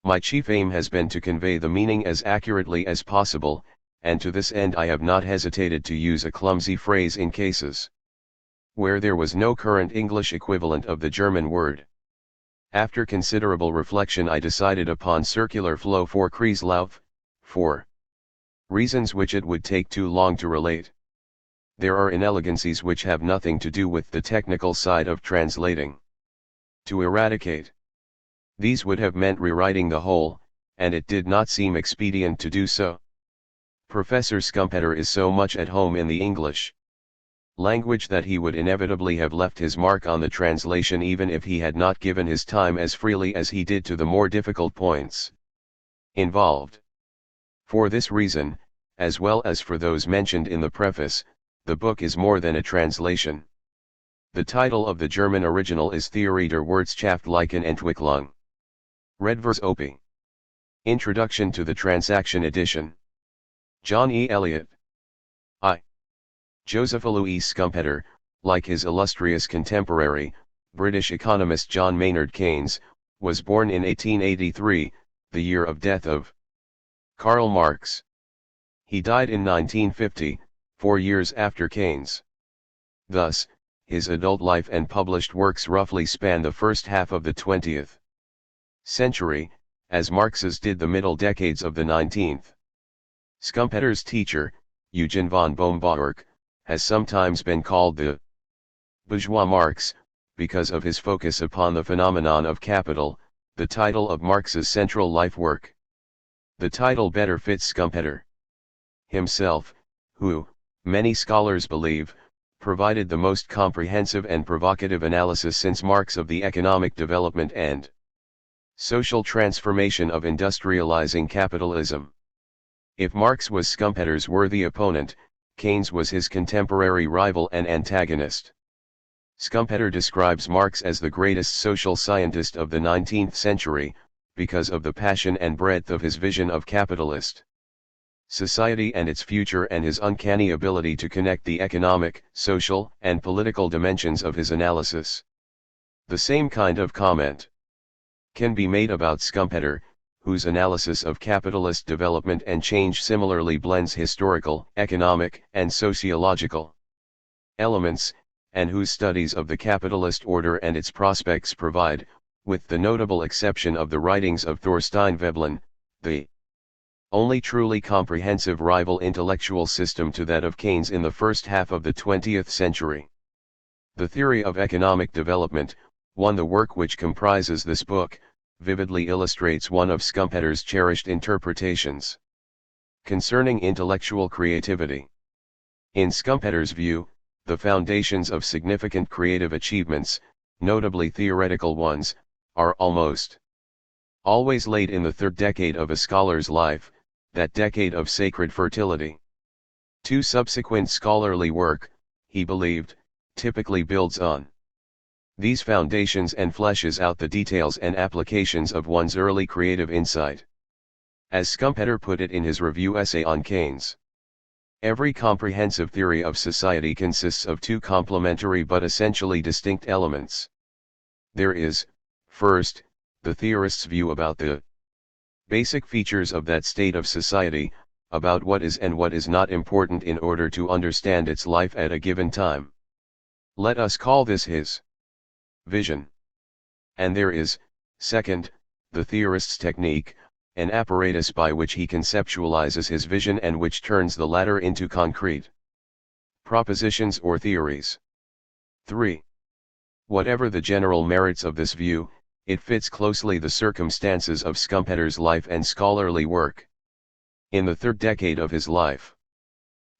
My chief aim has been to convey the meaning as accurately as possible, and to this end I have not hesitated to use a clumsy phrase in cases where there was no current English equivalent of the German word. After considerable reflection I decided upon circular flow for Kreislauf, for reasons which it would take too long to relate. There are inelegancies which have nothing to do with the technical side of translating. To eradicate these would have meant rewriting the whole, and it did not seem expedient to do so. Professor Schumpter is so much at home in the English language that he would inevitably have left his mark on the translation even if he had not given his time as freely as he did to the more difficult points involved. For this reason, as well as for those mentioned in the preface, the book is more than a translation. The title of the German original is Theorie der Wirtschaftlichen Entwicklung. Redvers Op. Introduction to the Transaction Edition. John E. Eliot. I. Joseph Louis Schumpter, like his illustrious contemporary, British economist John Maynard Keynes, was born in 1883, the year of death of Karl Marx. He died in 1950, 4 years after Keynes. Thus, his adult life and published works roughly span the first half of the 20th century, as Marx's did the middle decades of the 19th. Schumpter's teacher, Eugen von Bohm-Bawerk, has sometimes been called the bourgeois Marx, because of his focus upon the phenomenon of capital, the title of Marx's central life work. The title better fits Schumpter himself, who, many scholars believe, provided the most comprehensive and provocative analysis since Marx of the economic development and social transformation of industrializing capitalism. If Marx was Schumpter's worthy opponent, Keynes was his contemporary rival and antagonist. Schumpter describes Marx as the greatest social scientist of the 19th century, because of the passion and breadth of his vision of capitalist society and its future and his uncanny ability to connect the economic, social, and political dimensions of his analysis. The same kind of comment can be made about Schumpter, whose analysis of capitalist development and change similarly blends historical, economic, and sociological elements, and whose studies of the capitalist order and its prospects provide, with the notable exception of the writings of Thorstein Veblen, the only truly comprehensive rival intellectual system to that of Keynes in the first half of the 20th century. The Theory of Economic Development, the work which comprises this book, vividly illustrates one of Schumpter's cherished interpretations concerning intellectual creativity. In Schumpter's view, the foundations of significant creative achievements, notably theoretical ones, are almost always laid in the third decade of a scholar's life, that decade of sacred fertility. To subsequent scholarly work, he believed, typically builds on these foundations and fleshes out the details and applications of one's early creative insight. As Schumpter put it in his review essay on Keynes, every comprehensive theory of society consists of two complementary but essentially distinct elements. There is, first, the theorist's view about the basic features of that state of society, about what is and what is not important in order to understand its life at a given time. Let us call this his vision. And there is, second, the theorist's technique, an apparatus by which he conceptualizes his vision and which turns the latter into concrete propositions or theories. 3. Whatever the general merits of this view, it fits closely the circumstances of Schumpter's life and scholarly work. In the third decade of his life,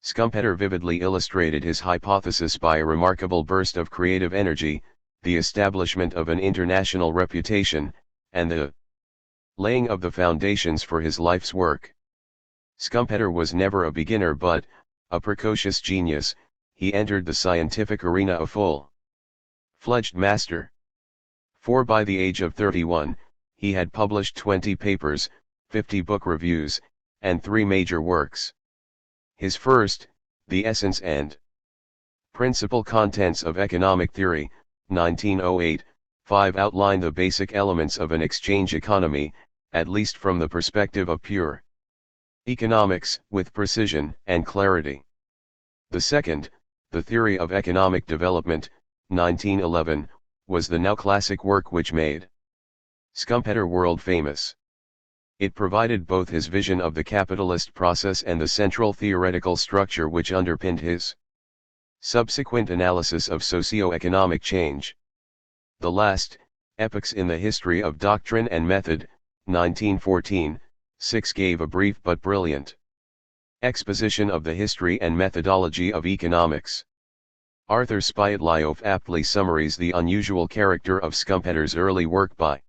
Schumpter vividly illustrated his hypothesis by a remarkable burst of creative energy, the establishment of an international reputation, and the laying of the foundations for his life's work. Schumpter was never a beginner but, a precocious genius, he entered the scientific arena a full-fledged master. For by the age of 31, he had published 20 papers, 50 book reviews, and 3 major works. His first, The Essence and Principal Contents of Economic Theory, 1908, 5 outlined the basic elements of an exchange economy, at least from the perspective of pure economics, with precision and clarity. The second, The Theory of Economic Development, 1911, was the now classic work which made Schumpeter world famous. It provided both his vision of the capitalist process and the central theoretical structure which underpinned his subsequent analysis of socio-economic change. The last, Epochs in the History of Doctrine and Method, 1914, 6 gave a brief but brilliant exposition of the history and methodology of economics. Arthur Spietlioff aptly summarizes the unusual character of Schumpeter's early work by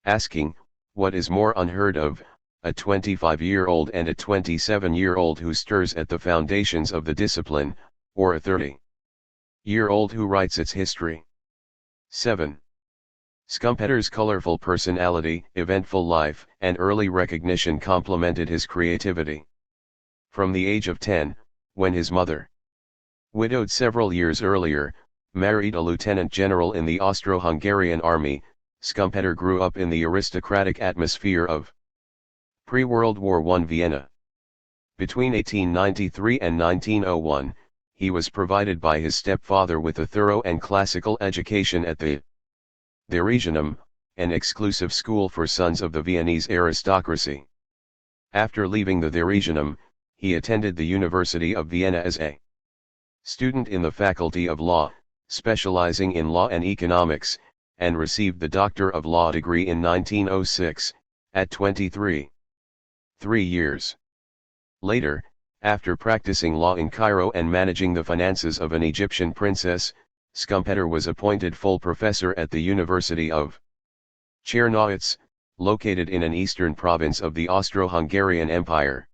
asking, what is more unheard of, a 25-year-old and a 27-year-old who stirs at the foundations of the discipline, or a 30-year-old who writes its history? 7. Schumpeter's colorful personality, eventful life, and early recognition complemented his creativity. From the age of 10, when his mother, widowed several years earlier, married a lieutenant general in the Austro-Hungarian army, Schumpeter grew up in the aristocratic atmosphere of pre-World War I Vienna. Between 1893 and 1901, he was provided by his stepfather with a thorough and classical education at the Theresianum, an exclusive school for sons of the Viennese aristocracy. After leaving the Theresianum, he attended the University of Vienna as a student in the Faculty of Law, specializing in law and economics, and received the Doctor of Law degree in 1906, at 23. 3 years later, after practicing law in Cairo and managing the finances of an Egyptian princess, Schumpeter was appointed full professor at the University of Czernowitz, located in an eastern province of the Austro-Hungarian Empire.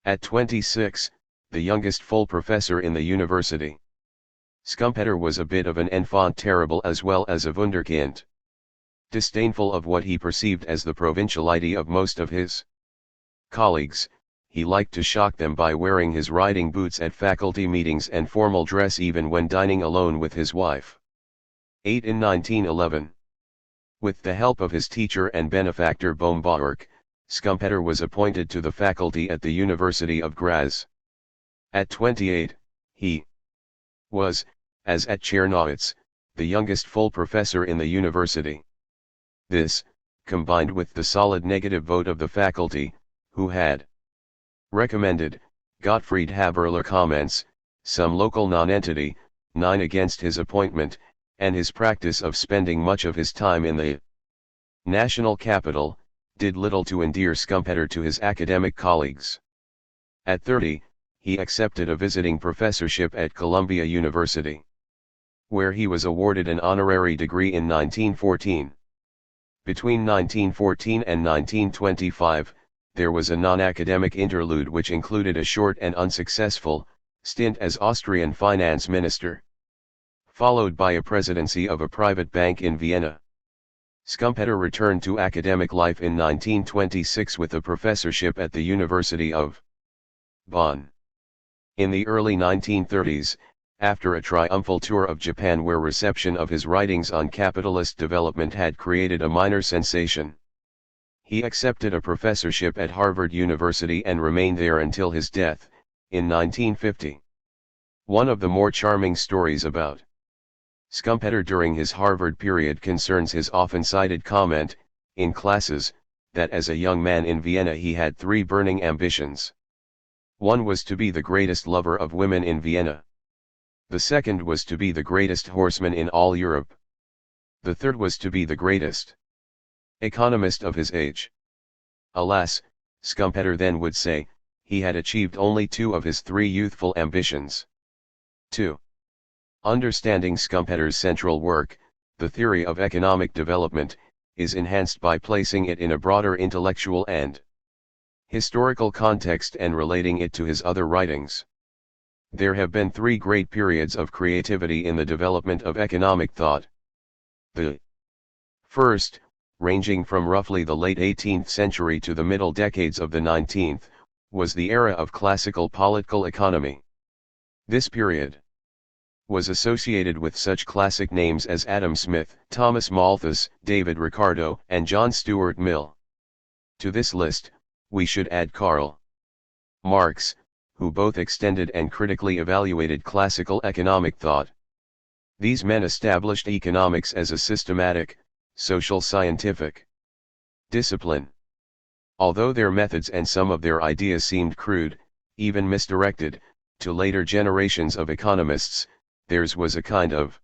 At 26, the youngest full professor in the university, Schumpeter was a bit of an enfant terrible as well as a wunderkind. Disdainful of what he perceived as the provinciality of most of his colleagues, he liked to shock them by wearing his riding boots at faculty meetings and formal dress even when dining alone with his wife. 8 in 1911. With the help of his teacher and benefactor Bohm-Bawerk, Schumpeter was appointed to the faculty at the University of Graz. At 28, he was, as at Czernowitz, the youngest full professor in the university. This, combined with the solid negative vote of the faculty, who had recommended, Gottfried Haberler comments, some local nonentity, 9 against his appointment, and his practice of spending much of his time in the national capital, did little to endear Schumpeter to his academic colleagues. At 30, he accepted a visiting professorship at Columbia University, where he was awarded an honorary degree in 1914. Between 1914 and 1925, there was a non-academic interlude which included a short and unsuccessful stint as Austrian finance minister, followed by a presidency of a private bank in Vienna. Schumpeter returned to academic life in 1926 with a professorship at the University of Bonn. In the early 1930s, after a triumphal tour of Japan where reception of his writings on capitalist development had created a minor sensation, he accepted a professorship at Harvard University and remained there until his death, in 1950. One of the more charming stories about Schumpeter during his Harvard period concerns his often cited comment, in classes, that as a young man in Vienna he had 3 burning ambitions. One was to be the greatest lover of women in Vienna. The second was to be the greatest horseman in all Europe. The third was to be the greatest economist of his age. Alas, Schumpeter then would say, he had achieved only 2 of his 3 youthful ambitions. 2. Understanding Schumpeter's central work, The Theory of Economic Development, is enhanced by placing it in a broader intellectual and historical context and relating it to his other writings. There have been 3 great periods of creativity in the development of economic thought. The first, ranging from roughly the late 18th century to the middle decades of the 19th, was the era of classical political economy. This period was associated with such classic names as Adam Smith, Thomas Malthus, David Ricardo, and John Stuart Mill. To this list, we should add Karl Marx, who both extended and critically evaluated classical economic thought. These men established economics as a systematic, social scientific discipline. Although their methods and some of their ideas seemed crude, even misdirected, to later generations of economists, theirs was a kind of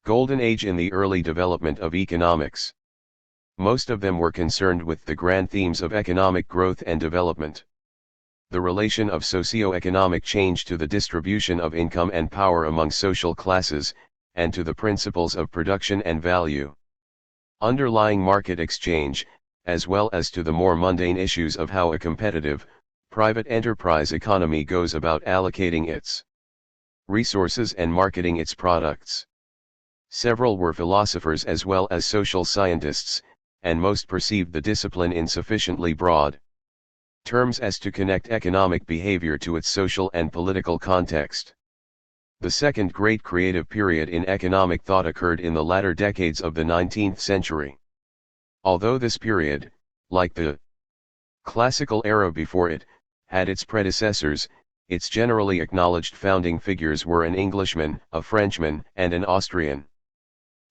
golden age in the early development of economics. Most of them were concerned with the grand themes of economic growth and development, the relation of socio-economic change to the distribution of income and power among social classes, and to the principles of production and value underlying market exchange, as well as to the more mundane issues of how a competitive, private enterprise economy goes about allocating its resources and marketing its products. Several were philosophers as well as social scientists, and most perceived the discipline in sufficiently broad terms as to connect economic behavior to its social and political context. The second great creative period in economic thought occurred in the latter decades of the 19th century. Although this period, like the classical era before it, had its predecessors, its generally acknowledged founding figures were an Englishman, a Frenchman, and an Austrian: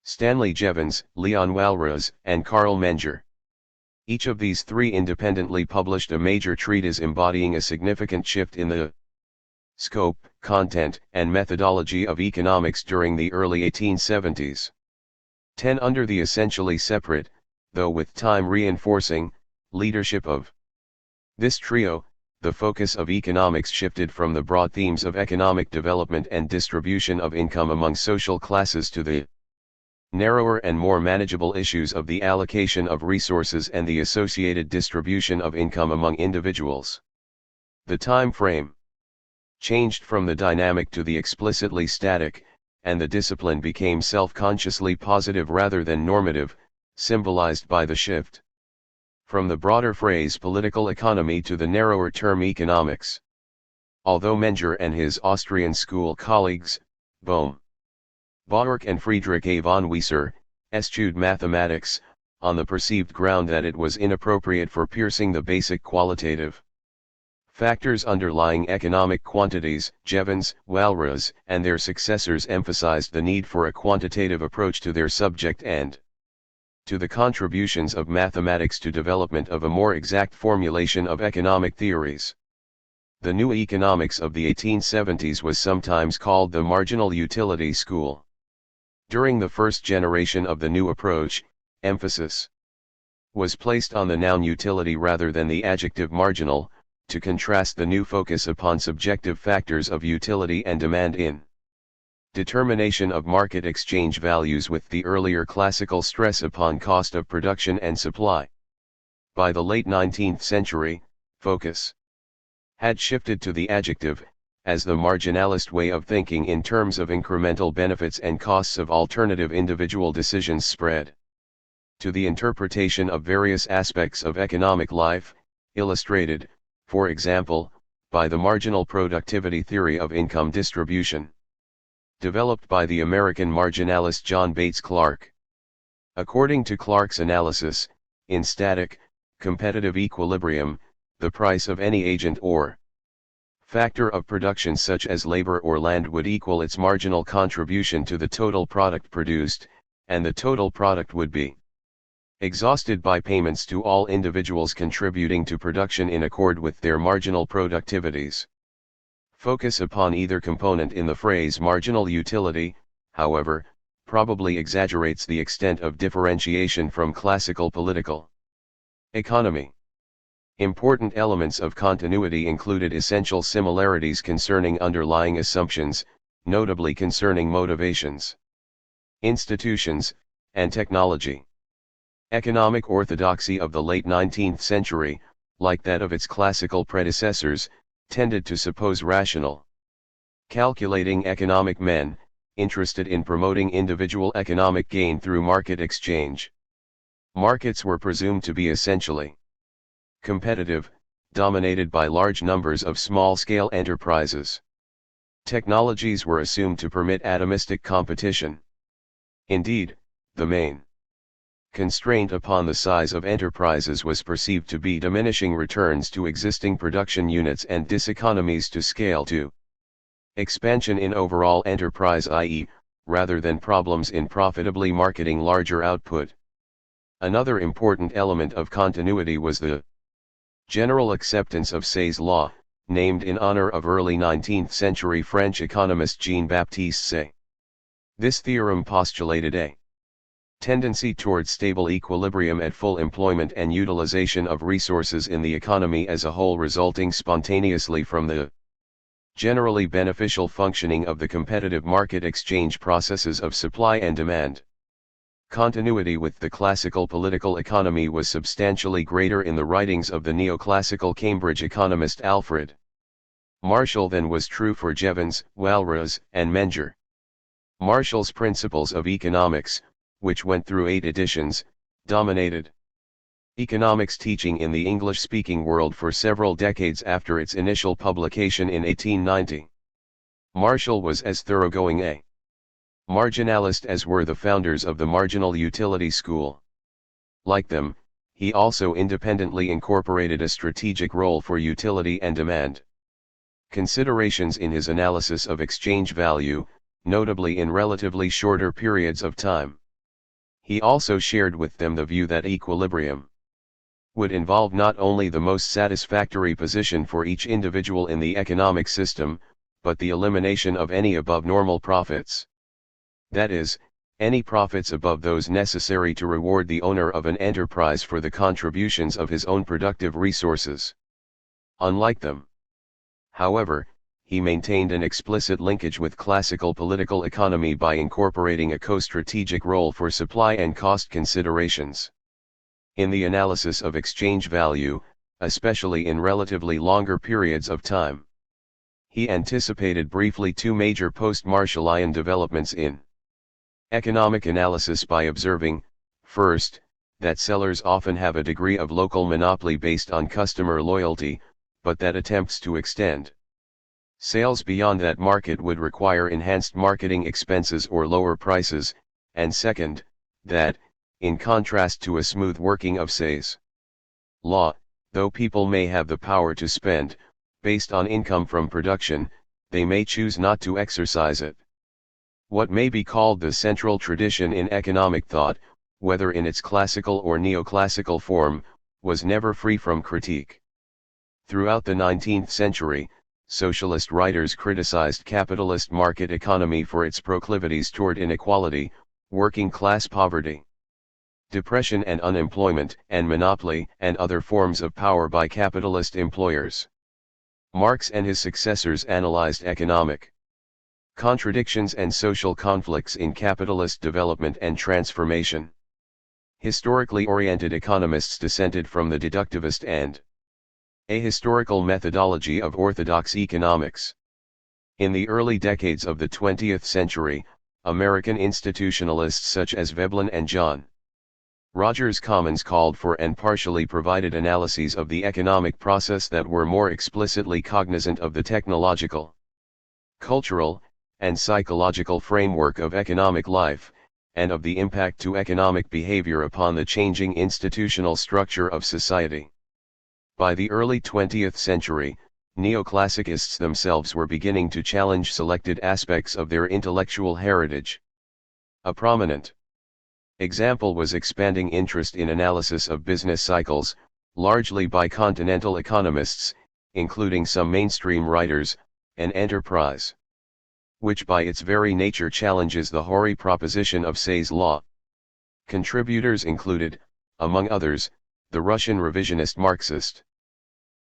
Stanley Jevons, Leon Walras, and Karl Menger. Each of these three independently published a major treatise embodying a significant shift in the scope, content, and methodology of economics during the early 1870s. 10 Under the essentially separate, though with time reinforcing, leadership of this trio, the focus of economics shifted from the broad themes of economic development and distribution of income among social classes to the narrower and more manageable issues of the allocation of resources and the associated distribution of income among individuals. The time frame changed from the dynamic to the explicitly static, and the discipline became self-consciously positive rather than normative, symbolized by the shift from the broader phrase political economy to the narrower term economics. Although Menger and his Austrian school colleagues, Bohm, Bauerk and Friedrich A. von Wieser, eschewed mathematics, on the perceived ground that it was inappropriate for piercing the basic qualitative factors underlying economic quantities, Jevons, Walras, and their successors emphasized the need for a quantitative approach to their subject and to the contributions of mathematics to development of a more exact formulation of economic theories. The new economics of the 1870s was sometimes called the marginal utility school. During the first generation of the new approach, emphasis was placed on the noun utility rather than the adjective marginal, to contrast the new focus upon subjective factors of utility and demand in determination of market exchange values with the earlier classical stress upon cost of production and supply. By the late 19th century, focus had shifted to the adjective, as the marginalist way of thinking in terms of incremental benefits and costs of alternative individual decisions spread to the interpretation of various aspects of economic life, illustrated, for example, by the marginal productivity theory of income distribution, developed by the American marginalist John Bates Clark. According to Clark's analysis, in static, competitive equilibrium, the price of any agent or factor of production such as labor or land would equal its marginal contribution to the total product produced, and the total product would be exhausted by payments to all individuals contributing to production in accord with their marginal productivities. Focus upon either component in the phrase marginal utility, however, probably exaggerates the extent of differentiation from classical political economy. Important elements of continuity included essential similarities concerning underlying assumptions, notably concerning motivations, institutions, and technology. Economic orthodoxy of the late 19th century, like that of its classical predecessors, tended to suppose rational, calculating economic men, interested in promoting individual economic gain through market exchange. Markets were presumed to be essentially competitive, dominated by large numbers of small-scale enterprises. Technologies were assumed to permit atomistic competition. Indeed, the main Constraint upon the size of enterprises was perceived to be diminishing returns to existing production units and diseconomies to scale to expansion in overall enterprise, i.e., rather than problems in profitably marketing larger output. Another important element of continuity was the general acceptance of Say's law, named in honor of early 19th century French economist Jean-Baptiste Say. This theorem postulated a tendency toward stable equilibrium at full employment and utilization of resources in the economy as a whole, resulting spontaneously from the generally beneficial functioning of the competitive market exchange processes of supply and demand. Continuity with the classical political economy was substantially greater in the writings of the neoclassical Cambridge economist Alfred Marshall than was true for Jevons, Walras, and Menger. Marshall's Principles of Economics, which went through 8 editions, dominated economics teaching in the English-speaking world for several decades after its initial publication in 1890. Marshall was as thoroughgoing a marginalist as were the founders of the marginal utility school. Like them, he also independently incorporated a strategic role for utility and demand considerations in his analysis of exchange value, notably in relatively shorter periods of time. He also shared with them the view that equilibrium would involve not only the most satisfactory position for each individual in the economic system, but the elimination of any above normal profits. That is, any profits above those necessary to reward the owner of an enterprise for the contributions of his own productive resources. Unlike them, however, he maintained an explicit linkage with classical political economy by incorporating a co-strategic role for supply and cost considerations. In the analysis of exchange value, especially in relatively longer periods of time, he anticipated briefly 2 major post-Marshallian developments in economic analysis by observing, first, that sellers often have a degree of local monopoly based on customer loyalty, but that attempts to extend sales beyond that market would require enhanced marketing expenses or lower prices, and second, that, in contrast to a smooth working of Say's law, though people may have the power to spend, based on income from production, they may choose not to exercise it. What may be called the central tradition in economic thought, whether in its classical or neoclassical form, was never free from critique. Throughout the 19th century, socialist writers criticized capitalist market economy for its proclivities toward inequality, working-class poverty, depression and unemployment, and monopoly and other forms of power by capitalist employers. Marx and his successors analyzed economic contradictions and social conflicts in capitalist development and transformation. Historically oriented economists dissented from the deductivist and ahistorical methodology of orthodox economics. In the early decades of the 20th century, American institutionalists such as Veblen and John Rogers Commons called for and partially provided analyses of the economic process that were more explicitly cognizant of the technological, cultural, and psychological framework of economic life, and of the impact to economic behavior upon the changing institutional structure of society. By the early 20th century, neoclassicists themselves were beginning to challenge selected aspects of their intellectual heritage. A prominent example was expanding interest in analysis of business cycles, largely by continental economists, including some mainstream writers, an enterprise which by its very nature challenges the hoary proposition of Say's law. Contributors included, among others, the Russian revisionist Marxist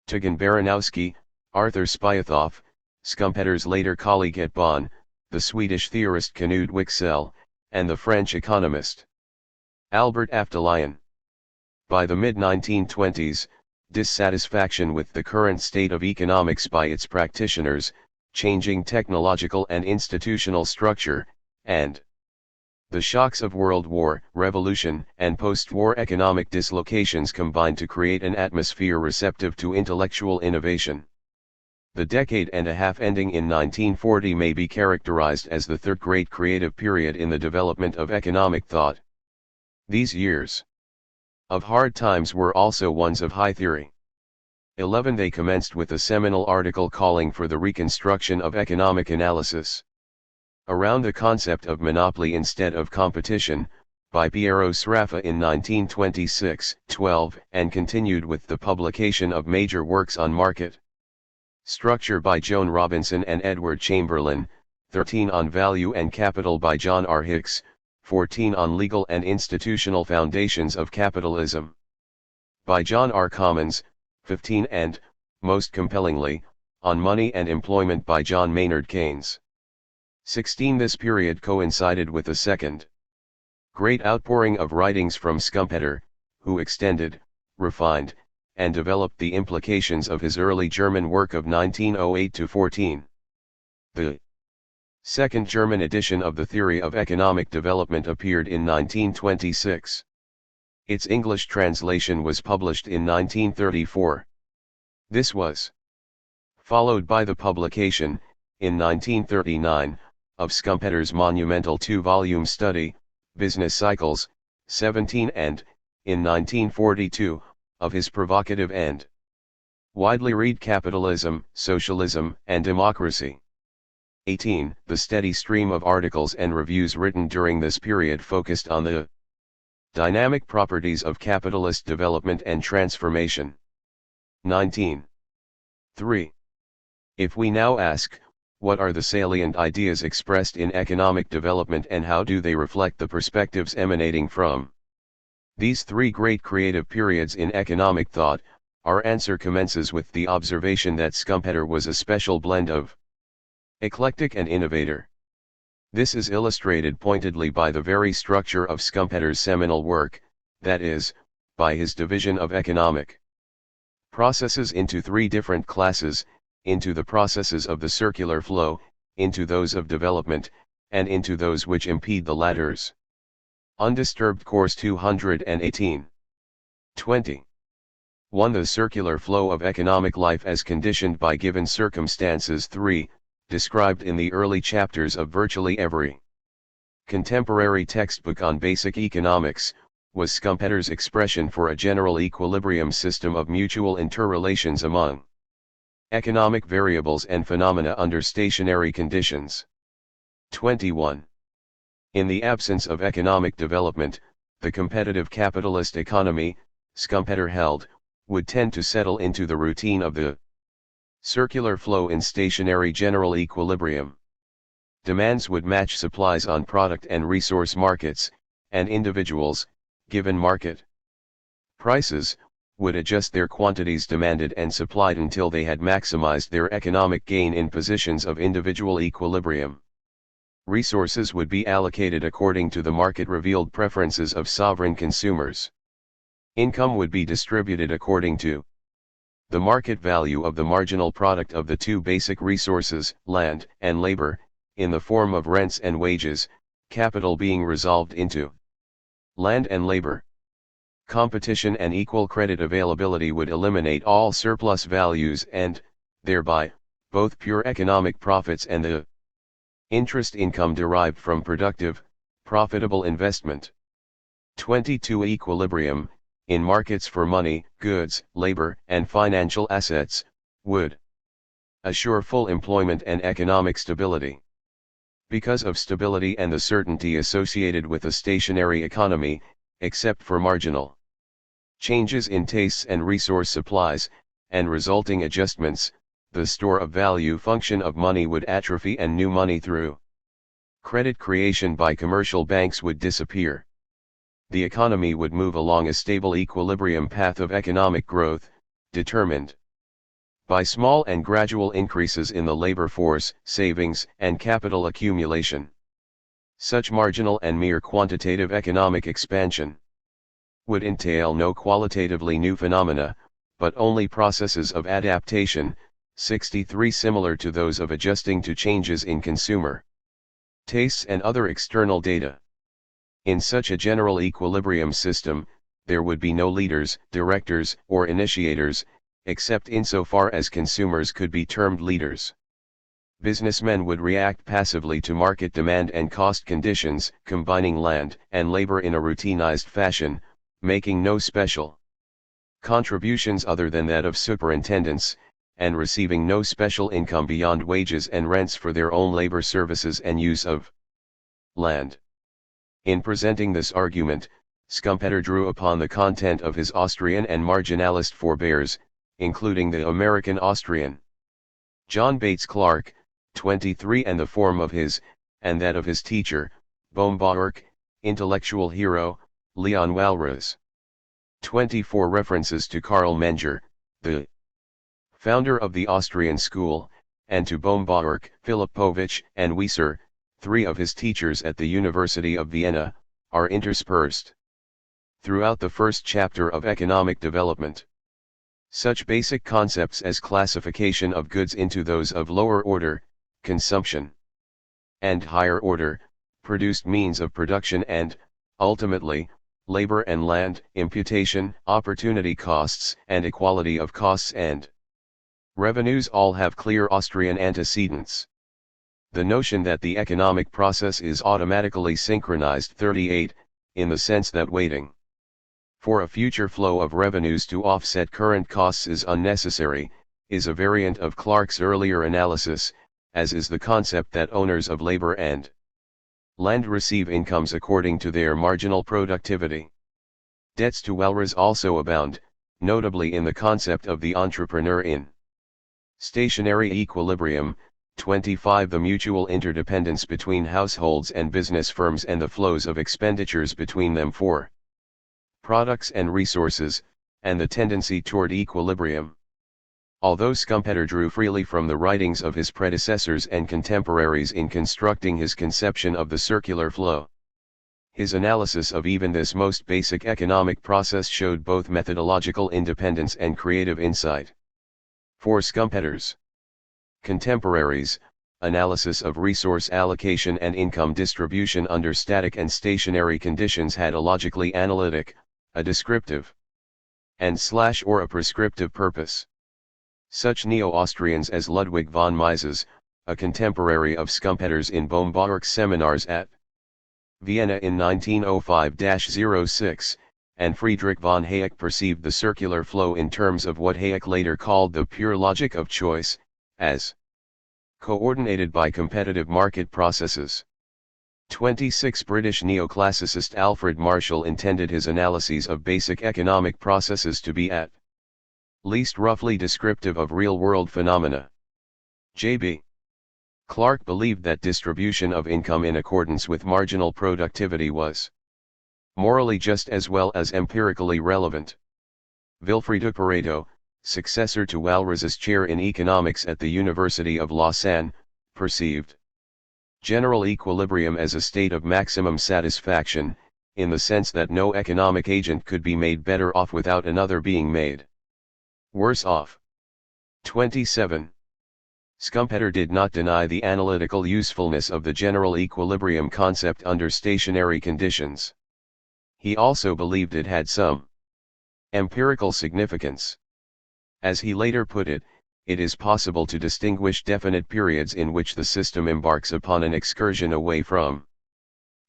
Tugan Baranowski, Arthur Spyathoff, Schumpeter's later colleague at Bonn, the Swedish theorist Knud Wicksell, and the French economist Albert Aftalion. By the mid-1920s, dissatisfaction with the current state of economics by its practitioners, changing technological and institutional structure, and the shocks of World War, revolution, and post-war economic dislocations combined to create an atmosphere receptive to intellectual innovation. The decade and a half ending in 1940 may be characterized as the third great creative period in the development of economic thought. These years of hard times were also ones of high theory. 11. They commenced with a seminal article calling for the reconstruction of economic analysis around the concept of monopoly instead of competition, by Piero Sraffa in 1926-12, and continued with the publication of major works on market structure by Joan Robinson and Edward Chamberlain, 13 on value and capital by John R. Hicks, 14 on legal and institutional foundations of capitalism by John R. Commons, 15 and, most compellingly, on money and employment by John Maynard Keynes. 16. This period coincided with a second great outpouring of writings from Schumpeter, who extended, refined, and developed the implications of his early German work of 1908-14. The second German edition of the Theory of Economic Development appeared in 1926. Its English translation was published in 1934. This was followed by the publication, in 1939, of Schumpeter's monumental two-volume study, Business Cycles, 17 and, in 1942, of his provocative and widely read Capitalism, Socialism, and Democracy. 18. The steady stream of articles and reviews written during this period focused on the dynamic properties of capitalist development and transformation. 19. 3. If we now ask, what are the salient ideas expressed in economic development and how do they reflect the perspectives emanating from these three great creative periods in economic thought, our answer commences with the observation that Schumpeter was a special blend of eclectic and innovator. This is illustrated pointedly by the very structure of Schumpeter's seminal work, that is, by his division of economic processes into three different classes, into the processes of the circular flow, into those of development, and into those which impede the latter's undisturbed course. 218. 20. 1. The circular flow of economic life as conditioned by given circumstances. 3. Described in the early chapters of virtually every contemporary textbook on basic economics, was Schumpeter's expression for a general equilibrium system of mutual interrelations among economic variables and phenomena under stationary conditions. 21. In the absence of economic development, the competitive capitalist economy, Schumpeter held, would tend to settle into the routine of the circular flow in stationary general equilibrium. Demands would match supplies on product and resource markets, and individuals, given market prices, would adjust their quantities demanded and supplied until they had maximized their economic gain in positions of individual equilibrium. Resources would be allocated according to the market-revealed preferences of sovereign consumers. Income would be distributed according to the market value of the marginal product of the two basic resources, land and labor, in the form of rents and wages, capital being resolved into land and labor. Competition and equal credit availability would eliminate all surplus values and, thereby, both pure economic profits and the interest income derived from productive, profitable investment. 22. Equilibrium, in markets for money, goods, labor, and financial assets, would assure full employment and economic stability. Because of stability and the certainty associated with a stationary economy, except for marginal changes in tastes and resource supplies, and resulting adjustments, the store of value function of money would atrophy and new money through credit creation by commercial banks would disappear. The economy would move along a stable equilibrium path of economic growth, determined by small and gradual increases in the labor force, savings, and capital accumulation. Such marginal and mere quantitative economic expansion would entail no qualitatively new phenomena, but only processes of adaptation, 63 similar to those of adjusting to changes in consumer tastes and other external data. In such a general equilibrium system, there would be no leaders, directors, or initiators, except insofar as consumers could be termed leaders. businessmen would react passively to market demand and cost conditions, combining land and labor in a routinized fashion, making no special contributions other than that of superintendents, and receiving no special income beyond wages and rents for their own labor services and use of land. In presenting this argument, Schumpeter drew upon the content of his Austrian and marginalist forebears, including the American Austrian John Bates Clark, 23, and the form of his, and that of his teacher, Bohm-Bawerk, intellectual hero, Leon Walras. 24 references to Karl Menger, the founder of the Austrian school, and to Bohm-Bawerk, Filipovich, and Wieser, 3 of his teachers at the University of Vienna, are interspersed throughout the first chapter of Economic Development. Such basic concepts as classification of goods into those of lower order, consumption, and higher order, produced means of production and, ultimately, labor and land, imputation, opportunity costs, and equality of costs and revenues all have clear Austrian antecedents. The notion that the economic process is automatically synchronized 38, in the sense that waiting for a future flow of revenues to offset current costs is unnecessary, is a variant of Clark's earlier analysis, as is the concept that owners of labor and land receive incomes according to their marginal productivity. Debts to Walras also abound, notably in the concept of the entrepreneur in stationary equilibrium. 25 The mutual interdependence between households and business firms and the flows of expenditures between them for products and resources, and the tendency toward equilibrium. Although Schumpeter drew freely from the writings of his predecessors and contemporaries in constructing his conception of the circular flow, his analysis of even this most basic economic process showed both methodological independence and creative insight. For Schumpeter's contemporaries, analysis of resource allocation and income distribution under static and stationary conditions had a logically analytic, a descriptive, or a prescriptive purpose. Such neo-Austrians as Ludwig von Mises, a contemporary of Schumpeter's in Bohm-Bawerk's seminars at Vienna in 1905-06, and Friedrich von Hayek perceived the circular flow in terms of what Hayek later called the pure logic of choice, as coordinated by competitive market processes. 26 British neoclassicist Alfred Marshall intended his analyses of basic economic processes to be at least roughly descriptive of real-world phenomena. J.B. Clark believed that distribution of income in accordance with marginal productivity was morally just as well as empirically relevant. Vilfredo Pareto, successor to Walras's chair in economics at the University of Lausanne, perceived general equilibrium as a state of maximum satisfaction, in the sense that no economic agent could be made better off without another being made worse off. 27. Schumpeter did not deny the analytical usefulness of the general equilibrium concept under stationary conditions. He also believed it had some empirical significance. As he later put it, it is possible to distinguish definite periods in which the system embarks upon an excursion away from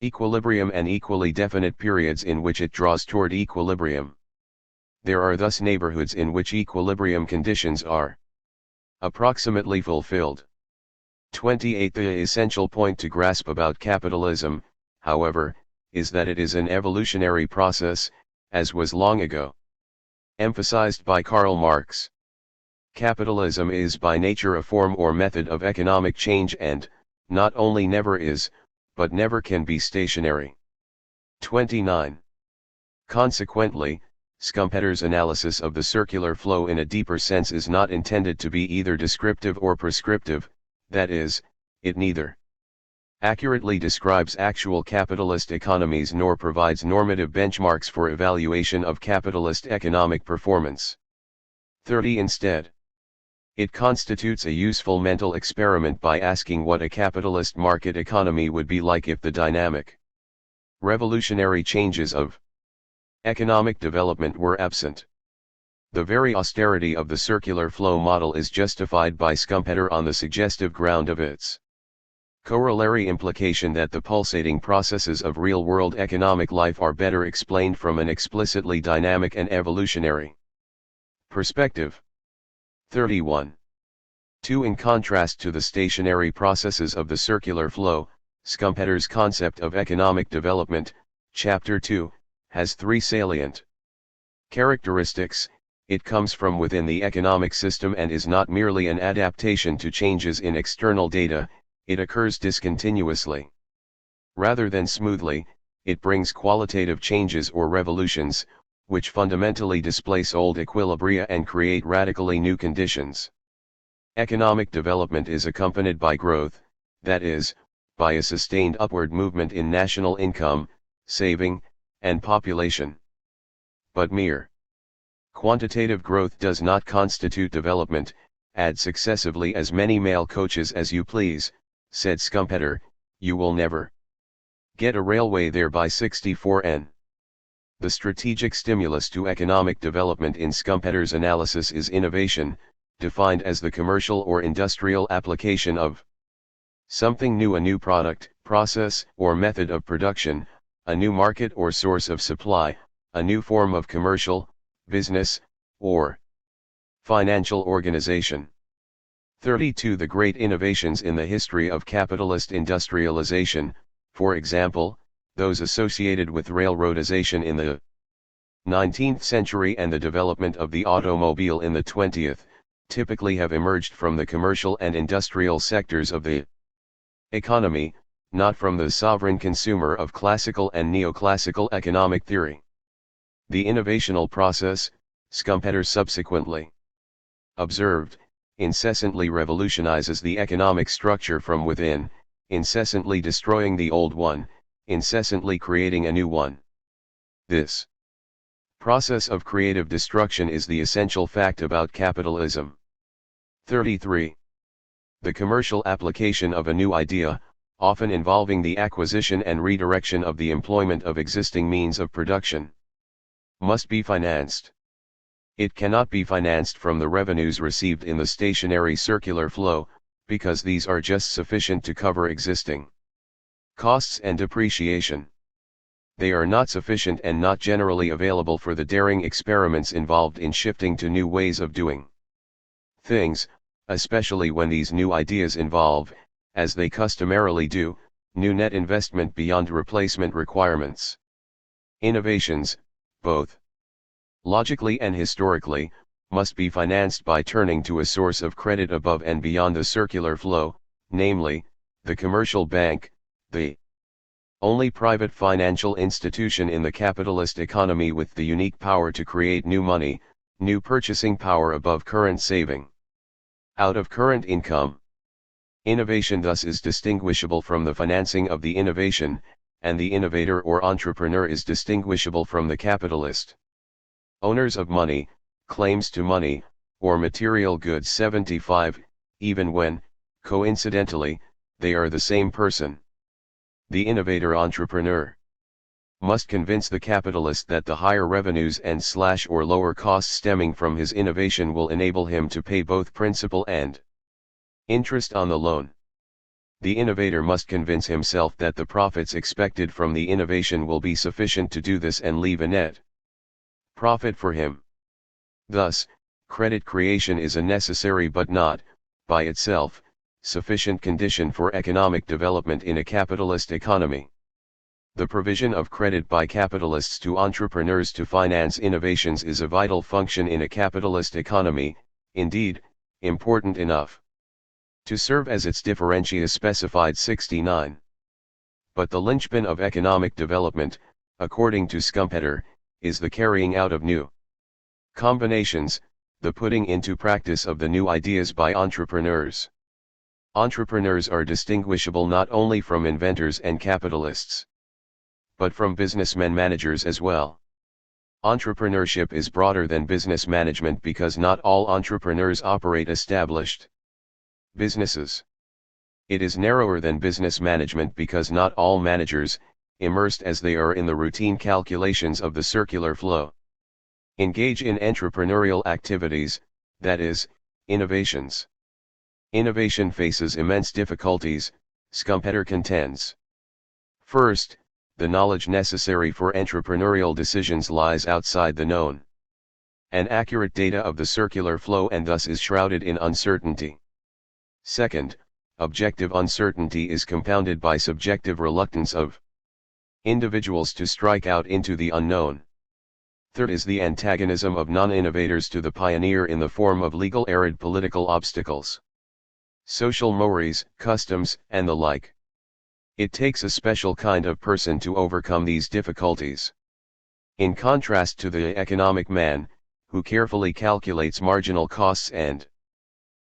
equilibrium and equally definite periods in which it draws toward equilibrium. There are thus neighborhoods in which equilibrium conditions are approximately fulfilled. 28 The essential point to grasp about capitalism, however, is that it is an evolutionary process, as was long ago emphasized by Karl Marx. Capitalism is by nature a form or method of economic change and, not only never is, but never can be stationary. 29. Consequently, Schumpeter's analysis of the circular flow in a deeper sense is not intended to be either descriptive or prescriptive, that is, it neither accurately describes actual capitalist economies nor provides normative benchmarks for evaluation of capitalist economic performance. 30 Instead, it constitutes a useful mental experiment by asking what a capitalist market economy would be like if the dynamic, revolutionary changes of economic development were absent. The very austerity of the circular flow model is justified by Schumpeter on the suggestive ground of its corollary implication that the pulsating processes of real-world economic life are better explained from an explicitly dynamic and evolutionary perspective. 31. 2. In contrast to the stationary processes of the circular flow, Schumpeter's concept of economic development, Chapter 2, has three salient characteristics. It comes from within the economic system and is not merely an adaptation to changes in external data, it occurs discontinuously. Rather than smoothly, it brings qualitative changes or revolutions, which fundamentally displace old equilibria and create radically new conditions. Economic development is accompanied by growth, that is, by a sustained upward movement in national income, saving, and population. But mere quantitative growth does not constitute development. Add successively as many mail coaches as you please, said Schumpeter, you will never get a railway there by 64n. The strategic stimulus to economic development in Schumpeter's analysis is innovation, defined as the commercial or industrial application of something new, a new product, process, or method of production, a new market or source of supply, a new form of commercial, business, or financial organization. 32. The great innovations in the history of capitalist industrialization, for example, those associated with railroadization in the 19th century and the development of the automobile in the 20th, typically have emerged from the commercial and industrial sectors of the economy, not from the sovereign consumer of classical and neoclassical economic theory. The innovational process, Schumpeter subsequently observed, incessantly revolutionizes the economic structure from within, incessantly destroying the old one, incessantly creating a new one. This process of creative destruction is the essential fact about capitalism. 33. The commercial application of a new idea, often involving the acquisition and redirection of the employment of existing means of production, must be financed. It cannot be financed from the revenues received in the stationary circular flow, because these are just sufficient to cover existing costs and depreciation. They are not sufficient and not generally available for the daring experiments involved in shifting to new ways of doing things, especially when these new ideas involve, as they customarily do, new net investment beyond replacement requirements. Innovations, both logically and historically, must be financed by turning to a source of credit above and beyond the circular flow, namely, the commercial bank, the only private financial institution in the capitalist economy with the unique power to create new money, new purchasing power above current saving, out of current income. Innovation thus is distinguishable from the financing of the innovation, and the innovator or entrepreneur is distinguishable from the capitalist. Owners of money, claims to money, or material goods. 75, even when, coincidentally, they are the same person. The innovator-entrepreneur must convince the capitalist that the higher revenues and or lower costs stemming from his innovation will enable him to pay both principal and interest on the loan. The innovator must convince himself that the profits expected from the innovation will be sufficient to do this and leave a net profit for him. Thus, credit creation is a necessary but not, by itself, sufficient condition for economic development in a capitalist economy. The provision of credit by capitalists to entrepreneurs to finance innovations is a vital function in a capitalist economy, indeed, important enough to serve as its differentia specified. 69. But the linchpin of economic development, according to Schumpeter, is the carrying out of new combinations, the putting into practice of the new ideas by entrepreneurs. Entrepreneurs are distinguishable not only from inventors and capitalists, but from businessmen managers as well. Entrepreneurship is broader than business management because not all entrepreneurs operate established businesses. It is narrower than business management because not all managers, immersed as they are in the routine calculations of the circular flow, Engage in entrepreneurial activities, that is, innovations. Innovation faces immense difficulties, Schumpeter contends. First, the knowledge necessary for entrepreneurial decisions lies outside the known. An accurate data of the circular flow and thus is shrouded in uncertainty. Second, objective uncertainty is compounded by subjective reluctance of individuals to strike out into the unknown. Third is the antagonism of non-innovators to the pioneer in the form of legal arid political obstacles, social mores, customs, and the like. It takes a special kind of person to overcome these difficulties. In contrast to the economic man, who carefully calculates marginal costs and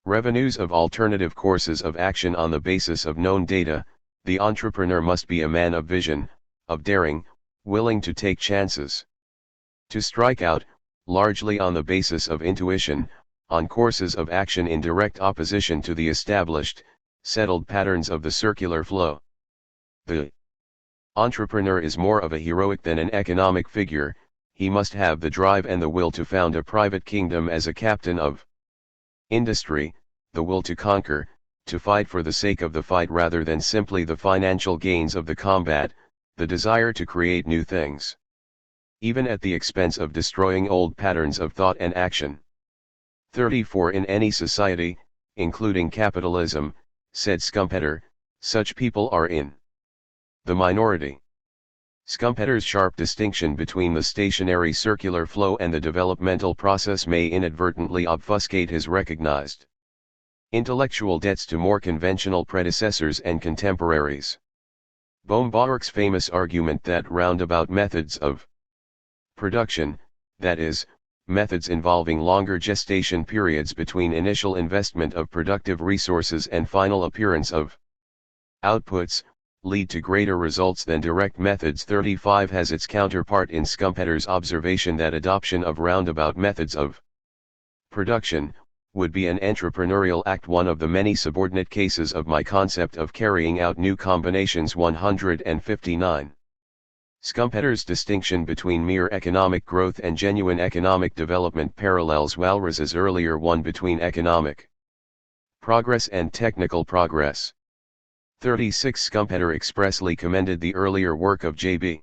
revenues of alternative courses of action on the basis of known data, the entrepreneur must be a man of vision, of daring, willing to take chances. To strike out, largely on the basis of intuition, on courses of action in direct opposition to the established, settled patterns of the circular flow. The entrepreneur is more of a heroic than an economic figure. He must have the drive and the will to found a private kingdom as a captain of industry, the will to conquer, to fight for the sake of the fight rather than simply the financial gains of the combat, the desire to create new things, even at the expense of destroying old patterns of thought and action. 34 In any society, including capitalism, said Schumpeter, such people are in the minority. Schumpeter's sharp distinction between the stationary circular flow and the developmental process may inadvertently obfuscate his recognized intellectual debts to more conventional predecessors and contemporaries. Baumgart's famous argument that roundabout methods of production, that is, methods involving longer gestation periods between initial investment of productive resources and final appearance of outputs, lead to greater results than direct methods. 35 has its counterpart in Schumpeter's observation that adoption of roundabout methods of production would be an entrepreneurial act, one of the many subordinate cases of my concept of carrying out new combinations. 159. Schumpeter's distinction between mere economic growth and genuine economic development parallels Walras's earlier one between economic progress and technical progress. 36 Schumpeter expressly commended the earlier work of J.B.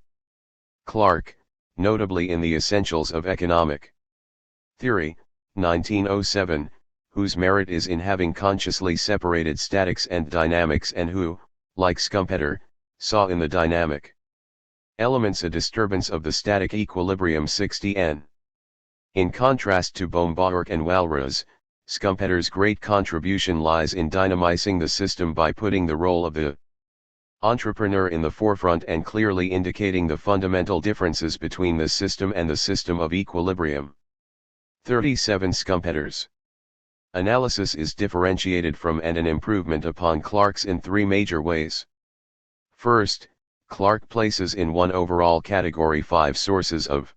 Clark, notably in the Essentials of Economic Theory, 1907, whose merit is in having consciously separated statics and dynamics and who, like Schumpeter, saw in the dynamic elements a disturbance of the static equilibrium. 60n. In contrast to Baumgartner and Walras, Schumpeter's great contribution lies in dynamizing the system by putting the role of the entrepreneur in the forefront and clearly indicating the fundamental differences between the system and the system of equilibrium. 37 Schumpeter's analysis is differentiated from and an improvement upon Clark's in three major ways. First, Clark places in one overall category 5 sources of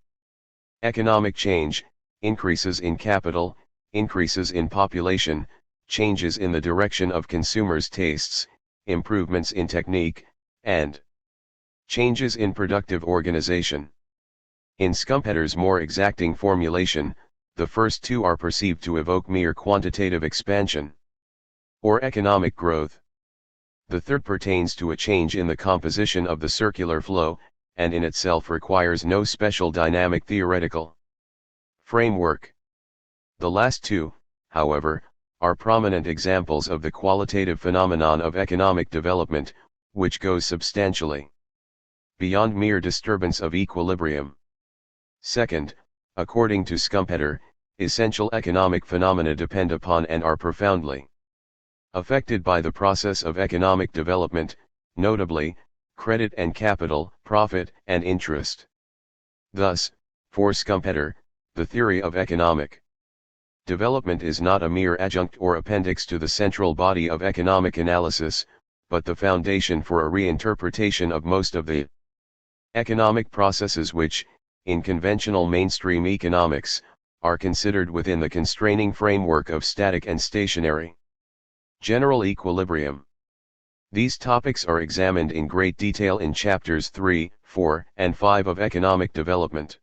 economic change: increases in capital, increases in population, changes in the direction of consumers' tastes, improvements in technique, and changes in productive organization. In Schumpeter's more exacting formulation, the first two are perceived to evoke mere quantitative expansion, or economic growth. The third pertains to a change in the composition of the circular flow, and in itself requires no special dynamic theoretical framework. The last two, however, are prominent examples of the qualitative phenomenon of economic development, which goes substantially beyond mere disturbance of equilibrium. Second, according to Schumpeter, essential economic phenomena depend upon and are profoundly affected by the process of economic development, notably, credit and capital, profit and interest. Thus, for Schumpeter, the theory of economic development is not a mere adjunct or appendix to the central body of economic analysis, but the foundation for a reinterpretation of most of the economic processes which, in conventional mainstream economics, are considered within the constraining framework of static and stationary general equilibrium. These topics are examined in great detail in chapters 3, 4, and 5 of Economic Development.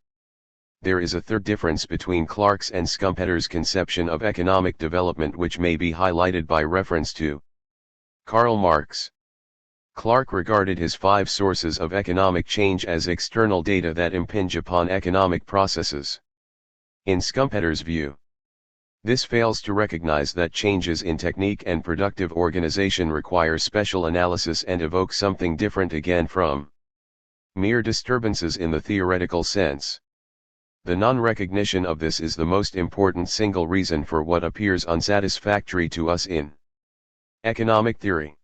There is a third difference between Clarke's and Schumpter's conception of economic development which may be highlighted by reference to Karl Marx. Clarke regarded his 5 sources of economic change as external data that impinge upon economic processes. In Schumpter's view, this fails to recognize that changes in technique and productive organization require special analysis and evoke something different again from mere disturbances in the theoretical sense. The non-recognition of this is the most important single reason for what appears unsatisfactory to us in economic theory.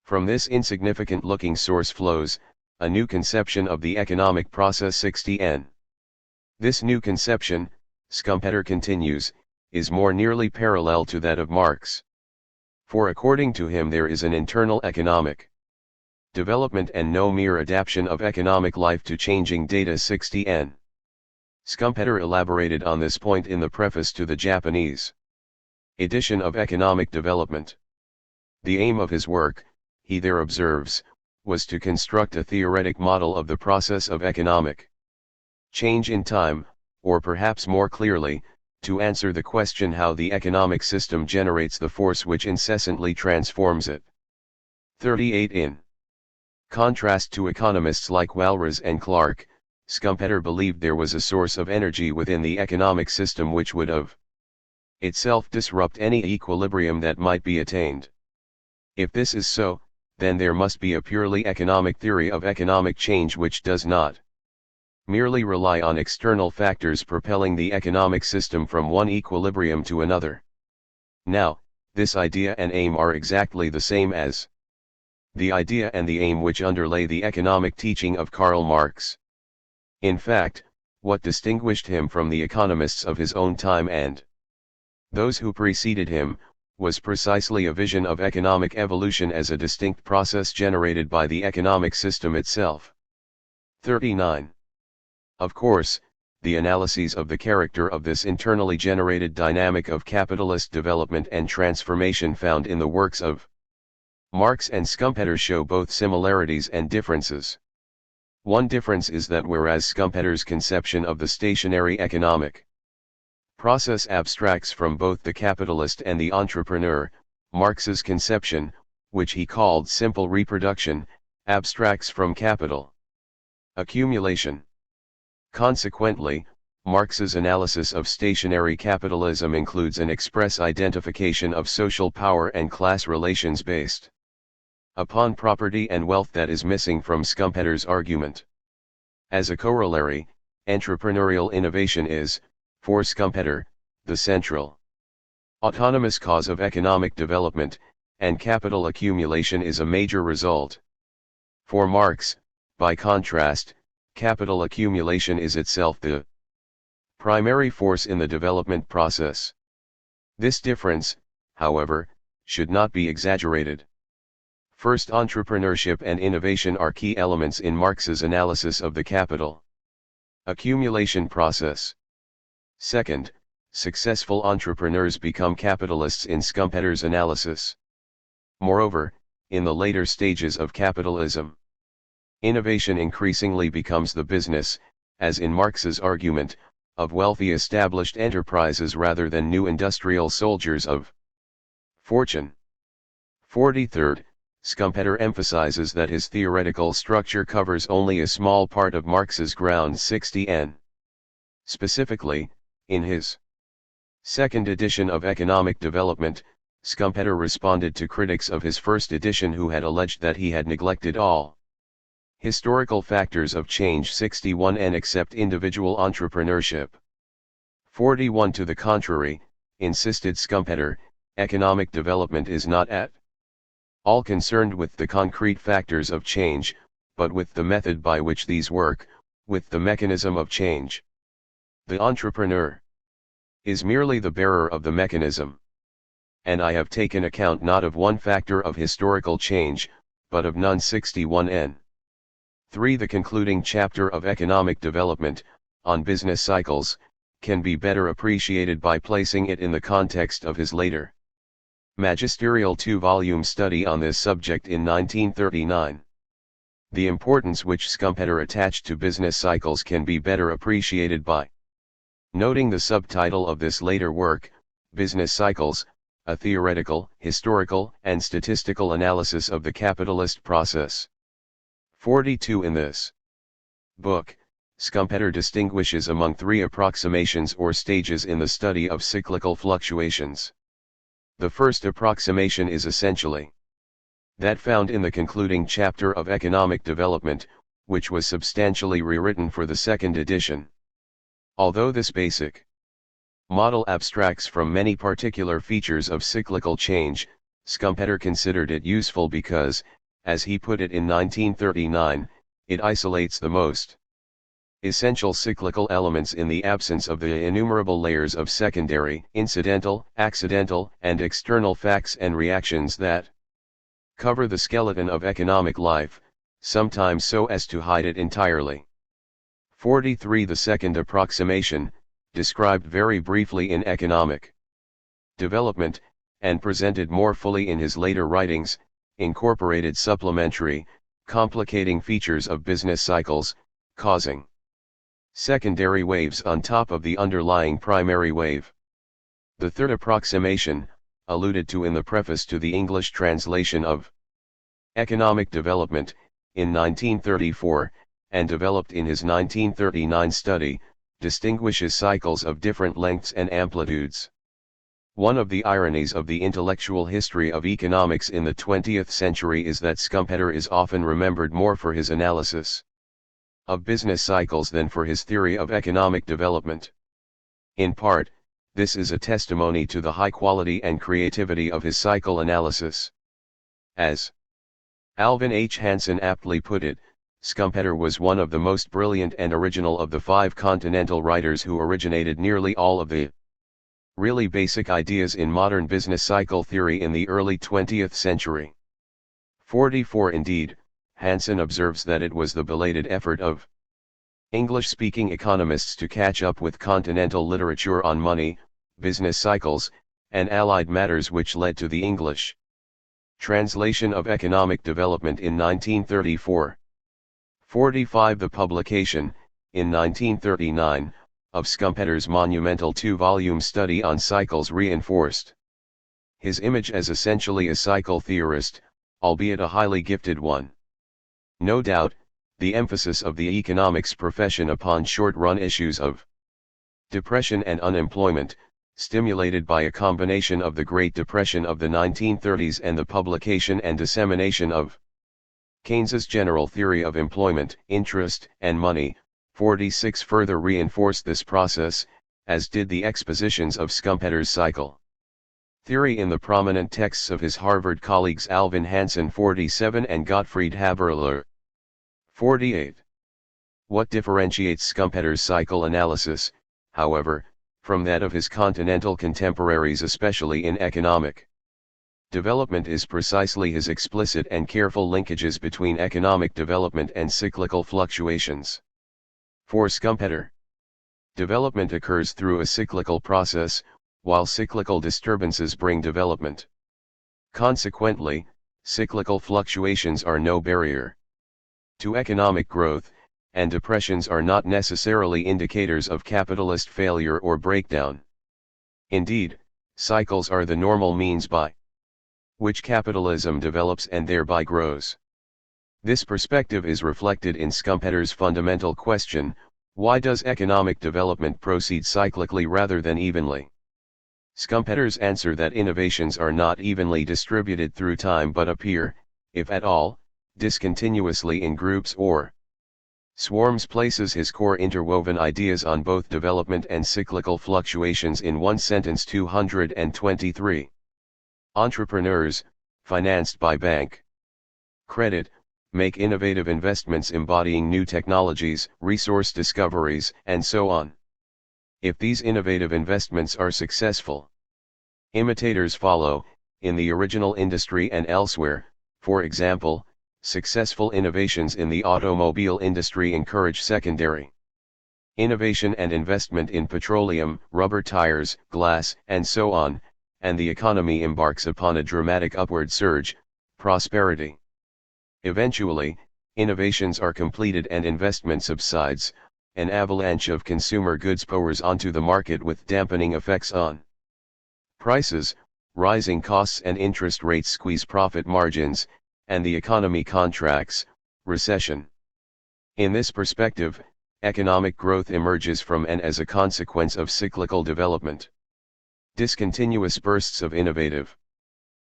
From this insignificant-looking source flows a new conception of the economic process 60n. This new conception, Schumpter continues, is more nearly parallel to that of Marx. For according to him there is an internal economic development and no mere adaptation of economic life to changing data 60n. Schumpter elaborated on this point in the preface to the Japanese edition of Economic Development. The aim of his work, he there observes, was to construct a theoretic model of the process of economic change in time, or perhaps more clearly, to answer the question how the economic system generates the force which incessantly transforms it. 38 In contrast to economists like Walras and Clarke, Schumpter believed there was a source of energy within the economic system which would of itself disrupt any equilibrium that might be attained. If this is so, then there must be a purely economic theory of economic change which does not merely rely on external factors propelling the economic system from one equilibrium to another. Now, this idea and aim are exactly the same as the idea and the aim which underlay the economic teaching of Karl Marx. In fact, what distinguished him from the economists of his own time and those who preceded him, was precisely a vision of economic evolution as a distinct process generated by the economic system itself. 39. Of course, the analyses of the character of this internally generated dynamic of capitalist development and transformation found in the works of Marx and Schumpter show both similarities and differences. One difference is that whereas Schumpter's conception of the stationary economic process abstracts from both the capitalist and the entrepreneur, Marx's conception, which he called simple reproduction, abstracts from capital accumulation. Consequently, Marx's analysis of stationary capitalism includes an express identification of social power and class relations based upon property and wealth that is missing from Schumpter's argument. As a corollary, entrepreneurial innovation is, for Schumpter, the central autonomous cause of economic development, and capital accumulation is a major result. For Marx, by contrast, capital accumulation is itself the primary force in the development process. This difference, however, should not be exaggerated. First, entrepreneurship and innovation are key elements in Marx's analysis of the capital accumulation process. Second, successful entrepreneurs become capitalists in Schumpter's analysis. Moreover, in the later stages of capitalism, innovation increasingly becomes the business, as in Marx's argument, of wealthy established enterprises rather than new industrial soldiers of fortune. 43rd, Schumpter emphasizes that his theoretical structure covers only a small part of Marx's ground 60n. Specifically, in his second edition of Economic Development, Schumpter responded to critics of his first edition who had alleged that he had neglected all historical factors of change 61n except individual entrepreneurship. 41 To the contrary, insisted Schumpter, economic development is not at all concerned with the concrete factors of change, but with the method by which these work, with the mechanism of change. The entrepreneur is merely the bearer of the mechanism. And I have taken account not of one factor of historical change, but of none 61n. 3 The concluding chapter of Economic Development, on business cycles, can be better appreciated by placing it in the context of his later magisterial 2-volume study on this subject in 1939. The importance which Schumpter attached to business cycles can be better appreciated by Noting the subtitle of this later work, Business Cycles, a theoretical, historical, and statistical analysis of the capitalist process. 42. In this book, Schumpeter distinguishes among three approximations or stages in the study of cyclical fluctuations. The first approximation is essentially that found in the concluding chapter of Economic Development, which was substantially rewritten for the second edition. Although this basic model abstracts from many particular features of cyclical change, Schumpeter considered it useful because, as he put it in 1939, it isolates the most essential cyclical elements in the absence of the innumerable layers of secondary, incidental, accidental, and external facts and reactions that cover the skeleton of economic life, sometimes so as to hide it entirely. 43. The second approximation, described very briefly in Economic Development, and presented more fully in his later writings, incorporated supplementary, complicating features of business cycles, causing secondary waves on top of the underlying primary wave. The third approximation, alluded to in the preface to the English translation of Economic Development, in 1934, and developed in his 1939 study, distinguishes cycles of different lengths and amplitudes. One of the ironies of the intellectual history of economics in the 20th century is that Schumpeter is often remembered more for his analysis of business cycles than for his theory of economic development. In part, this is a testimony to the high quality and creativity of his cycle analysis. As Alvin H. Hansen aptly put it, Schumpeter was one of the most brilliant and original of the 5 continental writers who originated nearly all of the really basic ideas in modern business cycle theory in the early 20th century. 44. Indeed, Hansen observes that it was the belated effort of English-speaking economists to catch up with continental literature on money, business cycles, and allied matters which led to the English translation of Economic Development in 1934. 45. The publication, in 1939, of Schumpeter's monumental 2-volume study on cycles reinforced his image as essentially a cycle theorist, albeit a highly gifted one. No doubt, the emphasis of the economics profession upon short-run issues of depression and unemployment, stimulated by a combination of the Great Depression of the 1930s and the publication and dissemination of Keynes's general theory of employment, interest, and money, 46 further reinforced this process, as did the expositions of Schumpeter's cycle theory in the prominent texts of his Harvard colleagues Alvin Hansen 47 and Gottfried Haberler 48. What differentiates Schumpeter's cycle analysis, however, from that of his continental contemporaries, especially in economic development, is precisely his explicit and careful linkages between economic development and cyclical fluctuations. For Schumpeter, development occurs through a cyclical process, while cyclical disturbances bring development. Consequently, cyclical fluctuations are no barrier to economic growth, and depressions are not necessarily indicators of capitalist failure or breakdown. Indeed, cycles are the normal means by which capitalism develops and thereby grows. This perspective is reflected in Schumpeter's fundamental question: why does economic development proceed cyclically rather than evenly? Schumpeter's answer that innovations are not evenly distributed through time but appear, if at all, discontinuously in groups or swarms places his core interwoven ideas on both development and cyclical fluctuations in one sentence. 223. Entrepreneurs, financed by bank credit, make innovative investments embodying new technologies, resource discoveries, and so on. If these innovative investments are successful, imitators follow, in the original industry and elsewhere. For example, successful innovations in the automobile industry encourage secondary innovation and investment in petroleum, rubber tires, glass, and so on, and the economy embarks upon a dramatic upward surge, prosperity. Eventually, innovations are completed and investment subsides, an avalanche of consumer goods pours onto the market with dampening effects on prices, rising costs and interest rates squeeze profit margins, and the economy contracts, recession. In this perspective, economic growth emerges from and as a consequence of cyclical development. Discontinuous bursts of innovative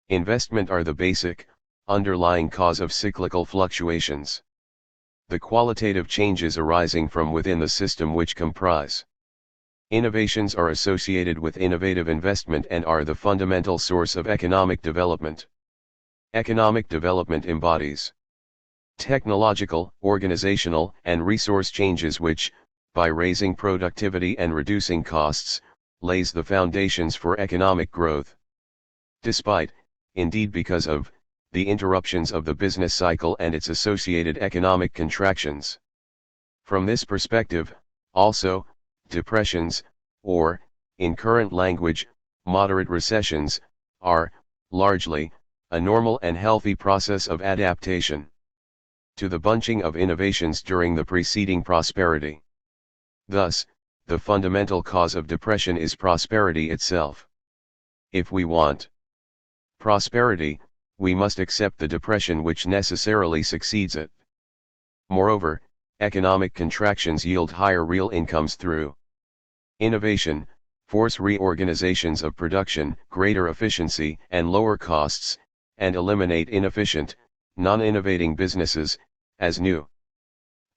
investment are the basic, underlying cause of cyclical fluctuations. The qualitative changes arising from within the system which comprise innovations are associated with innovative investment and are the fundamental source of economic development. Economic development embodies technological, organizational, and resource changes which, by raising productivity and reducing costs, lays the foundations for economic growth. Despite, indeed because of, the interruptions of the business cycle and its associated economic contractions. From this perspective, also, depressions, or, in current language, moderate recessions, are, largely, a normal and healthy process of adaptation to the bunching of innovations during the preceding prosperity. Thus, the fundamental cause of depression is prosperity itself. If we want prosperity, we must accept the depression which necessarily succeeds it. Moreover, economic contractions yield higher real incomes through innovation, force reorganizations of production, greater efficiency and lower costs, and eliminate inefficient, non-innovating businesses, as new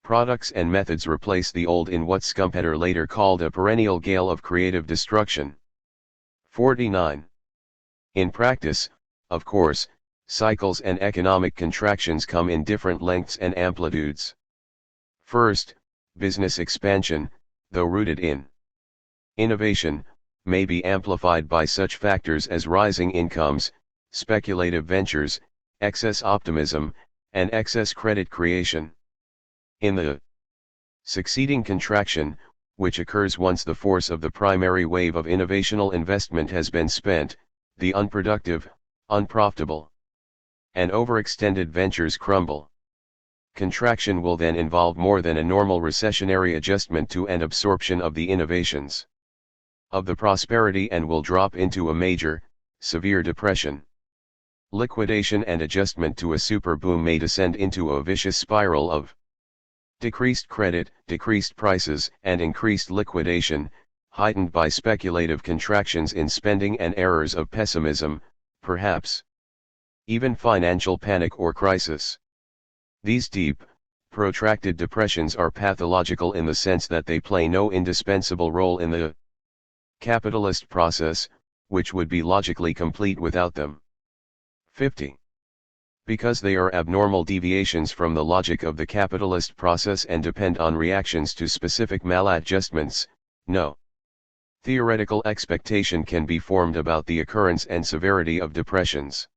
products and methods replace the old in what Schumpeter later called a perennial gale of creative destruction. 49. In practice, of course, cycles and economic contractions come in different lengths and amplitudes. First, business expansion, though rooted in innovation, may be amplified by such factors as rising incomes, speculative ventures, excess optimism, and excess credit creation. In the succeeding contraction, which occurs once the force of the primary wave of innovational investment has been spent, the unproductive, unprofitable, and overextended ventures crumble. Contraction will then involve more than a normal recessionary adjustment to and absorption of the innovations of the prosperity and will drop into a major, severe depression. Liquidation and adjustment to a super boom may descend into a vicious spiral of decreased credit, decreased prices, and increased liquidation, heightened by speculative contractions in spending and errors of pessimism, perhaps even financial panic or crisis. These deep, protracted depressions are pathological in the sense that they play no indispensable role in the capitalist process, which would be logically complete without them. 50. Because they are abnormal deviations from the logic of the capitalist process and depend on reactions to specific maladjustments, no theoretical expectation can be formed about the occurrence and severity of depressions.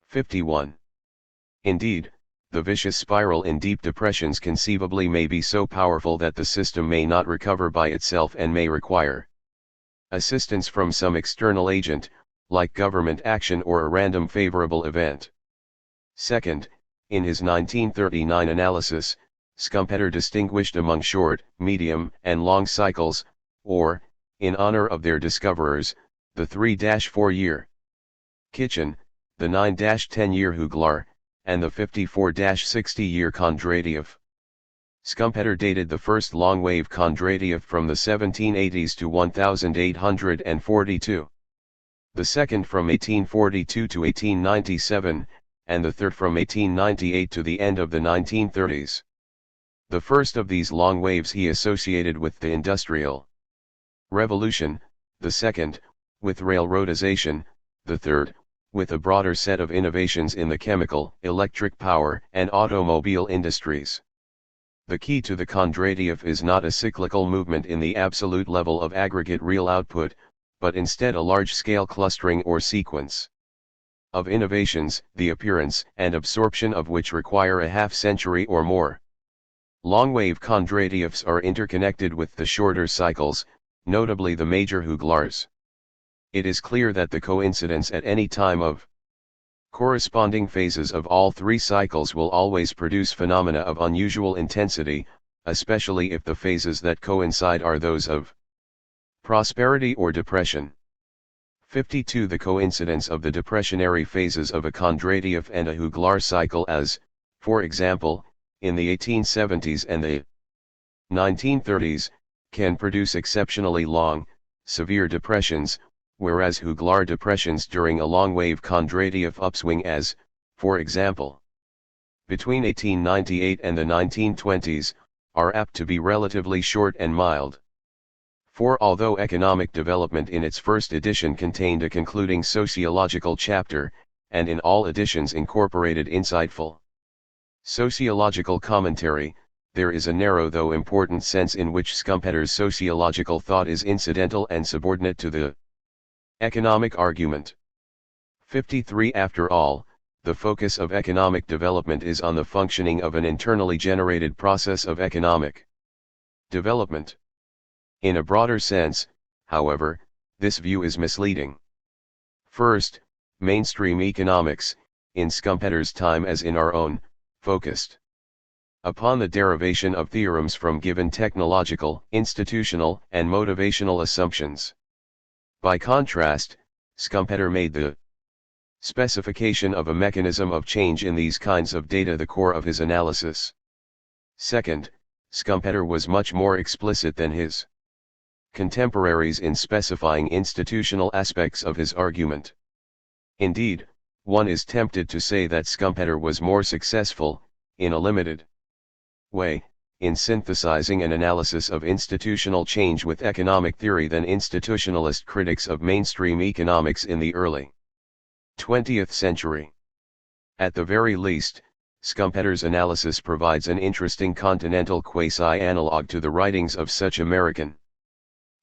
51. Indeed, the vicious spiral in deep depressions conceivably may be so powerful that the system may not recover by itself and may require assistance from some external agent, like government action or a random favorable event. Second, in his 1939 analysis, Schumpeter distinguished among short, medium, and long cycles, or, in honor of their discoverers, the 3-4-year Kitchen, the 9-10-year Huglar, and the 54-60-year Kondratiev. Schumpeter dated the first long-wave Kondratiev from the 1780s to 1842, the second from 1842 to 1897, and the third from 1898 to the end of the 1930s. The first of these long waves he associated with the Industrial Revolution, the second, with railroadization, the third, with a broader set of innovations in the chemical, electric power, and automobile industries. The key to the Kondratiev is not a cyclical movement in the absolute level of aggregate real output, but instead a large-scale clustering or sequence of innovations, the appearance and absorption of which require a half-century or more. Long-wave Kondratievs are interconnected with the shorter cycles, notably the major Huglars. It is clear that the coincidence at any time of corresponding phases of all three cycles will always produce phenomena of unusual intensity, especially if the phases that coincide are those of prosperity or depression. 52. The coincidence of the depressionary phases of a Kondratiev and a Huglar cycle as, for example, in the 1870s and the 1930s, can produce exceptionally long, severe depressions, whereas Huglar depressions during a long-wave Kondratiev upswing as, for example, between 1898 and the 1920s, are apt to be relatively short and mild. For although Economic Development in its first edition contained a concluding sociological chapter, and in all editions incorporated insightful sociological commentary, there is a narrow though important sense in which Schumpeter's sociological thought is incidental and subordinate to the economic argument. 53. After all, the focus of economic development is on the functioning of an internally generated process of economic development. In a broader sense, however, this view is misleading. First, mainstream economics, in Schumpeter's time as in our own, focused upon the derivation of theorems from given technological, institutional, and motivational assumptions. By contrast, Schumpeter made the specification of a mechanism of change in these kinds of data the core of his analysis. Second, Schumpeter was much more explicit than his contemporaries in specifying institutional aspects of his argument. Indeed, one is tempted to say that Schumpeter was more successful, in a limited way, in synthesizing an analysis of institutional change with economic theory than institutionalist critics of mainstream economics in the early 20th century. At the very least, Schumpeter's analysis provides an interesting continental quasi-analog to the writings of such American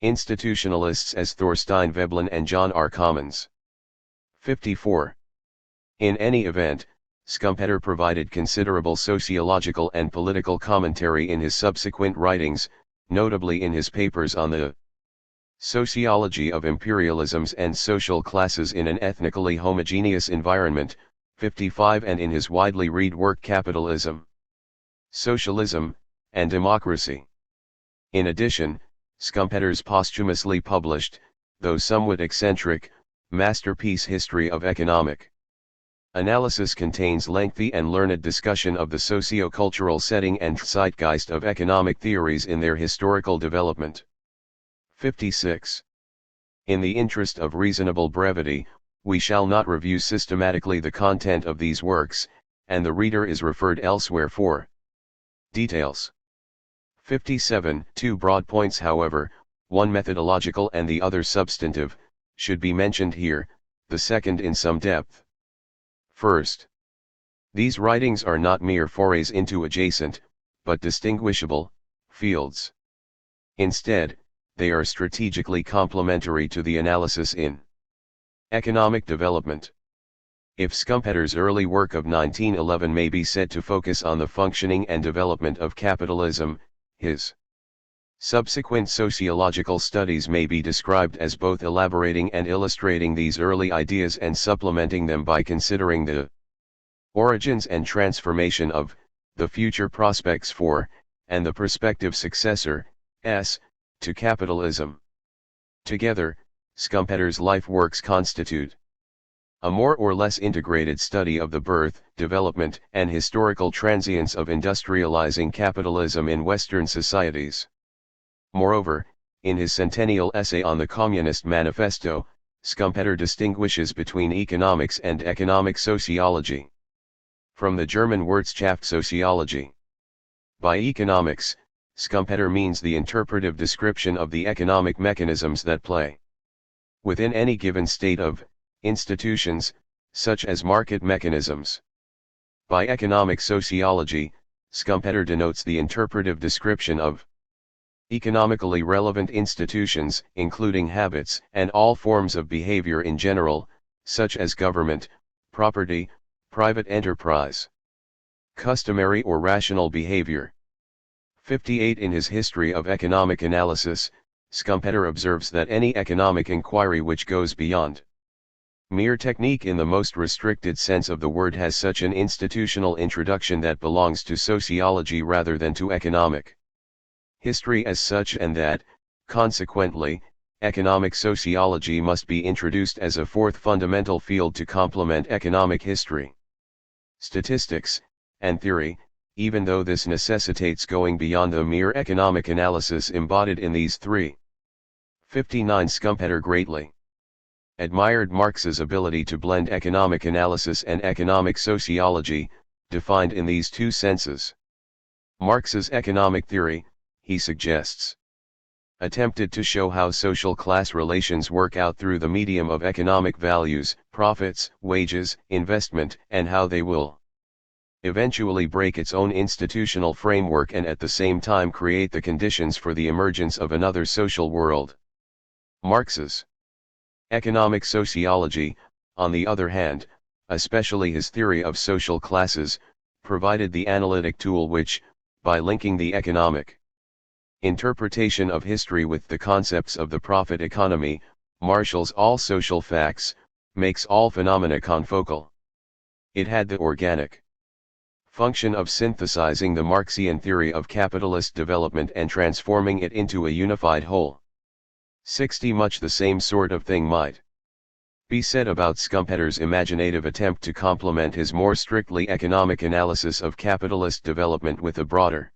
institutionalists as Thorstein Veblen and John R. Commons. 54. In any event, Schumpeter provided considerable sociological and political commentary in his subsequent writings, notably in his papers on the sociology of imperialisms and social classes in an ethnically homogeneous environment, 55, and in his widely read work Capitalism, Socialism, and Democracy. In addition, Schumpeter's posthumously published, though somewhat eccentric, masterpiece History of Economic Analysis contains lengthy and learned discussion of the socio-cultural setting and zeitgeist of economic theories in their historical development. 56. In the interest of reasonable brevity, we shall not review systematically the content of these works, and the reader is referred elsewhere for details. 57. Two broad points, however, one methodological and the other substantive, should be mentioned here, the second in some depth. First, these writings are not mere forays into adjacent, but distinguishable, fields. Instead, they are strategically complementary to the analysis in economic development. If Schumpeter's early work of 1911 may be said to focus on the functioning and development of capitalism, his subsequent sociological studies may be described as both elaborating and illustrating these early ideas and supplementing them by considering the origins and transformation of, the future prospects for, and the prospective successor, to capitalism. Together, Schumpeter's life works constitute a more or less integrated study of the birth, development, and historical transience of industrializing capitalism in Western societies. Moreover, in his centennial essay on the Communist Manifesto, Schumpeter distinguishes between economics and economic sociology. From the German Wirtschaft sociology. By economics, Schumpeter means the interpretive description of the economic mechanisms that play within any given state of institutions, such as market mechanisms. By economic sociology, Schumpeter denotes the interpretive description of economically relevant institutions, including habits and all forms of behavior in general, such as government, property, private enterprise, customary or rational behavior. 58. In his History of Economic Analysis, Schumpeter observes that any economic inquiry which goes beyond mere technique in the most restricted sense of the word has such an institutional introduction that belongs to sociology rather than to economic history as such, and that, consequently, economic sociology must be introduced as a fourth fundamental field to complement economic history, statistics, and theory, even though this necessitates going beyond the mere economic analysis embodied in these three. 59. Schumpeter greatly admired Marx's ability to blend economic analysis and economic sociology, defined in these two senses. Marx's economic theory, he suggests, attempted to show how social class relations work out through the medium of economic values, profits, wages, investment, and how they will eventually break its own institutional framework and at the same time create the conditions for the emergence of another social world. Marx's economic sociology, on the other hand, especially his theory of social classes, provided the analytic tool which, by linking the economic interpretation of history with the concepts of the profit economy, marshals all social facts, makes all phenomena confocal. It had the organic function of synthesizing the Marxian theory of capitalist development and transforming it into a unified whole. 60. Much the same sort of thing might be said about Schumpeter's imaginative attempt to complement his more strictly economic analysis of capitalist development with a broader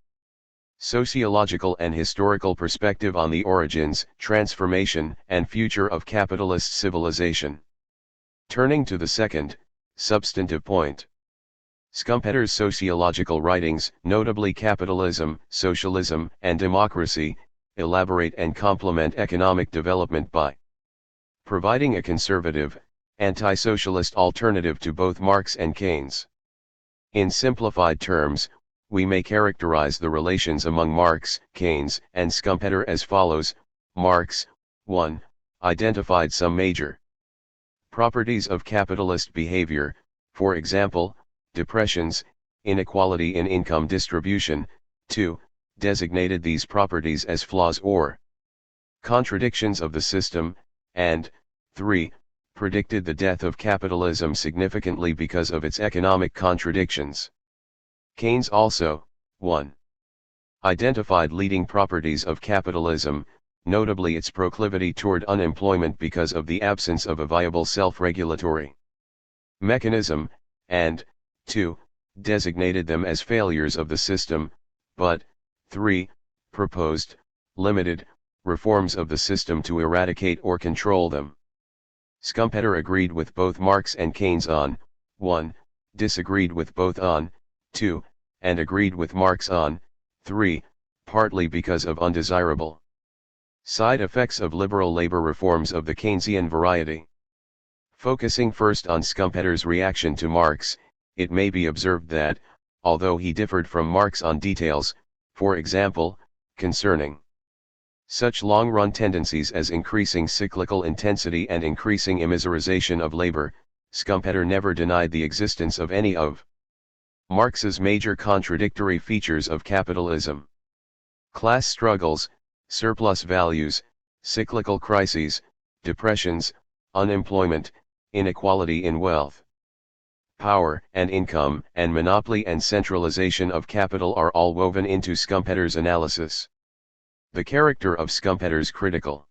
sociological and historical perspective on the origins, transformation, and future of capitalist civilization. Turning to the second, substantive point. Schumpeter's sociological writings, notably Capitalism, Socialism, and Democracy, elaborate and complement economic development by providing a conservative, anti-socialist alternative to both Marx and Keynes. In simplified terms, we may characterize the relations among Marx, Keynes, and Schumpeter as follows. Marx, 1. Identified some major properties of capitalist behavior, for example, depressions, inequality in income distribution. 2. Designated these properties as flaws or contradictions of the system, and 3. Predicted the death of capitalism significantly because of its economic contradictions. Keynes also, 1. Identified leading properties of capitalism, notably its proclivity toward unemployment because of the absence of a viable self-regulatory mechanism, and 2. Designated them as failures of the system, but 3. Proposed, limited, reforms of the system to eradicate or control them. Schumpeter agreed with both Marx and Keynes on 1, disagreed with both on 2, and agreed with Marx on 3, partly because of undesirable side effects of liberal labor reforms of the Keynesian variety. Focusing first on Schumpeter's reaction to Marx, it may be observed that, although he differed from Marx on details, for example, concerning such long-run tendencies as increasing cyclical intensity and increasing immiserization of labor, Schumpeter never denied the existence of any of Marx's major contradictory features of capitalism: class struggles, surplus values, cyclical crises, depressions, unemployment, inequality in wealth, power and income, and monopoly and centralization of capital are all woven into Schumpeter's analysis. The character of Schumpeter's critical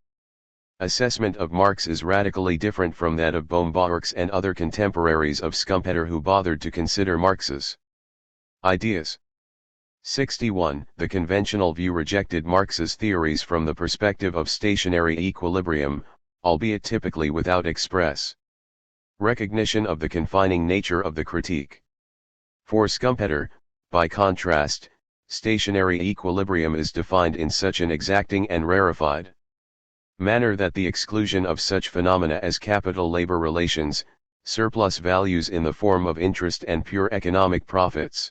assessment of Marx is radically different from that of Baumgart's and other contemporaries of Schumpeter who bothered to consider Marx's ideas. 61. The conventional view rejected Marx's theories from the perspective of stationary equilibrium, albeit typically without express recognition of the confining nature of the critique. For Schumpeter, by contrast, stationary equilibrium is defined in such an exacting and rarefied manner that the exclusion of such phenomena as capital-labor relations, surplus values in the form of interest and pure economic profits,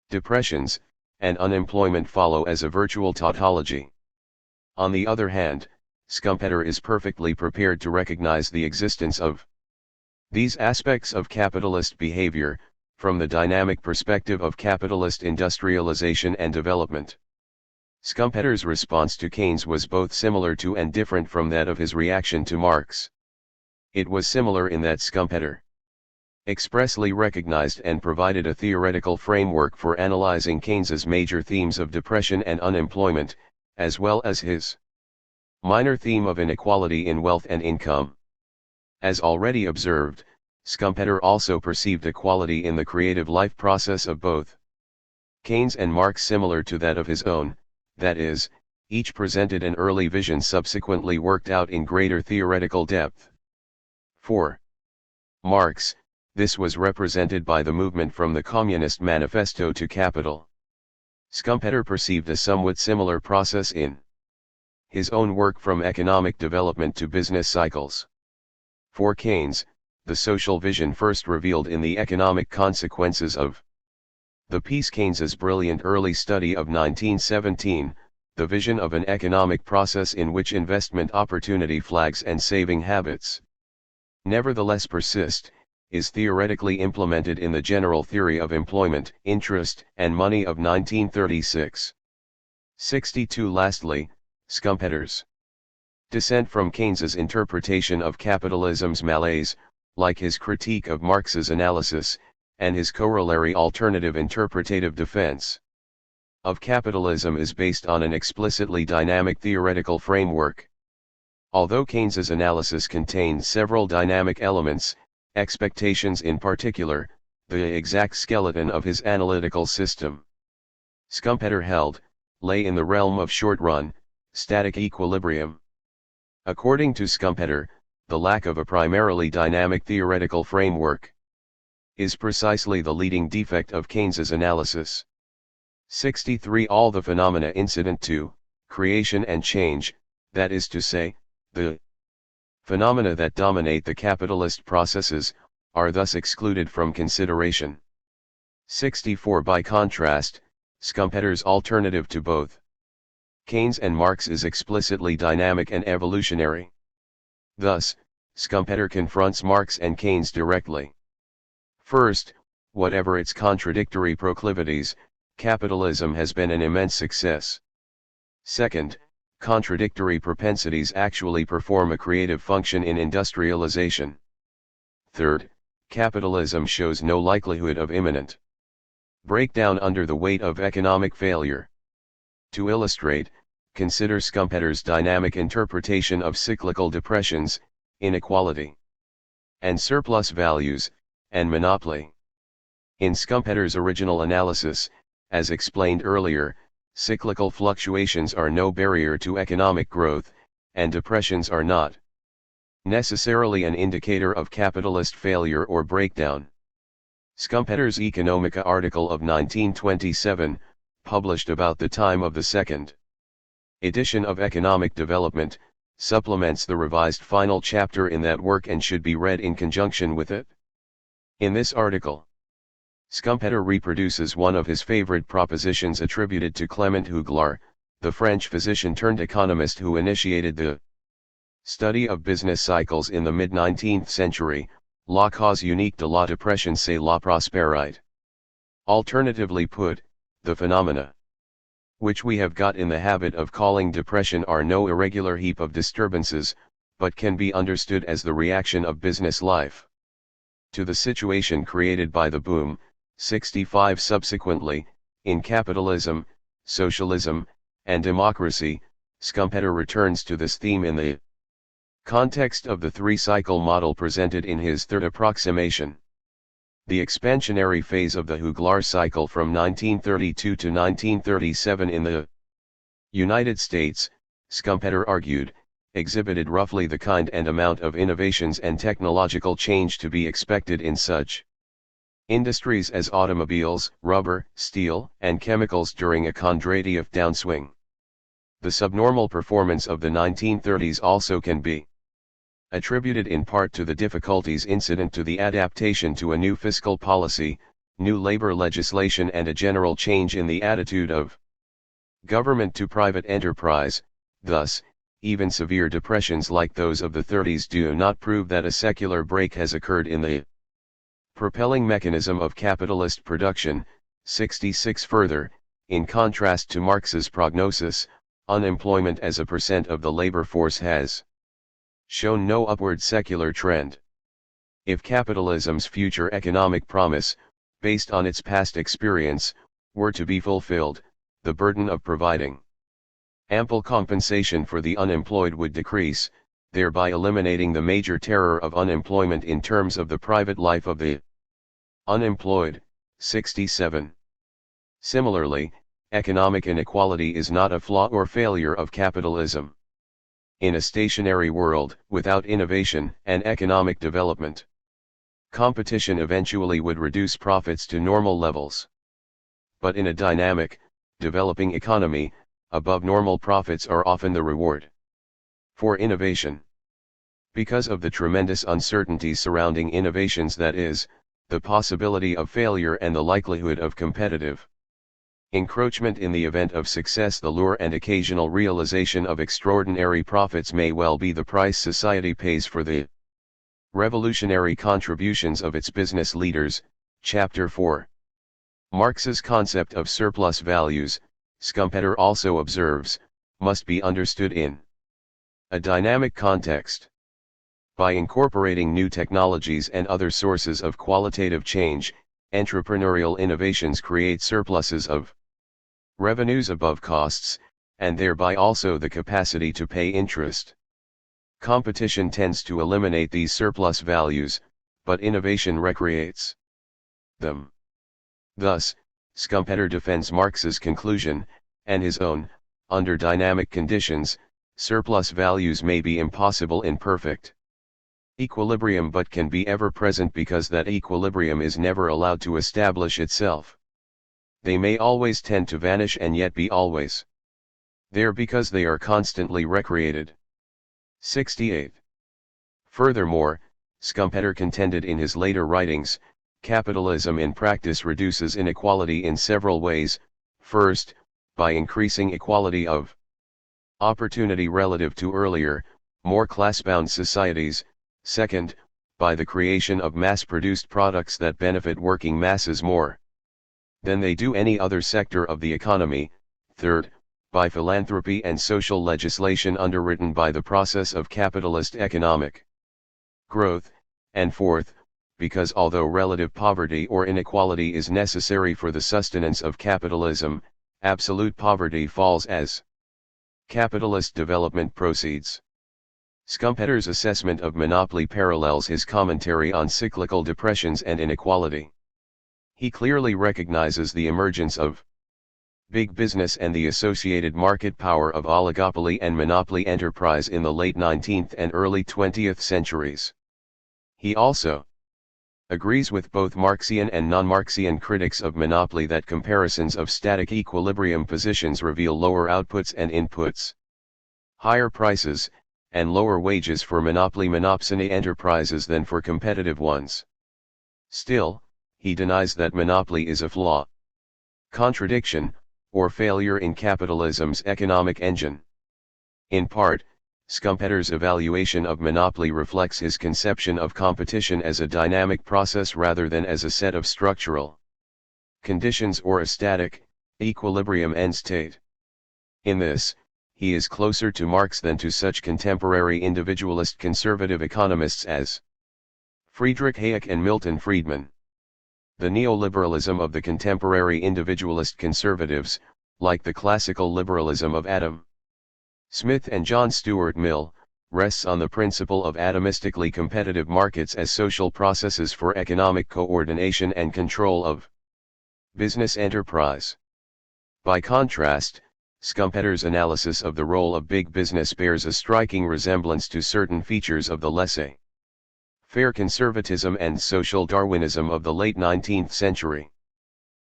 depressions, and unemployment follow as a virtual tautology. On the other hand, Schumpeter is perfectly prepared to recognize the existence of these aspects of capitalist behavior, from the dynamic perspective of capitalist industrialization and development. Schumpeter's response to Keynes was both similar to and different from that of his reaction to Marx. It was similar in that Schumpeter expressly recognized and provided a theoretical framework for analyzing Keynes's major themes of depression and unemployment, as well as his minor theme of inequality in wealth and income. As already observed, Schumpeter also perceived equality in the creative life process of both Keynes and Marx, similar to that of his own, that is, each presented an early vision subsequently worked out in greater theoretical depth. For Marx, this was represented by the movement from the Communist Manifesto to Capital. Schumpeter perceived a somewhat similar process in his own work from economic development to business cycles. For Keynes, the social vision first revealed in the economic consequences of the piece. Keynes's brilliant early study of 1917, the vision of an economic process in which investment opportunity flags and saving habits nevertheless persist, is theoretically implemented in the general theory of employment, interest, and money of 1936. 62. Lastly, Schumpeter's dissent from Keynes's interpretation of capitalism's malaise, like his critique of Marx's analysis, and his corollary alternative interpretative defense of capitalism, is based on an explicitly dynamic theoretical framework. Although Keynes's analysis contained several dynamic elements, expectations in particular, the exact skeleton of his analytical system, Schumpeter held, lay in the realm of short-run, static equilibrium. According to Schumpeter, the lack of a primarily dynamic theoretical framework is precisely the leading defect of Keynes's analysis. 63. All the phenomena incident to creation and change, that is to say, the phenomena that dominate the capitalist processes, are thus excluded from consideration. 64. By contrast, Schumpeter's alternative to both Keynes and Marx is explicitly dynamic and evolutionary. Thus, Schumpeter confronts Marx and Keynes directly. First, whatever its contradictory proclivities, capitalism has been an immense success. Second, contradictory propensities actually perform a creative function in industrialization. Third, capitalism shows no likelihood of imminent breakdown under the weight of economic failure. To illustrate, consider Schumpeter's dynamic interpretation of cyclical depressions, inequality, and surplus values, and monopoly. In Schumpeter's original analysis, as explained earlier, cyclical fluctuations are no barrier to economic growth, and depressions are not necessarily an indicator of capitalist failure or breakdown. Schumpeter's Economica article of 1927, published about the time of the second edition of Economic Development, supplements the revised final chapter in that work and should be read in conjunction with it. In this article, Schumpeter reproduces one of his favorite propositions attributed to Clement Huglar, the French physician turned economist who initiated the study of business cycles in the mid-19th century: la cause unique de la dépression c'est la prospérité. Alternatively put, the phenomena which we have got in the habit of calling depression are no irregular heap of disturbances, but can be understood as the reaction of business life to the situation created by the boom. 65. Subsequently, in capitalism, socialism, and democracy, Schumpeter returns to this theme in the context of the three-cycle model presented in his third approximation. The expansionary phase of the Huglar cycle from 1932 to 1937 in the United States, Schumpeter argued, exhibited roughly the kind and amount of innovations and technological change to be expected in such industries as automobiles, rubber, steel, and chemicals during a Kondratiev downswing. The subnormal performance of the 1930s also can be attributed in part to the difficulties incident to the adaptation to a new fiscal policy, new labor legislation, and a general change in the attitude of government to private enterprise. Thus, even severe depressions like those of the 30s do not prove that a secular break has occurred in the propelling mechanism of capitalist production. 66. Further, in contrast to Marx's prognosis, unemployment as a percent of the labor force has shown no upward secular trend. If capitalism's future economic promise, based on its past experience, were to be fulfilled, the burden of providing ample compensation for the unemployed would decrease, thereby eliminating the major terror of unemployment in terms of the private life of the unemployed. 67. Similarly, economic inequality is not a flaw or failure of capitalism. In a stationary world, without innovation and economic development, competition eventually would reduce profits to normal levels. But in a dynamic, developing economy, above normal profits are often the reward for innovation. Because of the tremendous uncertainty surrounding innovations, that is, the possibility of failure and the likelihood of competitive encroachment in the event of success, the lure and occasional realization of extraordinary profits may well be the price society pays for the revolutionary contributions of its business leaders. Chapter 4. Marx's concept of surplus values, Schumpeter also observes, must be understood in a dynamic context. By incorporating new technologies and other sources of qualitative change, entrepreneurial innovations create surpluses of revenues above costs, and thereby also the capacity to pay interest. Competition tends to eliminate these surplus values, but innovation recreates them. Thus, Schumpeter defends Marx's conclusion, and his own: under dynamic conditions, surplus values may be impossible in perfect equilibrium, but can be ever present because that equilibrium is never allowed to establish itself. They may always tend to vanish and yet be always there because they are constantly recreated. 68. Furthermore, Schumpeter contended in his later writings, capitalism in practice reduces inequality in several ways. First, by increasing equality of opportunity relative to earlier, more class-bound societies. Second, by the creation of mass-produced products that benefit working masses more than they do any other sector of the economy. Third, by philanthropy and social legislation underwritten by the process of capitalist economic growth. And fourth, because although relative poverty or inequality is necessary for the sustenance of capitalism, absolute poverty falls as capitalist development proceeds. Schumpeter's assessment of monopoly parallels his commentary on cyclical depressions and inequality. He clearly recognizes the emergence of big business and the associated market power of oligopoly and monopoly enterprise in the late 19th and early 20th centuries. He also agrees with both Marxian and non-Marxian critics of monopoly that comparisons of static equilibrium positions reveal lower outputs and inputs, higher prices, and lower wages for monopsony enterprises than for competitive ones. Still, he denies that monopoly is a flaw, contradiction, or failure in capitalism's economic engine. In part, Schumpeter's evaluation of monopoly reflects his conception of competition as a dynamic process rather than as a set of structural conditions or a static, equilibrium end state. In this, he is closer to Marx than to such contemporary individualist conservative economists as Friedrich Hayek and Milton Friedman. The neoliberalism of the contemporary individualist conservatives, like the classical liberalism of Adam Smith and John Stuart Mill, rests on the principle of atomistically competitive markets as social processes for economic coordination and control of business enterprise. By contrast, Schumpeter's analysis of the role of big business bears a striking resemblance to certain features of the laissez-faire conservatism and social Darwinism of the late 19th century.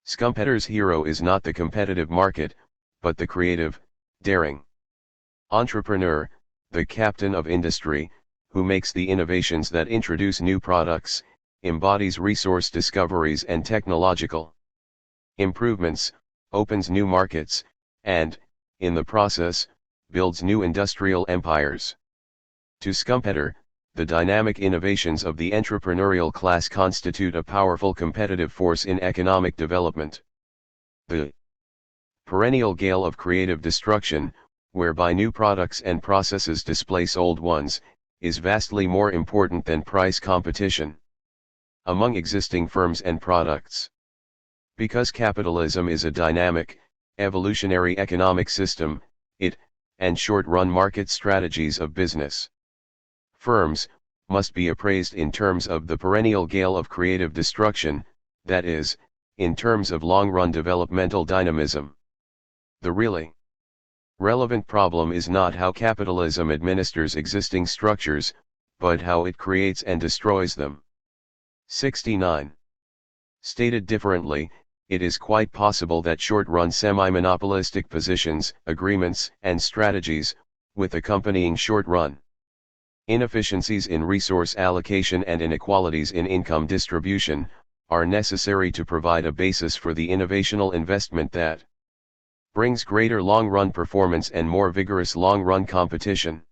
Schumpeter's hero is not the competitive market, but the creative, daring entrepreneur, the captain of industry, who makes the innovations that introduce new products, embodies resource discoveries and technological improvements, opens new markets, and, in the process, builds new industrial empires. To Schumpeter, the dynamic innovations of the entrepreneurial class constitute a powerful competitive force in economic development. The perennial gale of creative destruction, whereby new products and processes displace old ones, is vastly more important than price competition. among existing firms and products. Because capitalism is a dynamic, evolutionary economic system, and short-run market strategies of business. Firms must be appraised in terms of the perennial gale of creative destruction, that is, in terms of long-run developmental dynamism. The really relevant problem is not how capitalism administers existing structures, but how it creates and destroys them. 69. Stated differently, it is quite possible that short-run semi-monopolistic positions, agreements, and strategies, with accompanying short-run inefficiencies in resource allocation and inequalities in income distribution, are necessary to provide a basis for the innovational investment that brings greater long-run performance and more vigorous long-run competition.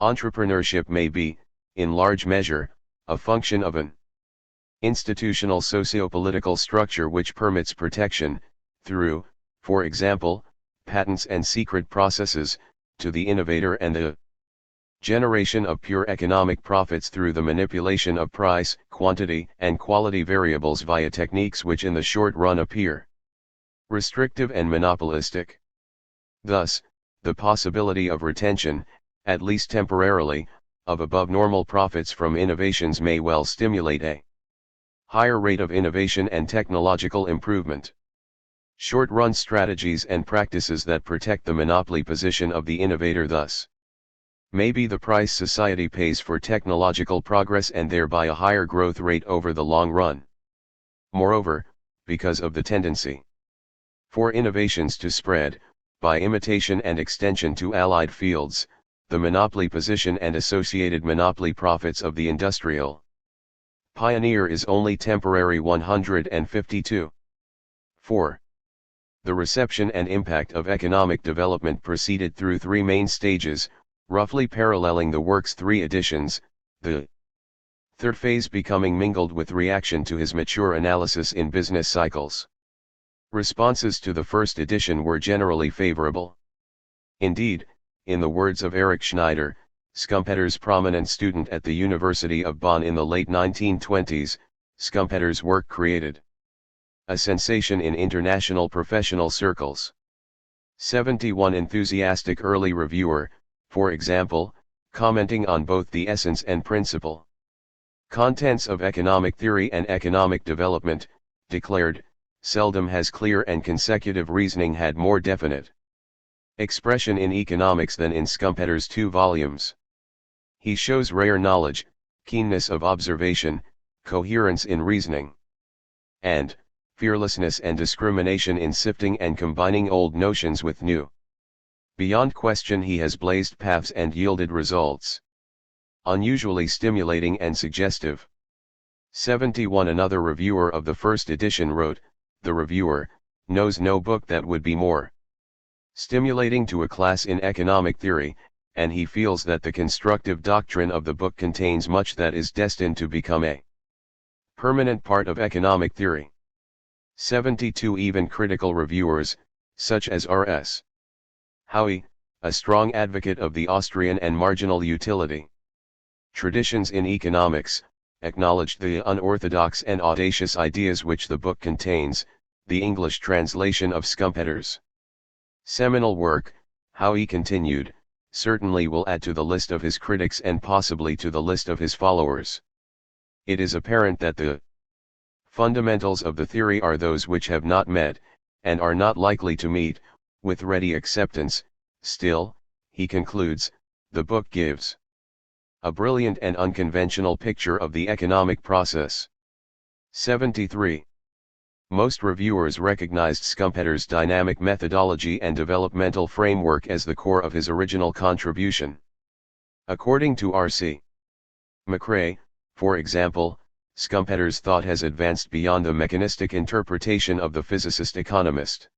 Entrepreneurship may be, in large measure, a function of an institutional socio-political structure which permits protection, through, for example, patents and secret processes, to the innovator and the generation of pure economic profits through the manipulation of price, quantity, and quality variables via techniques which in the short run appear restrictive and monopolistic. Thus, the possibility of retention, at least temporarily, of above normal profits from innovations may well stimulate a higher rate of innovation and technological improvement. Short-run strategies and practices that protect the monopoly position of the innovator thus may be the price society pays for technological progress and thereby a higher growth rate over the long run. Moreover, because of the tendency for innovations to spread, by imitation and extension to allied fields, the monopoly position and associated monopoly profits of the industrial pioneer is only temporary. 152. 4. The reception and impact of economic development proceeded through three main stages, roughly paralleling the work's three editions, the third phase becoming mingled with reaction to his mature analysis in business cycles. Responses to the first edition were generally favorable. Indeed, in the words of Erich Schneider, Schumpter's prominent student at the University of Bonn in the late 1920s, Schumpter's work created a sensation in international professional circles. 71 enthusiastic early reviewer, for example, commenting on both the essence and principle contents of economic theory and economic development, declared, "Seldom has clear and consecutive reasoning had more definite expression in economics than in Schumpter's 2 volumes. He shows rare knowledge, keenness of observation, coherence in reasoning, and fearlessness and discrimination in sifting and combining old notions with new. Beyond question he has blazed paths and yielded results unusually stimulating and suggestive." 71 Another reviewer of the first edition wrote, "The reviewer knows no book that would be more stimulating to a class in economic theory, and he feels that the constructive doctrine of the book contains much that is destined to become a permanent part of economic theory." 72 Even critical reviewers, such as R.S. Howe, a strong advocate of the Austrian and marginal utility traditions in economics, acknowledged the unorthodox and audacious ideas which the book contains. The English translation of Schumpter's seminal work, Howe continued, certainly will add to the list of his critics and possibly to the list of his followers. It is apparent that the fundamentals of the theory are those which have not met, and are not likely to meet, with ready acceptance. Still, he concludes, the book gives a brilliant and unconventional picture of the economic process. 73. Most reviewers recognized Schumpter's dynamic methodology and developmental framework as the core of his original contribution. According to R.C. McRae, for example, Schumpter's thought has advanced beyond the mechanistic interpretation of the physicist-economist.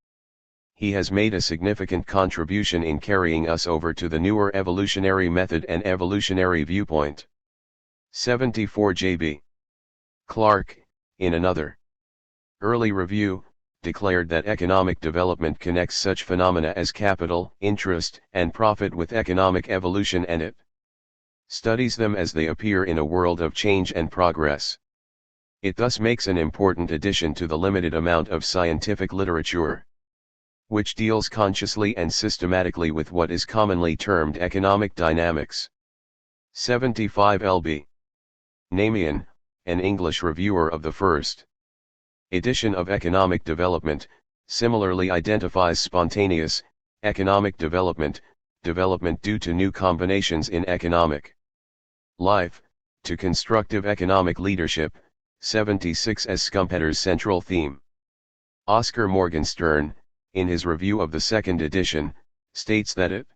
He has made a significant contribution in carrying us over to the newer evolutionary method and evolutionary viewpoint. 74 J.B. Clark, in another early review, declared that economic development connects such phenomena as capital, interest, and profit with economic evolution, and it studies them as they appear in a world of change and progress. It thus makes an important addition to the limited amount of scientific literature, which deals consciously and systematically with what is commonly termed economic dynamics. 75 lb. Namian, an English reviewer of the first edition of Economic Development, similarly identifies spontaneous, economic development, development due to new combinations in economic life, to constructive economic leadership, 76 as Schumpeter's central theme. Oscar Morgenstern, in his review of the second edition, states that it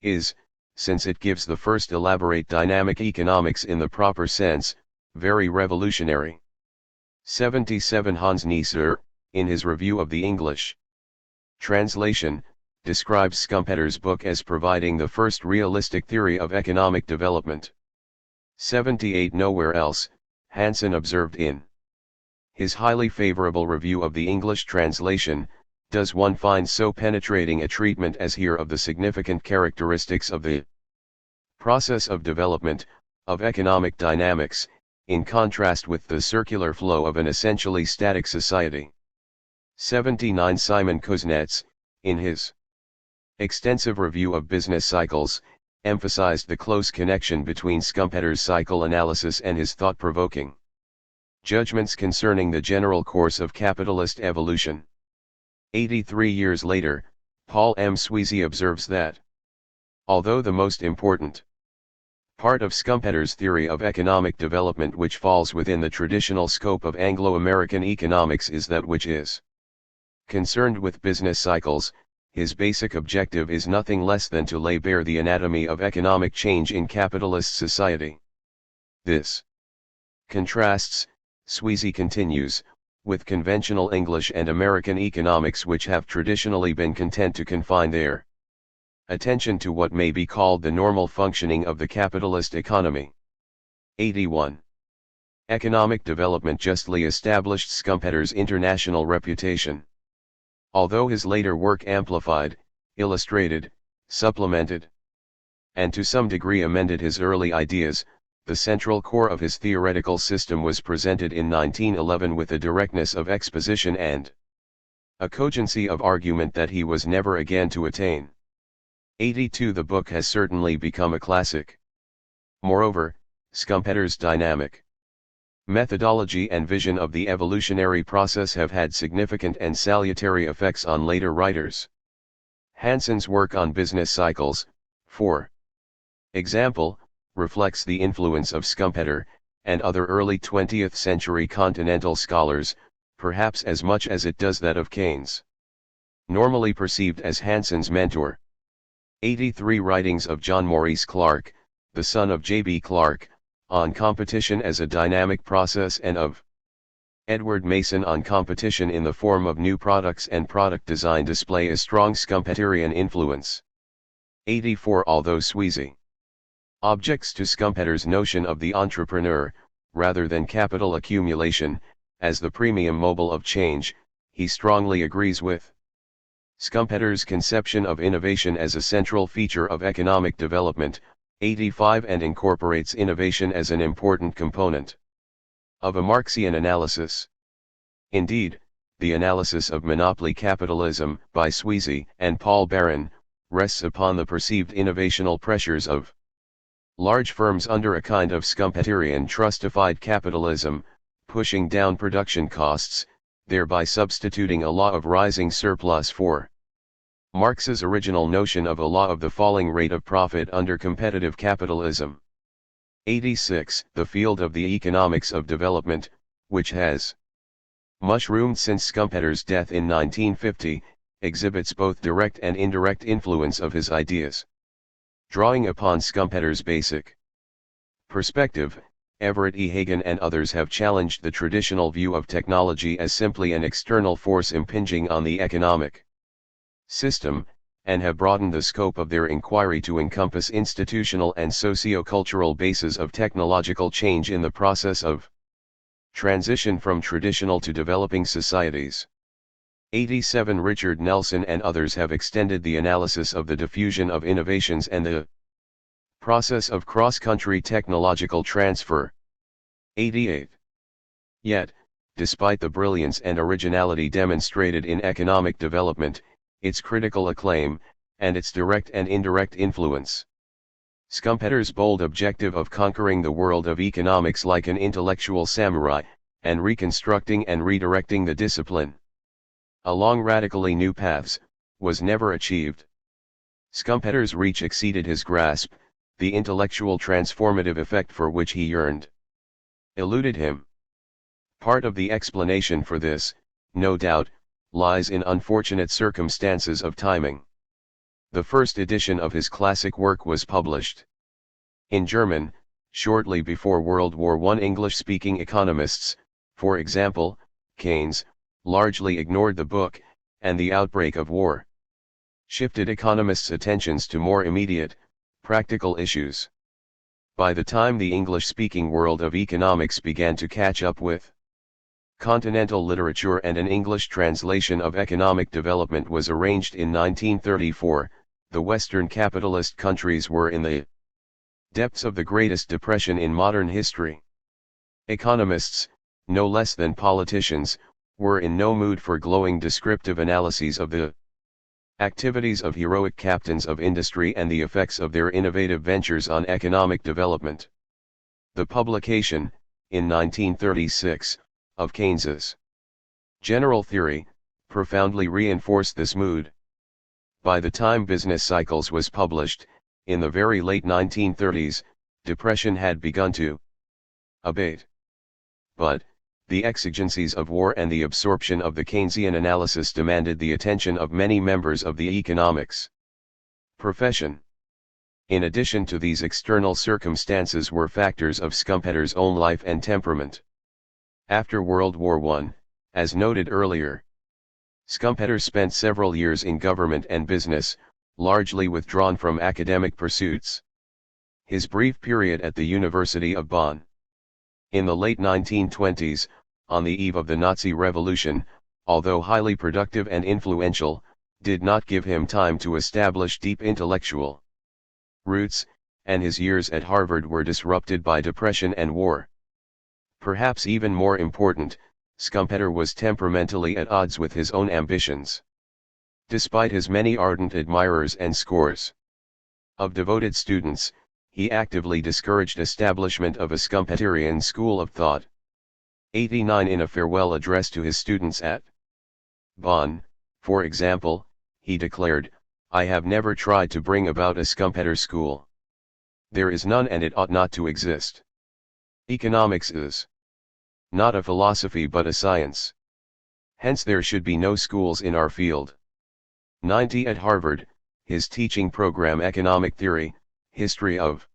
is, since it gives the first elaborate dynamic economics in the proper sense, very revolutionary. 77 Hans Nieser, in his review of the English translation, describes Schumpeter's book as providing the first realistic theory of economic development. 78 Nowhere else, Hansen observed in his highly favorable review of the English translation, does one find so penetrating a treatment as here of the significant characteristics of the process of development, of economic dynamics, in contrast with the circular flow of an essentially static society. 79 Simon Kuznets, in his extensive review of business cycles, emphasized the close connection between Schumpeter's cycle analysis and his thought-provoking judgments concerning the general course of capitalist evolution. 83 years later, Paul M. Sweezy observes that, although the most important part of Schumpeter's theory of economic development which falls within the traditional scope of Anglo-American economics is that which is concerned with business cycles, his basic objective is nothing less than to lay bare the anatomy of economic change in capitalist society. This contrasts, Sweezy continues, with conventional English and American economics which have traditionally been content to confine their attention to what may be called the normal functioning of the capitalist economy. 81. Economic development justly established Schumpeter's international reputation. Although his later work amplified, illustrated, supplemented, and to some degree amended his early ideas, the central core of his theoretical system was presented in 1911 with a directness of exposition and a cogency of argument that he was never again to attain. 82 The book has certainly become a classic. Moreover, Schumpeter's dynamic methodology and vision of the evolutionary process have had significant and salutary effects on later writers. Hansen's work on business cycles, for example, reflects the influence of Schumpeter, and other early 20th century continental scholars, perhaps as much as it does that of Keynes, normally perceived as Hansen's mentor. 83 Writings of John Maurice Clark, the son of J.B. Clark, on competition as a dynamic process, and of Edward Mason on competition in the form of new products and product design, display a strong Schumpeterian influence. 84 Although Sweezy objects to Schumpeter's notion of the entrepreneur, rather than capital accumulation, as the premium mobile of change, he strongly agrees with Schumpeter's conception of innovation as a central feature of economic development, 85 and incorporates innovation as an important component of a Marxian analysis. Indeed, the analysis of monopoly capitalism by Sweezy and Paul Baran rests upon the perceived innovational pressures of large firms under a kind of Schumpeterian trustified capitalism, pushing down production costs, thereby substituting a law of rising surplus for Marx's original notion of a law of the falling rate of profit under competitive capitalism. 86 The field of the economics of development, which has mushroomed since Schumpeter's death in 1950, exhibits both direct and indirect influence of his ideas. Drawing upon Schumpeter's basic perspective, Everett E. Hagen and others have challenged the traditional view of technology as simply an external force impinging on the economic system, and have broadened the scope of their inquiry to encompass institutional and socio-cultural bases of technological change in the process of transition from traditional to developing societies. 87 Richard Nelson and others have extended the analysis of the diffusion of innovations and the process of cross-country technological transfer. 88. Yet, despite the brilliance and originality demonstrated in economic development, its critical acclaim, and its direct and indirect influence, Schumpeter's bold objective of conquering the world of economics like an intellectual samurai, and reconstructing and redirecting the discipline along radically new paths, was never achieved. Schumpeter's reach exceeded his grasp, the intellectual transformative effect for which he yearned eluded him. Part of the explanation for this, no doubt, lies in unfortunate circumstances of timing. The first edition of his classic work was published in German, shortly before World War I. English-speaking economists, for example, Keynes, largely ignored the book, and the outbreak of war shifted economists' attentions to more immediate, practical issues. By the time the English-speaking world of economics began to catch up with continental literature and an English translation of economic development was arranged in 1934, the Western capitalist countries were in the depths of the greatest depression in modern history. Economists, no less than politicians, were in no mood for glowing descriptive analyses of the activities of heroic captains of industry and the effects of their innovative ventures on economic development. The publication, in 1936, of Keynes's general theory, profoundly reinforced this mood. By the time Business Cycles was published, in the very late 1930s, depression had begun to abate. But, the exigencies of war and the absorption of the Keynesian analysis demanded the attention of many members of the economics profession. In addition to these external circumstances were factors of Schumpeter's own life and temperament. After World War I, as noted earlier, Schumpeter spent several years in government and business, largely withdrawn from academic pursuits. His brief period at the University of Bonn in the late 1920s, on the eve of the Nazi Revolution, although highly productive and influential, did not give him time to establish deep intellectual roots, and his years at Harvard were disrupted by depression and war. Perhaps even more important, Schumpeter was temperamentally at odds with his own ambitions. Despite his many ardent admirers and scores of devoted students, he actively discouraged establishment of a Schumpeterian school of thought. 89 In a farewell address to his students at Bonn, for example, he declared, "I have never tried to bring about a Schumpeter school. There is none and it ought not to exist. Economics is not a philosophy but a science. Hence there should be no schools in our field." 90 At Harvard, his teaching program Economic Theory, History of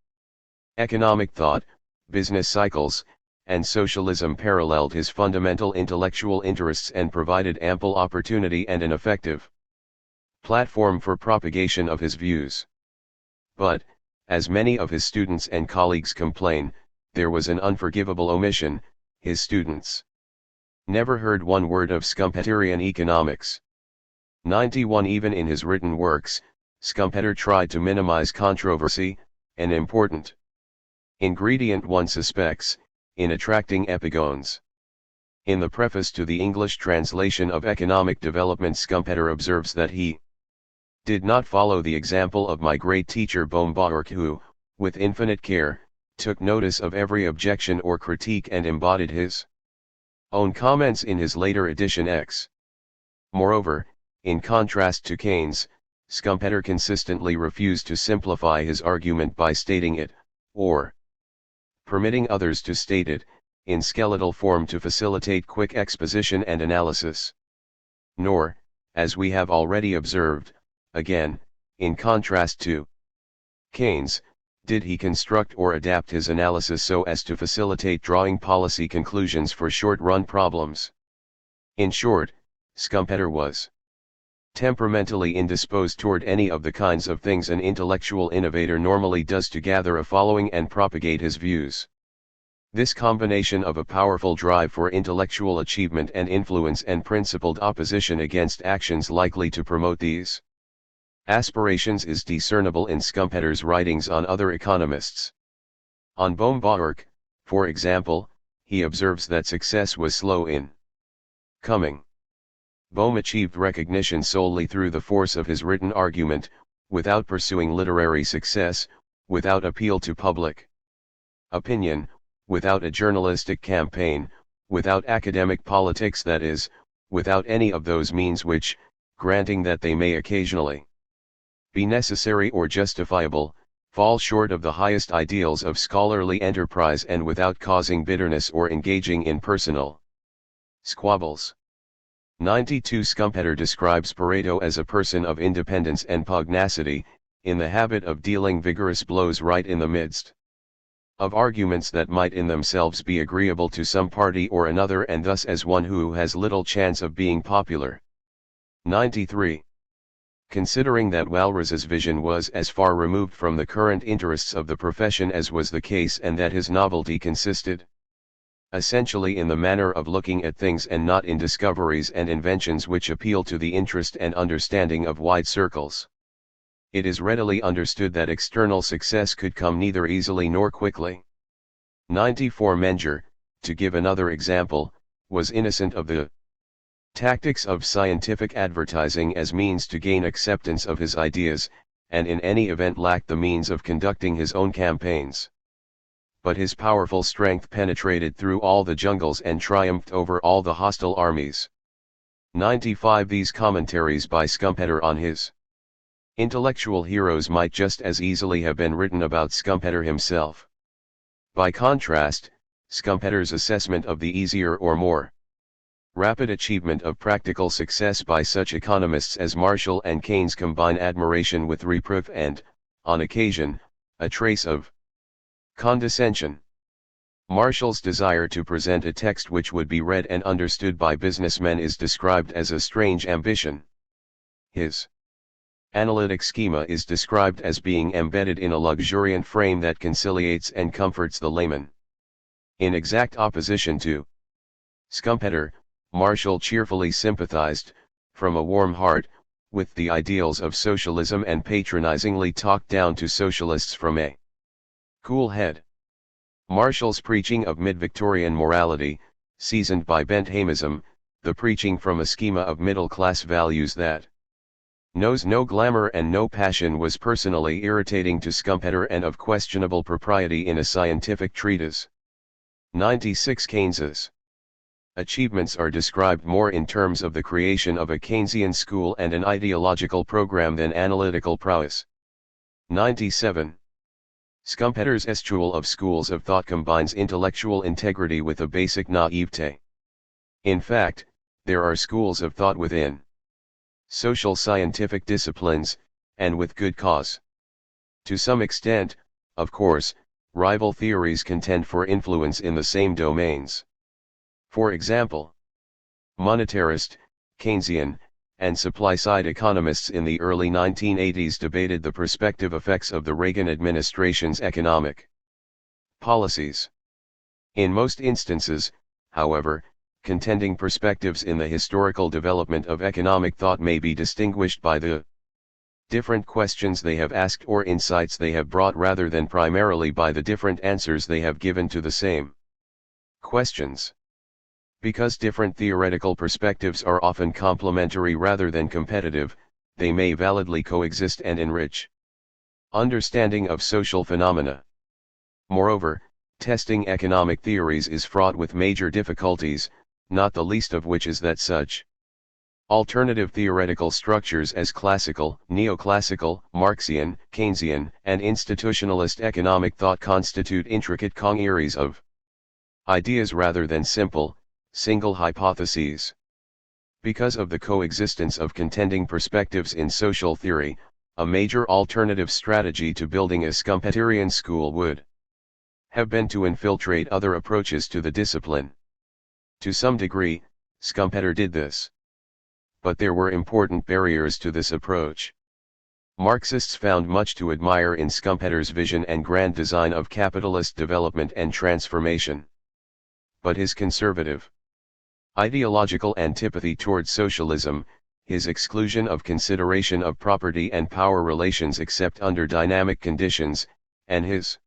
Economic Thought, Business Cycles, and Socialism paralleled his fundamental intellectual interests and provided ample opportunity and an effective platform for propagation of his views. But, as many of his students and colleagues complain, there was an unforgivable omission: his students never heard one word of Schumpeterian economics. 91 Even in his written works, Schumpeter tried to minimize controversy, an important ingredient one suspects, in attracting epigones. In the preface to the English translation of Economic Development, Schumpeter observes that he did not follow the example of my great teacher Bohm-Bawerk, who, with infinite care, took notice of every objection or critique and embodied his own comments in his later edition X. Moreover, in contrast to Keynes, Schumpeter consistently refused to simplify his argument by stating it, or permitting others to state it, in skeletal form to facilitate quick exposition and analysis. Nor, as we have already observed, again, in contrast to Keynes, did he construct or adapt his analysis so as to facilitate drawing policy conclusions for short-run problems. In short, Schumpeter was temperamentally indisposed toward any of the kinds of things an intellectual innovator normally does to gather a following and propagate his views. This combination of a powerful drive for intellectual achievement and influence and principled opposition against actions likely to promote these aspirations is discernible in Schumpeter's writings on other economists. On Bohm-Bawerk, for example, he observes that success was slow in coming. Bohm achieved recognition solely through the force of his written argument, without pursuing literary success, without appeal to public opinion, without a journalistic campaign, without academic politics, that is, without any of those means which, granting that they may occasionally be necessary or justifiable, fall short of the highest ideals of scholarly enterprise, and without causing bitterness or engaging in personal squabbles. 92. Schumpeter describes Pareto as a person of independence and pugnacity, in the habit of dealing vigorous blows right in the midst of arguments that might in themselves be agreeable to some party or another, and thus as one who has little chance of being popular. 93. Considering that Walras's vision was as far removed from the current interests of the profession as was the case, and that his novelty consisted essentially in the manner of looking at things and not in discoveries and inventions which appeal to the interest and understanding of wide circles, it is readily understood that external success could come neither easily nor quickly. 94. Menger, to give another example, was innocent of the tactics of scientific advertising as means to gain acceptance of his ideas, and in any event lacked the means of conducting his own campaigns. But his powerful strength penetrated through all the jungles and triumphed over all the hostile armies. 95. These commentaries by Schumpeter on his intellectual heroes might just as easily have been written about Schumpeter himself. By contrast, Schumpeter's assessment of the easier or more rapid achievement of practical success by such economists as Marshall and Keynes combine admiration with reproof and, on occasion, a trace of condescension. Marshall's desire to present a text which would be read and understood by businessmen is described as a strange ambition. His analytic schema is described as being embedded in a luxuriant frame that conciliates and comforts the layman. In exact opposition to Schumpeter, Marshall cheerfully sympathized, from a warm heart, with the ideals of socialism and patronizingly talked down to socialists from a cool head. Marshall's preaching of mid-Victorian morality, seasoned by Benthamism, the preaching from a schema of middle-class values that knows no glamour and no passion, was personally irritating to Schumpeter and of questionable propriety in a scientific treatise. 96. Keynes's achievements are described more in terms of the creation of a Keynesian school and an ideological program than analytical prowess. 97. Schumpeter's estual of schools of thought combines intellectual integrity with a basic naivete. In fact, there are schools of thought within social scientific disciplines, and with good cause. To some extent, of course, rival theories contend for influence in the same domains. For example, monetarist, Keynesian, and supply-side economists in the early 1980s debated the prospective effects of the Reagan administration's economic policies. In most instances, however, contending perspectives in the historical development of economic thought may be distinguished by the different questions they have asked or insights they have brought, rather than primarily by the different answers they have given to the same questions. Because different theoretical perspectives are often complementary rather than competitive, they may validly coexist and enrich understanding of social phenomena. Moreover, testing economic theories is fraught with major difficulties, not the least of which is that such alternative theoretical structures as classical, neoclassical, Marxian, Keynesian, and institutionalist economic thought constitute intricate congeries of ideas rather than simple, single hypotheses. Because of the coexistence of contending perspectives in social theory, a major alternative strategy to building a Schumpeterian school would have been to infiltrate other approaches to the discipline. To some degree, Schumpeter did this. But there were important barriers to this approach. Marxists found much to admire in Schumpeter's vision and grand design of capitalist development and transformation. But his conservative ideological antipathy towards socialism, his exclusion of consideration of property and power relations except under dynamic conditions, and his,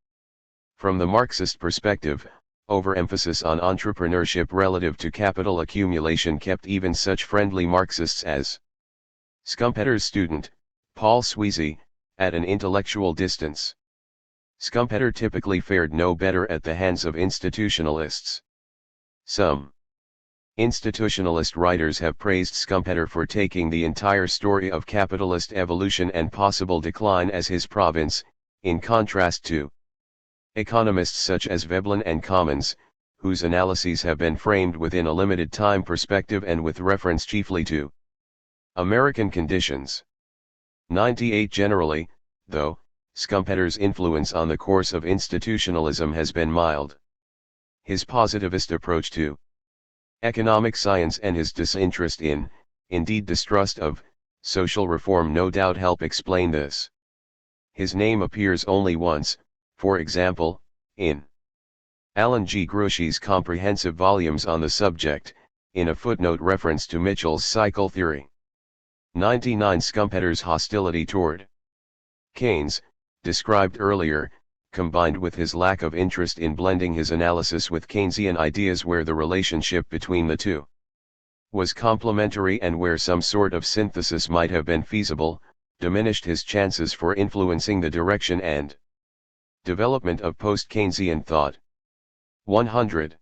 from the Marxist perspective, overemphasis on entrepreneurship relative to capital accumulation kept even such friendly Marxists as Schumpeter's student, Paul Sweezy, at an intellectual distance. Schumpeter typically fared no better at the hands of institutionalists. Some institutionalist writers have praised Schumpeter for taking the entire story of capitalist evolution and possible decline as his province, in contrast to economists such as Veblen and Commons, whose analyses have been framed within a limited time perspective and with reference chiefly to American conditions. 98 Generally, though, Schumpeter's influence on the course of institutionalism has been mild. His positivist approach to economic science and his disinterest in, indeed distrust of, social reform no doubt help explain this. His name appears only once, for example, in Alan G. Grouchy's comprehensive volumes on the subject, in a footnote reference to Mitchell's cycle theory. 99 Schumpeter's hostility toward Keynes, described earlier, combined with his lack of interest in blending his analysis with Keynesian ideas where the relationship between the two was complementary and where some sort of synthesis might have been feasible, diminished his chances for influencing the direction and development of post-Keynesian thought. 100.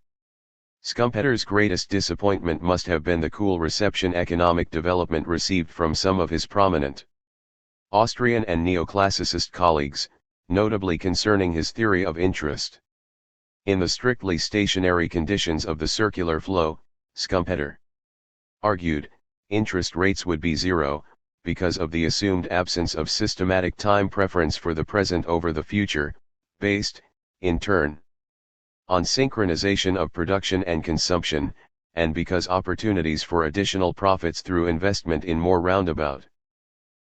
Schumpeter's greatest disappointment must have been the cool reception economic development received from some of his prominent Austrian and neoclassicist colleagues, notably concerning his theory of interest. In the strictly stationary conditions of the circular flow, Schumpeter argued, interest rates would be zero, because of the assumed absence of systematic time preference for the present over the future, based, in turn, on synchronization of production and consumption, and because opportunities for additional profits through investment in more roundabout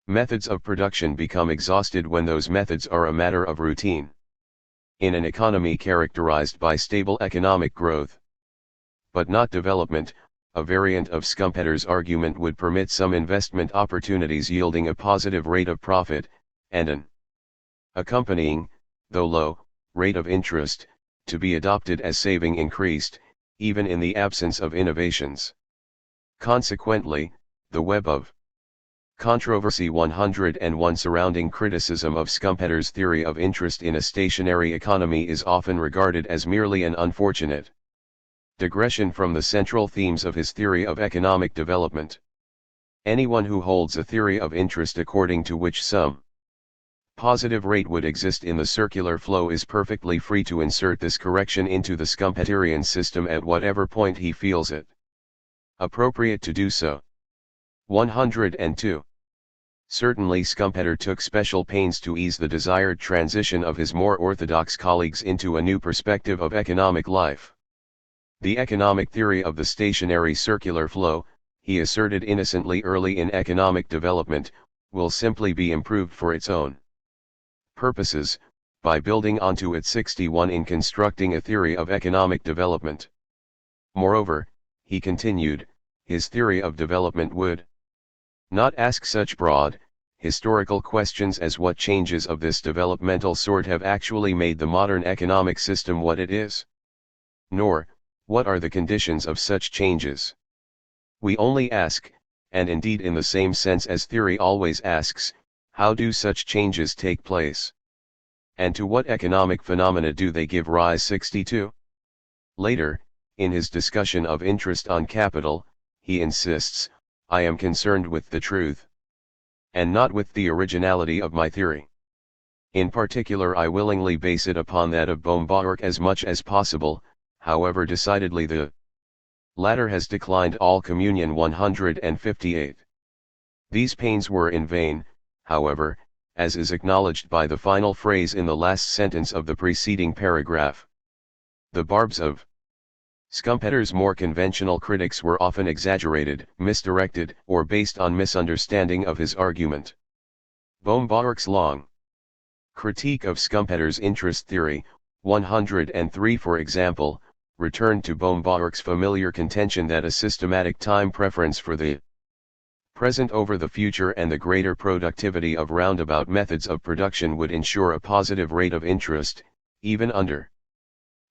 methods of production become exhausted when those methods are a matter of routine. In an economy characterized by stable economic growth, but not development, a variant of Schumpeter's argument would permit some investment opportunities yielding a positive rate of profit, and an accompanying, though low, rate of interest, to be adopted as saving increased, even in the absence of innovations. Consequently, the web of controversy 101 surrounding criticism of Schumpeter's theory of interest in a stationary economy is often regarded as merely an unfortunate digression from the central themes of his theory of economic development. Anyone who holds a theory of interest according to which some positive rate would exist in the circular flow is perfectly free to insert this correction into the Schumpeterian system at whatever point he feels it appropriate to do so. 102. Certainly Schumpeter took special pains to ease the desired transition of his more orthodox colleagues into a new perspective of economic life. The economic theory of the stationary circular flow, he asserted innocently early in economic development, will simply be improved for its own purposes, by building onto it 61 in constructing a theory of economic development. Moreover, he continued, his theory of development would not ask such broad, historical questions as what changes of this developmental sort have actually made the modern economic system what it is, nor, what are the conditions of such changes. We only ask, and indeed in the same sense as theory always asks, how do such changes take place? And to what economic phenomena do they give rise? 62. Later, in his discussion of interest on capital, he insists, I am concerned with the truth, and not with the originality of my theory. In particular, I willingly base it upon that of Bohm-Bawerk as much as possible, however decidedly the latter has declined all communion. 158. These pains were in vain, however, as is acknowledged by the final phrase in the last sentence of the preceding paragraph. The barbs of Schumpeter's more conventional critics were often exaggerated, misdirected, or based on misunderstanding of his argument. Bohm-Bawerk's long critique of Schumpeter's interest theory, 103 for example, returned to Bohm-Bawerk's familiar contention that a systematic time preference for the present over the future and the greater productivity of roundabout methods of production would ensure a positive rate of interest, even under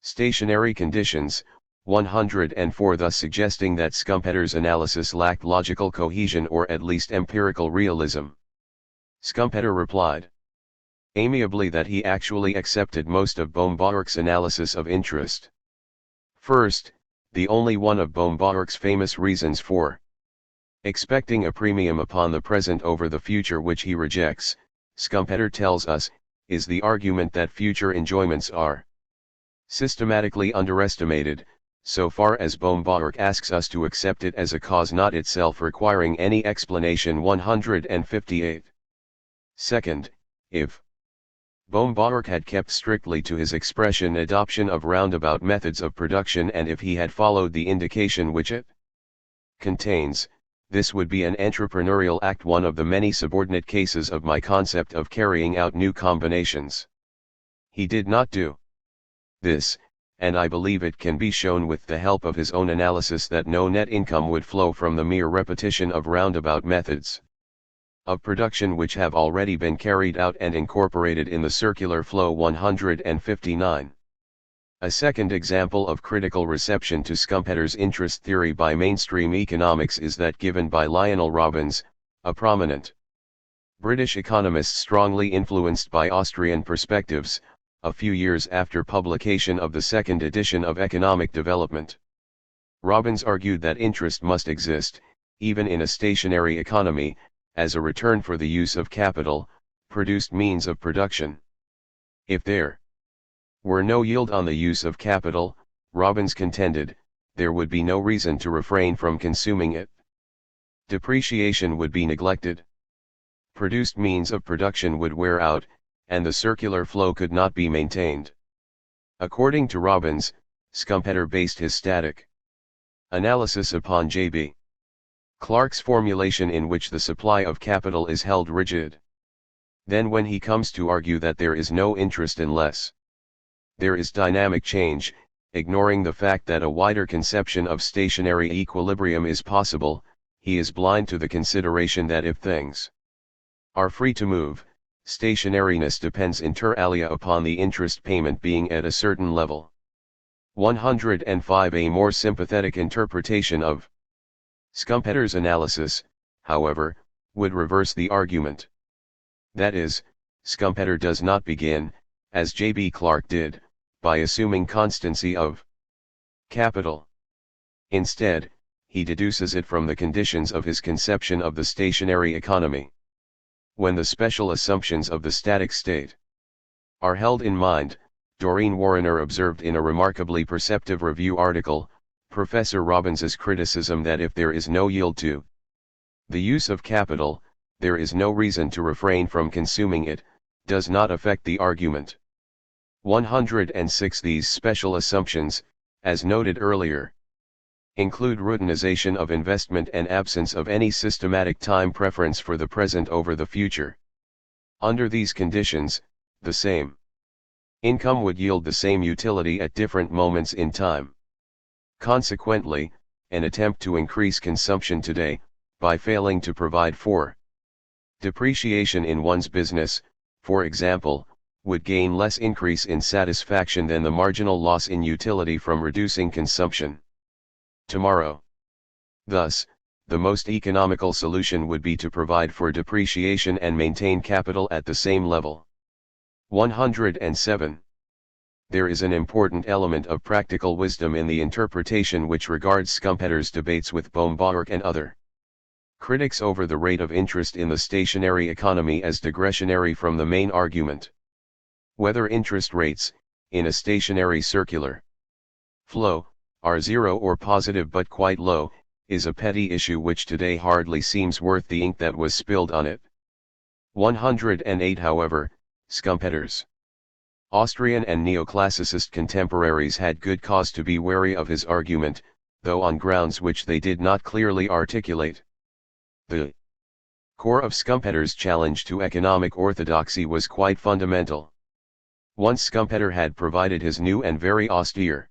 Stationary conditions, 104, thus suggesting that Schumpeter's analysis lacked logical cohesion or at least empirical realism. Schumpeter replied amiably that he actually accepted most of Baumgart's analysis of interest. First, the only one of Baumgart's famous reasons for expecting a premium upon the present over the future, which he rejects, Schumpeter tells us, is the argument that future enjoyments are systematically underestimated, so far as Baumgart asks us to accept it as a cause not itself requiring any explanation. 158. Second, if Baumgart had kept strictly to his expression adoption of roundabout methods of production, and if he had followed the indication which it contains, this would be an entrepreneurial act, one of the many subordinate cases of my concept of carrying out new combinations. He did not do this, and I believe it can be shown with the help of his own analysis that no net income would flow from the mere repetition of roundabout methods of production which have already been carried out and incorporated in the circular flow. 159. A second example of critical reception to Schumpeter's interest theory by mainstream economics is that given by Lionel Robbins, a prominent British economist strongly influenced by Austrian perspectives, a few years after publication of the second edition of Economic Development. Robbins argued that interest must exist, even in a stationary economy, as a return for the use of capital, produced means of production. If there were no yield on the use of capital, Robbins contended, there would be no reason to refrain from consuming it. Depreciation would be neglected. Produced means of production would wear out, and the circular flow could not be maintained. According to Robbins, Schumpeter based his static analysis upon J.B. Clark's formulation, in which the supply of capital is held rigid. Then when he comes to argue that there is no interest unless there is dynamic change, ignoring the fact that a wider conception of stationary equilibrium is possible, he is blind to the consideration that if things are free to move, stationariness depends inter alia upon the interest payment being at a certain level. 105. A more sympathetic interpretation of Schumpeter's analysis, however, would reverse the argument. That is, Schumpeter does not begin, as J.B. Clark did, by assuming constancy of capital. Instead, he deduces it from the conditions of his conception of the stationary economy. When the special assumptions of the static state are held in mind, Doreen Warrener observed in a remarkably perceptive review article, Professor Robbins's criticism that if there is no yield to the use of capital, there is no reason to refrain from consuming it, does not affect the argument. 106. These special assumptions, as noted earlier, include routinization of investment and absence of any systematic time preference for the present over the future. Under these conditions, the same income would yield the same utility at different moments in time. Consequently, an attempt to increase consumption today, by failing to provide for depreciation in one's business, for example, would gain less increase in satisfaction than the marginal loss in utility from reducing consumption tomorrow. Thus, the most economical solution would be to provide for depreciation and maintain capital at the same level. 107. There is an important element of practical wisdom in the interpretation which regards Schumpeter's debates with Baumgart and other critics over the rate of interest in the stationary economy as digressionary from the main argument. Whether interest rates, in a stationary circular flow, are zero or positive but quite low, is a petty issue which today hardly seems worth the ink that was spilled on it. 108. However, Schumpeter's Austrian and neoclassicist contemporaries had good cause to be wary of his argument, though on grounds which they did not clearly articulate. The core of Schumpeter's challenge to economic orthodoxy was quite fundamental. Once Schumpeter had provided his new and very austere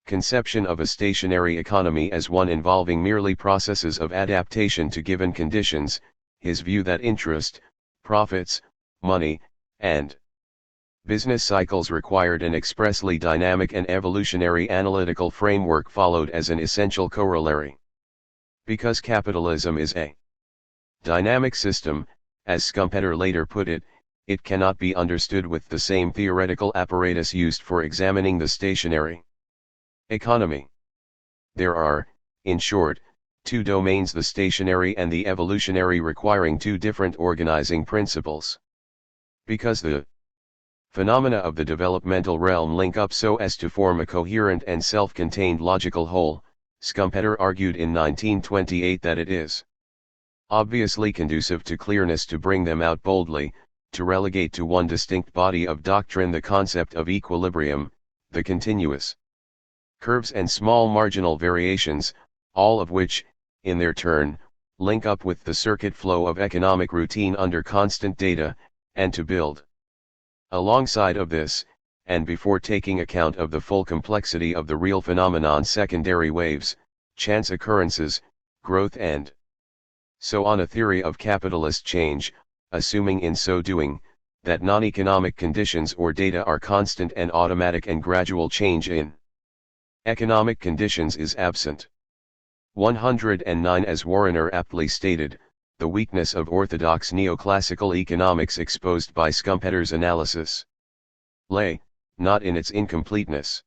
conception of a stationary economy as one involving merely processes of adaptation to given conditions, his view that interest, profits, money, and Business cycles required an expressly dynamic and evolutionary analytical framework followed as an essential corollary. Because capitalism is a dynamic system, as Schumpeter later put it, it cannot be understood with the same theoretical apparatus used for examining the stationary economy. There are, in short, two domains, the stationary and the evolutionary, requiring two different organizing principles. Because the phenomena of the developmental realm link up so as to form a coherent and self-contained logical whole, Schumpeter argued in 1928 that it is obviously conducive to clearness to bring them out boldly, to relegate to one distinct body of doctrine the concept of equilibrium, the continuous curves and small marginal variations, all of which, in their turn, link up with the circuit flow of economic routine under constant data, and to build alongside of this, and before taking account of the full complexity of the real phenomenon, secondary waves, chance occurrences, growth and so on, a theory of capitalist change, assuming in so doing, that non-economic conditions or data are constant and automatic and gradual change in economic conditions is absent. 109. As Warrener aptly stated, the weakness of orthodox neoclassical economics exposed by Schumpeter's analysis lay, not in its incompleteness,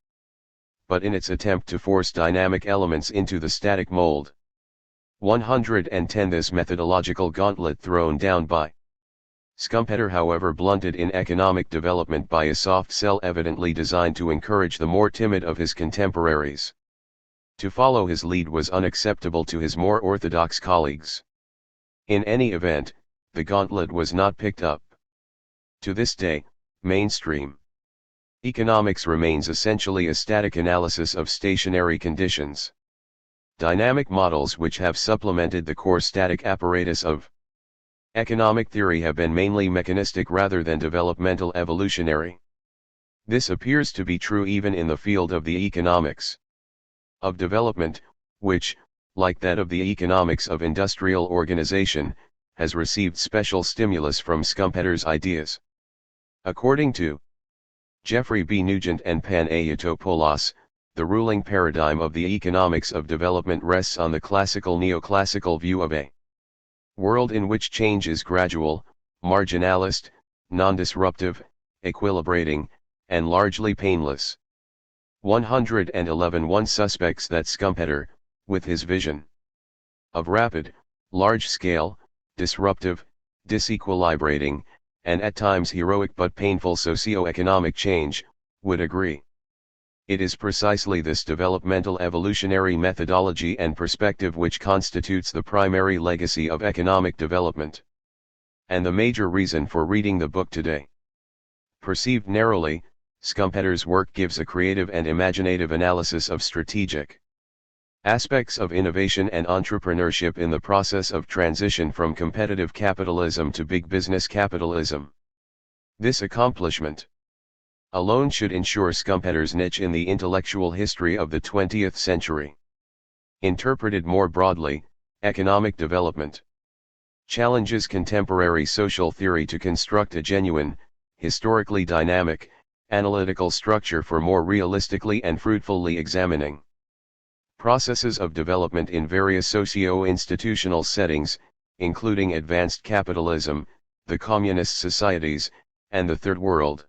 but in its attempt to force dynamic elements into the static mold. 110. This methodological gauntlet thrown down by Schumpeter, however, blunted in economic development by a soft sell evidently designed to encourage the more timid of his contemporaries to follow his lead, was unacceptable to his more orthodox colleagues. In any event, the gauntlet was not picked up. To this day, mainstream economics remains essentially a static analysis of stationary conditions. Dynamic models which have supplemented the core static apparatus of economic theory have been mainly mechanistic rather than developmental evolutionary. This appears to be true even in the field of the economics of development, which, like that of the economics of industrial organization, has received special stimulus from Schumpeter's ideas. According to Jeffrey B. Nugent and Panayotopoulos, the ruling paradigm of the economics of development rests on the classical neoclassical view of a world in which change is gradual, marginalist, non-disruptive, equilibrating, and largely painless. 111. One suspects that Schumpeter, with his vision of rapid, large-scale, disruptive, disequilibrating, and at times heroic but painful socio-economic change, would agree. It is precisely this developmental evolutionary methodology and perspective which constitutes the primary legacy of economic development, and the major reason for reading the book today. Perceived narrowly, Schumpeter's work gives a creative and imaginative analysis of strategic aspects of innovation and entrepreneurship in the process of transition from competitive capitalism to big business capitalism. This accomplishment alone should ensure Schumpeter's niche in the intellectual history of the 20th century. Interpreted more broadly, economic development challenges contemporary social theory to construct a genuine, historically dynamic, analytical structure for more realistically and fruitfully examining processes of development in various socio-institutional settings, including advanced capitalism, the communist societies, and the Third World.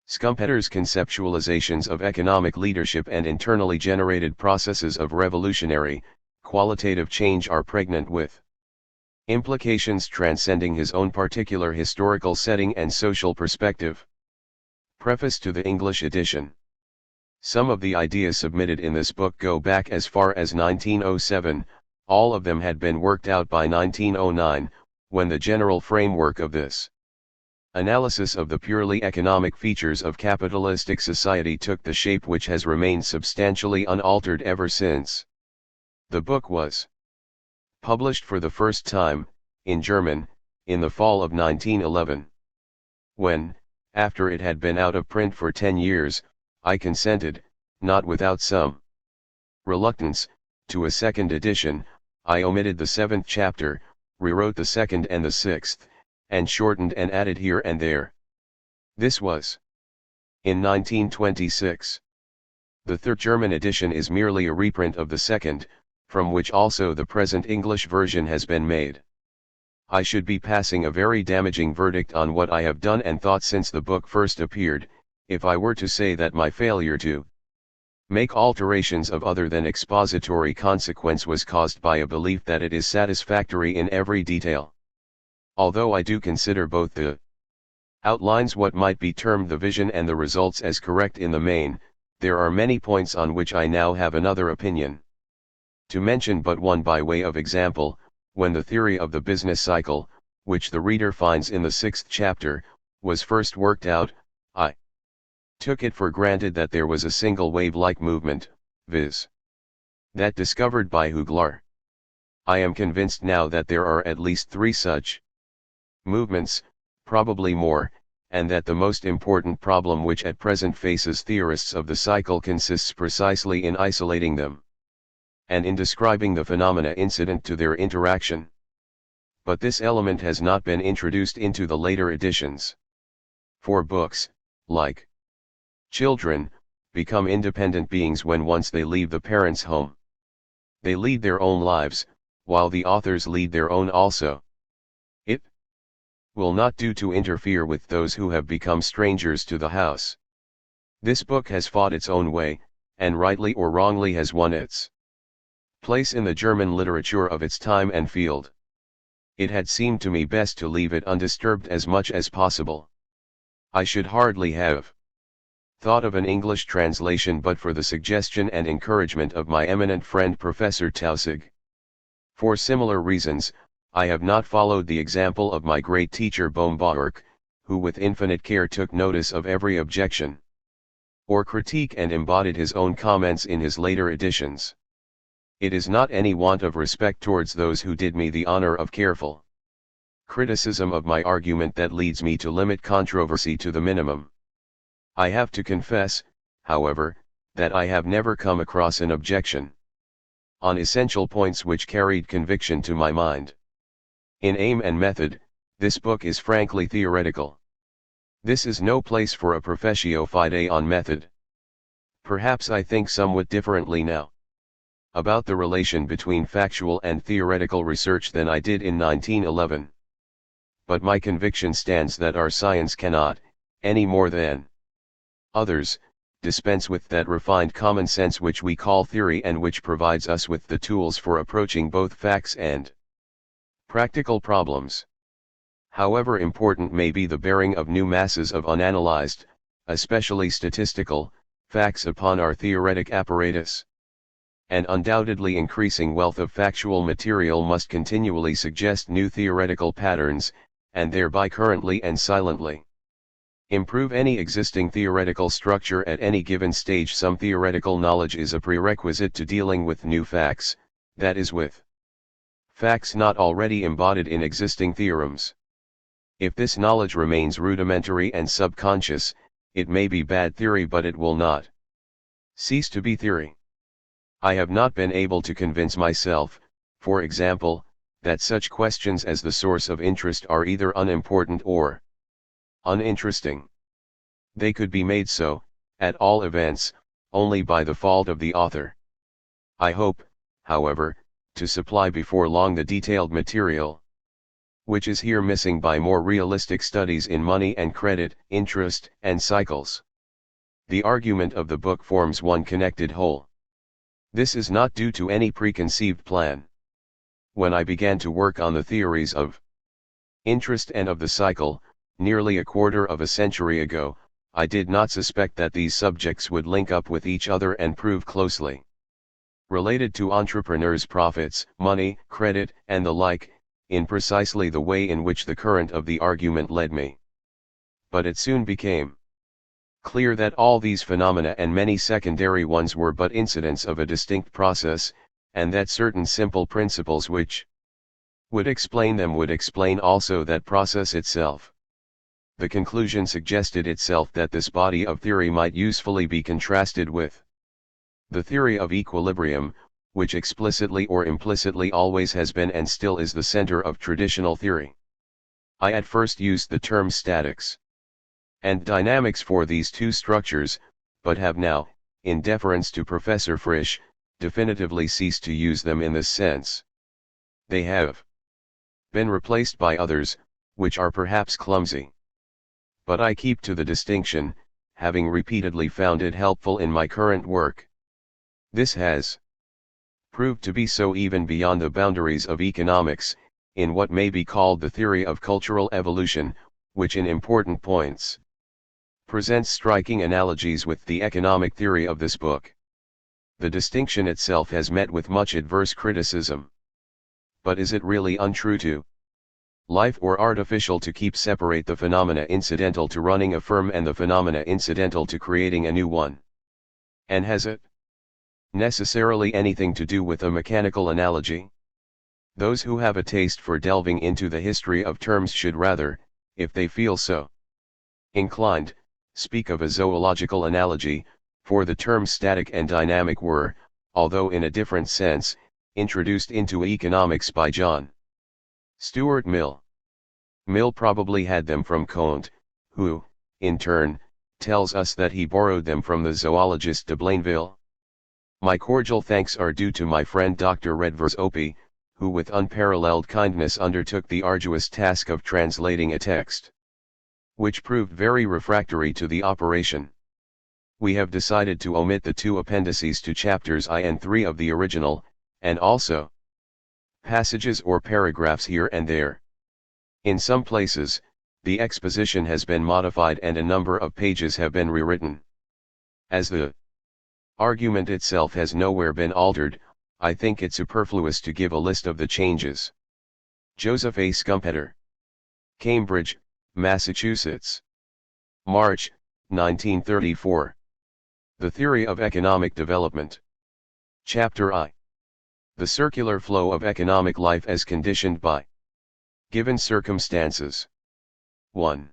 Schumpeter's conceptualizations of economic leadership and internally generated processes of revolutionary, qualitative change are pregnant with implications transcending his own particular historical setting and social perspective. Preface to the English edition. Some of the ideas submitted in this book go back as far as 1907, all of them had been worked out by 1909, when the general framework of this analysis of the purely economic features of capitalistic society took the shape which has remained substantially unaltered ever since. The book was published for the first time, in German, in the fall of 1911. When, after it had been out of print for 10 years, I consented, not without some reluctance, to a second edition, I omitted the 7th chapter, rewrote the 2nd and the 6th, and shortened and added here and there. This was in 1926. The third German edition is merely a reprint of the second, from which also the present English version has been made. I should be passing a very damaging verdict on what I have done and thought since the book first appeared, if I were to say that my failure to make alterations of other than expository consequence was caused by a belief that it is satisfactory in every detail. Although I do consider both the outlines, what might be termed the vision, and the results as correct in the main, there are many points on which I now have another opinion. To mention but one by way of example, when the theory of the business cycle, which the reader finds in the 6th chapter, was first worked out, I took it for granted that there was a single wave-like movement, viz. that discovered by Huglar. I am convinced now that there are at least 3 such movements, probably more, and that the most important problem which at present faces theorists of the cycle consists precisely in isolating them, and in describing the phenomena incident to their interaction. But this element has not been introduced into the later editions. For books, like children, become independent beings when once they leave the parents' home. They lead their own lives, while the authors lead their own also. It will not do to interfere with those who have become strangers to the house. This book has fought its own way, and rightly or wrongly has won its place in the German literature of its time and field. It had seemed to me best to leave it undisturbed as much as possible. I should hardly have thought of an English translation but for the suggestion and encouragement of my eminent friend Professor Tausig. For similar reasons, I have not followed the example of my great teacher Bohm-Bawerk, who with infinite care took notice of every objection or critique and embodied his own comments in his later editions. It is not any want of respect towards those who did me the honor of careful criticism of my argument that leads me to limit controversy to the minimum. I have to confess, however, that I have never come across an objection on essential points which carried conviction to my mind. In aim and method, this book is frankly theoretical. This is no place for a professio fide on method. Perhaps I think somewhat differently now about the relation between factual and theoretical research than I did in 1911. But my conviction stands that our science cannot, any more than others, dispense with that refined common sense which we call theory and which provides us with the tools for approaching both facts and practical problems. However important may be the bearing of new masses of unanalyzed, especially statistical, facts upon our theoretic apparatus, an undoubtedly increasing wealth of factual material must continually suggest new theoretical patterns, and thereby currently and silently improve any existing theoretical structure at any given stage. Some theoretical knowledge is a prerequisite to dealing with new facts, that is, with facts not already embodied in existing theorems. If this knowledge remains rudimentary and subconscious, it may be bad theory, but it will not cease to be theory. I have not been able to convince myself, for example, that such questions as the source of interest are either unimportant or uninteresting. They could be made so, at all events, only by the fault of the author. I hope, however, to supply before long the detailed material which is here missing by more realistic studies in money and credit, interest, and cycles. The argument of the book forms one connected whole. This is not due to any preconceived plan. When I began to work on the theories of interest and of the cycle, nearly a quarter of a century ago, I did not suspect that these subjects would link up with each other and prove closely related to entrepreneurs' profits, money, credit, and the like, in precisely the way in which the current of the argument led me. But it soon became clear that all these phenomena and many secondary ones were but incidents of a distinct process, and that certain simple principles which would explain them would explain also that process itself. The conclusion suggested itself that this body of theory might usefully be contrasted with the theory of equilibrium, which explicitly or implicitly always has been and still is the center of traditional theory. I at first used the term statics, and dynamics for these two structures, but have now, in deference to Professor Frisch, definitively ceased to use them in this sense. They have been replaced by others, which are perhaps clumsy. But I keep to the distinction, having repeatedly found it helpful in my current work. This has proved to be so even beyond the boundaries of economics, in what may be called the theory of cultural evolution, which in important points presents striking analogies with the economic theory of this book. The distinction itself has met with much adverse criticism. But is it really untrue to life or artificial to keep separate the phenomena incidental to running a firm and the phenomena incidental to creating a new one? And has it necessarily anything to do with a mechanical analogy? Those who have a taste for delving into the history of terms should rather, if they feel so inclined, speak of a zoological analogy, for the terms static and dynamic were, although in a different sense, introduced into economics by John Stuart Mill. Mill probably had them from Comte, who, in turn, tells us that he borrowed them from the zoologist de Blainville. My cordial thanks are due to my friend Dr. Redvers Opie, who with unparalleled kindness undertook the arduous task of translating a text, which proved very refractory to the operation. We have decided to omit the two appendices to chapters I and III of the original, and also passages or paragraphs here and there. In some places, the exposition has been modified and a number of pages have been rewritten. As the argument itself has nowhere been altered, I think it superfluous to give a list of the changes. Joseph A. Schumpter. Cambridge, Massachusetts. March, 1934. The Theory of Economic Development. Chapter I. The circular flow of economic life as conditioned by given circumstances. 1.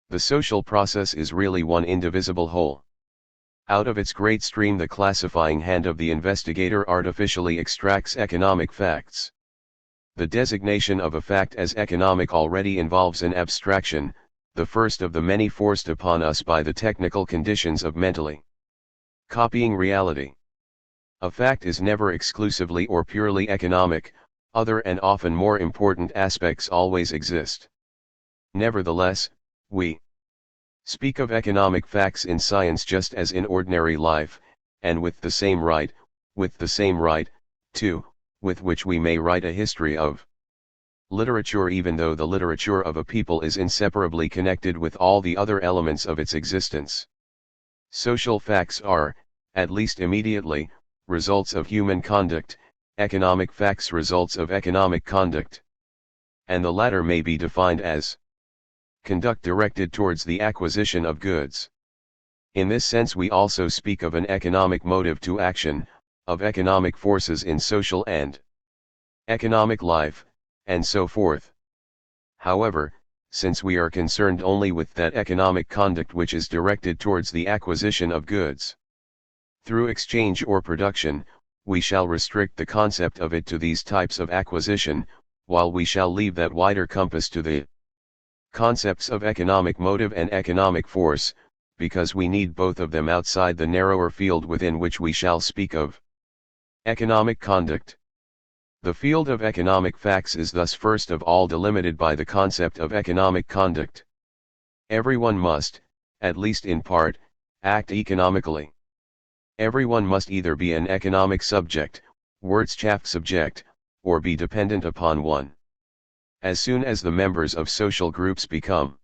The social process is really one indivisible whole. Out of its great stream the classifying hand of the investigator artificially extracts economic facts. The designation of a fact as economic already involves an abstraction, the first of the many forced upon us by the technical conditions of mentally copying reality. A fact is never exclusively or purely economic, other and often more important aspects always exist. Nevertheless, we speak of economic facts in science just as in ordinary life, and with the same right, too, with which we may write a history of literature, even though the literature of a people is inseparably connected with all the other elements of its existence. Social facts are, at least immediately, results of human conduct, economic facts results of economic conduct. And the latter may be defined as conduct directed towards the acquisition of goods. In this sense we also speak of an economic motive to action, of economic forces in social and economic life, and so forth. However, since we are concerned only with that economic conduct which is directed towards the acquisition of goods through exchange or production, we shall restrict the concept of it to these types of acquisition, while we shall leave that wider compass to the concepts of economic motive and economic force, because we need both of them outside the narrower field within which we shall speak of economic conduct. The field of economic facts is thus first of all delimited by the concept of economic conduct. Everyone must, at least in part, act economically. Everyone must either be an economic subject, Wirtschaft subject, or be dependent upon one. As soon as the members of social groups become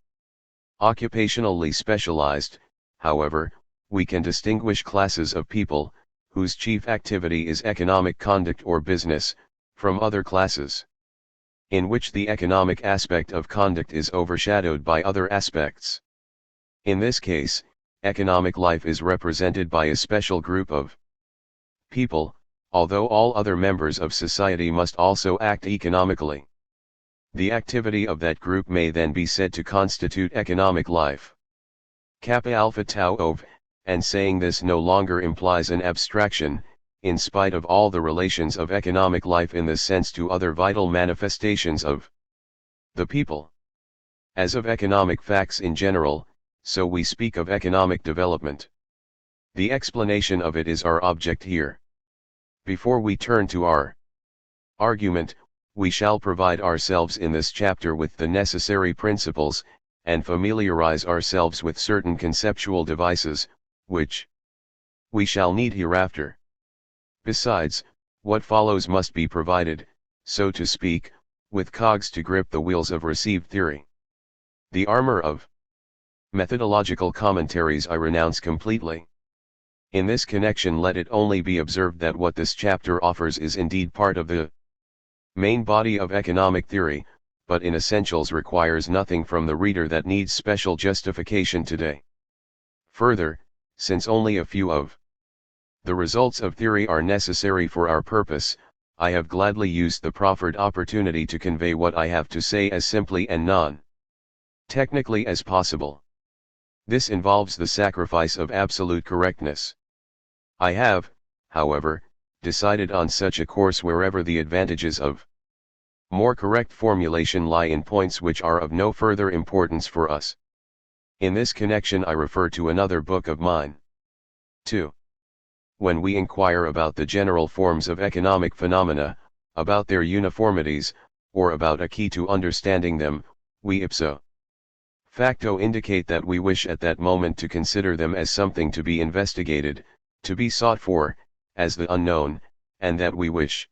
occupationally specialized, however, we can distinguish classes of people, whose chief activity is economic conduct or business, from other classes, in which the economic aspect of conduct is overshadowed by other aspects. In this case, economic life is represented by a special group of people, although all other members of society must also act economically. The activity of that group may then be said to constitute economic life. Kappa alpha tau ov, and saying this no longer implies an abstraction, in spite of all the relations of economic life in this sense to other vital manifestations of the people. As of economic facts in general, so we speak of economic development. The explanation of it is our object here. Before we turn to our argument, we shall provide ourselves in this chapter with the necessary principles, and familiarize ourselves with certain conceptual devices, which we shall need hereafter. Besides, what follows must be provided, so to speak, with cogs to grip the wheels of received theory. The armor of methodological commentaries I renounce completely. In this connection let it only be observed that what this chapter offers is indeed part of the main body of economic theory, but in essentials requires nothing from the reader that needs special justification today. Further, since only a few of the results of theory are necessary for our purpose, I have gladly used the proffered opportunity to convey what I have to say as simply and non-technically as possible. This involves the sacrifice of absolute correctness. I have, however, decided on such a course wherever the advantages of more correct formulation lie in points which are of no further importance for us. In this connection I refer to another book of mine. 2. When we inquire about the general forms of economic phenomena, about their uniformities, or about a key to understanding them, we ipso facto indicate that we wish at that moment to consider them as something to be investigated, to be sought for, as the unknown, and that we wish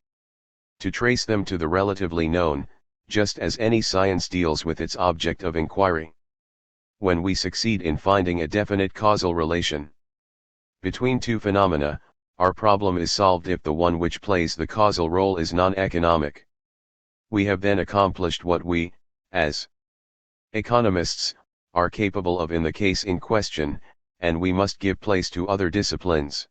to trace them to the relatively known, just as any science deals with its object of inquiry. When we succeed in finding a definite causal relation between two phenomena, our problem is solved if the one which plays the causal role is non-economic. We have then accomplished what we, as economists, are capable of in the case in question, and we must give place to other disciplines.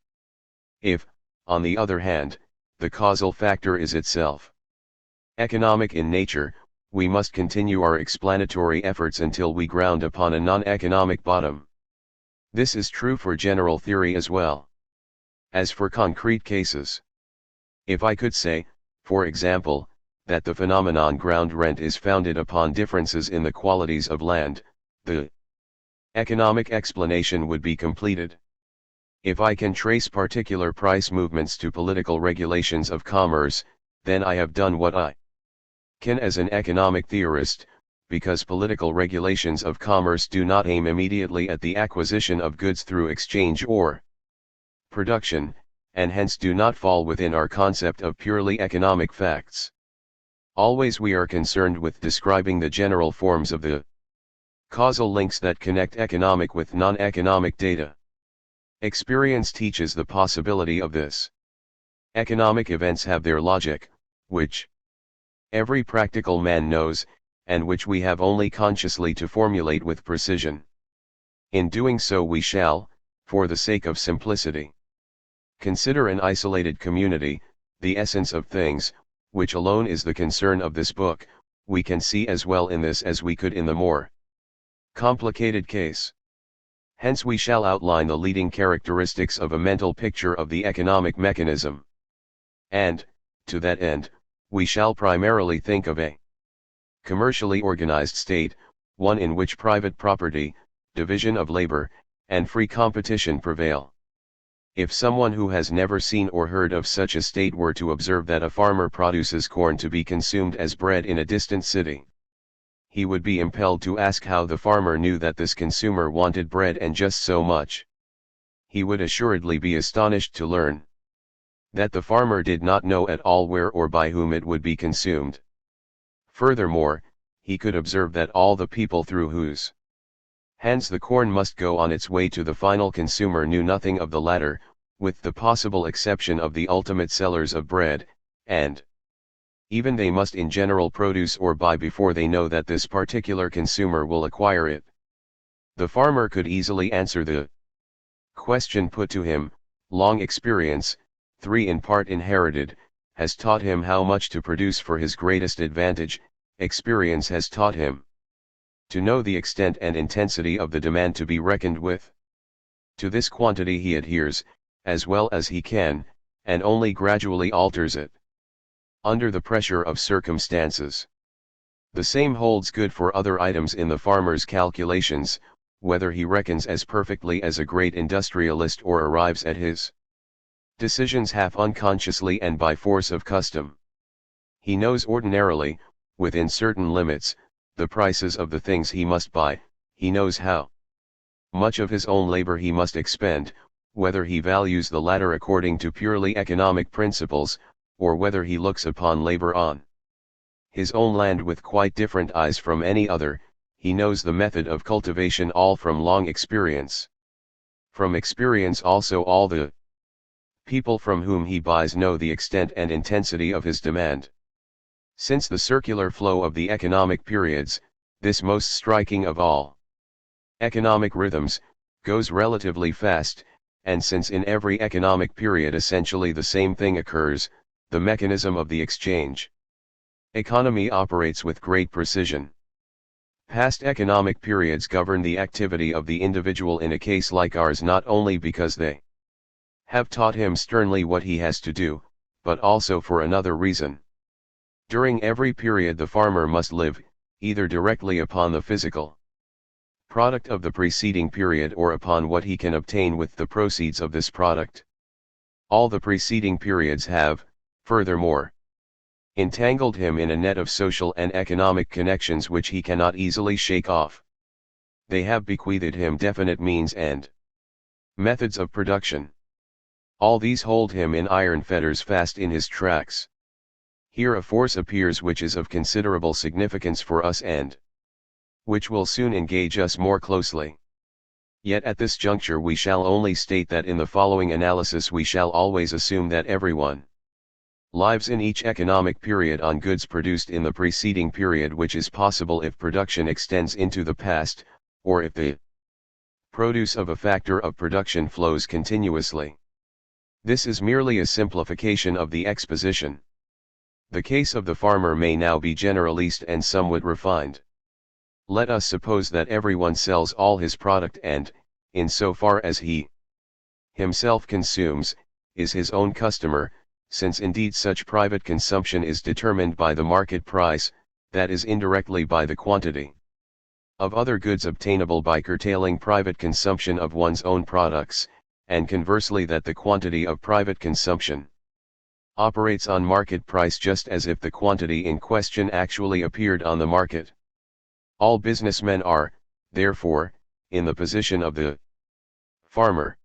If, on the other hand, the causal factor is itself economic in nature, we must continue our explanatory efforts until we ground upon a non-economic bottom. This is true for general theory as well as for concrete cases. If I could say, for example, that the phenomenon ground rent is founded upon differences in the qualities of land, the economic explanation would be completed. If I can trace particular price movements to political regulations of commerce, then I have done what I can as an economic theorist, because political regulations of commerce do not aim immediately at the acquisition of goods through exchange or production, and hence do not fall within our concept of purely economic facts. Always we are concerned with describing the general forms of the causal links that connect economic with non-economic data. Experience teaches the possibility of this. Economic events have their logic, which every practical man knows, and which we have only consciously to formulate with precision. In doing so we shall, for the sake of simplicity, consider an isolated community, the essence of things, which alone is the concern of this book. We can see as well in this as we could in the more complicated case. Hence we shall outline the leading characteristics of a mental picture of the economic mechanism. And, to that end, we shall primarily think of a commercially organized state, one in which private property, division of labor, and free competition prevail. If someone who has never seen or heard of such a state were to observe that a farmer produces corn to be consumed as bread in a distant city, he would be impelled to ask how the farmer knew that this consumer wanted bread and just so much. He would assuredly be astonished to learn that the farmer did not know at all where or by whom it would be consumed. Furthermore, he could observe that all the people through whose hands the corn must go on its way to the final consumer knew nothing of the latter, with the possible exception of the ultimate sellers of bread, and even they must in general produce or buy before they know that this particular consumer will acquire it. The farmer could easily answer the question put to him. Long experience, 3 in part inherited, has taught him how much to produce for his greatest advantage. Experience has taught him to know the extent and intensity of the demand to be reckoned with. To this quantity he adheres, as well as he can, and only gradually alters it under the pressure of circumstances. The same holds good for other items in the farmer's calculations. whether he reckons as perfectly as a great industrialist or arrives at his decisions half unconsciously and by force of custom. He knows ordinarily, within certain limits, the prices of the things he must buy. He knows how much of his own labor he must expend, whether he values the latter according to purely economic principles, or whether he looks upon labor on his own land with quite different eyes from any other. He knows the method of cultivation all from long experience. From experience also all the people from whom he buys know the extent and intensity of his demand. Since the circular flow of the economic periods, this most striking of all economic rhythms, goes relatively fast, and since in every economic period essentially the same thing occurs, the mechanism of the exchange economy operates with great precision. Past economic periods govern the activity of the individual in a case like ours not only because they have taught him sternly what he has to do, but also for another reason. During every period the farmer must live, either directly upon the physical product of the preceding period or upon what he can obtain with the proceeds of this product. All the preceding periods have, furthermore, entangled him in a net of social and economic connections which he cannot easily shake off. They have bequeathed him definite means and methods of production. All these hold him in iron fetters fast in his tracks. Here a force appears which is of considerable significance for us and which will soon engage us more closely. Yet at this juncture we shall only state that in the following analysis we shall always assume that everyone lives in each economic period on goods produced in the preceding period, which is possible if production extends into the past, or if the produce of a factor of production flows continuously. This is merely a simplification of the exposition. The case of the farmer may now be generalist and somewhat refined. Let us suppose that everyone sells all his product and, in so far as he himself consumes, is his own customer, since indeed such private consumption is determined by the market price, that is indirectly by the quantity of other goods obtainable by curtailing private consumption of one's own products, and conversely that the quantity of private consumption operates on market price just as if the quantity in question actually appeared on the market. All businessmen are, therefore, in the position of the farmer.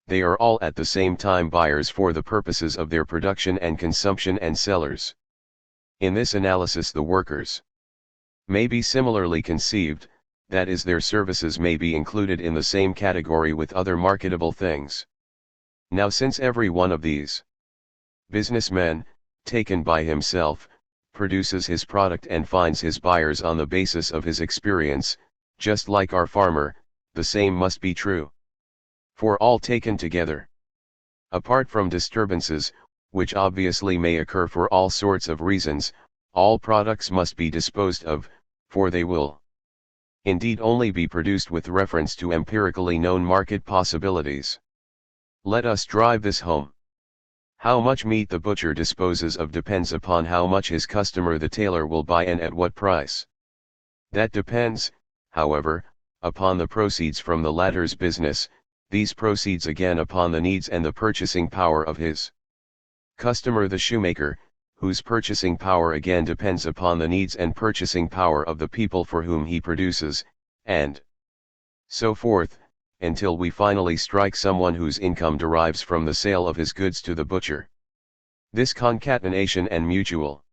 They are all at the same time buyers for the purposes of their production and consumption and sellers. In this analysis the workers may be similarly conceived, that is their services may be included in the same category with other marketable things. Now since every one of these businessmen, taken by himself, produces his product and finds his buyers on the basis of his experience, just like our farmer, the same must be true for all taken together. Apart from disturbances, which obviously may occur for all sorts of reasons, all products must be disposed of, for they will indeed only be produced with reference to empirically known market possibilities. Let us drive this home. How much meat the butcher disposes of depends upon how much his customer the tailor will buy and at what price. That depends, however, upon the proceeds from the latter's business, these proceeds again upon the needs and the purchasing power of his customer the shoemaker, whose purchasing power again depends upon the needs and purchasing power of the people for whom he produces, and so forth, until we finally strike someone whose income derives from the sale of his goods to the butcher. This concatenation and mutual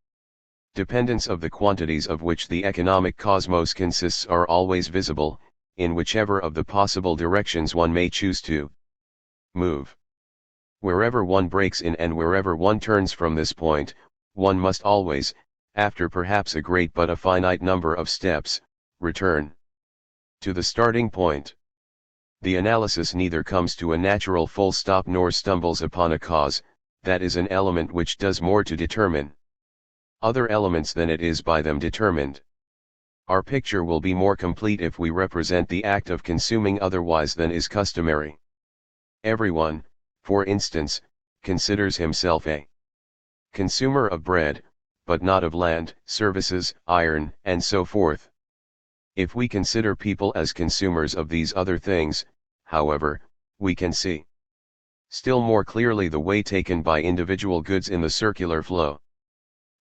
dependence of the quantities of which the economic cosmos consists are always visible, in whichever of the possible directions one may choose to move. Wherever one breaks in and wherever one turns from this point, one must always, after perhaps a great but a finite number of steps, return to the starting point. The analysis neither comes to a natural full stop nor stumbles upon a cause, that is an element which does more to determine other elements than it is by them determined. Our picture will be more complete if we represent the act of consuming otherwise than is customary. Everyone, for instance, considers himself a consumer of bread, but not of land, services, iron, and so forth. If we consider people as consumers of these other things, however, we can see still more clearly the way taken by individual goods in the circular flow.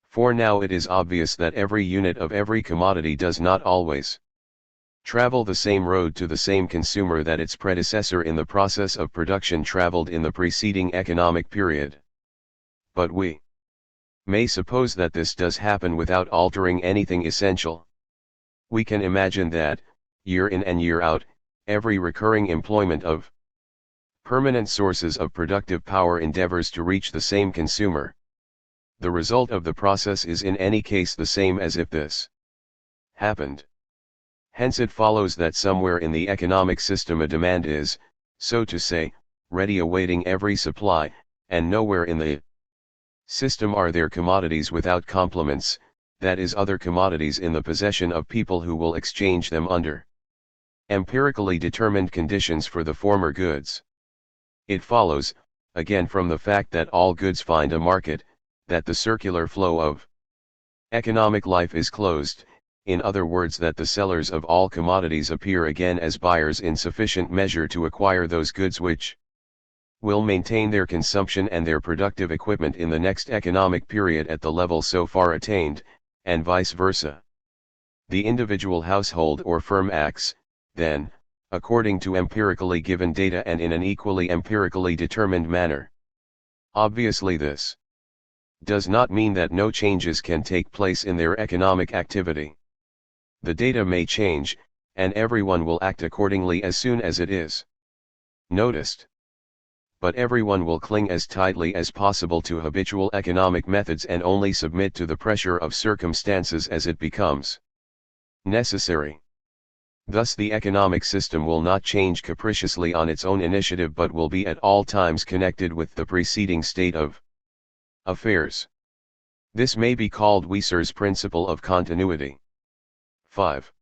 For now it is obvious that every unit of every commodity does not always travel the same road to the same consumer that its predecessor in the process of production traveled in the preceding economic period. But we may suppose that this does happen without altering anything essential. We can imagine that, year in and year out, every recurring employment of permanent sources of productive power endeavors to reach the same consumer. The result of the process is in any case the same as if this happened. Hence it follows that somewhere in the economic system a demand is, so to say, ready awaiting every supply, and nowhere in the system are there commodities without complements, that is other commodities in the possession of people who will exchange them under empirically determined conditions for the former goods. It follows, again from the fact that all goods find a market, that the circular flow of economic life is closed, in other words that the sellers of all commodities appear again as buyers in sufficient measure to acquire those goods which will maintain their consumption and their productive equipment in the next economic period at the level so far attained, and vice versa. The individual household or firm acts, then, according to empirically given data and in an equally empirically determined manner. Obviously this does not mean that no changes can take place in their economic activity. The data may change, and everyone will act accordingly as soon as it is noticed. But everyone will cling as tightly as possible to habitual economic methods and only submit to the pressure of circumstances as it becomes necessary. Thus the economic system will not change capriciously on its own initiative but will be at all times connected with the preceding state of affairs. This may be called Wieser's principle of continuity. 5.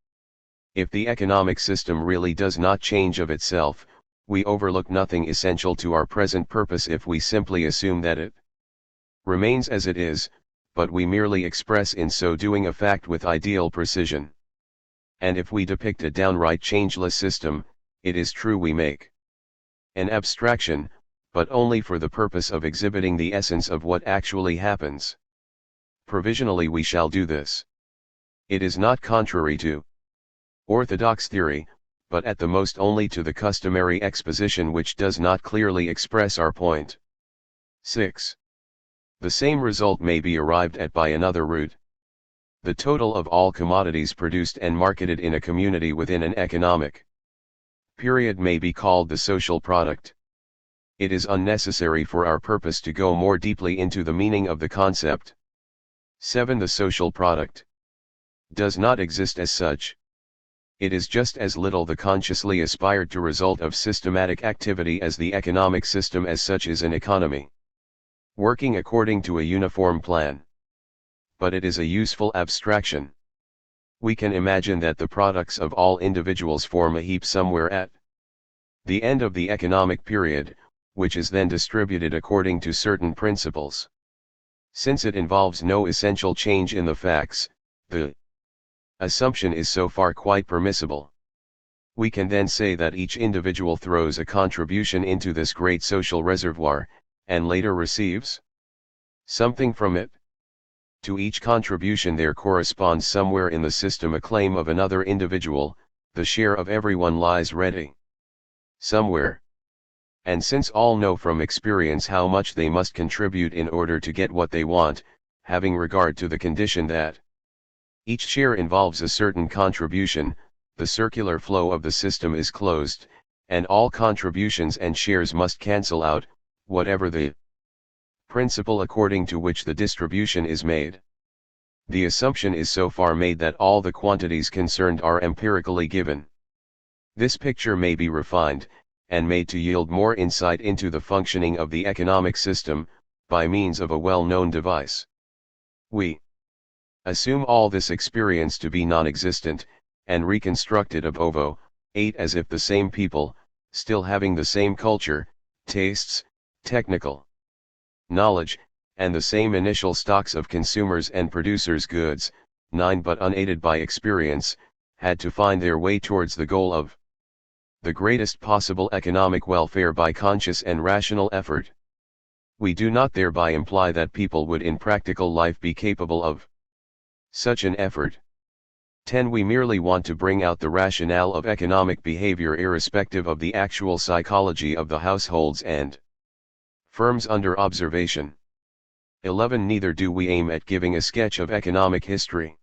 If the economic system really does not change of itself, we overlook nothing essential to our present purpose if we simply assume that it remains as it is, but we merely express in so doing a fact with ideal precision. And if we depict a downright changeless system, it is true we make an abstraction, but only for the purpose of exhibiting the essence of what actually happens. Provisionally we shall do this. It is not contrary to orthodox theory, but at the most only to the customary exposition which does not clearly express our point. 6. The same result may be arrived at by another route. The total of all commodities produced and marketed in a community within an economic period may be called the social product. It is unnecessary for our purpose to go more deeply into the meaning of the concept. 7. The social product does not exist as such. It is just as little the consciously aspired to result of systematic activity as the economic system as such is an economy working according to a uniform plan. But it is a useful abstraction. We can imagine that the products of all individuals form a heap somewhere at the end of the economic period, which is then distributed according to certain principles. Since it involves no essential change in the facts, the assumption is so far quite permissible. We can then say that each individual throws a contribution into this great social reservoir, and later receives something from it. To each contribution there corresponds somewhere in the system a claim of another individual, the share of everyone lies ready somewhere. And since all know from experience how much they must contribute in order to get what they want, having regard to the condition that each share involves a certain contribution, the circular flow of the system is closed, and all contributions and shares must cancel out, whatever the principle according to which the distribution is made. The assumption is so far made that all the quantities concerned are empirically given. This picture may be refined, and made to yield more insight into the functioning of the economic system, by means of a well-known device. We assume all this experience to be non-existent, and reconstruct it ab ovo, 8 as if the same people, still having the same culture, tastes, technical knowledge, and the same initial stocks of consumers and producers' goods, 9 but unaided by experience, had to find their way towards the goal of the greatest possible economic welfare by conscious and rational effort. We do not thereby imply that people would in practical life be capable of such an effort. 10. We merely want to bring out the rationale of economic behavior irrespective of the actual psychology of the households and firms under observation. 11. Neither do we aim at giving a sketch of economic history.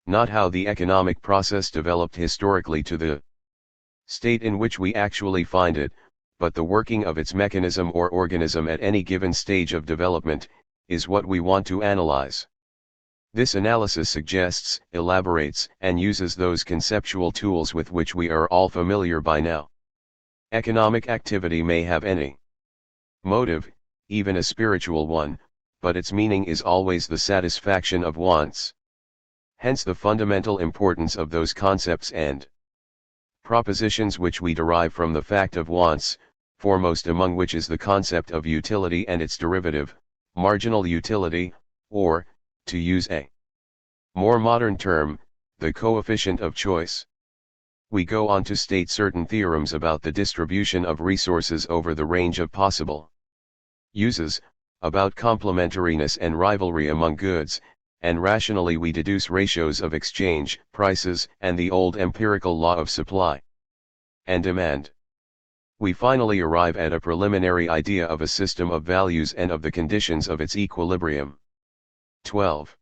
Not how the economic process developed historically to the state in which we actually find it, but the working of its mechanism or organism at any given stage of development, is what we want to analyze. This analysis suggests, elaborates, and uses those conceptual tools with which we are all familiar by now. Economic activity may have any motive, even a spiritual one, but its meaning is always the satisfaction of wants. Hence the fundamental importance of those concepts and propositions which we derive from the fact of wants, foremost among which is the concept of utility and its derivative, marginal utility, or, to use a more modern term, the coefficient of choice. We go on to state certain theorems about the distribution of resources over the range of possible uses, about complementariness and rivalry among goods, and rationally we deduce ratios of exchange, prices, and the old empirical law of supply and demand. We finally arrive at a preliminary idea of a system of values and of the conditions of its equilibrium. 12.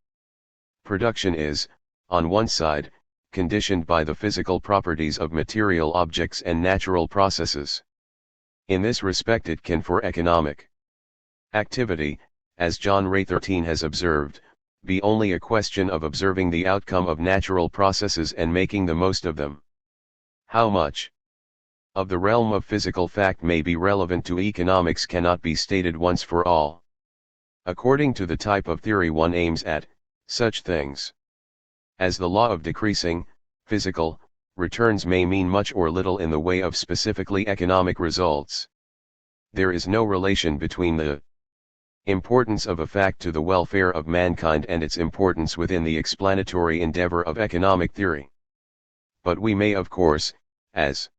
Production is, on one side, conditioned by the physical properties of material objects and natural processes. In this respect it can for economic activity, as John Ray 13 has observed, be only a question of observing the outcome of natural processes and making the most of them. How much of the realm of physical fact may be relevant to economics cannot be stated once for all. According to the type of theory one aims at, such things as the law of decreasing, physical, returns may mean much or little in the way of specifically economic results. There is no relation between the importance of a fact to the welfare of mankind and its importance within the explanatory endeavor of economic theory. But we may of course, as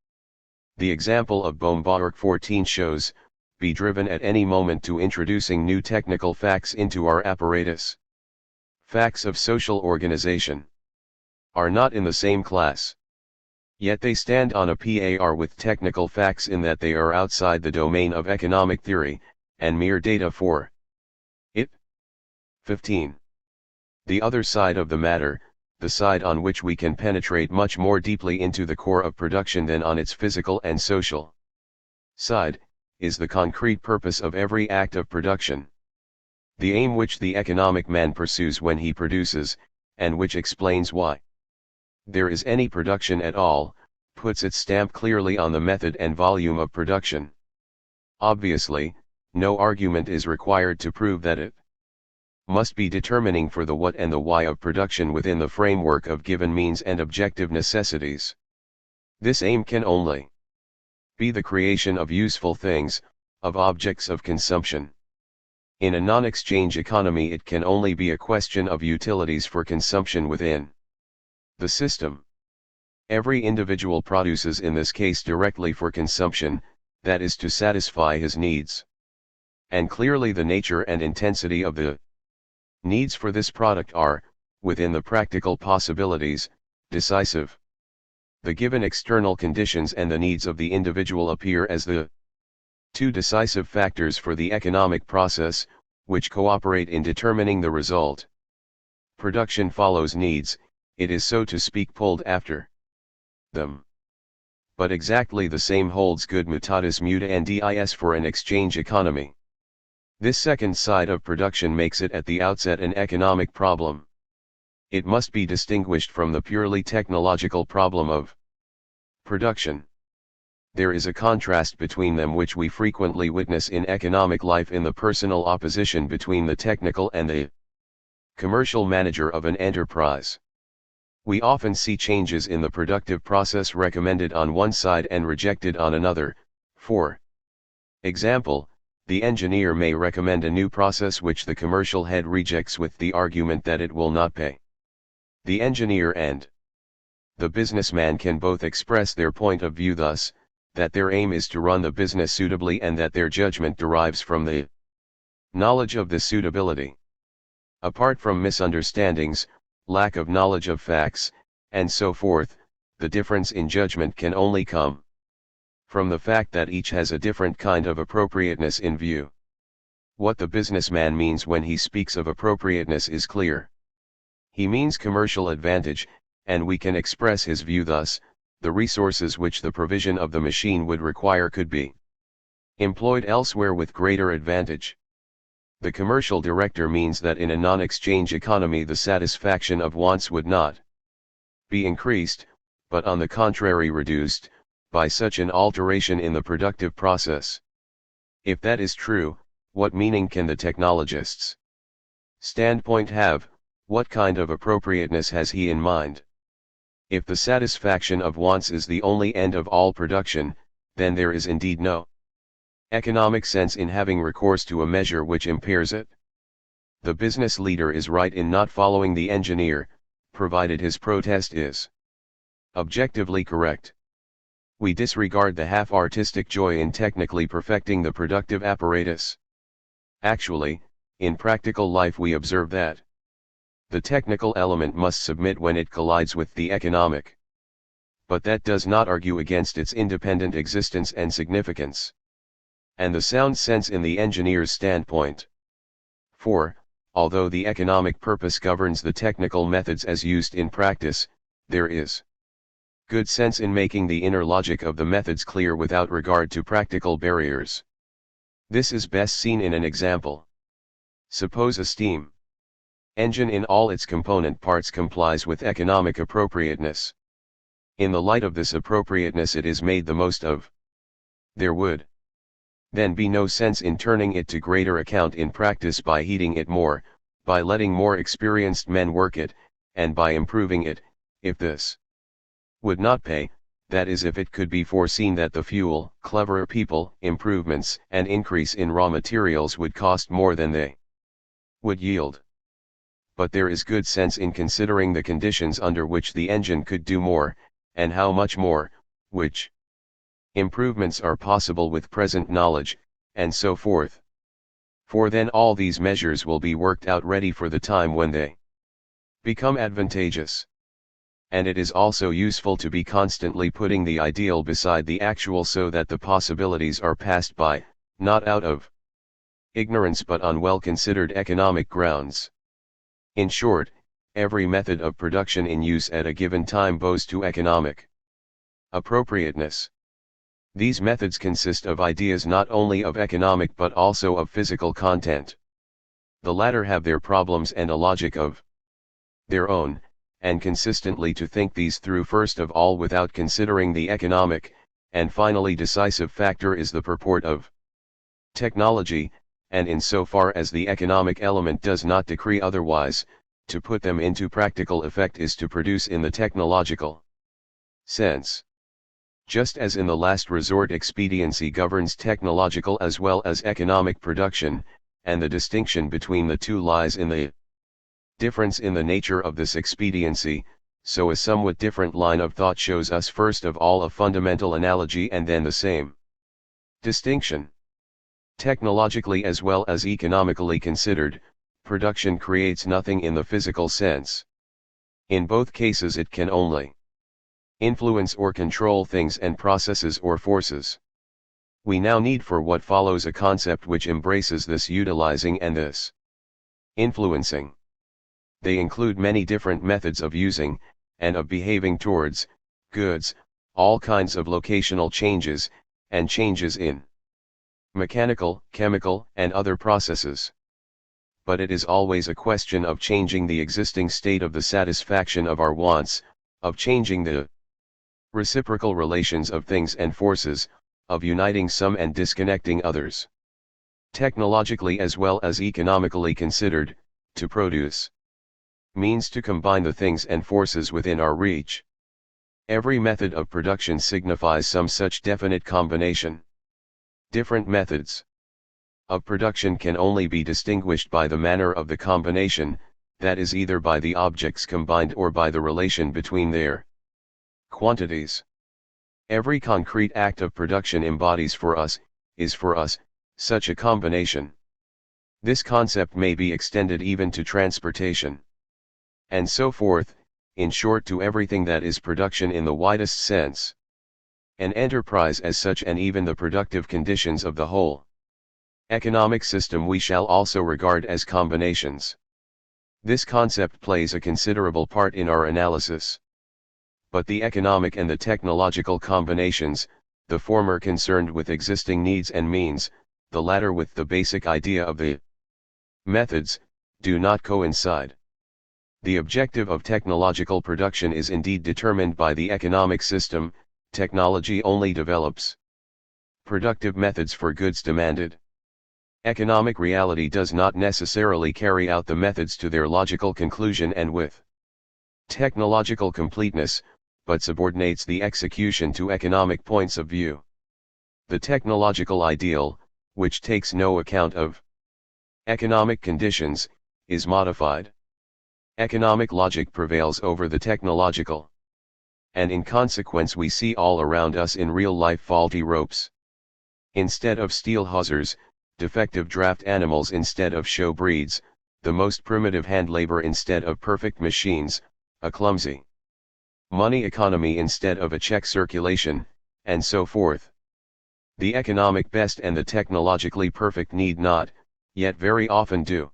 the example of Bohm-Bawerk 14 shows, be driven at any moment to introducing new technical facts into our apparatus. Facts of social organization are not in the same class. Yet they stand on a par with technical facts in that they are outside the domain of economic theory, and mere data for it. 15. The other side of the matter, the side on which we can penetrate much more deeply into the core of production than on its physical and social side, is the concrete purpose of every act of production. The aim which the economic man pursues when he produces, and which explains why there is any production at all, puts its stamp clearly on the method and volume of production. Obviously, no argument is required to prove that it must be determining for the what and the why of production within the framework of given means and objective necessities. This aim can only be the creation of useful things, of objects of consumption. In a non-exchange economy it can only be a question of utilities for consumption within the system. Every individual produces in this case directly for consumption, that is to satisfy his needs. And clearly the nature and intensity of the needs for this product are, within the practical possibilities, decisive. The given external conditions and the needs of the individual appear as the two decisive factors for the economic process, which cooperate in determining the result. Production follows needs, it is so to speak pulled after them. But exactly the same holds good mutatis mutandis for an exchange economy. This second side of production makes it at the outset an economic problem. It must be distinguished from the purely technological problem of production. There is a contrast between them which we frequently witness in economic life in the personal opposition between the technical and the commercial manager of an enterprise. We often see changes in the productive process recommended on one side and rejected on another. For example, the engineer may recommend a new process which the commercial head rejects with the argument that it will not pay the engineer and the businessman can both express their point of view thus, that their aim is to run the business suitably and that their judgment derives from the knowledge of this suitability. Apart from misunderstandings, lack of knowledge of facts, and so forth, the difference in judgment can only come from the fact that each has a different kind of appropriateness in view. What the businessman means when he speaks of appropriateness is clear. He means commercial advantage, and we can express his view thus: the resources which the provision of the machine would require could be employed elsewhere with greater advantage. The commercial director means that in a non-exchange economy the satisfaction of wants would not be increased, but on the contrary reduced, by such an alteration in the productive process. If that is true, what meaning can the technologist's standpoint have? What kind of appropriateness has he in mind? If the satisfaction of wants is the only end of all production, then there is indeed no economic sense in having recourse to a measure which impairs it. The business leader is right in not following the engineer, provided his protest is objectively correct. We disregard the half-artistic joy in technically perfecting the productive apparatus. Actually, in practical life we observe that the technical element must submit when it collides with the economic. But that does not argue against its independent existence and significance, and the sound sense in the engineer's standpoint. For, although the economic purpose governs the technical methods as used in practice, there is good sense in making the inner logic of the methods clear without regard to practical barriers. This is best seen in an example. Suppose a steam engine in all its component parts complies with economic appropriateness. In the light of this appropriateness it is made the most of. There would then be no sense in turning it to greater account in practice by heating it more, by letting more experienced men work it, and by improving it, if this would not pay, that is if it could be foreseen that the fuel, cleverer people, improvements, and increase in raw materials would cost more than they would yield. But there is good sense in considering the conditions under which the engine could do more, and how much more, which improvements are possible with present knowledge, and so forth. For then all these measures will be worked out ready for the time when they become advantageous. And it is also useful to be constantly putting the ideal beside the actual so that the possibilities are passed by, not out of ignorance but on well-considered economic grounds. In short, every method of production in use at a given time bows to economic appropriateness. These methods consist of ideas not only of economic but also of physical content. The latter have their problems and a logic of their own, and consistently to think these through first of all without considering the economic, and finally decisive factor is the purport of technology, and in so far as the economic element does not decree otherwise, to put them into practical effect is to produce in the technological sense. Just as in the last resort expediency governs technological as well as economic production, and the distinction between the two lies in the difference in the nature of this expediency, so a somewhat different line of thought shows us first of all a fundamental analogy and then the same distinction. Technologically as well as economically considered, production creates nothing in the physical sense. In both cases it can only influence or control things and processes or forces. We now need for what follows a concept which embraces this utilizing and this influencing. They include many different methods of using, and of behaving towards, goods, all kinds of locational changes, and changes in mechanical, chemical, and other processes. But it is always a question of changing the existing state of the satisfaction of our wants, of changing the reciprocal relations of things and forces, of uniting some and disconnecting others. Technologically as well as economically considered, to produce means to combine the things and forces within our reach. Every method of production signifies some such definite combination. Different methods of production can only be distinguished by the manner of the combination, that is either by the objects combined or by the relation between their Quantities. Every concrete act of production embodies for us, is for us, such a combination. This concept may be extended even to transportation. And so forth, in short to everything that is production in the widest sense. An enterprise as such and even the productive conditions of the whole economic system we shall also regard as combinations. This concept plays a considerable part in our analysis. But the economic and the technological combinations, the former concerned with existing needs and means, the latter with the basic idea of the methods, do not coincide. The objective of technological production is indeed determined by the economic system. Technology only develops productive methods for goods demanded. Economic reality does not necessarily carry out the methods to their logical conclusion and with technological completeness, but subordinates the execution to economic points of view. The technological ideal, which takes no account of economic conditions, is modified. Economic logic prevails over the technological. And in consequence we see all around us in real life faulty ropes. Instead of steel hawsers, defective draft animals instead of show breeds, the most primitive hand labor instead of perfect machines, a clumsy money economy instead of a check circulation, and so forth. The economic best and the technologically perfect need not, yet very often do,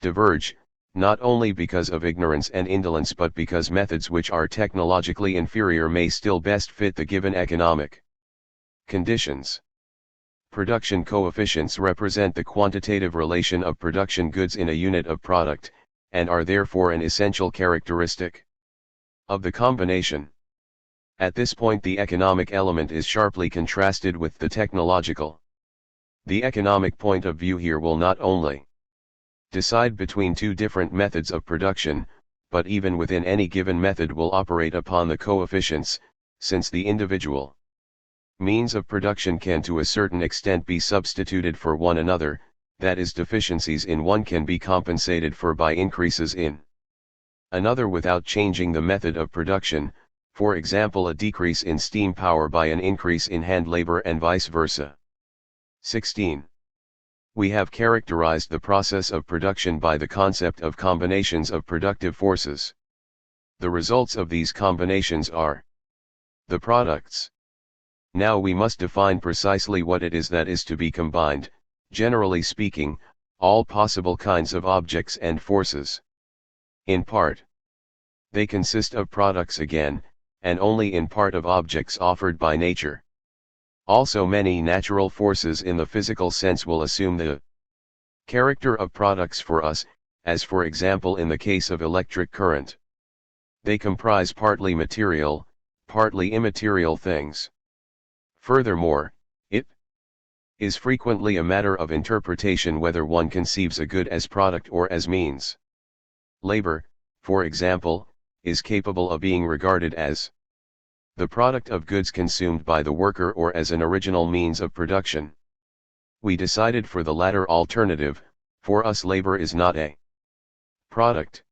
diverge, not only because of ignorance and indolence but because methods which are technologically inferior may still best fit the given economic conditions. Production coefficients represent the quantitative relation of production goods in a unit of product, and are therefore an essential characteristic of the combination. At this point the economic element is sharply contrasted with the technological. The economic point of view here will not only decide between two different methods of production, but even within any given method will operate upon the coefficients, since the individual means of production can to a certain extent be substituted for one another, that is, deficiencies in one can be compensated for by increases in another without changing the method of production, for example a decrease in steam power by an increase in hand labor and vice versa. 16. We have characterized the process of production by the concept of combinations of productive forces. The results of these combinations are the products. Now we must define precisely what it is that is to be combined, generally speaking, all possible kinds of objects and forces. In part, they consist of products again, and only in part of objects offered by nature. Also many natural forces in the physical sense will assume the character of products for us, as for example in the case of electric current. They comprise partly material, partly immaterial things. Furthermore, it is frequently a matter of interpretation whether one conceives a good as product or as means. Labor, for example, is capable of being regarded as the product of goods consumed by the worker or as an original means of production. We decided for the latter alternative. For us labor is not a product.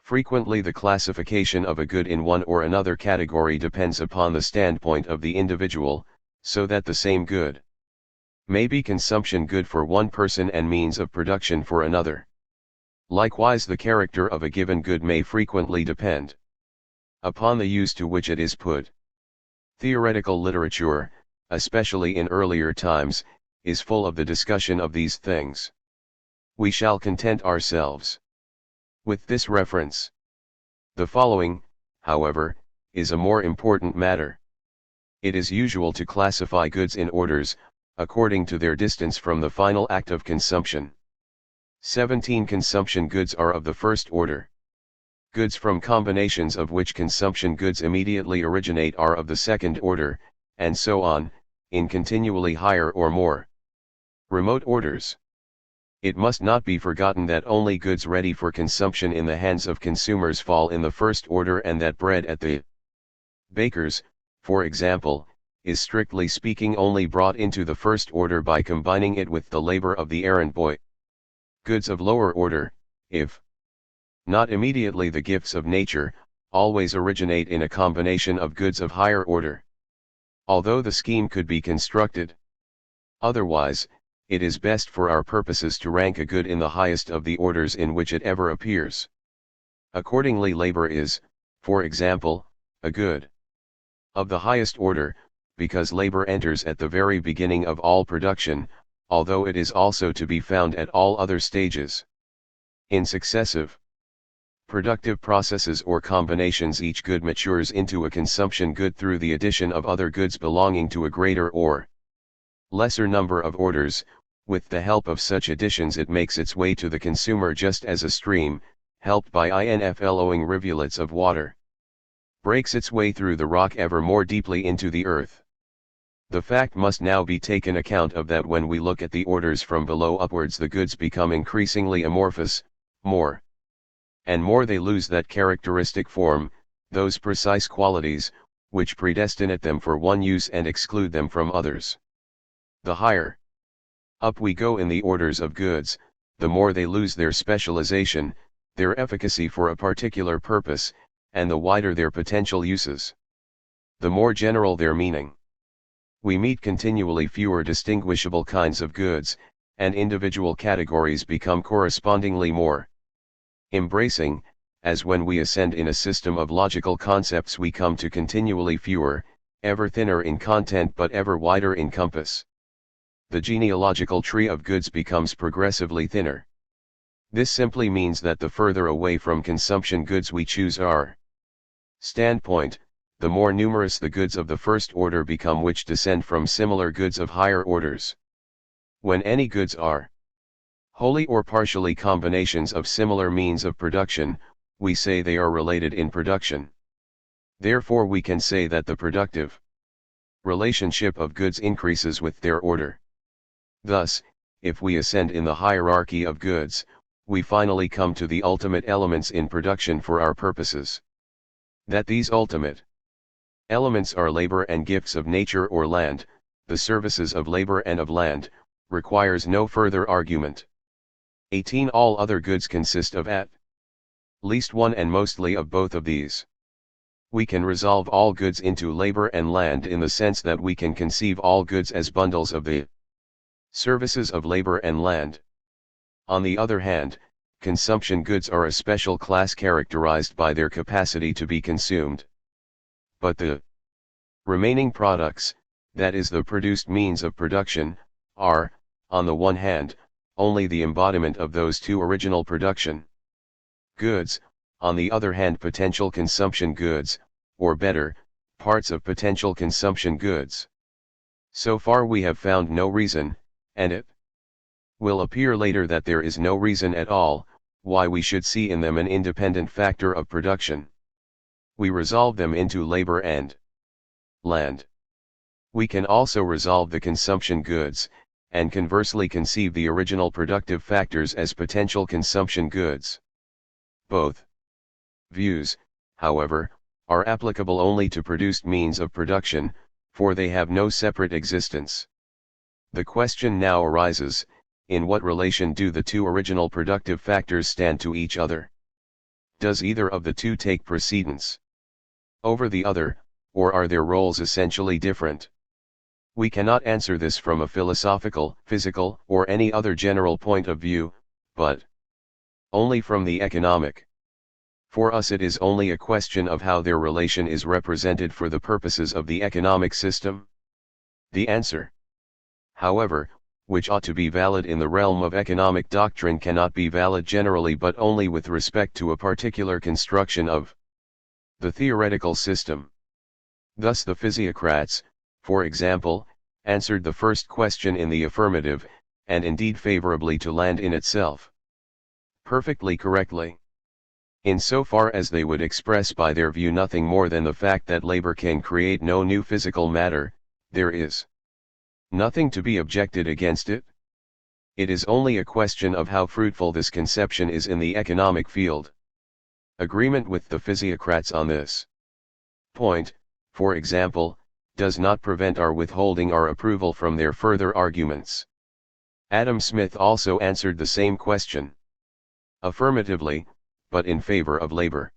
Frequently the classification of a good in one or another category depends upon the standpoint of the individual, so that the same good may be consumption good for one person and means of production for another. Likewise the character of a given good may frequently depend upon the use to which it is put. Theoretical literature, especially in earlier times, is full of the discussion of these things. We shall content ourselves with this reference. The following, however, is a more important matter. It is usual to classify goods in orders, according to their distance from the final act of consumption. 17 consumption goods are of the first order. Goods from combinations of which consumption goods immediately originate are of the second order, and so on, in continually higher or more remote orders. It must not be forgotten that only goods ready for consumption in the hands of consumers fall in the first order, and that bread at the baker's, for example, is strictly speaking only brought into the first order by combining it with the labor of the errand boy. Goods of lower order, if not immediately the gifts of nature, always originate in a combination of goods of higher order. Although the scheme could be constructed otherwise, it is best for our purposes to rank a good in the highest of the orders in which it ever appears. Accordingly, labor is, for example, a good of the highest order, because labor enters at the very beginning of all production, although it is also to be found at all other stages. In successive productive processes or combinations, each good matures into a consumption good through the addition of other goods belonging to a greater or lesser number of orders. With the help of such additions, it makes its way to the consumer just as a stream, helped by inflowing rivulets of water, breaks its way through the rock ever more deeply into the earth. The fact must now be taken account of that when we look at the orders from below upwards, the goods become increasingly amorphous, more and more they lose that characteristic form, those precise qualities, which predestinate them for one use and exclude them from others. The higher up we go in the orders of goods, the more they lose their specialization, their efficacy for a particular purpose, and the wider their potential uses, the more general their meaning. We meet continually fewer distinguishable kinds of goods, and individual categories become correspondingly more embracing, as when we ascend in a system of logical concepts we come to continually fewer, ever thinner in content but ever wider in compass. The genealogical tree of goods becomes progressively thinner. This simply means that the further away from consumption goods we choose our standpoint, the more numerous the goods of the first order become which descend from similar goods of higher orders. When any goods are wholly or partially combinations of similar means of production, we say they are related in production. Therefore we can say that the productive relationship of goods increases with their order. Thus, if we ascend in the hierarchy of goods, we finally come to the ultimate elements in production for our purposes. That these ultimate elements are labor and gifts of nature or land, the services of labor and of land, requires no further argument. 18. All other goods consist of at least one and mostly of both of these. We can resolve all goods into labor and land in the sense that we can conceive all goods as bundles of the services of labor and land. On the other hand, consumption goods are a special class characterized by their capacity to be consumed. But the remaining products, that is the produced means of production, are, on the one hand, only the embodiment of those two original production goods, on the other hand potential consumption goods, or better, parts of potential consumption goods. So far we have found no reason, and it will appear later that there is no reason at all, why we should see in them an independent factor of production. We resolve them into labor and land. We can also resolve the consumption goods, and conversely conceive the original productive factors as potential consumption goods. Both views, however, are applicable only to produced means of production, for they have no separate existence. The question now arises, in what relation do the two original productive factors stand to each other? Does either of the two take precedence over the other, or are their roles essentially different? We cannot answer this from a philosophical, physical, or any other general point of view, but only from the economic. For us it is only a question of how their relation is represented for the purposes of the economic system. The answer, however, which ought to be valid in the realm of economic doctrine cannot be valid generally but only with respect to a particular construction of the theoretical system. Thus the physiocrats, for example, answered the first question in the affirmative, and indeed favorably to land in itself. Perfectly correctly. In so far as they would express by their view nothing more than the fact that labor can create no new physical matter, there is nothing to be objected against it. It is only a question of how fruitful this conception is in the economic field. Agreement with the physiocrats on this point, for example, does not prevent our withholding our approval from their further arguments. Adam Smith also answered the same question affirmatively, but in favor of labor.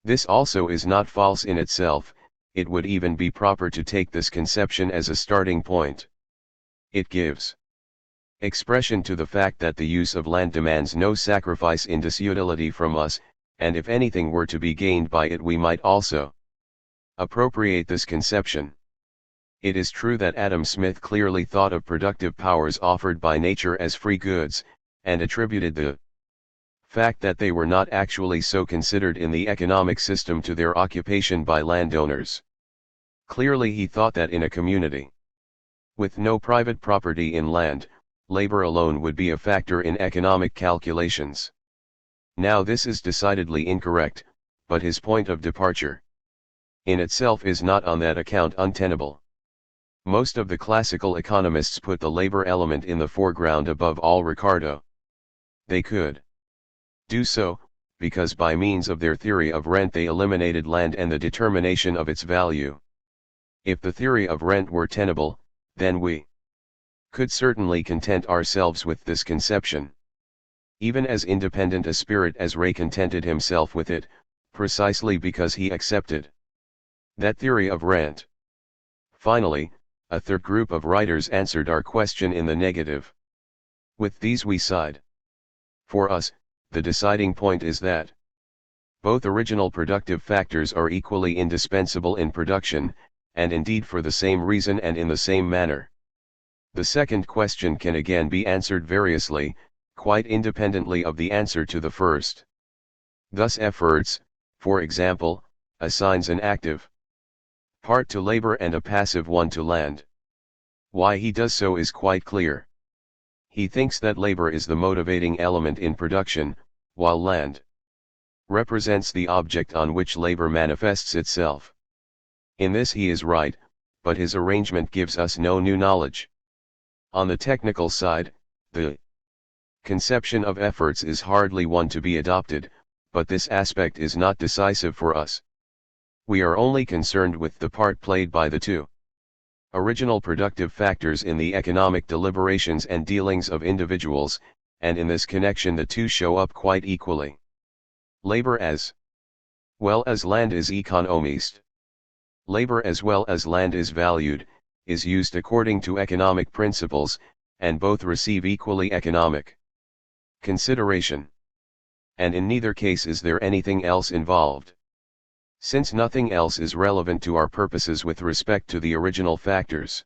This also is not false in itself, it would even be proper to take this conception as a starting point. It gives expression to the fact that the use of land demands no sacrifice in disutility from us, and if anything were to be gained by it we might also appropriate this conception. It is true that Adam Smith clearly thought of productive powers offered by nature as free goods, and attributed the fact that they were not actually so considered in the economic system to their occupation by landowners. Clearly he thought that in a community with no private property in land, labor alone would be a factor in economic calculations. Now this is decidedly incorrect, but his point of departure in itself is not on that account untenable. Most of the classical economists put the labor element in the foreground above all. Ricardo. They could do so, because by means of their theory of rent they eliminated land and the determination of its value. If the theory of rent were tenable, then we could certainly content ourselves with this conception. Even as independent a spirit as Ray contented himself with it, precisely because he accepted that theory of rent. Finally, a third group of writers answered our question in the negative. With these we side. For us, the deciding point is that both original productive factors are equally indispensable in production, and indeed for the same reason and in the same manner. The second question can again be answered variously, quite independently of the answer to the first. Thus efforts, for example, assigns an active part to labor and a passive one to land. Why he does so is quite clear. He thinks that labor is the motivating element in production, while land represents the object on which labor manifests itself. In this he is right, but his arrangement gives us no new knowledge. On the technical side, the conception of efforts is hardly one to be adopted, but this aspect is not decisive for us. We are only concerned with the part played by the two original productive factors in the economic deliberations and dealings of individuals, and in this connection the two show up quite equally. Labor as well as land is economized. Labor as well as land is valued, is used according to economic principles, and both receive equally economic consideration. And in neither case is there anything else involved. Since nothing else is relevant to our purposes with respect to the original factors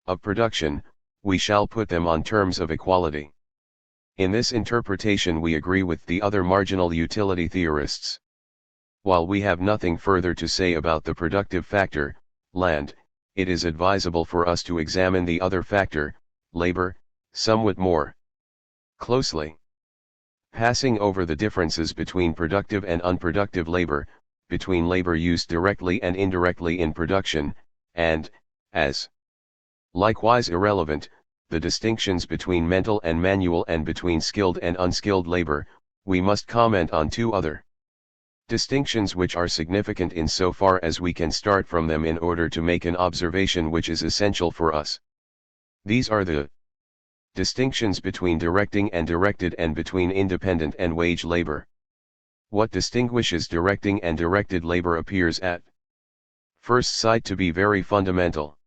of production, we shall put them on terms of equality. In this interpretation we agree with the other marginal utility theorists. While we have nothing further to say about the productive factor, land, it is advisable for us to examine the other factor, labor, somewhat more closely. Passing over the differences between productive and unproductive labor, between labor used directly and indirectly in production, and, as likewise irrelevant, the distinctions between mental and manual and between skilled and unskilled labor, we must comment on two other distinctions which are significant in so far as we can start from them in order to make an observation which is essential for us. These are the distinctions between directing and directed and between independent and wage labor. What distinguishes directing and directed labor appears at first sight to be very fundamental.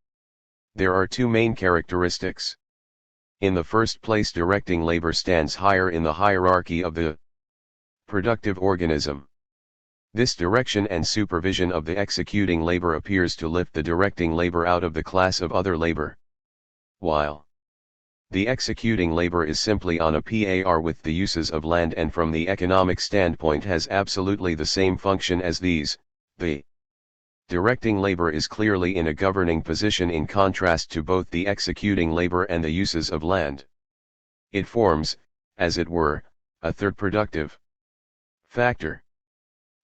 There are two main characteristics. In the first place, directing labor stands higher in the hierarchy of the productive organism. This direction and supervision of the executing labor appears to lift the directing labor out of the class of other labor. While the executing labor is simply on a par with the uses of land and from the economic standpoint has absolutely the same function as these, the directing labor is clearly in a governing position in contrast to both the executing labor and the uses of land. It forms, as it were, a third productive factor.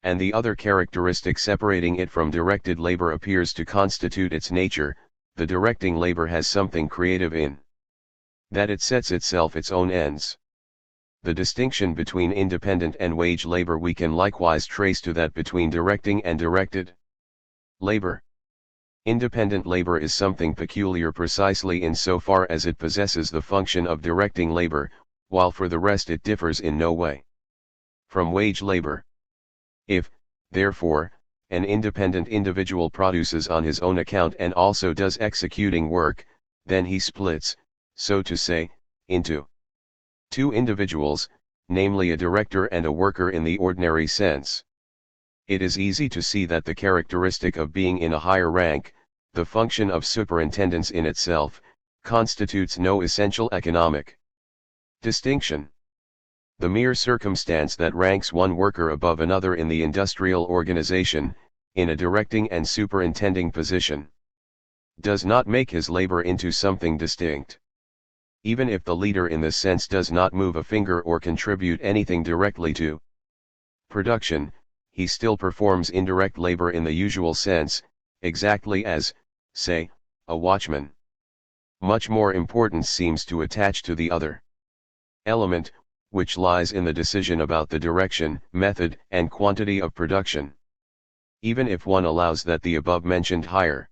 And the other characteristic separating it from directed labor appears to constitute its nature. The directing labor has something creative in that it sets itself its own ends. The distinction between independent and wage labor we can likewise trace to that between directing and directed labor. Independent labor is something peculiar precisely in so far as it possesses the function of directing labor, while for the rest it differs in no way from wage labor. If, Therefore, an independent individual produces on his own account and also does executing work, then he splits, so to say, into two individuals, namely a director and a worker in the ordinary sense. It is easy to see that the characteristic of being in a higher rank, the function of superintendence in itself, constitutes no essential economic distinction. The mere circumstance that ranks one worker above another in the industrial organization, in a directing and superintending position, does not make his labor into something distinct. Even if the leader in this sense does not move a finger or contribute anything directly to production, he still performs indirect labor in the usual sense, exactly as, say, a watchman. Much more importance seems to attach to the other element, which lies in the decision about the direction, method, and quantity of production. Even if one allows that the above-mentioned higher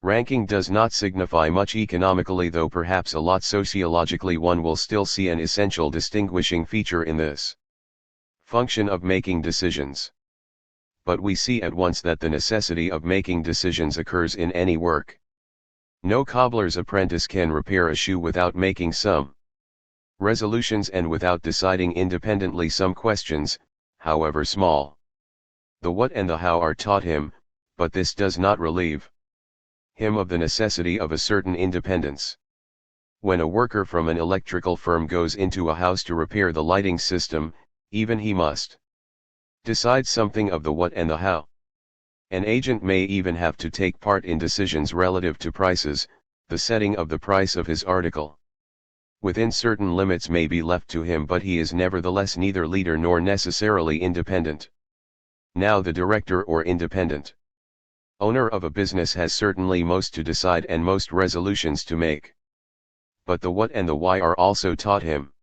ranking does not signify much economically, though perhaps a lot sociologically, one will still see an essential distinguishing feature in this function of making decisions. But we see at once that the necessity of making decisions occurs in any work. No cobbler's apprentice can repair a shoe without making some resolutions and without deciding independently some questions, however small. The what and the how are taught him, but this does not relieve him of the necessity of a certain independence. When a worker from an electrical firm goes into a house to repair the lighting system, even he must decide something of the what and the how. An agent may even have to take part in decisions relative to prices, the setting of the price of his article. Within certain limits may be left to him, but he is nevertheless neither leader nor necessarily independent. Now the director or independent owner of a business has certainly most to decide and most resolutions to make. But the what and the why are also taught him.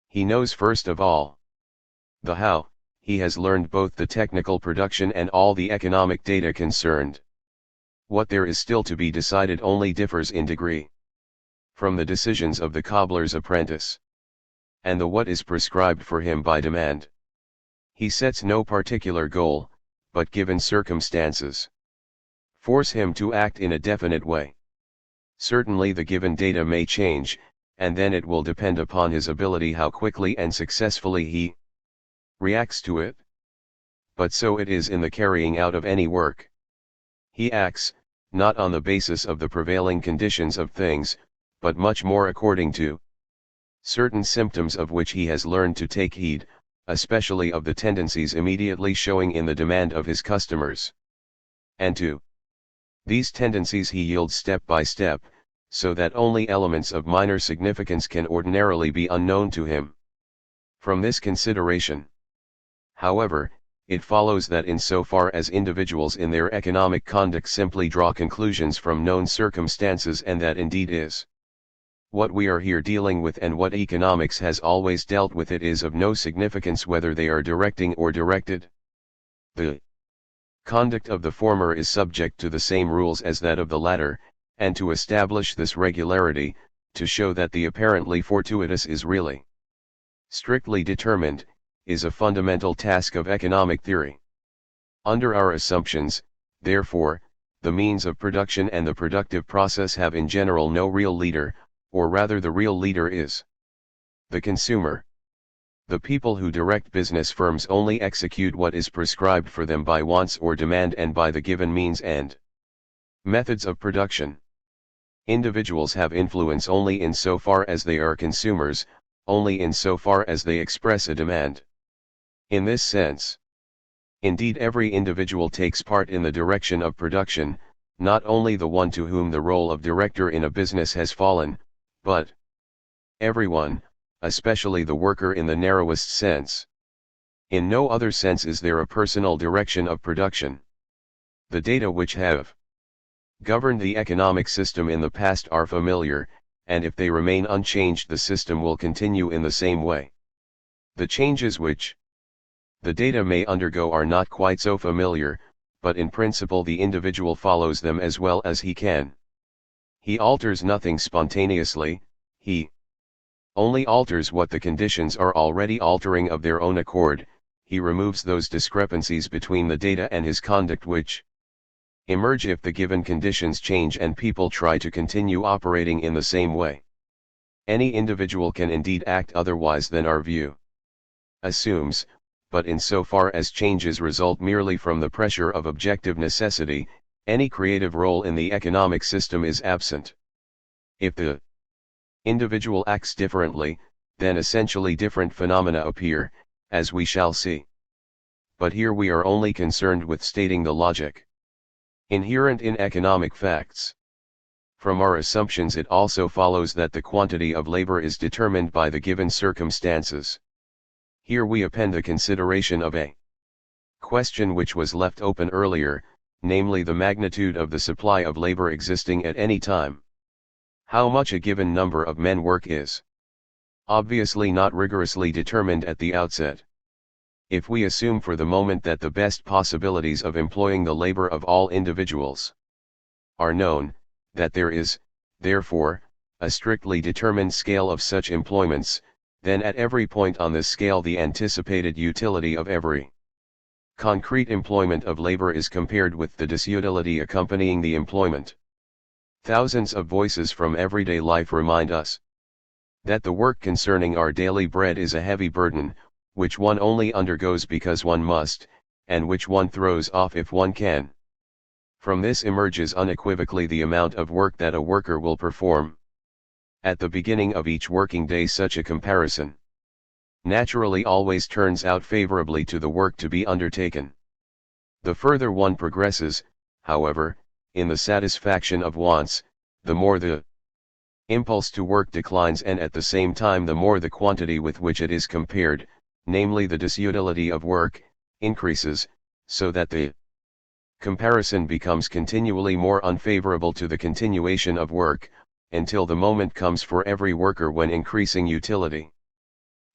He knows first of all the how. He has learned both the technical production and all the economic data concerned. What there is still to be decided only differs in degree from the decisions of the cobbler's apprentice. And the what is prescribed for him by demand. He sets no particular goal, but given circumstances force him to act in a definite way. Certainly the given data may change, and then it will depend upon his ability how quickly and successfully he reacts to it. But so it is in the carrying out of any work. He acts, not on the basis of the prevailing conditions of things, but much more according to certain symptoms of which he has learned to take heed, especially of the tendencies immediately showing in the demand of his customers. And to these tendencies he yields step by step, so that only elements of minor significance can ordinarily be unknown to him. From this consideration, however, it follows that in so far as individuals in their economic conduct simply draw conclusions from known circumstances, and that indeed is what we are here dealing with and what economics has always dealt with, it is of no significance whether they are directing or directed. The conduct of the former is subject to the same rules as that of the latter, and to establish this regularity, to show that the apparently fortuitous is really strictly determined, is a fundamental task of economic theory. Under our assumptions, therefore, the means of production and the productive process have in general no real leader, or rather the real leader is the consumer. The people who direct business firms only execute what is prescribed for them by wants or demand and by the given means and methods of production. Individuals have influence only in so far as they are consumers, only in so far as they express a demand. In this sense, indeed, every individual takes part in the direction of production, not only the one to whom the role of director in a business has fallen, but everyone, especially the worker in the narrowest sense. In no other sense is there a personal direction of production. The data which have governed the economic system in the past are familiar, and if they remain unchanged the system will continue in the same way. The changes which the data may undergo are not quite so familiar, but in principle the individual follows them as well as he can. He alters nothing spontaneously, he only alters what the conditions are already altering of their own accord. he removes those discrepancies between the data and his conduct which emerge if the given conditions change and people try to continue operating in the same way. Any individual can indeed act otherwise than our view assumes, but insofar as changes result merely from the pressure of objective necessity, any creative role in the economic system is absent. If the individual acts differently, then essentially different phenomena appear, as we shall see. But here we are only concerned with stating the logic inherent in economic facts. From our assumptions it also follows that the quantity of labor is determined by the given circumstances. Here we append the consideration of a question which was left open earlier, namely the magnitude of the supply of labor existing at any time. How much a given number of men work is obviously not rigorously determined at the outset. If we assume for the moment that the best possibilities of employing the labor of all individuals are known, that there is, therefore, a strictly determined scale of such employments, then at every point on this scale the anticipated utility of every concrete employment of labor is compared with the disutility accompanying the employment. Thousands of voices from everyday life remind us that the work concerning our daily bread is a heavy burden, which one only undergoes because one must, and which one throws off if one can. From this emerges unequivocally the amount of work that a worker will perform. At the beginning of each working day such a comparison naturally always turns out favorably to the work to be undertaken. The further one progresses, however, in the satisfaction of wants, the more the impulse to work declines and at the same time the more the quantity with which it is compared, namely the disutility of work, increases, so that the comparison becomes continually more unfavorable to the continuation of work, until the moment comes for every worker when increasing utility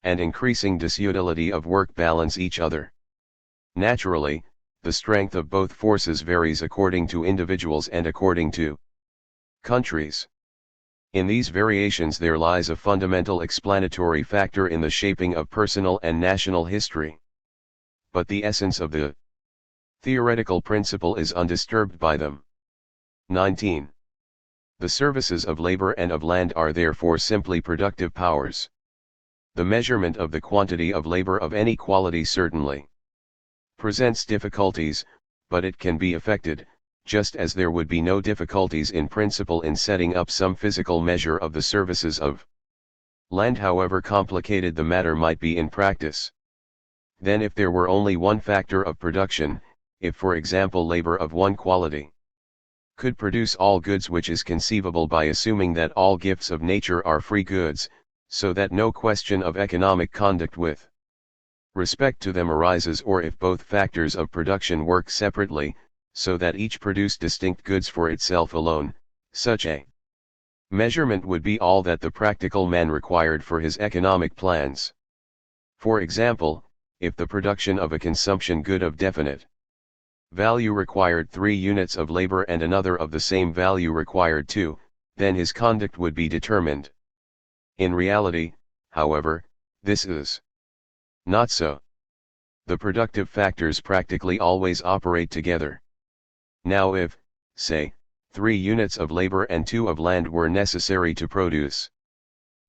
and increasing disutility of work balance each other. Naturally, the strength of both forces varies according to individuals and according to countries. In these variations there lies a fundamental explanatory factor in the shaping of personal and national history. But the essence of the theoretical principle is undisturbed by them. 19. The services of labor and of land are therefore simply productive powers. The measurement of the quantity of labor of any quality certainly presents difficulties, but it can be effected, just as there would be no difficulties in principle in setting up some physical measure of the services of land, however complicated the matter might be in practice. Then if there were only one factor of production, if for example labor of one quality could produce all goods, which is conceivable by assuming that all gifts of nature are free goods, so that no question of economic conduct with respect to them arises, or if both factors of production work separately, so that each produce distinct goods for itself alone, such a measurement would be all that the practical man required for his economic plans. For example, if the production of a consumption good of definite value required 3 units of labor and another of the same value required 2, then his conduct would be determined. In reality, however, this is not so. The productive factors practically always operate together. Now if, say, 3 units of labor and 2 of land were necessary to produce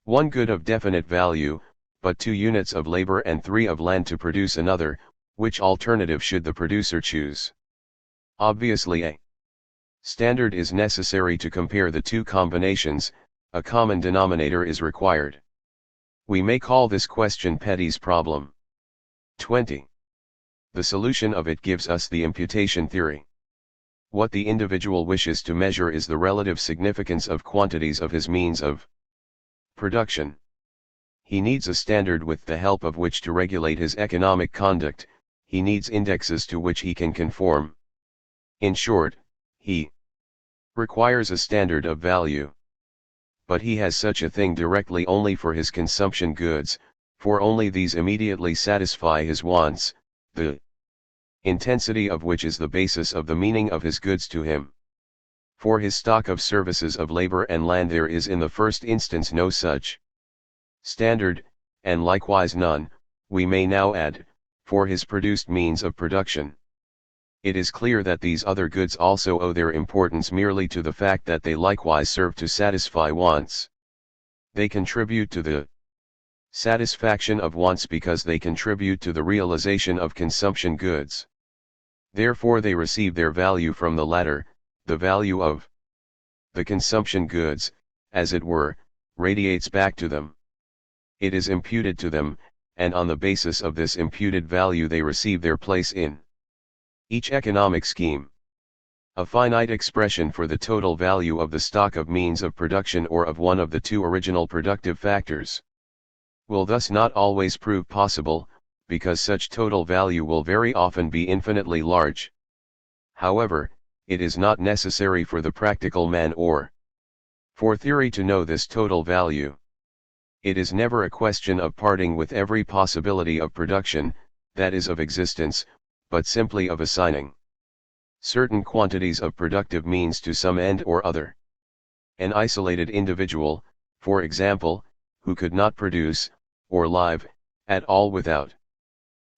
one good of definite value, but 2 units of labor and 3 of land to produce another, which alternative should the producer choose? Obviously a standard is necessary to compare the two combinations, a common denominator is required. We may call this question Petty's problem. 20. The solution of it gives us the imputation theory. What the individual wishes to measure is the relative significance of quantities of his means of production. He needs a standard with the help of which to regulate his economic conduct, he needs indexes to which he can conform. In short, he requires a standard of value. But he has such a thing directly only for his consumption goods, for only these immediately satisfy his wants, the intensity of which is the basis of the meaning of his goods to him. For his stock of services of labor and land there is in the first instance no such standard, and likewise none, we may now add, for his produced means of production. It is clear that these other goods also owe their importance merely to the fact that they likewise serve to satisfy wants. They contribute to the satisfaction of wants because they contribute to the realization of consumption goods. Therefore they receive their value from the latter. The value of the consumption goods, as it were, radiates back to them. It is imputed to them, and on the basis of this imputed value they receive their place in each economic scheme. A finite expression for the total value of the stock of means of production or of one of the two original productive factors will thus not always prove possible, because such total value will very often be infinitely large. However, it is not necessary for the practical man or for theory to know this total value. It is never a question of parting with every possibility of production, that is of existence, but simply of assigning certain quantities of productive means to some end or other. An isolated individual, for example, who could not produce, or live, at all without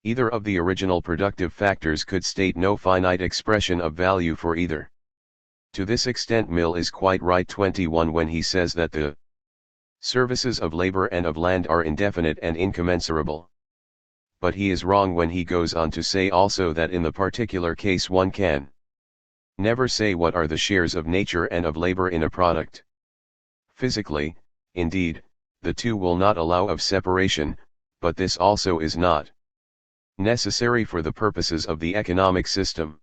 either of the original productive factors could state no finite expression of value for either. To this extent Mill is quite right 21 when he says that the services of labor and of land are indefinite and incommensurable. But he is wrong when he goes on to say also that in the particular case one can never say what are the shares of nature and of labor in a product. Physically, indeed, the two will not allow of separation, but this also is not necessary for the purposes of the economic system.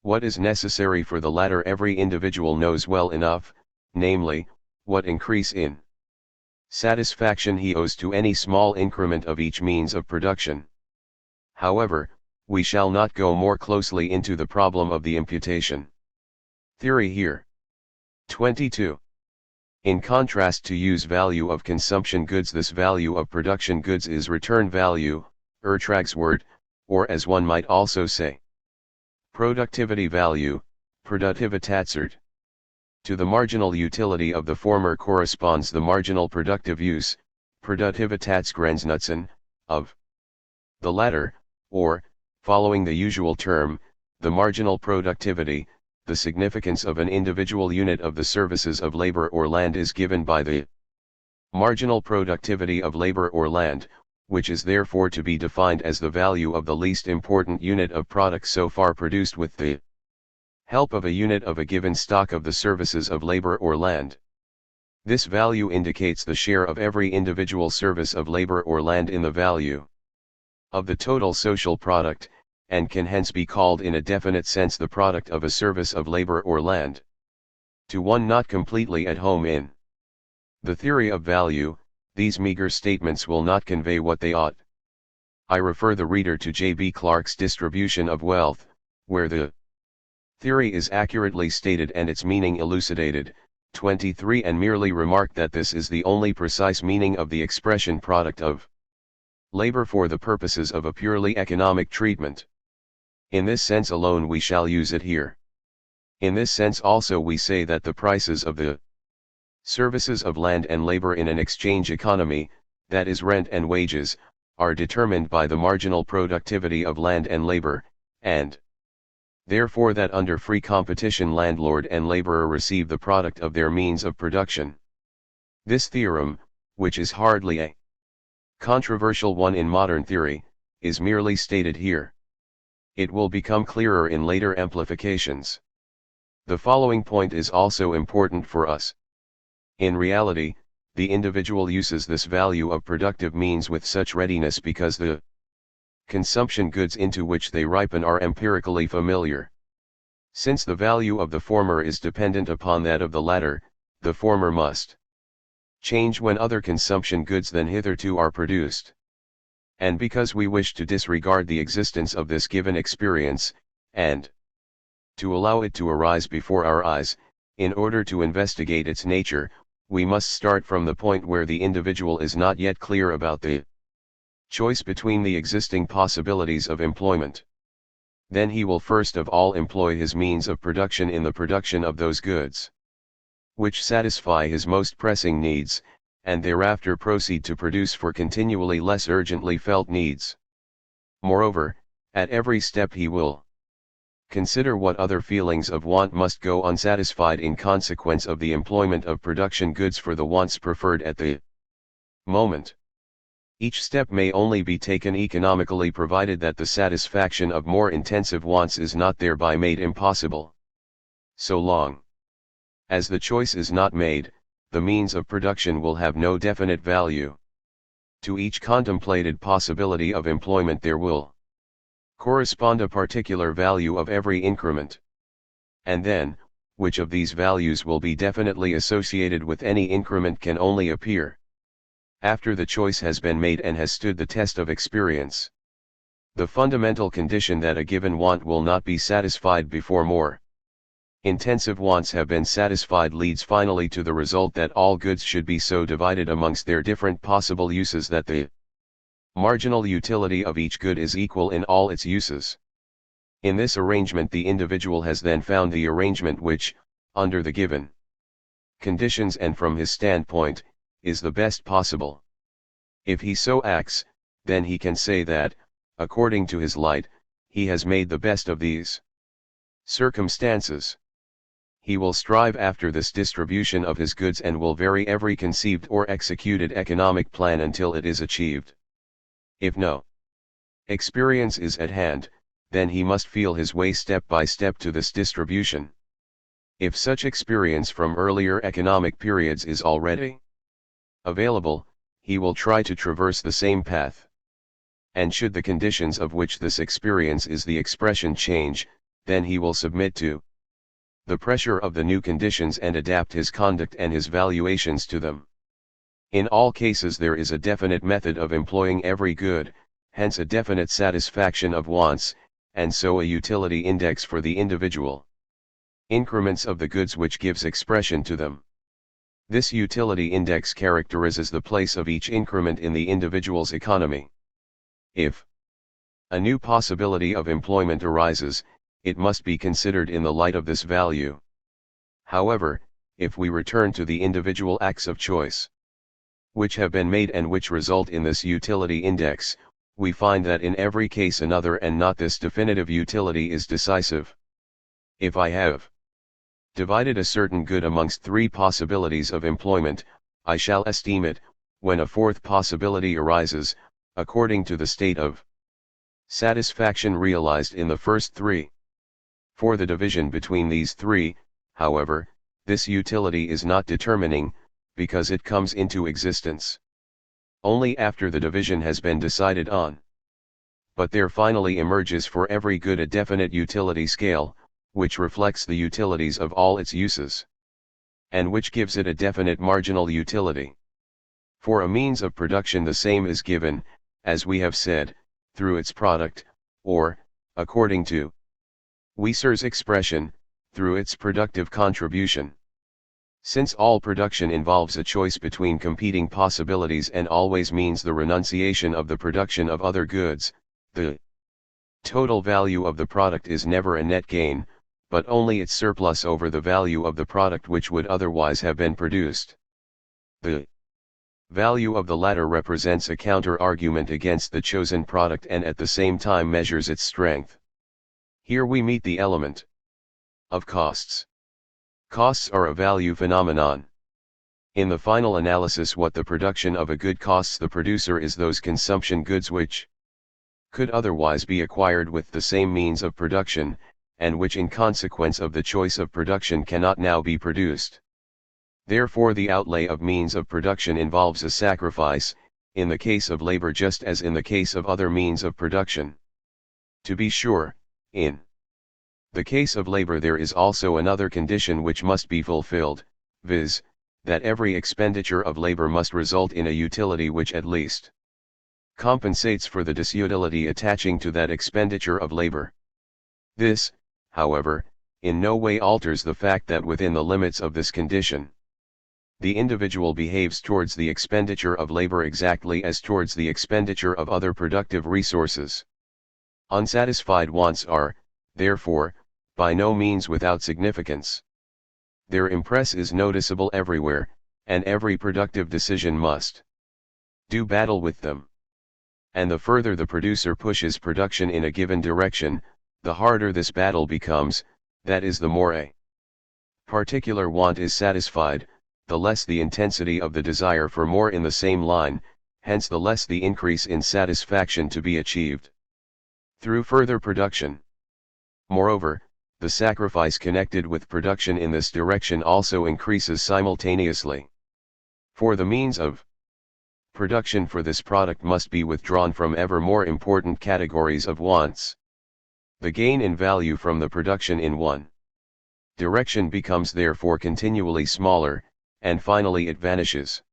What is necessary for the latter every individual knows well enough, namely, what increase in satisfaction he owes to any small increment of each means of production. However, we shall not go more closely into the problem of the imputation theory here. 22. In contrast to use value of consumption goods, this value of production goods is return value, Ertragswert, or as one might also say, productivity value, Produktivitätswert. To the marginal utility of the former corresponds the marginal productive use, Produktivitätsgrenznutzen, of the latter, or, following the usual term, the marginal productivity. The significance of an individual unit of the services of labor or land is given by the marginal productivity of labor or land, which is therefore to be defined as the value of the least important unit of product so far produced with the help of a unit of a given stock of the services of labor or land. This value indicates the share of every individual service of labor or land in the value of the total social product, and can hence be called in a definite sense the product of a service of labor or land. To one not completely at home in the theory of value, these meager statements will not convey what they ought. I refer the reader to J.B. Clark's Distribution of Wealth, where the theory is accurately stated and its meaning elucidated, 23, and merely remark that this is the only precise meaning of the expression product of labor for the purposes of a purely economic treatment. In this sense alone we shall use it here. In this sense also we say that the prices of the services of land and labor in an exchange economy, that is rent and wages, are determined by the marginal productivity of land and labor, and therefore that under free competition landlord and laborer receive the product of their means of production. This theorem, which is hardly a controversial one in modern theory, is merely stated here. It will become clearer in later amplifications. The following point is also important for us. In reality, the individual uses this value of productive means with such readiness because the consumption goods into which they ripen are empirically familiar. Since the value of the former is dependent upon that of the latter, the former must change when other consumption goods than hitherto are produced. And because we wish to disregard the existence of this given experience, and to allow it to arise before our eyes, in order to investigate its nature, we must start from the point where the individual is not yet clear about the choice between the existing possibilities of employment. Then he will first of all employ his means of production in the production of those goods which satisfy his most pressing needs, and thereafter proceed to produce for continually less urgently felt needs. Moreover, at every step he will consider what other feelings of want must go unsatisfied in consequence of the employment of production goods for the wants preferred at the moment. Each step may only be taken economically provided that the satisfaction of more intensive wants is not thereby made impossible. So long as the choice is not made, the means of production will have no definite value. To each contemplated possibility of employment there will correspond a particular value of every increment. And then, which of these values will be definitely associated with any increment can only appear after the choice has been made and has stood the test of experience. The fundamental condition that a given want will not be satisfied before more intensive wants have been satisfied leads finally to the result that all goods should be so divided amongst their different possible uses that the marginal utility of each good is equal in all its uses. In this arrangement the individual has then found the arrangement which, under the given conditions and from his standpoint, is the best possible. If he so acts, then he can say that, according to his light, he has made the best of these circumstances. He will strive after this distribution of his goods and will vary every conceived or executed economic plan until it is achieved. If no experience is at hand, then he must feel his way step by step to this distribution. If such experience from earlier economic periods is already available, he will try to traverse the same path. And should the conditions of which this experience is the expression change, then he will submit to the pressure of the new conditions and adapt his conduct and his valuations to them. In all cases there is a definite method of employing every good, hence a definite satisfaction of wants, and so a utility index for the individual increments of the goods which gives expression to them. This utility index characterizes the place of each increment in the individual's economy. If a new possibility of employment arises, it must be considered in the light of this value. However, if we return to the individual acts of choice which have been made and which result in this utility index, we find that in every case another and not this definitive utility is decisive. If I have divided a certain good amongst three possibilities of employment, I shall esteem it, when a fourth possibility arises, according to the state of satisfaction realized in the first three. For the division between these three, however, this utility is not determining, because it comes into existence only after the division has been decided on. But there finally emerges for every good a definite utility scale, which reflects the utilities of all its uses, and which gives it a definite marginal utility. For a means of production the same is given, as we have said, through its product, or, according to Wieser's expression, through its productive contribution. Since all production involves a choice between competing possibilities and always means the renunciation of the production of other goods, the total value of the product is never a net gain, but only its surplus over the value of the product which would otherwise have been produced. The value of the latter represents a counter-argument against the chosen product and at the same time measures its strength. Here we meet the element of costs. Costs are a value phenomenon. In the final analysis, what the production of a good costs the producer is those consumption goods which could otherwise be acquired with the same means of production, and which in consequence of the choice of production cannot now be produced. Therefore the outlay of means of production involves a sacrifice, in the case of labor just as in the case of other means of production. To be sure, in the case of labor there is also another condition which must be fulfilled, viz., that every expenditure of labor must result in a utility which at least compensates for the disutility attaching to that expenditure of labor. This, however, in no way alters the fact that within the limits of this condition, the individual behaves towards the expenditure of labor exactly as towards the expenditure of other productive resources. Unsatisfied wants are, therefore, by no means without significance. Their impress is noticeable everywhere, and every productive decision must do battle with them. and the further the producer pushes production in a given direction, the harder this battle becomes, that is, the more a particular want is satisfied, the less the intensity of the desire for more in the same line, hence the less the increase in satisfaction to be achieved through further production. Moreover, the sacrifice connected with production in this direction also increases simultaneously. For the means of production for this product must be withdrawn from ever more important categories of wants. The gain in value from the production in one direction becomes therefore continually smaller, and finally it vanishes.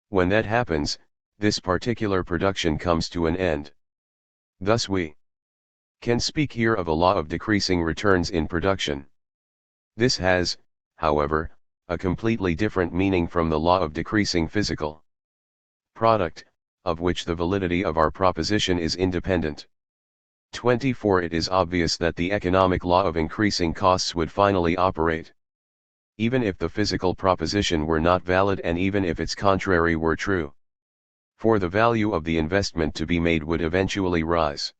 When that happens, this particular production comes to an end. Thus we can speak here of a law of decreasing returns in production. This has, however, a completely different meaning from the law of decreasing physical product, of which the validity of our proposition is independent. 24. It is obvious that the economic law of increasing costs would finally operate, even if the physical proposition were not valid and even if its contrary were true. For the value of the investment to be made would eventually rise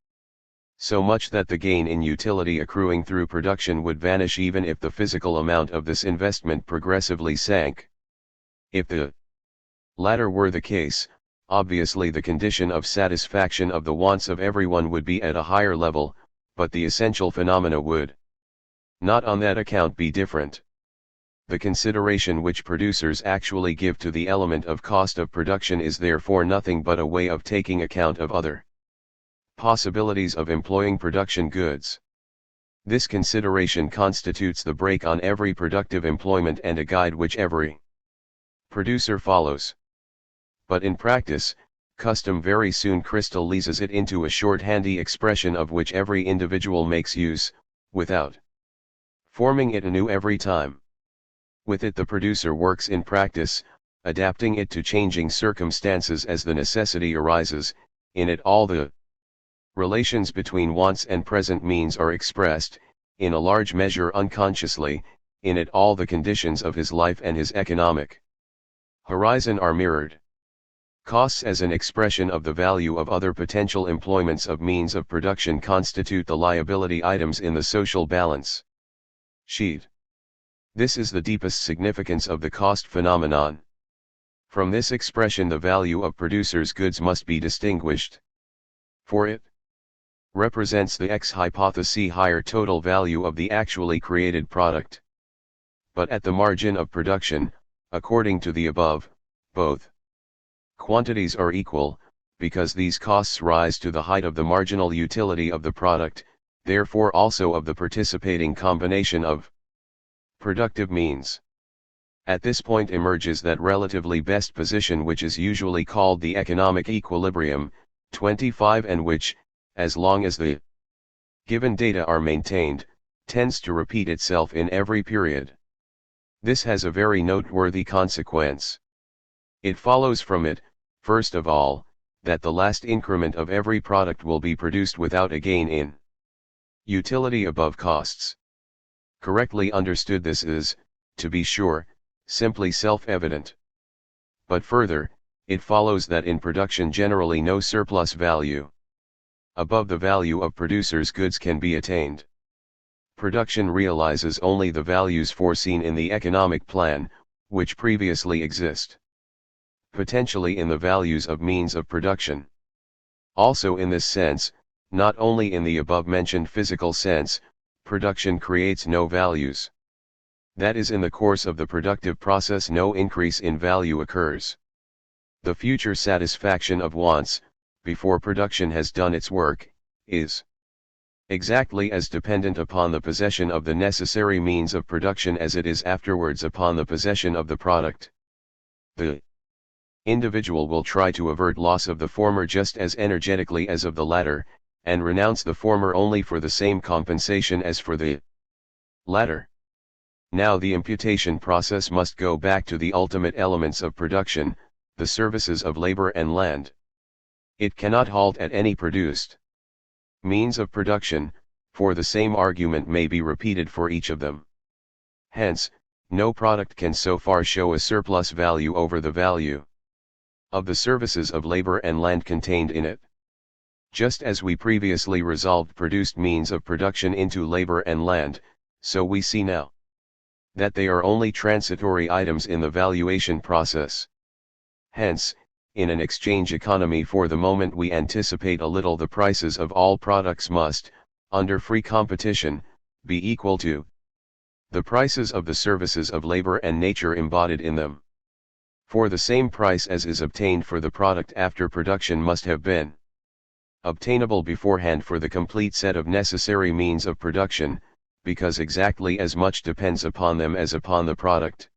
so much that the gain in utility accruing through production would vanish even if the physical amount of this investment progressively sank. If the latter were the case, obviously the condition of satisfaction of the wants of everyone would be at a higher level, but the essential phenomena would not on that account be different. The consideration which producers actually give to the element of cost of production is therefore nothing but a way of taking account of other possibilities of employing production goods. This consideration constitutes the brake on every productive employment and a guide which every producer follows. But in practice, custom very soon crystallizes it into a short-handy expression of which every individual makes use, without forming it anew every time. With it the producer works in practice, adapting it to changing circumstances as the necessity arises. In it all the relations between wants and present means are expressed, in a large measure unconsciously. In it all the conditions of his life and his economic horizon are mirrored. Costs as an expression of the value of other potential employments of means of production constitute the liability items in the social balance sheet. This is the deepest significance of the cost phenomenon. From this expression the value of producers' goods must be distinguished. For it represents the ex hypothesis higher total value of the actually created product. But at the margin of production, according to the above, both quantities are equal, because these costs rise to the height of the marginal utility of the product, therefore also of the participating combination of productive means. At this point emerges that relatively best position which is usually called the economic equilibrium, 25, and which, as long as the given data are maintained, tends to repeat itself in every period. This has a very noteworthy consequence. It follows from it, first of all, that the last increment of every product will be produced without a gain in utility above costs. Correctly understood, this is, to be sure, simply self-evident. But further, it follows that in production generally no surplus value above the value of producers' goods can be attained. Production realizes only the values foreseen in the economic plan, which previously exist potentially in the values of means of production. Also in this sense, not only in the above-mentioned physical sense, production creates no values. That is, in the course of the productive process no increase in value occurs. The future satisfaction of wants, before production has done its work, is exactly as dependent upon the possession of the necessary means of production as it is afterwards upon the possession of the product. The individual will try to avert loss of the former just as energetically as of the latter, and renounce the former only for the same compensation as for the latter. Now the imputation process must go back to the ultimate elements of production, the services of labor and land. It cannot halt at any produced means of production, for the same argument may be repeated for each of them. Hence, no product can so far show a surplus value over the value of the services of labor and land contained in it. Just as we previously resolved produced means of production into labor and land, so we see now that they are only transitory items in the valuation process. Hence, in an exchange economy for the moment we anticipate a little the prices of all products must, under free competition, be equal to the prices of the services of labor and nature embodied in them. For the same price as is obtained for the product after production must have been obtainable beforehand for the complete set of necessary means of production, because exactly as much depends upon them as upon the product.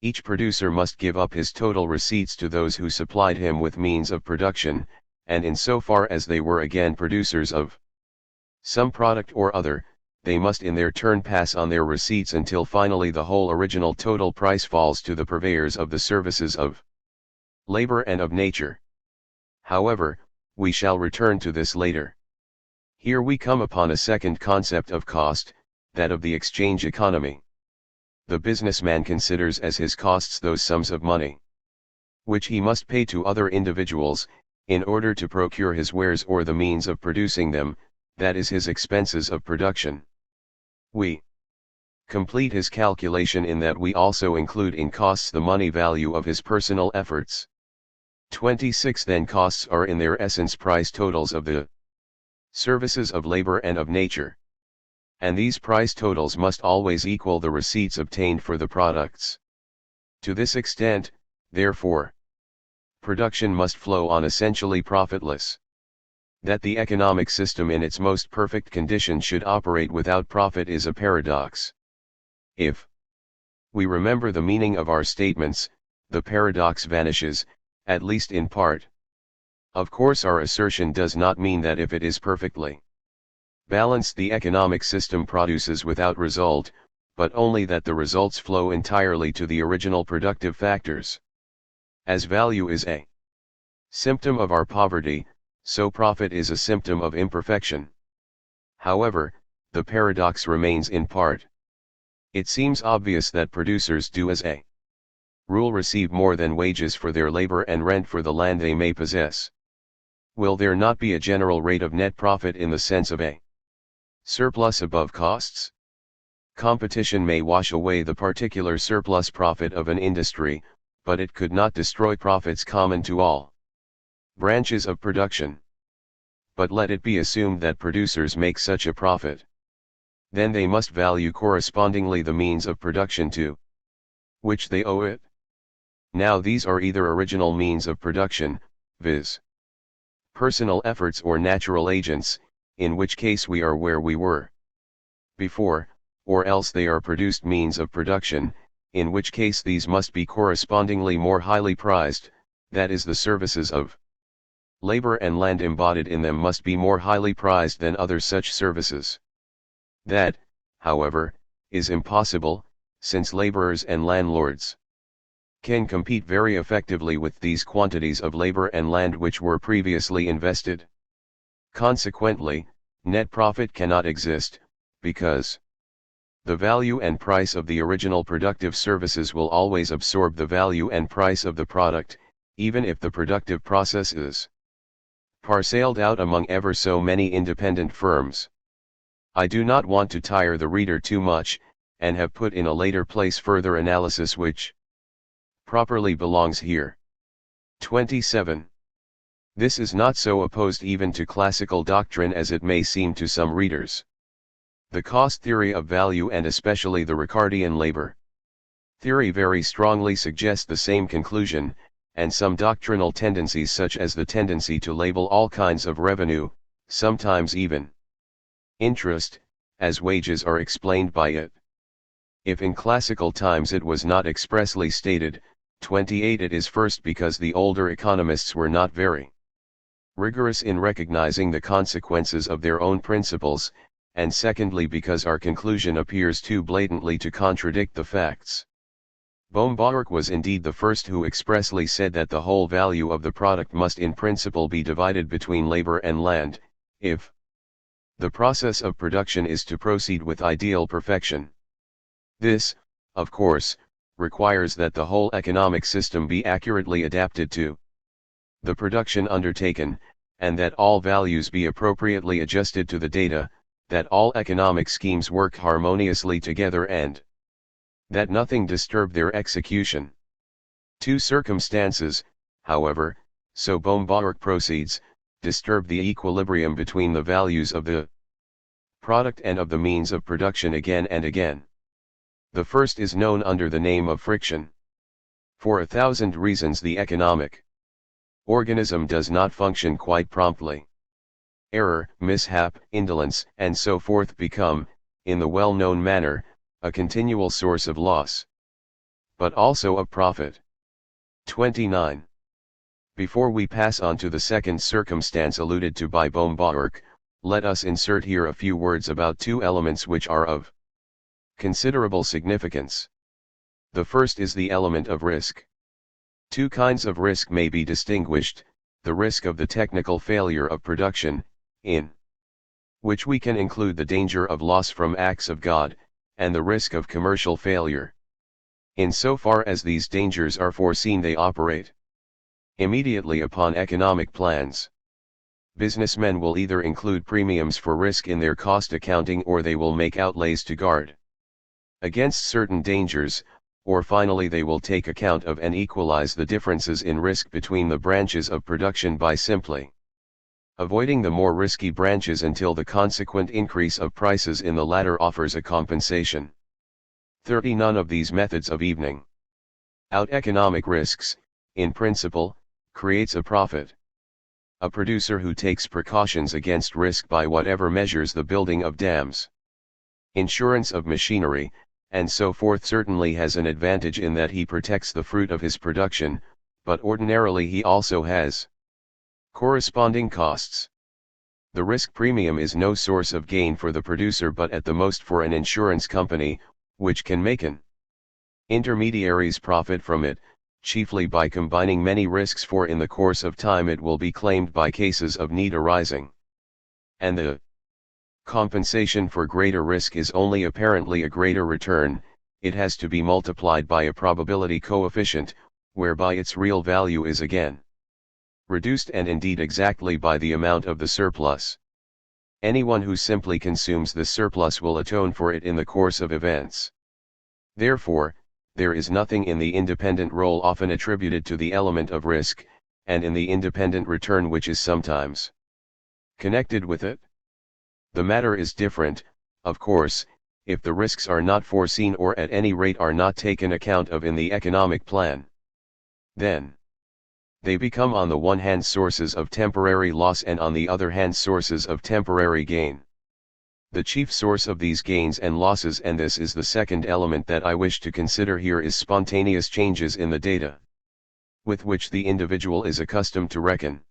Each producer must give up his total receipts to those who supplied him with means of production, and in so far as they were again producers of some product or other, they must in their turn pass on their receipts until finally the whole original total price falls to the purveyors of the services of labor and of nature. However, we shall return to this later. Here we come upon a second concept of cost, that of the exchange economy. The businessman considers as his costs those sums of money which he must pay to other individuals, in order to procure his wares or the means of producing them, that is his expenses of production. We complete his calculation in that we also include in costs the money value of his personal efforts. 26 Then costs are in their essence price totals of the services of labor and of nature. And these price totals must always equal the receipts obtained for the products. To this extent, therefore, production must flow on essentially profitless. That the economic system in its most perfect condition should operate without profit is a paradox. If we remember the meaning of our statements, the paradox vanishes, at least in part. Of course, our assertion does not mean that if it is perfectly balanced the economic system produces without result, but only that the results flow entirely to the original productive factors. As value is a symptom of our poverty, so profit is a symptom of imperfection. However, the paradox remains in part. It seems obvious that producers do as a rule receive more than wages for their labor and rent for the land they may possess. Will there not be a general rate of net profit in the sense of a surplus above costs? Competition may wash away the particular surplus profit of an industry, but it could not destroy profits common to all branches of production. But let it be assumed that producers make such a profit. Then they must value correspondingly the means of production to which they owe it. Now these are either original means of production, viz. personal efforts, or natural agents, in which case we are where we were before, or else they are produced means of production, in which case these must be correspondingly more highly prized, that is, the services of labor and land embodied in them must be more highly prized than other such services. That, however, is impossible, since laborers and landlords can compete very effectively with these quantities of labor and land which were previously invested. Consequently, net profit cannot exist, because the value and price of the original productive services will always absorb the value and price of the product, even if the productive process is parceled out among ever so many independent firms. I do not want to tire the reader too much, and have put in a later place further analysis which properly belongs here. 27. This is not so opposed even to classical doctrine as it may seem to some readers. The cost theory of value, and especially the Ricardian labor theory, very strongly suggests the same conclusion, and some doctrinal tendencies such as the tendency to label all kinds of revenue, sometimes even interest, as wages are explained by it. If in classical times it was not expressly stated, 28 it is first because the older economists were not very rigorous in recognizing the consequences of their own principles, and secondly because our conclusion appears too blatantly to contradict the facts. Bombach was indeed the first who expressly said that the whole value of the product must in principle be divided between labor and land, if the process of production is to proceed with ideal perfection. This, of course, requires that the whole economic system be accurately adapted to the production undertaken, and that all values be appropriately adjusted to the data, that all economic schemes work harmoniously together and that nothing disturb their execution. Two circumstances, however, so Bohm-Bawerk proceeds, disturb the equilibrium between the values of the product and of the means of production again and again. The first is known under the name of friction. For 1,000 reasons the economic organism does not function quite promptly. Error, mishap, indolence, and so forth become, in the well-known manner, a continual source of loss, but also of profit. 29. Before we pass on to the second circumstance alluded to by Bohm-Bawerk, let us insert here a few words about two elements which are of considerable significance. The first is the element of risk. Two kinds of risk may be distinguished: the risk of the technical failure of production, in which we can include the danger of loss from acts of God, and the risk of commercial failure. In so far as these dangers are foreseen, they operate immediately upon economic plans. Businessmen will either include premiums for risk in their cost accounting, or they will make outlays to guard against certain dangers, or finally they will take account of and equalize the differences in risk between the branches of production by simply avoiding the more risky branches until the consequent increase of prices in the latter offers a compensation. 30. None of these methods of evening out economic risks, in principle, creates a profit. A producer who takes precautions against risk by whatever measures, the building of dams, insurance of machinery, and so forth, certainly has an advantage in that he protects the fruit of his production, but ordinarily he also has corresponding costs. The risk premium is no source of gain for the producer, but at the most for an insurance company, which can make an intermediary's profit from it, chiefly by combining many risks, for in the course of time it will be claimed by cases of need arising. And the compensation for greater risk is only apparently a greater return; it has to be multiplied by a probability coefficient, whereby its real value is again reduced, and indeed exactly by the amount of the surplus. Anyone who simply consumes the surplus will atone for it in the course of events. Therefore, there is nothing in the independent role often attributed to the element of risk, and in the independent return which is sometimes connected with it. The matter is different, of course, if the risks are not foreseen, or at any rate are not taken account of in the economic plan. Then they become on the one hand sources of temporary loss, and on the other hand sources of temporary gain. The chief source of these gains and losses, and this is the second element that I wish to consider here, is spontaneous changes in the data with which the individual is accustomed to reckon.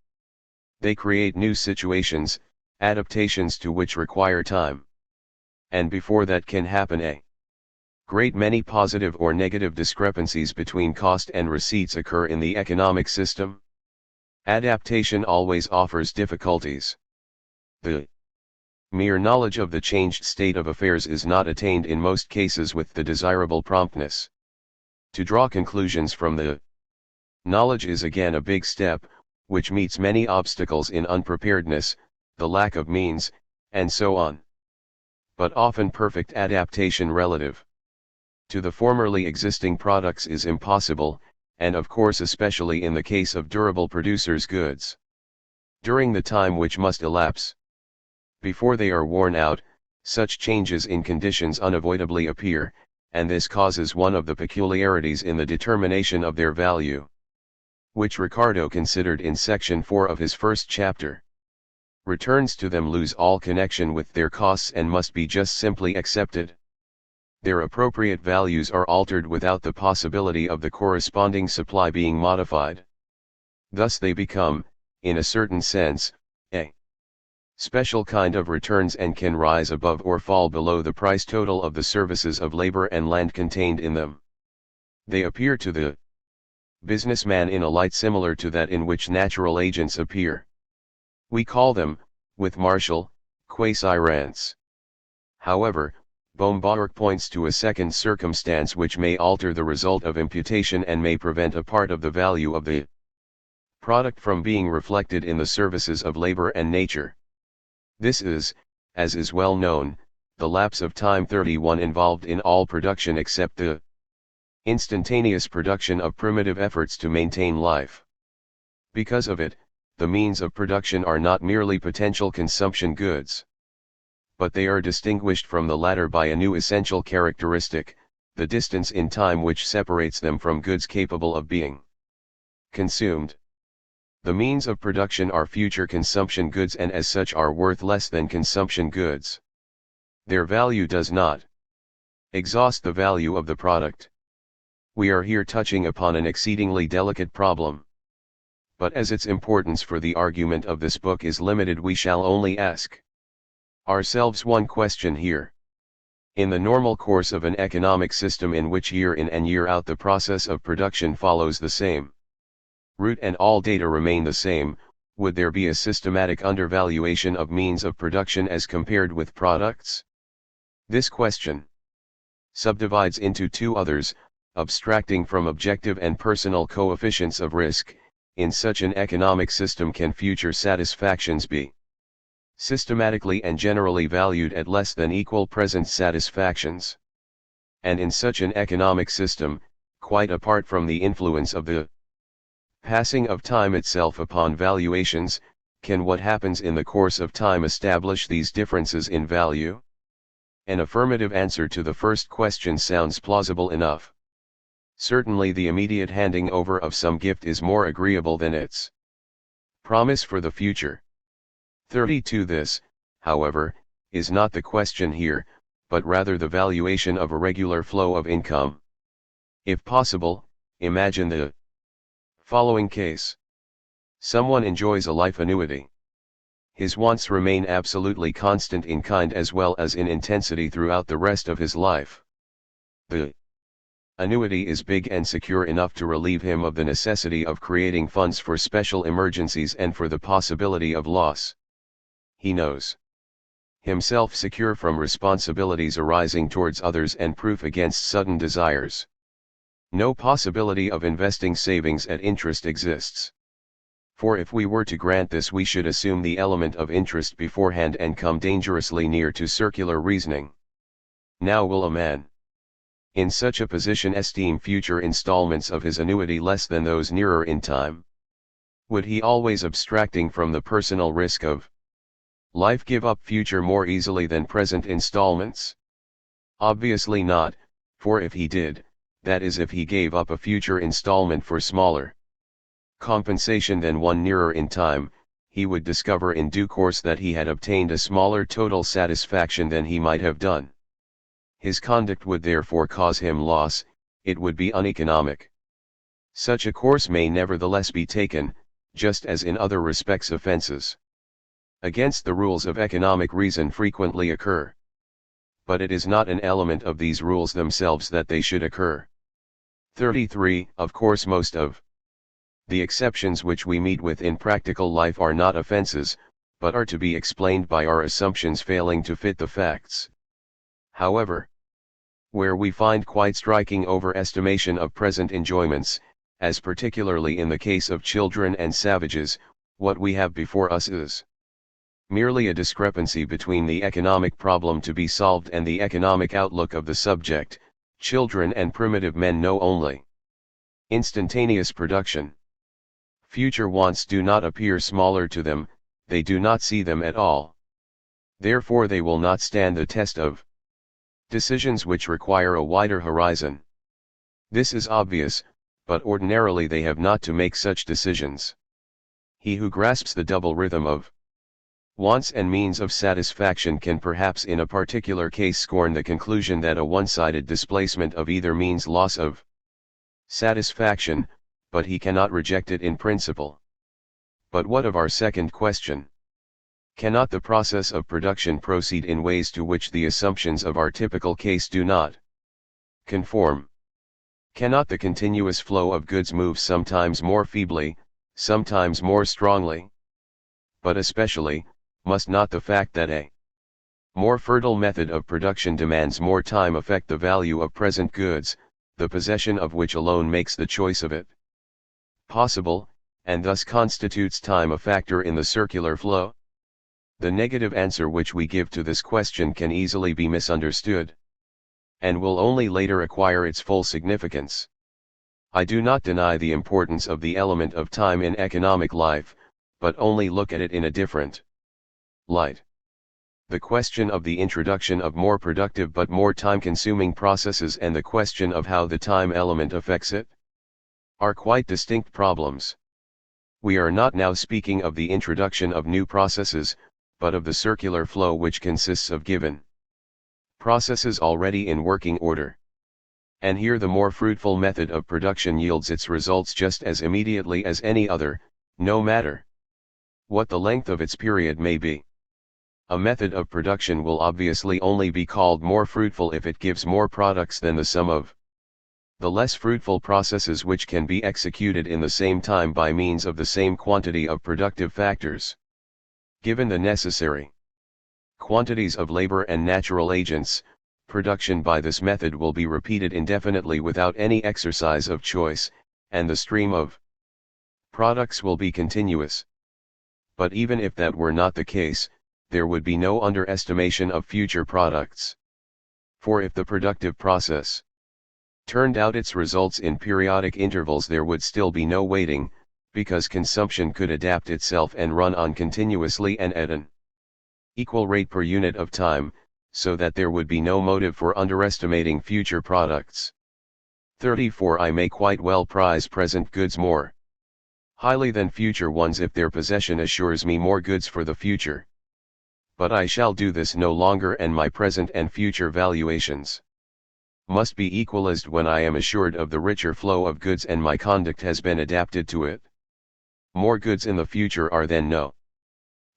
They create new situations, adaptations to which require time. And before that can happen, a great many positive or negative discrepancies between cost and receipts occur in the economic system. Adaptation always offers difficulties. The mere knowledge of the changed state of affairs is not attained in most cases with the desirable promptness. To draw conclusions from the knowledge is again a big step, which meets many obstacles in unpreparedness, the lack of means, and so on. But often perfect adaptation relative to the formerly existing products is impossible, and of course especially in the case of durable producers' goods. During the time which must elapse before they are worn out, such changes in conditions unavoidably appear, and this causes one of the peculiarities in the determination of their value, which Ricardo considered in section 4 of his first chapter. Returns to them lose all connection with their costs and must be just simply accepted. Their appropriate values are altered without the possibility of the corresponding supply being modified. Thus they become, in a certain sense, a special kind of returns, and can rise above or fall below the price total of the services of labor and land contained in them. They appear to the businessman in a light similar to that in which natural agents appear. We call them, with Marshall, quasi-rents. However, Bohm-Bawerk points to a second circumstance which may alter the result of imputation and may prevent a part of the value of the product from being reflected in the services of labor and nature. This is, as is well known, the lapse of time 31 involved in all production except the instantaneous production of primitive efforts to maintain life. Because of it, the means of production are not merely potential consumption goods, but they are distinguished from the latter by a new essential characteristic, the distance in time which separates them from goods capable of being consumed. The means of production are future consumption goods and as such are worth less than consumption goods. Their value does not exhaust the value of the product. We are here touching upon an exceedingly delicate problem. But as its importance for the argument of this book is limited, we shall only ask ourselves one question here. In the normal course of an economic system in which year in and year out the process of production follows the same route and all data remain the same, would there be a systematic undervaluation of means of production as compared with products? This question subdivides into two others, abstracting from objective and personal coefficients of risk. In such an economic system, can future satisfactions be systematically and generally valued at less than equal present satisfactions? And in such an economic system, quite apart from the influence of the passing of time itself upon valuations, can what happens in the course of time establish these differences in value? An affirmative answer to the first question sounds plausible enough. Certainly the immediate handing over of some gift is more agreeable than its promise for the future. 32. This, however, is not the question here, but rather the valuation of a regular flow of income. If possible, imagine the following case. Someone enjoys a life annuity. His wants remain absolutely constant in kind as well as in intensity throughout the rest of his life. The annuity is big and secure enough to relieve him of the necessity of creating funds for special emergencies and for the possibility of loss. He knows himself secure from responsibilities arising towards others and proof against sudden desires. No possibility of investing savings at interest exists. For if we were to grant this, we should assume the element of interest beforehand and come dangerously near to circular reasoning. Now will a man in such a position esteem future installments of his annuity less than those nearer in time? Would he, always abstracting from the personal risk of life, give up future more easily than present installments? Obviously not, for if he did, that is if he gave up a future installment for smaller compensation than one nearer in time, he would discover in due course that he had obtained a smaller total satisfaction than he might have done. His conduct would therefore cause him loss, it would be uneconomic. Such a course may nevertheless be taken, just as in other respects offenses against the rules of economic reason frequently occur. But it is not an element of these rules themselves that they should occur. 33. Of course most of the exceptions which we meet with in practical life are not offenses, but are to be explained by our assumptions failing to fit the facts. However, where we find quite striking overestimation of present enjoyments, as particularly in the case of children and savages, what we have before us is merely a discrepancy between the economic problem to be solved and the economic outlook of the subject. Children and primitive men know only instantaneous production. Future wants do not appear smaller to them, they do not see them at all. Therefore they will not stand the test of decisions which require a wider horizon. This is obvious, but ordinarily they have not to make such decisions. He who grasps the double rhythm of wants and means of satisfaction can perhaps in a particular case scorn the conclusion that a one-sided displacement of either means loss of satisfaction, but he cannot reject it in principle. But what of our second question? Cannot the process of production proceed in ways to which the assumptions of our typical case do not conform? Cannot the continuous flow of goods move sometimes more feebly, sometimes more strongly? But especially, must not the fact that a more fertile method of production demands more time affect the value of present goods, the possession of which alone makes the choice of it possible, and thus constitutes time a factor in the circular flow? The negative answer which we give to this question can easily be misunderstood, and will only later acquire its full significance. I do not deny the importance of the element of time in economic life, but only look at it in a different light. The question of the introduction of more productive but more time-consuming processes and the question of how the time element affects it are quite distinct problems. We are not now speaking of the introduction of new processes, but of the circular flow which consists of given processes already in working order. And here the more fruitful method of production yields its results just as immediately as any other, no matter what the length of its period may be. A method of production will obviously only be called more fruitful if it gives more products than the sum of the less fruitful processes which can be executed in the same time by means of the same quantity of productive factors. Given the necessary quantities of labor and natural agents, production by this method will be repeated indefinitely without any exercise of choice, and the stream of products will be continuous. But even if that were not the case, there would be no underestimation of future products. For if the productive process turned out its results in periodic intervals, there would still be no waiting, because consumption could adapt itself and run on continuously and at an equal rate per unit of time, so that there would be no motive for underestimating future products. 34. I may quite well prize present goods more highly than future ones if their possession assures me more goods for the future. But I shall do this no longer, and my present and future valuations must be equal as when I am assured of the richer flow of goods and my conduct has been adapted to it. More goods in the future are then no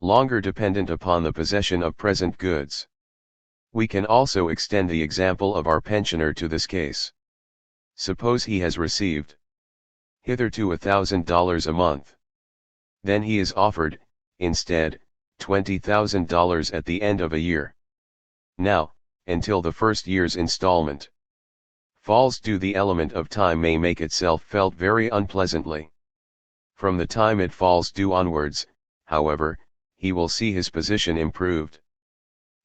longer dependent upon the possession of present goods. We can also extend the example of our pensioner to this case. Suppose he has received hitherto $1,000 a month. Then he is offered, instead, $20,000 at the end of a year. Now, until the first year's installment falls due, the element of time may make itself felt very unpleasantly. From the time it falls due onwards, however, he will see his position improved.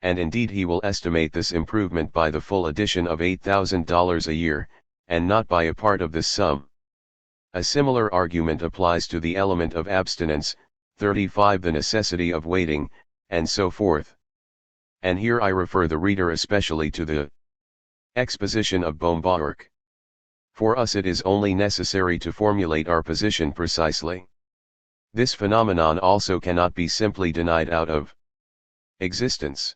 And indeed he will estimate this improvement by the full addition of $8,000 a year, and not by a part of this sum. A similar argument applies to the element of abstinence, 35, the necessity of waiting, and so forth. And here I refer the reader especially to the exposition of Baumgartner. For us it is only necessary to formulate our position precisely. This phenomenon also cannot be simply denied out of existence.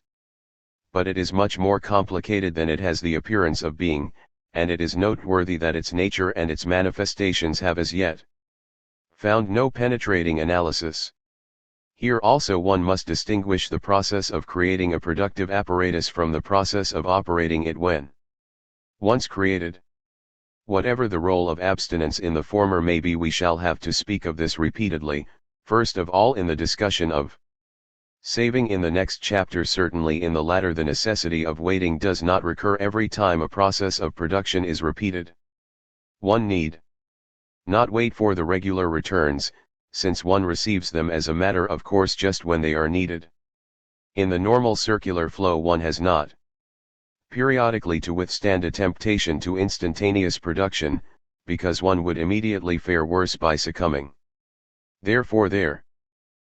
But it is much more complicated than it has the appearance of being, and it is noteworthy that its nature and its manifestations have as yet found no penetrating analysis. Here also one must distinguish the process of creating a productive apparatus from the process of operating it when once created. Whatever the role of abstinence in the former may be, we shall have to speak of this repeatedly, first of all in the discussion of saving in the next chapter. Certainly in the latter the necessity of waiting does not recur every time a process of production is repeated. One need not wait for the regular returns, since one receives them as a matter of course just when they are needed. In the normal circular flow one has not periodically to withstand a temptation to instantaneous production, because one would immediately fare worse by succumbing. Therefore there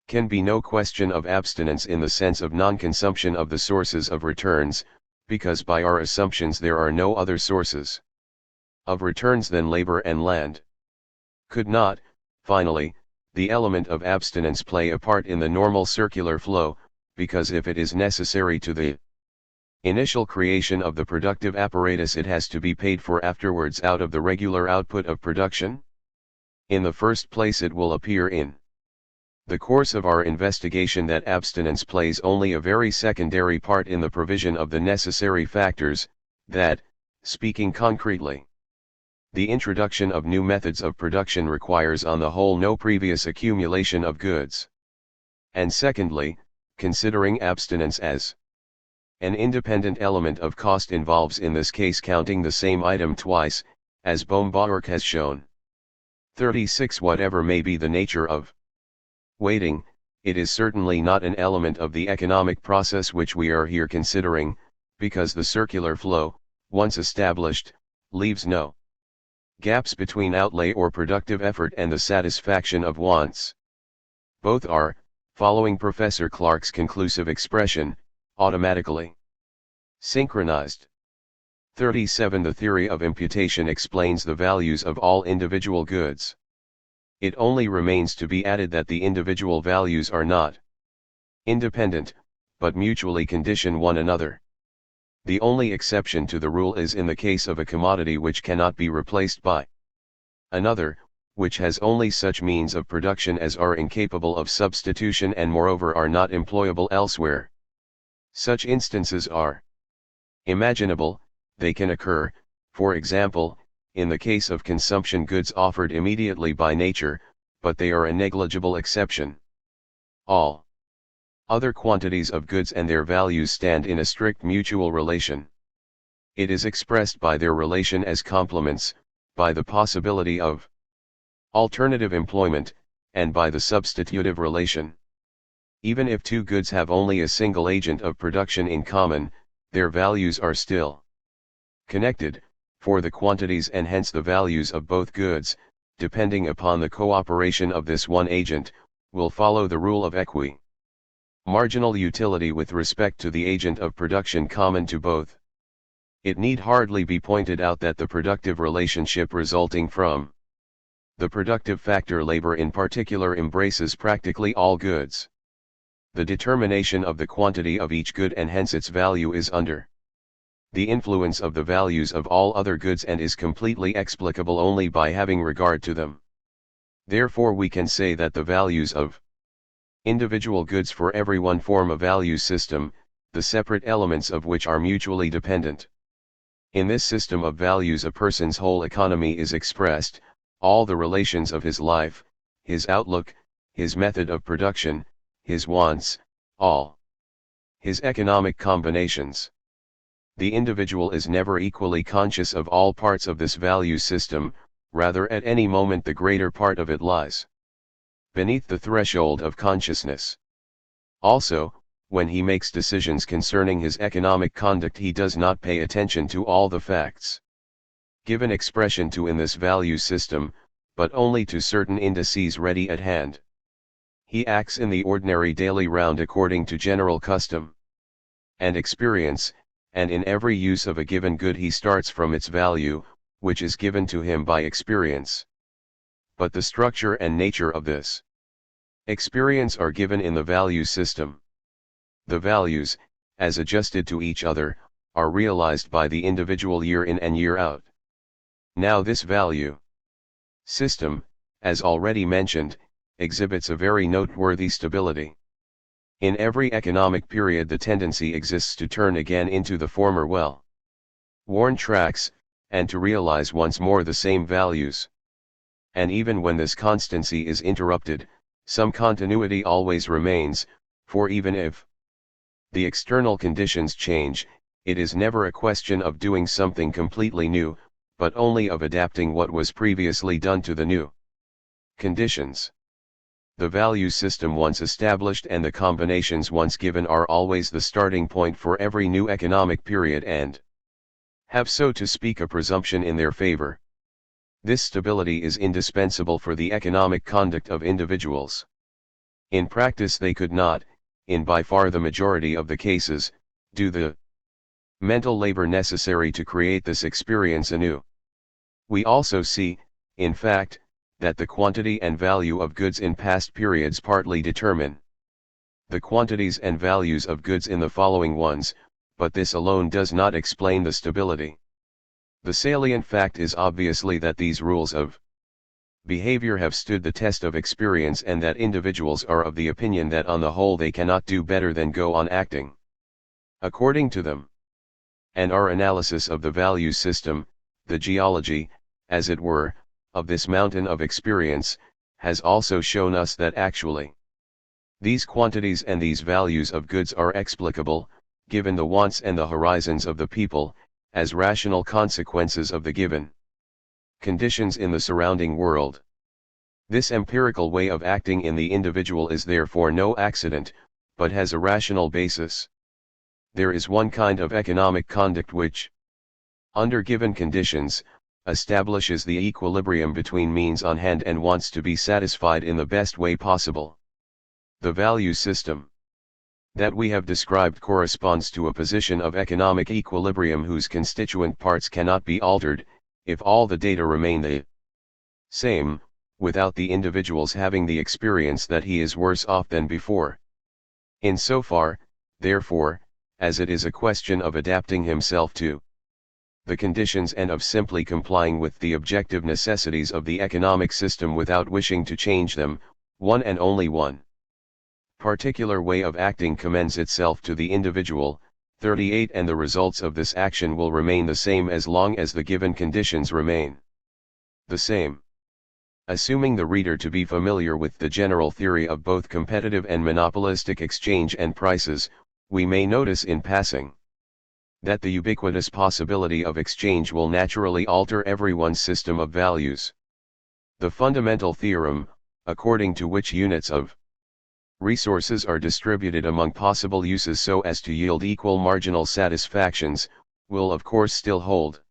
can be no question of abstinence in the sense of non-consumption of the sources of returns, because by our assumptions there are no other sources of returns than labor and land. Could not, finally, the element of abstinence play a part in the normal circular flow, because if it is necessary to the initial creation of the productive apparatus it has to be paid for afterwards out of the regular output of production? In the first place it will appear in the course of our investigation that abstinence plays only a very secondary part in the provision of the necessary factors, that, speaking concretely, the introduction of new methods of production requires on the whole no previous accumulation of goods. And secondly, considering abstinence as an independent element of cost involves in this case counting the same item twice, as Baumgartner has shown. 36. Whatever may be the nature of waiting, it is certainly not an element of the economic process which we are here considering, because the circular flow, once established, leaves no gaps between outlay or productive effort and the satisfaction of wants. Both are, following Professor Clark's conclusive expression, automatically synchronized. 37. The theory of imputation explains the values of all individual goods. It only remains to be added that the individual values are not independent, but mutually condition one another. The only exception to the rule is in the case of a commodity which cannot be replaced by another, which has only such means of production as are incapable of substitution and moreover are not employable elsewhere. Such instances are imaginable. They can occur, for example, in the case of consumption goods offered immediately by nature, but they are a negligible exception. All other quantities of goods and their values stand in a strict mutual relation. It is expressed by their relation as complements, by the possibility of alternative employment, and by the substitutive relation. Even if two goods have only a single agent of production in common, their values are still connected, for the quantities and hence the values of both goods, depending upon the cooperation of this one agent, will follow the rule of marginal utility with respect to the agent of production common to both. It need hardly be pointed out that the productive relationship resulting from the productive factor labor in particular embraces practically all goods. The determination of the quantity of each good and hence its value is under the influence of the values of all other goods and is completely explicable only by having regard to them. Therefore we can say that the values of individual goods for every one form a value system, the separate elements of which are mutually dependent. In this system of values a person's whole economy is expressed, all the relations of his life, his outlook, his method of production, his wants, all his economic combinations. The individual is never equally conscious of all parts of this value system, rather at any moment the greater part of it lies beneath the threshold of consciousness. Also, when he makes decisions concerning his economic conduct he does not pay attention to all the facts given expression to in this value system, but only to certain indices ready at hand. He acts in the ordinary daily round according to general custom and experience, and in every use of a given good he starts from its value, which is given to him by experience. But the structure and nature of this experience are given in the value system. The values, as adjusted to each other, are realized by the individual year in and year out. Now this value system, as already mentioned, exhibits a very noteworthy stability. In every economic period the tendency exists to turn again into the former well-worn tracks, and to realize once more the same values. And even when this constancy is interrupted, some continuity always remains, for even if the external conditions change, it is never a question of doing something completely new, but only of adapting what was previously done to the new conditions. The value system once established and the combinations once given are always the starting point for every new economic period and have, so to speak, a presumption in their favor. This stability is indispensable for the economic conduct of individuals. In practice they could not, in by far the majority of the cases, do the mental labor necessary to create this experience anew. We also see, in fact, that the quantity and value of goods in past periods partly determine the quantities and values of goods in the following ones, but this alone does not explain the stability. The salient fact is obviously that these rules of behavior have stood the test of experience and that individuals are of the opinion that on the whole they cannot do better than go on acting according to them. And our analysis of the value system, the geology, as it were, of this mountain of experience, has also shown us that actually these quantities and these values of goods are explicable, given the wants and the horizons of the people, as rational consequences of the given conditions in the surrounding world. This empirical way of acting in the individual is therefore no accident, but has a rational basis. There is one kind of economic conduct which, under given conditions, establishes the equilibrium between means on hand and wants to be satisfied in the best way possible. The value system that we have described corresponds to a position of economic equilibrium whose constituent parts cannot be altered, if all the data remain the same, without the individual's having the experience that he is worse off than before. In so far, therefore, as it is a question of adapting himself to the conditions and of simply complying with the objective necessities of the economic system without wishing to change them, one and only one particular way of acting commends itself to the individual. 38 And the results of this action will remain the same as long as the given conditions remain the same. Assuming the reader to be familiar with the general theory of both competitive and monopolistic exchange and prices, we may notice in passing that the ubiquitous possibility of exchange will naturally alter everyone's system of values. The fundamental theorem, according to which units of resources are distributed among possible uses so as to yield equal marginal satisfactions, will of course still hold.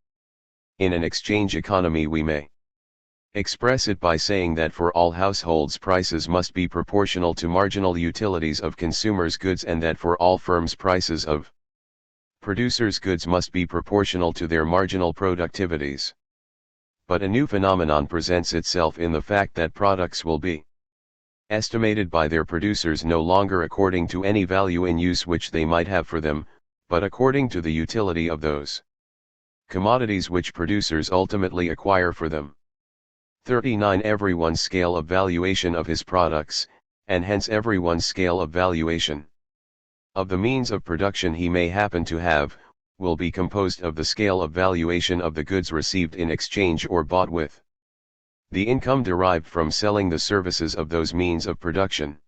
In an exchange economy we may express it by saying that for all households prices must be proportional to marginal utilities of consumers' goods and that for all firms prices of producers' goods must be proportional to their marginal productivities. But a new phenomenon presents itself in the fact that products will be estimated by their producers no longer according to any value in use which they might have for them, but according to the utility of those commodities which producers ultimately acquire for them. 39 Everyone's scale of valuation of his products, and hence everyone's scale of valuation of the means of production he may happen to have, will be composed of the scale of valuation of the goods received in exchange or bought with the income derived from selling the services of those means of production.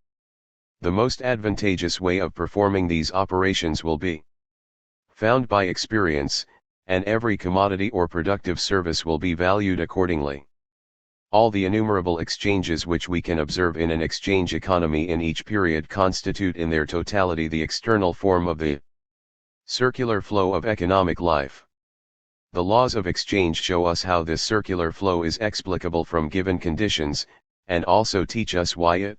The most advantageous way of performing these operations will be found by experience, and every commodity or productive service will be valued accordingly. All the innumerable exchanges which we can observe in an exchange economy in each period constitute in their totality the external form of the circular flow of economic life. The laws of exchange show us how this circular flow is explicable from given conditions, and also teach us why it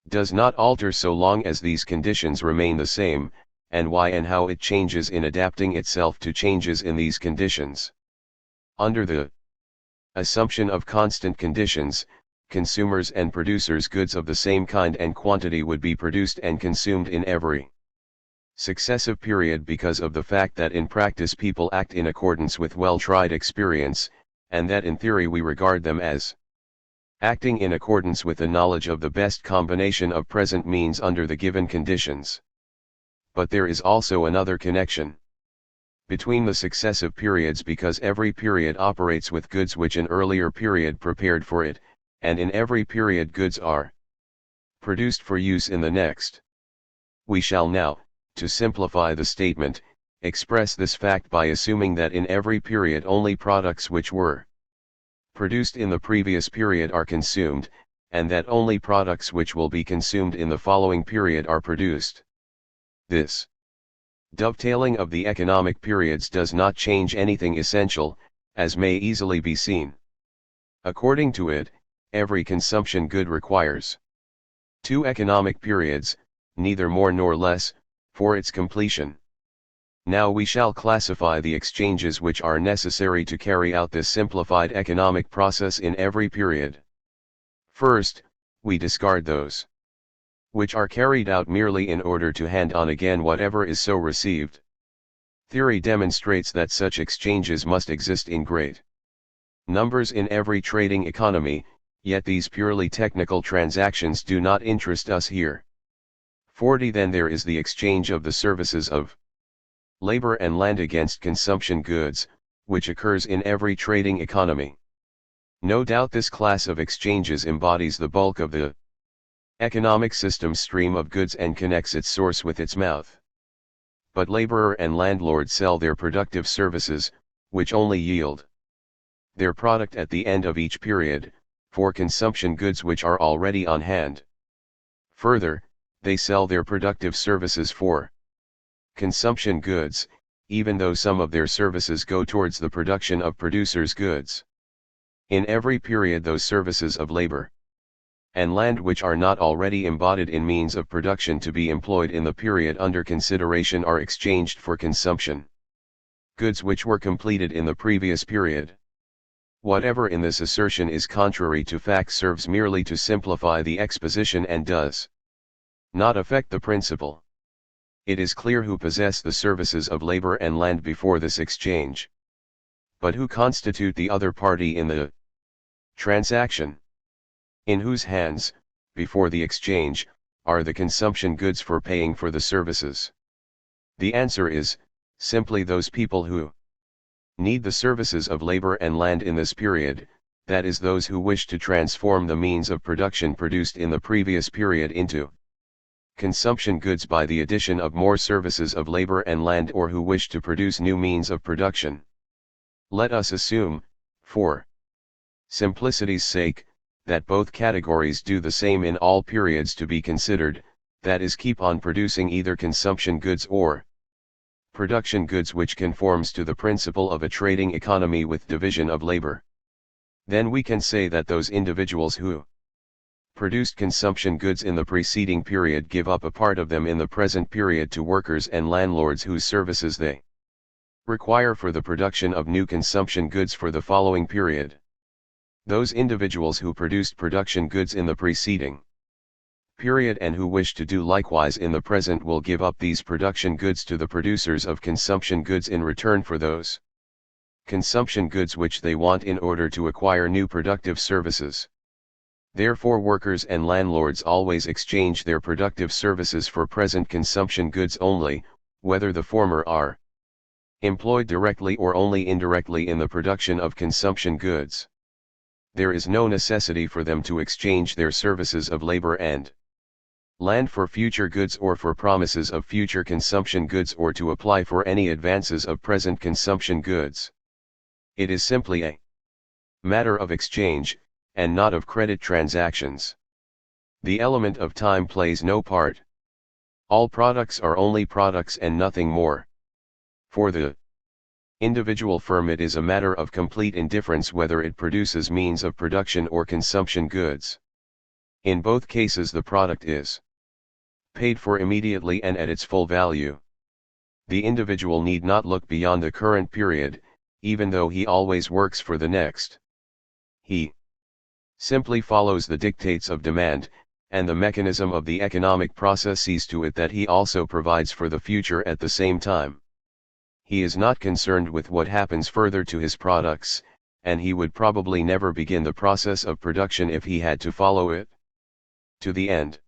does not alter so long as these conditions remain the same, and why and how it changes in adapting itself to changes in these conditions. Under the assumption of constant conditions, consumers and producers' goods of the same kind and quantity would be produced and consumed in every successive period because of the fact that in practice people act in accordance with well-tried experience, and that in theory we regard them as acting in accordance with the knowledge of the best combination of present means under the given conditions. But there is also another connection between the successive periods because every period operates with goods which an earlier period prepared for it, and in every period goods are produced for use in the next. We shall now, to simplify the statement, express this fact by assuming that in every period only products which were produced in the previous period are consumed, and that only products which will be consumed in the following period are produced. This dovetailing of the economic periods does not change anything essential, as may easily be seen. According to it, every consumption good requires 2 economic periods, neither more nor less, for its completion. Now we shall classify the exchanges which are necessary to carry out this simplified economic process in every period. First, we discard those which are carried out merely in order to hand on again whatever is so received. Theory demonstrates that such exchanges must exist in great numbers in every trading economy, yet these purely technical transactions do not interest us here. 40 Then there is the exchange of the services of labor and land against consumption goods, which occurs in every trading economy. No doubt this class of exchanges embodies the bulk of the economic system's stream of goods and connects its source with its mouth. But laborer and landlord sell their productive services, which only yield their product at the end of each period. for consumption goods which are already on hand. Further, they sell their productive services for consumption goods, even though some of their services go towards the production of producers' goods. In every period those services of labor and land which are not already embodied in means of production to be employed in the period under consideration are exchanged for consumption goods which were completed in the previous period. Whatever in this assertion is contrary to fact serves merely to simplify the exposition and does not affect the principle. It is clear who possess the services of labor and land before this exchange. But who constitute the other party in the transaction? In whose hands, before the exchange, are the consumption goods for paying for the services? The answer is, simply those people who need the services of labor and land in this period, that is those who wish to transform the means of production produced in the previous period into consumption goods by the addition of more services of labor and land, or who wish to produce new means of production. Let us assume, for simplicity's sake, that both categories do the same in all periods to be considered, that is, keep on producing either consumption goods or production goods which conforms to the principle of a trading economy with division of labor. Then we can say that those individuals who produced consumption goods in the preceding period give up a part of them in the present period to workers and landlords whose services they require for the production of new consumption goods for the following period. Those individuals who produced production goods in the preceding period and who wish to do likewise in the present will give up these production goods to the producers of consumption goods in return for those consumption goods which they want in order to acquire new productive services. Therefore workers and landlords always exchange their productive services for present consumption goods only, whether the former are employed directly or only indirectly in the production of consumption goods. There is no necessity for them to exchange their services of labor and land for future goods or for promises of future consumption goods or to apply for any advances of present consumption goods. It is simply a matter of exchange, and not of credit transactions. The element of time plays no part. All products are only products and nothing more. For the individual firm it is a matter of complete indifference whether it produces means of production or consumption goods. In both cases the product is paid for immediately and at its full value. The individual need not look beyond the current period, even though he always works for the next. He simply follows the dictates of demand, and the mechanism of the economic process sees to it that he also provides for the future at the same time. He is not concerned with what happens further to his products, and he would probably never begin the process of production if he had to follow it to the end.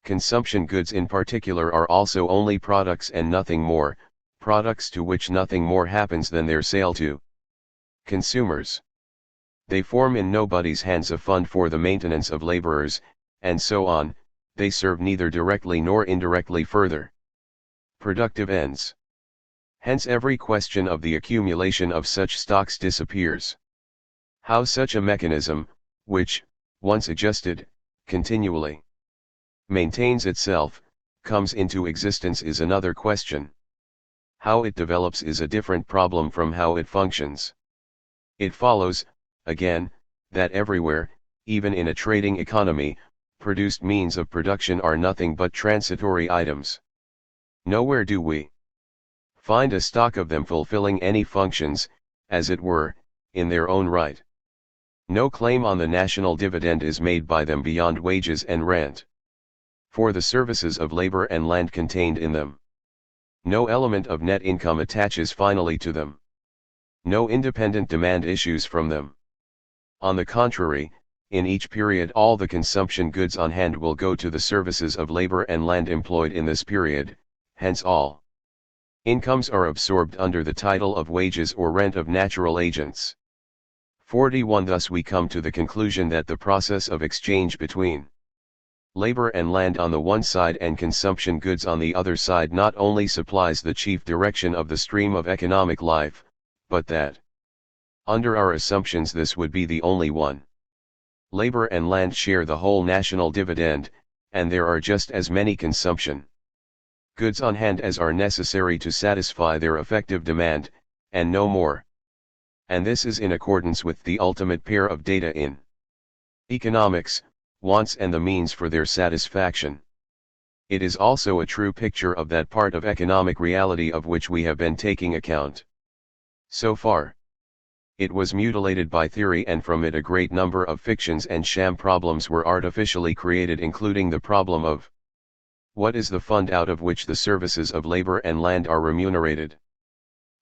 Consumption goods in particular are also only products and nothing more, products to which nothing more happens than their sale to consumers. They form in nobody's hands a fund for the maintenance of laborers, and so on, they serve neither directly nor indirectly further productive ends. Hence every question of the accumulation of such stocks disappears. How such a mechanism, which, once adjusted, continually maintains itself, comes into existence is another question. How it develops is a different problem from how it functions. It follows, again, that everywhere, even in a trading economy, produced means of production are nothing but transitory items. Nowhere do we find a stock of them fulfilling any functions, as it were, in their own right. No claim on the national dividend is made by them beyond wages and rent for the services of labor and land contained in them. No element of net income attaches finally to them. No independent demand issues from them. On the contrary, in each period all the consumption goods on hand will go to the services of labor and land employed in this period, hence all incomes are absorbed under the title of wages or rent of natural agents. 41. Thus we come to the conclusion that the process of exchange between labor and land on the one side and consumption goods on the other side not only supplies the chief direction of the stream of economic life, but that, under our assumptions, this would be the only one. Labor and land share the whole national dividend, and there are just as many consumption goods on hand as are necessary to satisfy their effective demand, and no more. And this is in accordance with the ultimate pair of data in economics, wants and the means for their satisfaction. It is also a true picture of that part of economic reality of which we have been taking account so far. It was mutilated by theory, and from it a great number of fictions and sham problems were artificially created, including the problem of what is the fund out of which the services of labor and land are remunerated.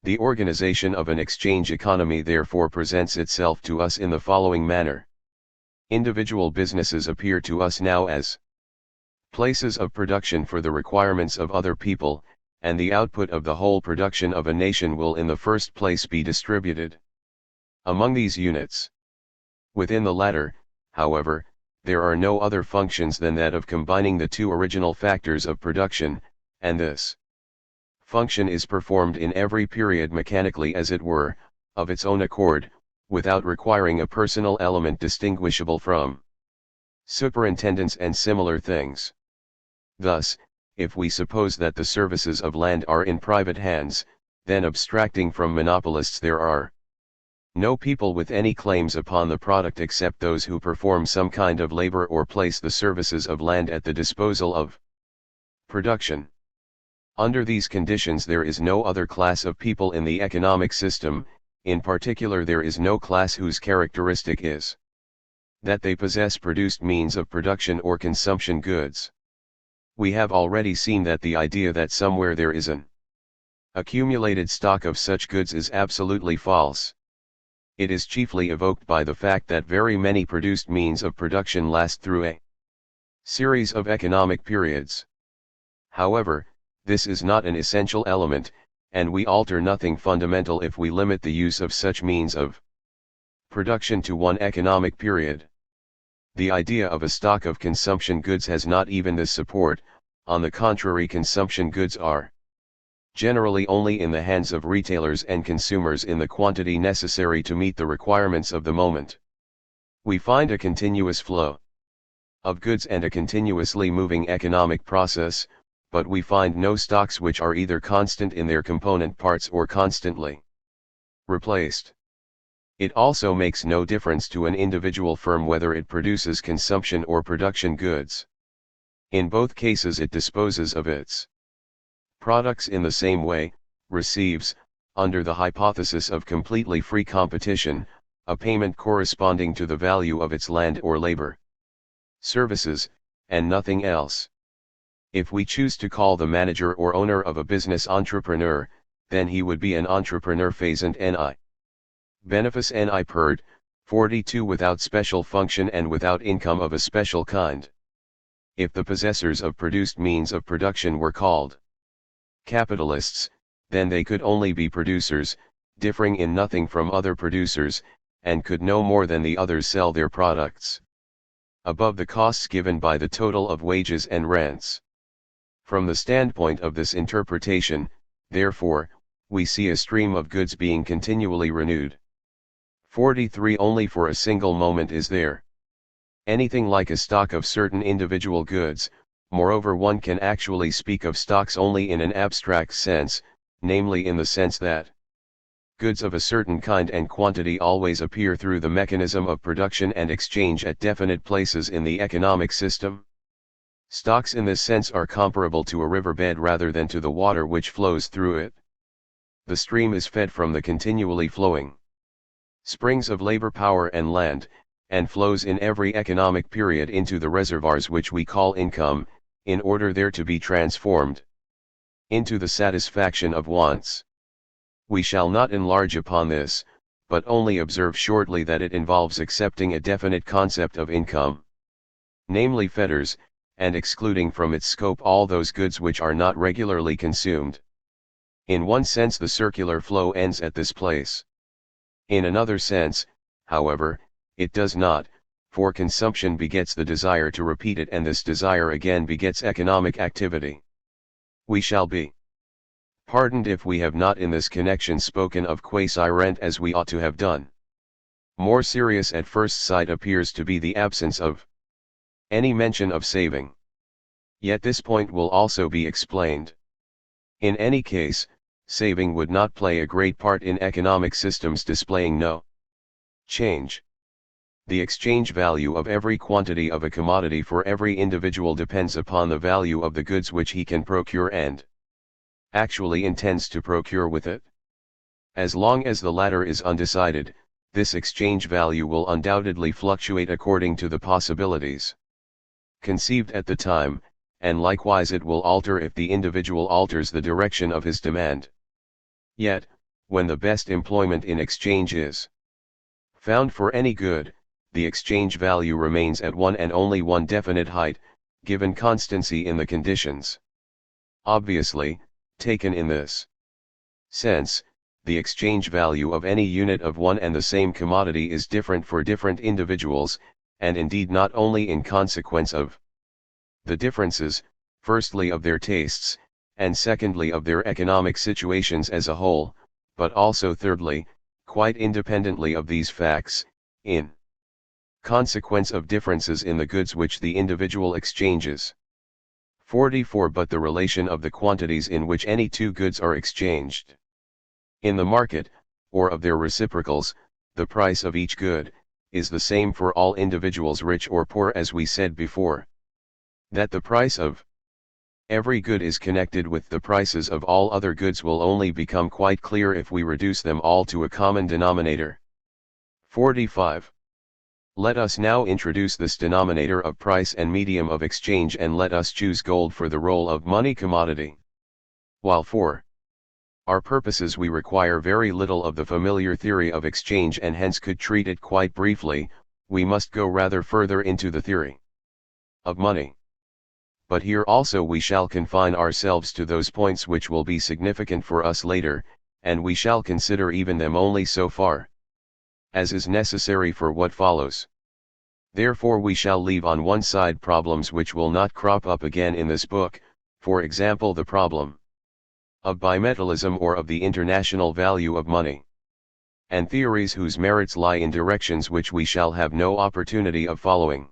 The organization of an exchange economy therefore presents itself to us in the following manner. Individual businesses appear to us now as places of production for the requirements of other people, and the output of the whole production of a nation will in the first place be distributed among these units. Within the latter, however, there are no other functions than that of combining the two original factors of production, and this function is performed in every period mechanically, as it were, of its own accord, without requiring a personal element distinguishable from superintendence and similar things. Thus, if we suppose that the services of land are in private hands, then abstracting from monopolists there are no people with any claims upon the product except those who perform some kind of labor or place the services of land at the disposal of production. Under these conditions there is no other class of people in the economic system. In particular, there is no class whose characteristic is that they possess produced means of production or consumption goods. We have already seen that the idea that somewhere there is an accumulated stock of such goods is absolutely false. It is chiefly evoked by the fact that very many produced means of production last through a series of economic periods. However, this is not an essential element, and we alter nothing fundamental if we limit the use of such means of production to one economic period. The idea of a stock of consumption goods has not even this support. On the contrary, consumption goods are generally only in the hands of retailers and consumers in the quantity necessary to meet the requirements of the moment. We find a continuous flow of goods and a continuously moving economic process, but we find no stocks which are either constant in their component parts or constantly replaced. It also makes no difference to an individual firm whether it produces consumption or production goods. In both cases it disposes of its products in the same way, receives, under the hypothesis of completely free competition, a payment corresponding to the value of its land or labor, services, and nothing else. If we choose to call the manager or owner of a business entrepreneur, then he would be an entrepreneur phasant ni. Benefice ni PERD, 42 without special function and without income of a special kind. If the possessors of produced means of production were called capitalists, then they could only be producers, differing in nothing from other producers, and could no more than the others sell their products above the costs given by the total of wages and rents. From the standpoint of this interpretation, therefore, we see a stream of goods being continually renewed. 43 Only for a single moment is there anything like a stock of certain individual goods. Moreover, one can actually speak of stocks only in an abstract sense, namely in the sense that goods of a certain kind and quantity always appear through the mechanism of production and exchange at definite places in the economic system. Stocks in this sense are comparable to a riverbed rather than to the water which flows through it. The stream is fed from the continually flowing springs of labor, power and land, and flows in every economic period into the reservoirs which we call income, in order there to be transformed into the satisfaction of wants. We shall not enlarge upon this, but only observe shortly that it involves accepting a definite concept of income, namely fetters, and excluding from its scope all those goods which are not regularly consumed. In one sense the circular flow ends at this place. In another sense, however, it does not, for consumption begets the desire to repeat it, and this desire again begets economic activity. We shall be pardoned if we have not in this connection spoken of quasi-rent as we ought to have done. More serious at first sight appears to be the absence of any mention of saving. Yet this point will also be explained. In any case, saving would not play a great part in economic systems displaying no change. The exchange value of every quantity of a commodity for every individual depends upon the value of the goods which he can procure and actually intends to procure with it. As long as the latter is undecided, this exchange value will undoubtedly fluctuate according to the possibilities conceived at the time, and likewise it will alter if the individual alters the direction of his demand. Yet, when the best employment in exchange is found for any good, the exchange value remains at one and only one definite height, given constancy in the conditions. Obviously, taken in this sense, the exchange value of any unit of one and the same commodity is different for different individuals, and indeed not only in consequence of the differences, firstly of their tastes, and secondly of their economic situations as a whole, but also thirdly, quite independently of these facts, in consequence of differences in the goods which the individual exchanges. 44. But the relation of the quantities in which any two goods are exchanged in the market, or of their reciprocals, the price of each good, is the same for all individuals rich or poor, as we said before. That the price of every good is connected with the prices of all other goods will only become quite clear if we reduce them all to a common denominator. 45. Let us now introduce this denominator of price and medium of exchange, and let us choose gold for the role of money commodity. While for our purposes we require very little of the familiar theory of exchange and hence could treat it quite briefly, we must go rather further into the theory of money. But here also we shall confine ourselves to those points which will be significant for us later, and we shall consider even them only so far as is necessary for what follows. Therefore we shall leave on one side problems which will not crop up again in this book, for example the problem of bimetallism or of the international value of money, and theories whose merits lie in directions which we shall have no opportunity of following.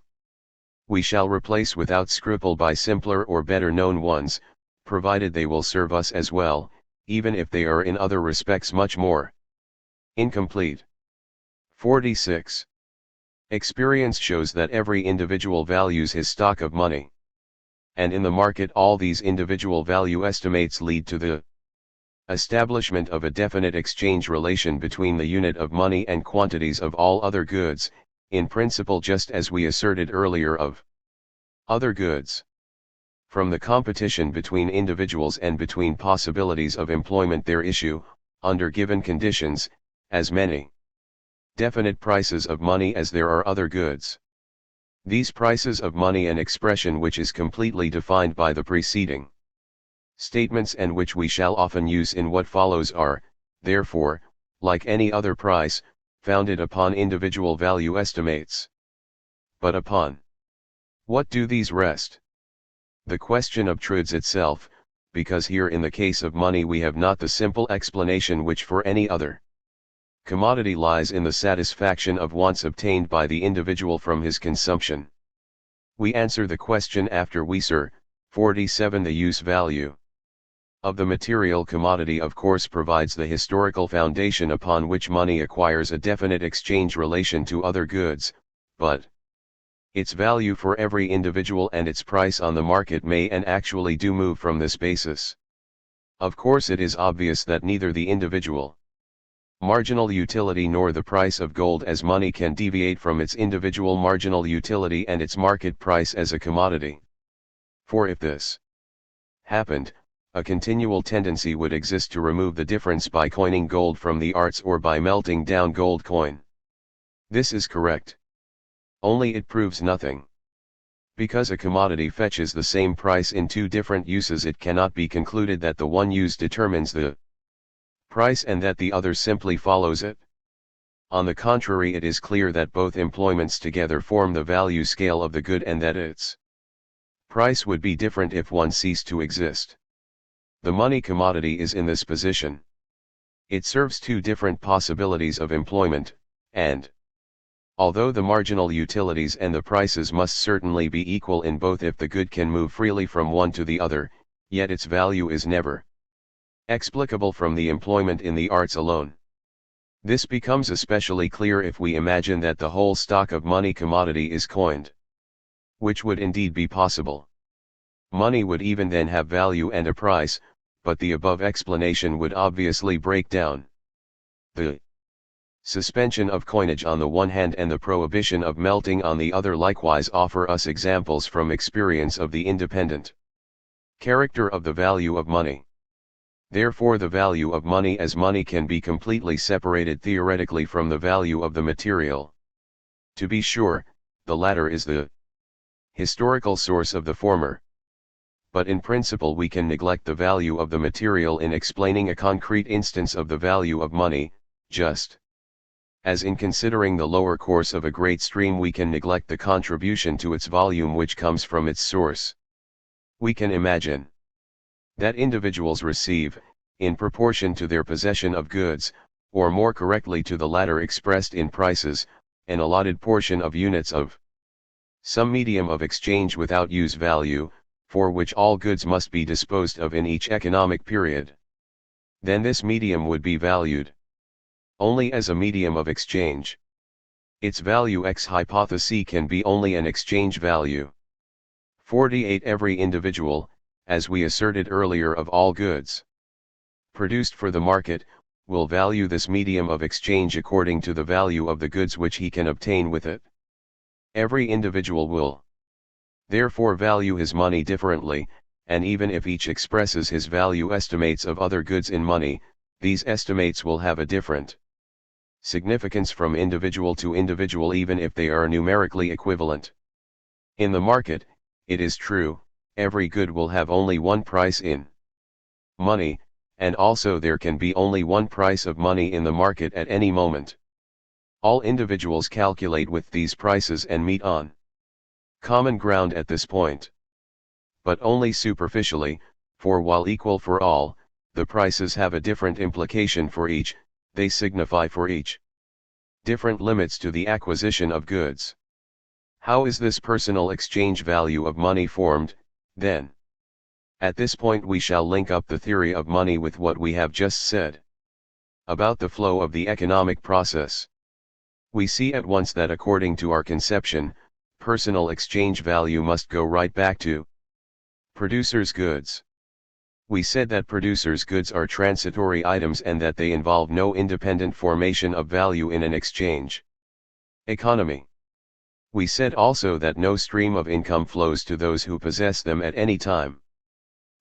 We shall replace without scruple by simpler or better known ones, provided they will serve us as well, even if they are in other respects much more incomplete. 46. Experience shows that every individual values his stock of money. And in the market all these individual value estimates lead to the establishment of a definite exchange relation between the unit of money and quantities of all other goods, in principle just as we asserted earlier of other goods. From the competition between individuals and between possibilities of employment there issue, under given conditions, as many definite prices of money as there are other goods. These prices of money, an expression which is completely defined by the preceding statements and which we shall often use in what follows, are, therefore, like any other price, founded upon individual value estimates. But upon what do these rest? The question obtrudes itself, because here in the case of money we have not the simple explanation which for any other commodity lies in the satisfaction of wants obtained by the individual from his consumption. We answer the question after we, sir. 47. The use value of the material commodity of course provides the historical foundation upon which money acquires a definite exchange relation to other goods, but its value for every individual and its price on the market may and actually do move from this basis. Of course it is obvious that neither the individual marginal utility nor the price of gold as money can deviate from its individual marginal utility and its market price as a commodity. For if this happened, a continual tendency would exist to remove the difference by coining gold from the arts or by melting down gold coin. This is correct. Only it proves nothing. Because a commodity fetches the same price in two different uses, it cannot be concluded that the one use determines the price and that the other simply follows it. On the contrary, it is clear that both employments together form the value scale of the good and that its price would be different if one ceased to exist. The money commodity is in this position. It serves two different possibilities of employment, and Although the marginal utilities and the prices must certainly be equal in both if the good can move freely from one to the other, yet its value is never explicable from the employment in the arts alone. This becomes especially clear if we imagine that the whole stock of money commodity is coined, which would indeed be possible. Money would even then have value and a price, but the above explanation would obviously break down. The suspension of coinage on the one hand and the prohibition of melting on the other likewise offer us examples from experience of the independent character of the value of money. Therefore the value of money as money can be completely separated theoretically from the value of the material. To be sure, the latter is the historical source of the former. But in principle we can neglect the value of the material in explaining a concrete instance of the value of money, just as in considering the lower course of a great stream we can neglect the contribution to its volume which comes from its source. We can imagine that individuals receive, in proportion to their possession of goods, or more correctly to the latter expressed in prices, an allotted portion of units of some medium of exchange without use value, for which all goods must be disposed of in each economic period. Then this medium would be valued only as a medium of exchange. Its value ex hypothesi can be only an exchange value. 48. Every individual, as we asserted earlier of all goods produced for the market, will value this medium of exchange according to the value of the goods which he can obtain with it. Every individual will therefore value his money differently, and even if each expresses his value estimates of other goods in money, these estimates will have a different significance from individual to individual even if they are numerically equivalent. In the market, it is true, every good will have only one price in money, and also there can be only one price of money in the market at any moment. All individuals calculate with these prices and meet on common ground at this point. But only superficially, for while equal for all, the prices have a different implication for each, they signify for each different limits to the acquisition of goods. How is this personal exchange value of money formed, then? At this point we shall link up the theory of money with what we have just said about the flow of the economic process. We see at once that according to our conception, personal exchange value must go right back to producers' goods. We said that producers' goods are transitory items and that they involve no independent formation of value in an exchange economy. We said also that no stream of income flows to those who possess them at any time.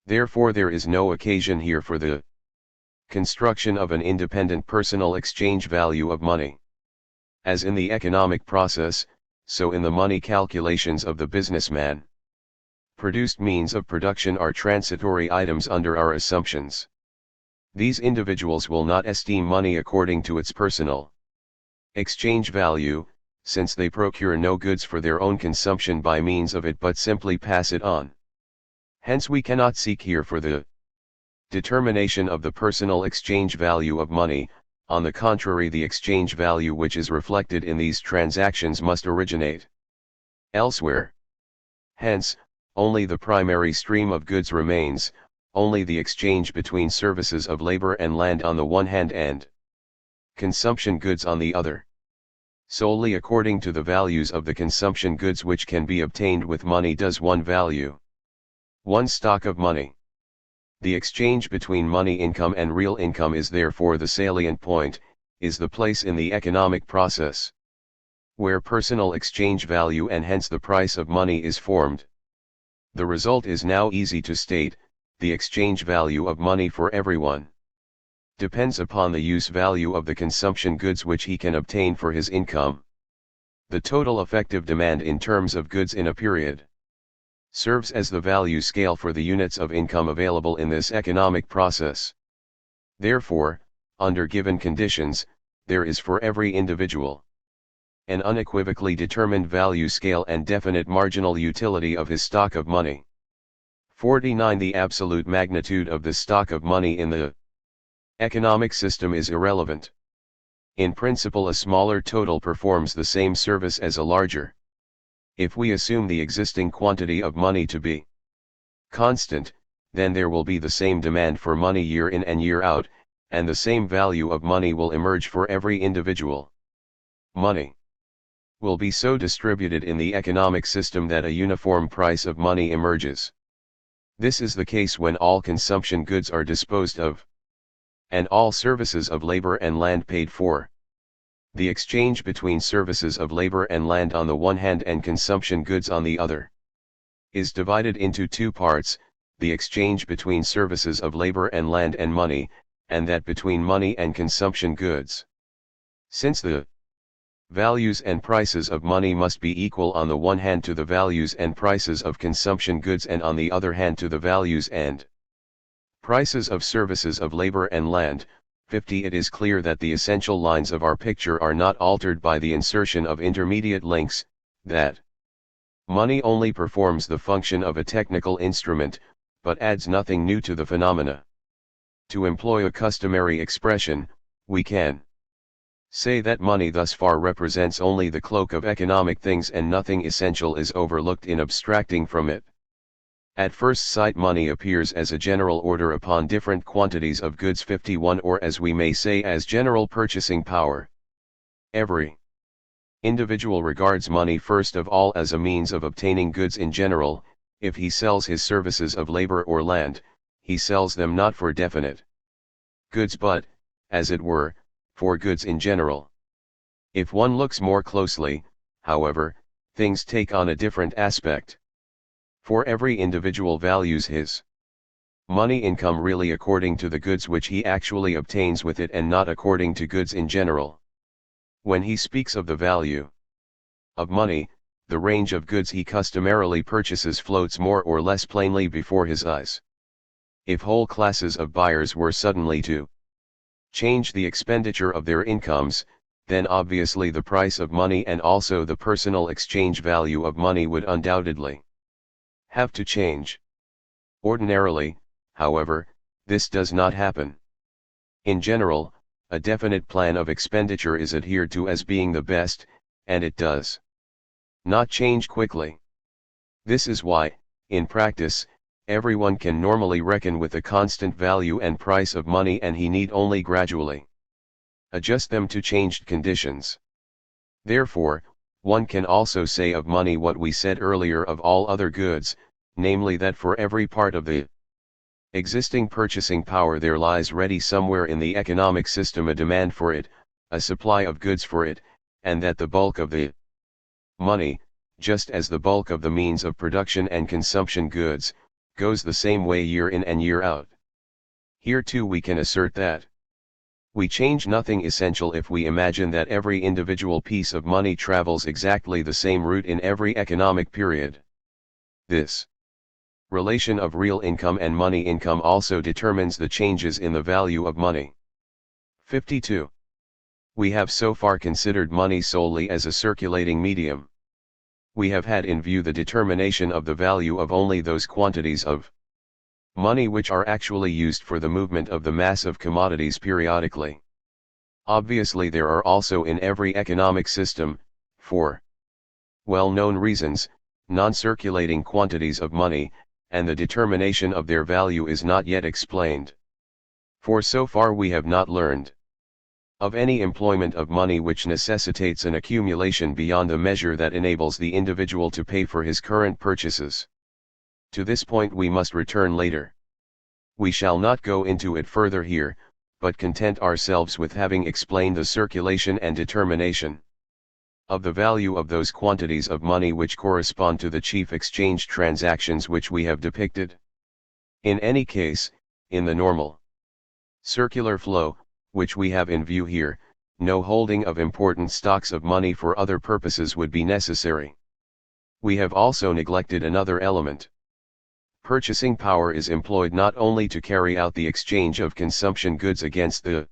Therefore there is no occasion here for the construction of an independent personal exchange value of money. As in the economic process, so in the money calculations of the businessman. Produced means of production are transitory items under our assumptions. These individuals will not esteem money according to its personal exchange value, since they procure no goods for their own consumption by means of it but simply pass it on. Hence we cannot seek here for the determination of the personal exchange value of money. On the contrary, the exchange value which is reflected in these transactions must originate elsewhere. Hence, only the primary stream of goods remains, only the exchange between services of labor and land on the one hand and consumption goods on the other. Solely according to the values of the consumption goods which can be obtained with money does one value one stock of money. The exchange between money income and real income is therefore the salient point, is the place in the economic process where personal exchange value and hence the price of money is formed. The result is now easy to state: the exchange value of money for everyone depends upon the use value of the consumption goods which he can obtain for his income. The total effective demand in terms of goods in a period serves as the value scale for the units of income available in this economic process. Therefore, under given conditions, there is for every individual an unequivocally determined value scale and definite marginal utility of his stock of money. 49. The absolute magnitude of the stock of money in the economic system is irrelevant. In principle, a smaller total performs the same service as a larger. If we assume the existing quantity of money to be constant, then there will be the same demand for money year in and year out, and the same value of money will emerge for every individual. Money will be so distributed in the economic system that a uniform price of money emerges. This is the case when all consumption goods are disposed of, and all services of labor and land paid for. The exchange between services of labor and land on the one hand and consumption goods on the other is divided into two parts, the exchange between services of labor and land and money, and that between money and consumption goods. Since the values and prices of money must be equal on the one hand to the values and prices of consumption goods and on the other hand to the values and prices of services of labor and land. 50. It is clear that the essential lines of our picture are not altered by the insertion of intermediate links, that money only performs the function of a technical instrument, but adds nothing new to the phenomena. To employ a customary expression, we can say that money thus far represents only the cloak of economic things and nothing essential is overlooked in abstracting from it. At first sight money appears as a general order upon different quantities of goods. 51. Or as we may say, as general purchasing power. Every individual regards money first of all as a means of obtaining goods in general. If he sells his services of labor or land, he sells them not for definite goods but, as it were, for goods in general. If one looks more closely, however, things take on a different aspect. For every individual values his money income really according to the goods which he actually obtains with it and not according to goods in general. When he speaks of the value of money, the range of goods he customarily purchases floats more or less plainly before his eyes. If whole classes of buyers were suddenly to change the expenditure of their incomes, then obviously the price of money and also the personal exchange value of money would undoubtedly have to change. Ordinarily, however, this does not happen. In general, a definite plan of expenditure is adhered to as being the best, and it does not change quickly. This is why, in practice, everyone can normally reckon with a constant value and price of money, and he need only gradually adjust them to changed conditions. Therefore, one can also say of money what we said earlier of all other goods, namely that for every part of the existing purchasing power there lies ready somewhere in the economic system a demand for it, a supply of goods for it, and that the bulk of the money, just as the bulk of the means of production and consumption goods, goes the same way year in and year out. Here too we can assert that we change nothing essential if we imagine that every individual piece of money travels exactly the same route in every economic period. This relation of real income and money income also determines the changes in the value of money. 52. We have so far considered money solely as a circulating medium. We have had in view the determination of the value of only those quantities of money which are actually used for the movement of the mass of commodities periodically. Obviously there are also in every economic system, for well-known reasons, non-circulating quantities of money, and the determination of their value is not yet explained. For so far we have not learned of any employment of money which necessitates an accumulation beyond the measure that enables the individual to pay for his current purchases. To this point we must return later. We shall not go into it further here, but content ourselves with having explained the circulation and determination of the value of those quantities of money which correspond to the chief exchange transactions which we have depicted. In any case, in the normal circular flow, which we have in view here, no holding of important stocks of money for other purposes would be necessary. We have also neglected another element. Purchasing power is employed not only to carry out the exchange of consumption goods against the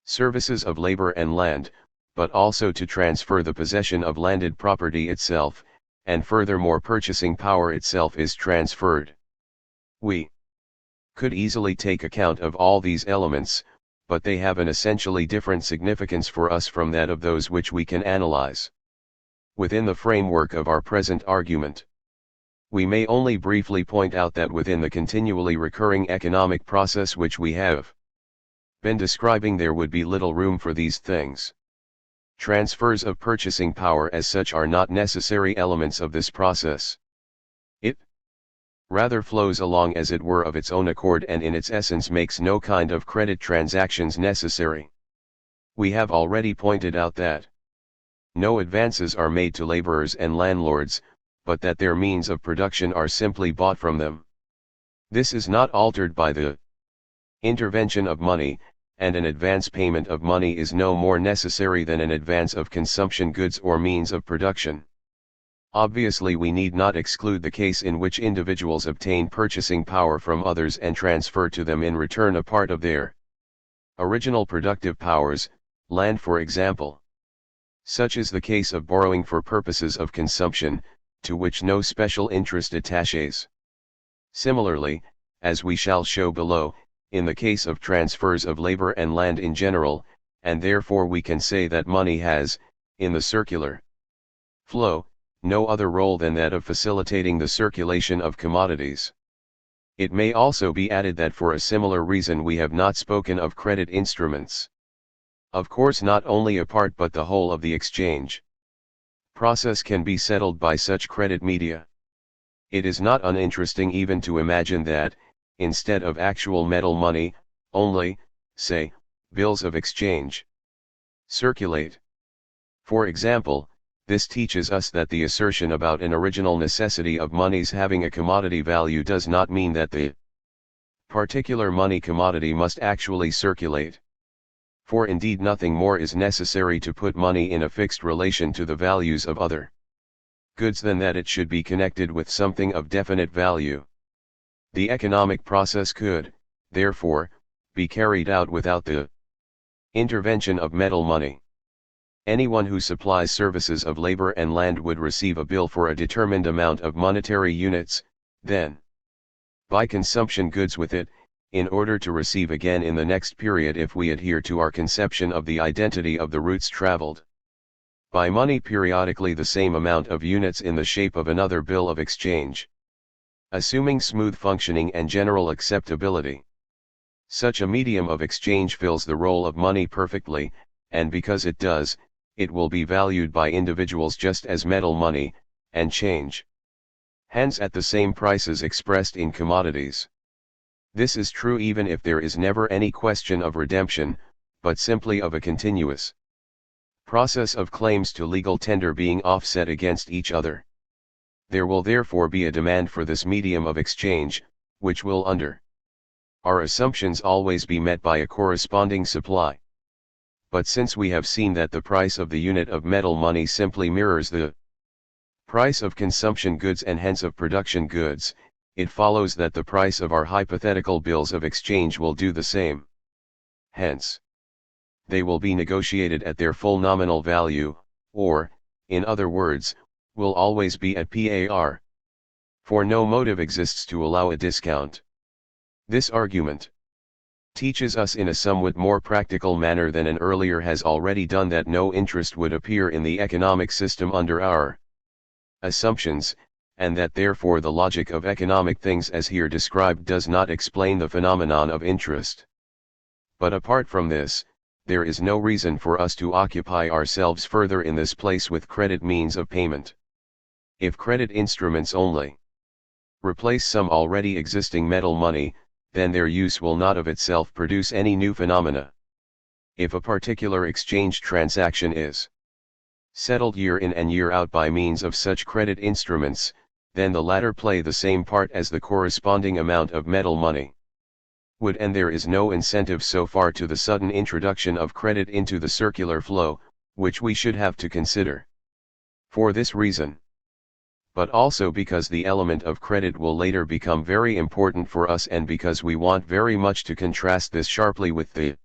services of labor and land, but also to transfer the possession of landed property itself, and furthermore purchasing power itself is transferred. We could easily take account of all these elements, but they have an essentially different significance for us from that of those which we can analyze. Within the framework of our present argument, we may only briefly point out that within the continually recurring economic process which we have been describing, there would be little room for these things. Transfers of purchasing power as such are not necessary elements of this process. It rather flows along as it were of its own accord, and in its essence makes no kind of credit transactions necessary. We have already pointed out that no advances are made to laborers and landlords, but that their means of production are simply bought from them. This is not altered by the intervention of money, and an advance payment of money is no more necessary than an advance of consumption goods or means of production. Obviously, we need not exclude the case in which individuals obtain purchasing power from others and transfer to them in return a part of their original productive powers, land for example. Such is the case of borrowing for purposes of consumption, to which no special interest attaches. Similarly, as we shall show below, in the case of transfers of labor and land in general, and therefore we can say that money has, in the circular flow, no other role than that of facilitating the circulation of commodities. It may also be added that for a similar reason we have not spoken of credit instruments. Of course, not only a part but the whole of the exchange process can be settled by such credit media. It is not uninteresting even to imagine that, instead of actual metal money, only, say, bills of exchange circulate. For example, this teaches us that the assertion about an original necessity of monies having a commodity value does not mean that the particular money commodity must actually circulate. For indeed nothing more is necessary to put money in a fixed relation to the values of other goods than that it should be connected with something of definite value. The economic process could, therefore, be carried out without the intervention of metal money. Anyone who supplies services of labor and land would receive a bill for a determined amount of monetary units, then buy consumption goods with it, in order to receive again in the next period, if we adhere to our conception of the identity of the routes traveled by money, periodically the same amount of units in the shape of another bill of exchange. Assuming smooth functioning and general acceptability, such a medium of exchange fills the role of money perfectly, and because it does, it will be valued by individuals just as metal money, and change hence at the same prices expressed in commodities. This is true even if there is never any question of redemption, but simply of a continuous process of claims to legal tender being offset against each other. There will therefore be a demand for this medium of exchange, which will under our assumptions always be met by a corresponding supply. But since we have seen that the price of the unit of metal money simply mirrors the price of consumption goods and hence of production goods, it follows that the price of our hypothetical bills of exchange will do the same. Hence, they will be negotiated at their full nominal value, or, in other words, will always be at par. For no motive exists to allow a discount. This argument teaches us in a somewhat more practical manner than an earlier has already done that no interest would appear in the economic system under our assumptions, and that therefore the logic of economic things as here described does not explain the phenomenon of interest. But apart from this, there is no reason for us to occupy ourselves further in this place with credit means of payment. If credit instruments only replace some already existing metal money, then their use will not of itself produce any new phenomena. If a particular exchange transaction is settled year in and year out by means of such credit instruments, then the latter play the same part as the corresponding amount of metal money would, and there is no incentive so far to the sudden introduction of credit into the circular flow, which we should have to consider. For this reason, but also because the element of credit will later become very important for us, and because we want very much to contrast this sharply with the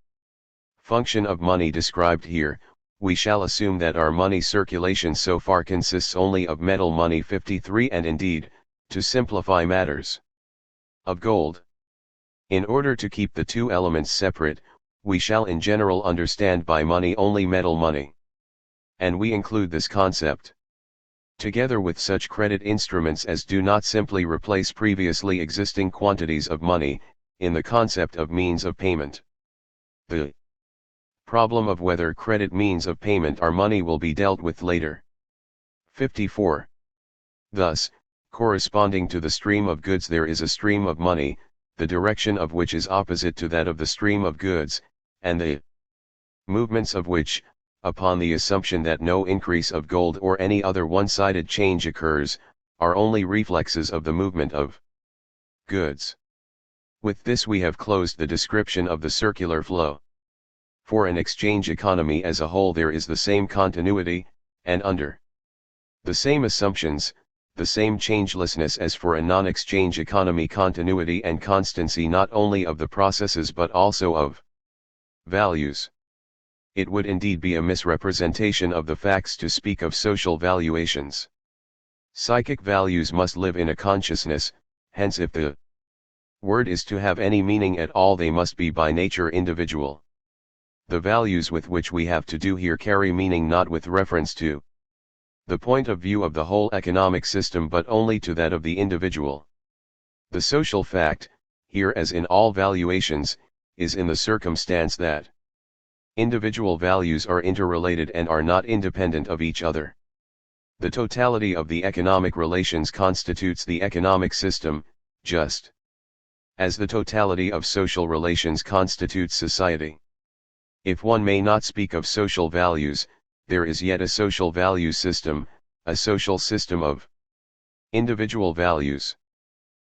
function of money described here, we shall assume that our money circulation so far consists only of metal money 53 and indeed, to simplify matters, of gold. In order to keep the two elements separate, we shall in general understand by money only metal money. And we include this concept, together with such credit instruments as do not simply replace previously existing quantities of money, in the concept of means of payment. The problem of whether credit means of payment are money will be dealt with later. 54. Thus, corresponding to the stream of goods there is a stream of money, the direction of which is opposite to that of the stream of goods, and the movements of which, upon the assumption that no increase of gold or any other one-sided change occurs, are only reflexes of the movement of goods. With this we have closed the description of the circular flow. For an exchange economy as a whole there is the same continuity, and under the same assumptions, the same changelessness as for a non-exchange economy, continuity and constancy not only of the processes but also of values. It would indeed be a misrepresentation of the facts to speak of social valuations. Psychic values must live in a consciousness, hence if the word is to have any meaning at all they must be by nature individual. The values with which we have to do here carry meaning not with reference to the point of view of the whole economic system but only to that of the individual. The social fact, here as in all valuations, is in the circumstance that individual values are interrelated and are not independent of each other. The totality of the economic relations constitutes the economic system, just as the totality of social relations constitutes society. If one may not speak of social values, there is yet a social value system, a social system of individual values.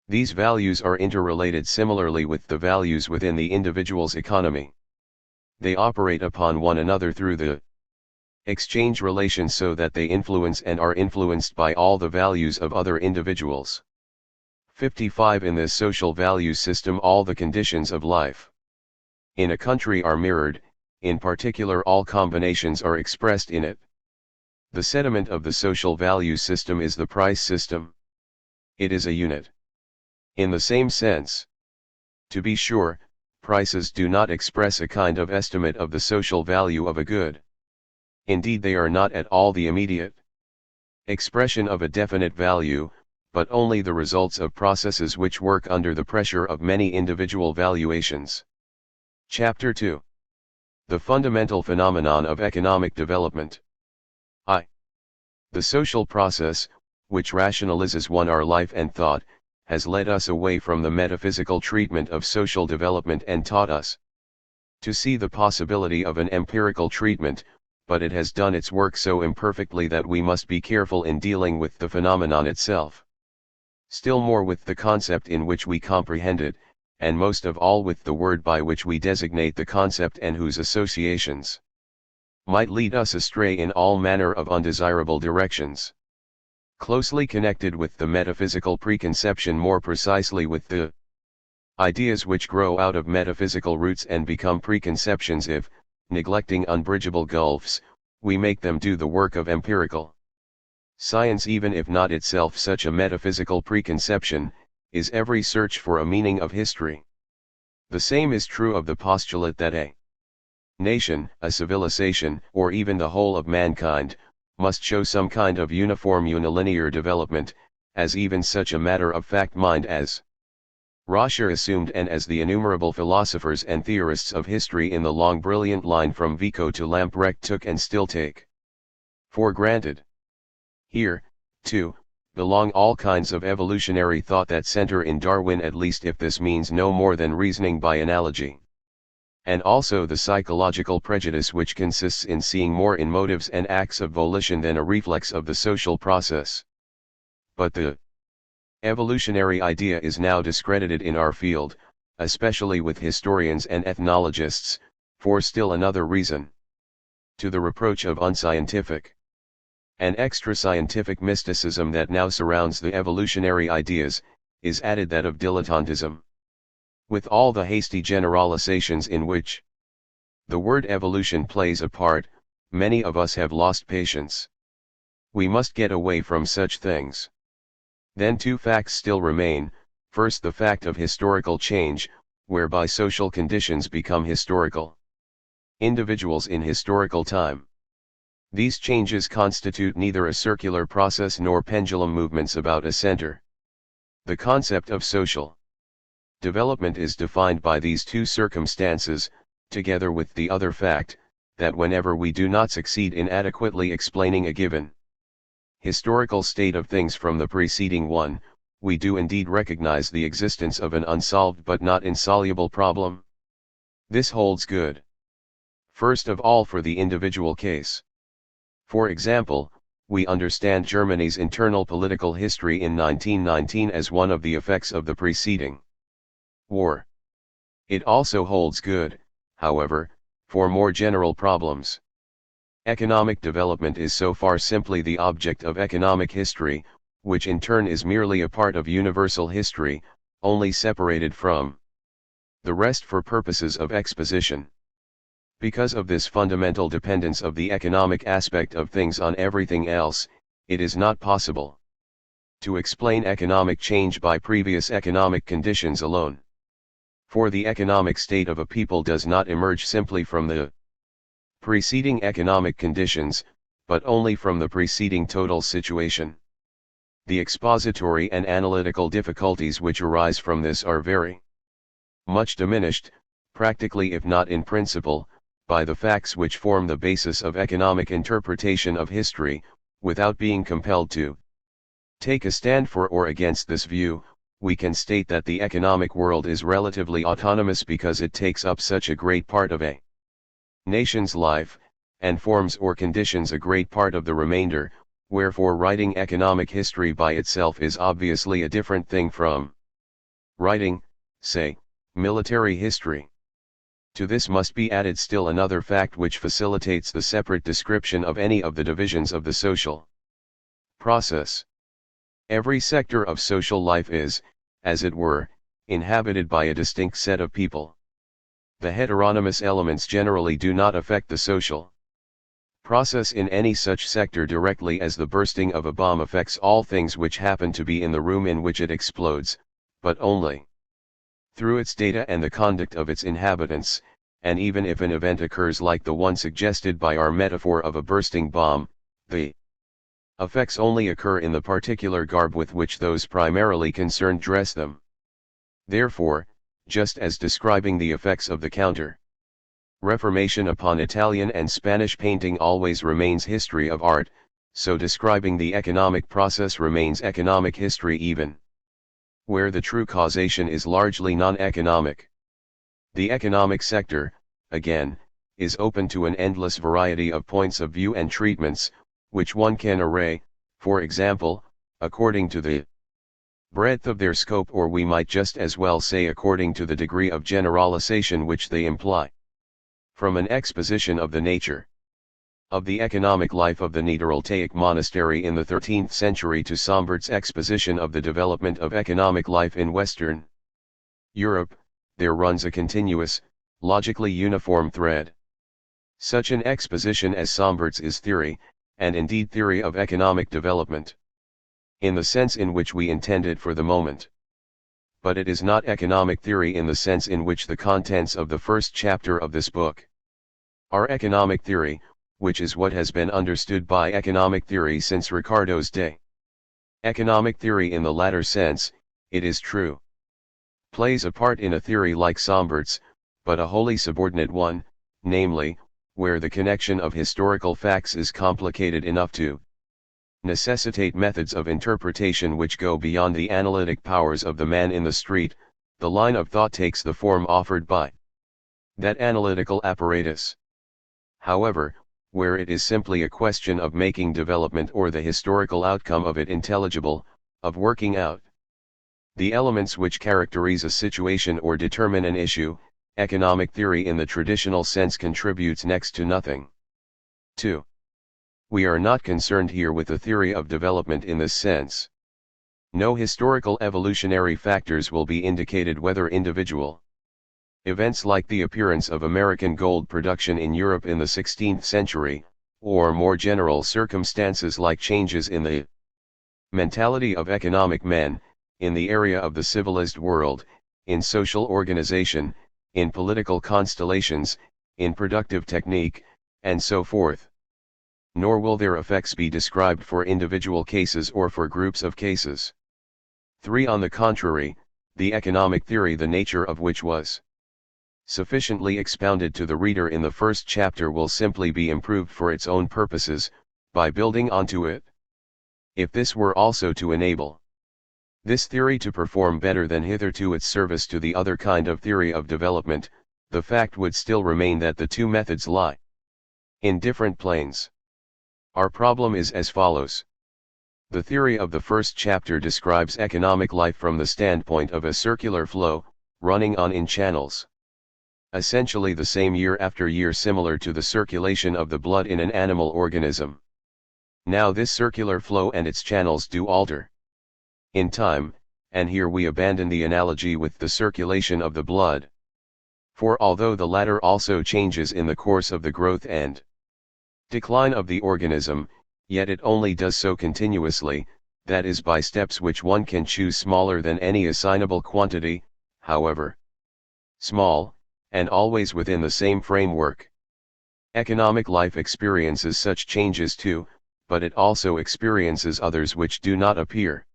These values are interrelated similarly with the values within the individual's economy. They operate upon one another through the exchange relations so that they influence and are influenced by all the values of other individuals. 55. In this social value system all the conditions of life in a country are mirrored, in particular all combinations are expressed in it. The sediment of the social value system is the price system. It is a unit. In the same sense, to be sure, prices do not express a kind of estimate of the social value of a good. Indeed they are not at all the immediate expression of a definite value, but only the results of processes which work under the pressure of many individual valuations. Chapter 2. The fundamental phenomenon of economic development. I. The social process, which rationalizes our life and thought, has led us away from the metaphysical treatment of social development and taught us to see the possibility of an empirical treatment, but it has done its work so imperfectly that we must be careful in dealing with the phenomenon itself. Still more with the concept in which we comprehend it, and most of all with the word by which we designate the concept and whose associations might lead us astray in all manner of undesirable directions. Closely connected with the metaphysical preconception, more precisely with the ideas which grow out of metaphysical roots and become preconceptions if, neglecting unbridgeable gulfs, we make them do the work of empirical science, even if not itself such a metaphysical preconception, is every search for a meaning of history. The same is true of the postulate that a nation, a civilization, or even the whole of mankind, must show some kind of uniform unilinear development, as even such a matter of fact mind as Rascher assumed and as the innumerable philosophers and theorists of history in the long brilliant line from Vico to Lamprecht took and still take for granted. Here, too, belong all kinds of evolutionary thought that center in Darwin, at least if this means no more than reasoning by analogy. And also the psychological prejudice which consists in seeing more in motives and acts of volition than a reflex of the social process. But the evolutionary idea is now discredited in our field, especially with historians and ethnologists, for still another reason. To the reproach of unscientific and extra-scientific mysticism that now surrounds the evolutionary ideas, is added that of dilettantism. With all the hasty generalizations in which the word evolution plays a part, many of us have lost patience. We must get away from such things. Then two facts still remain: first the fact of historical change, whereby social conditions become historical. Individuals in historical time. These changes constitute neither a circular process nor pendulum movements about a center. The concept of social development is defined by these two circumstances, together with the other fact, that whenever we do not succeed in adequately explaining a given historical state of things from the preceding one, we do indeed recognize the existence of an unsolved but not insoluble problem. This holds good, first of all, for the individual case. For example, we understand Germany's internal political history in 1919 as one of the effects of the preceding war. It also holds good, however, for more general problems. Economic development is so far simply the object of economic history, which in turn is merely a part of universal history, only separated from the rest for purposes of exposition. Because of this fundamental dependence of the economic aspect of things on everything else, it is not possible to explain economic change by previous economic conditions alone. For the economic state of a people does not emerge simply from the preceding economic conditions, but only from the preceding total situation. The expository and analytical difficulties which arise from this are very much diminished, practically if not in principle, by the facts which form the basis of economic interpretation of history. Without being compelled to take a stand for or against this view, we can state that the economic world is relatively autonomous because it takes up such a great part of a nation's life, and forms or conditions a great part of the remainder, wherefore writing economic history by itself is obviously a different thing from writing, say, military history. To this must be added still another fact which facilitates the separate description of any of the divisions of the social process. Every sector of social life is, as it were, inhabited by a distinct set of people. The heteronymous elements generally do not affect the social process in any such sector directly as the bursting of a bomb affects all things which happen to be in the room in which it explodes, but only through its data and the conduct of its inhabitants. And even if an event occurs like the one suggested by our metaphor of a bursting bomb, the effects only occur in the particular garb with which those primarily concerned dress them. Therefore, just as describing the effects of the counter-reformation upon Italian and Spanish painting always remains history of art, so describing the economic process remains economic history even where the true causation is largely non-economic. The economic sector, again, is open to an endless variety of points of view and treatments, which one can array, for example, according to the breadth of their scope, or we might just as well say according to the degree of generalization which they imply. From an exposition of the nature of the economic life of the Niederaltaic monastery in the 13th century to Sombert's exposition of the development of economic life in Western Europe, there runs a continuous, logically uniform thread. Such an exposition as Sombert's is theory, and indeed theory of economic development, in the sense in which we intend it for the moment. But it is not economic theory in the sense in which the contents of the first chapter of this book are economic theory, which is what has been understood by economic theory since Ricardo's day. Economic theory in the latter sense, it is true, plays a part in a theory like Sombert's, but a wholly subordinate one, namely, where the connection of historical facts is complicated enough to necessitate methods of interpretation which go beyond the analytic powers of the man in the street. The line of thought takes the form offered by that analytical apparatus. However, where it is simply a question of making development or the historical outcome of it intelligible, of working out the elements which characterize a situation or determine an issue, economic theory in the traditional sense contributes next to nothing. 2. We are not concerned here with the theory of development in this sense. No historical evolutionary factors will be indicated whether individual events like the appearance of American gold production in Europe in the 16th century, or more general circumstances like changes in the mentality of economic men, in the area of the civilized world, in social organization, in political constellations, in productive technique, and so forth. Nor will their effects be described for individual cases or for groups of cases. 3. On the contrary, the economic theory, the nature of which was sufficiently expounded to the reader in the first chapter, will simply be improved for its own purposes, by building onto it. If this were also to enable this theory to perform better than hitherto its service to the other kind of theory of development, the fact would still remain that the two methods lie in different planes. Our problem is as follows. The theory of the first chapter describes economic life from the standpoint of a circular flow, running on in channels, essentially the same year after year, similar to the circulation of the blood in an animal organism. Now this circular flow and its channels do alter in time, and here we abandon the analogy with the circulation of the blood. For although the latter also changes in the course of the growth and decline of the organism, yet it only does so continuously, that is by steps which one can choose, smaller than any assignable quantity, however small, and always within the same framework. Economic life experiences such changes too, but it also experiences others which do not appear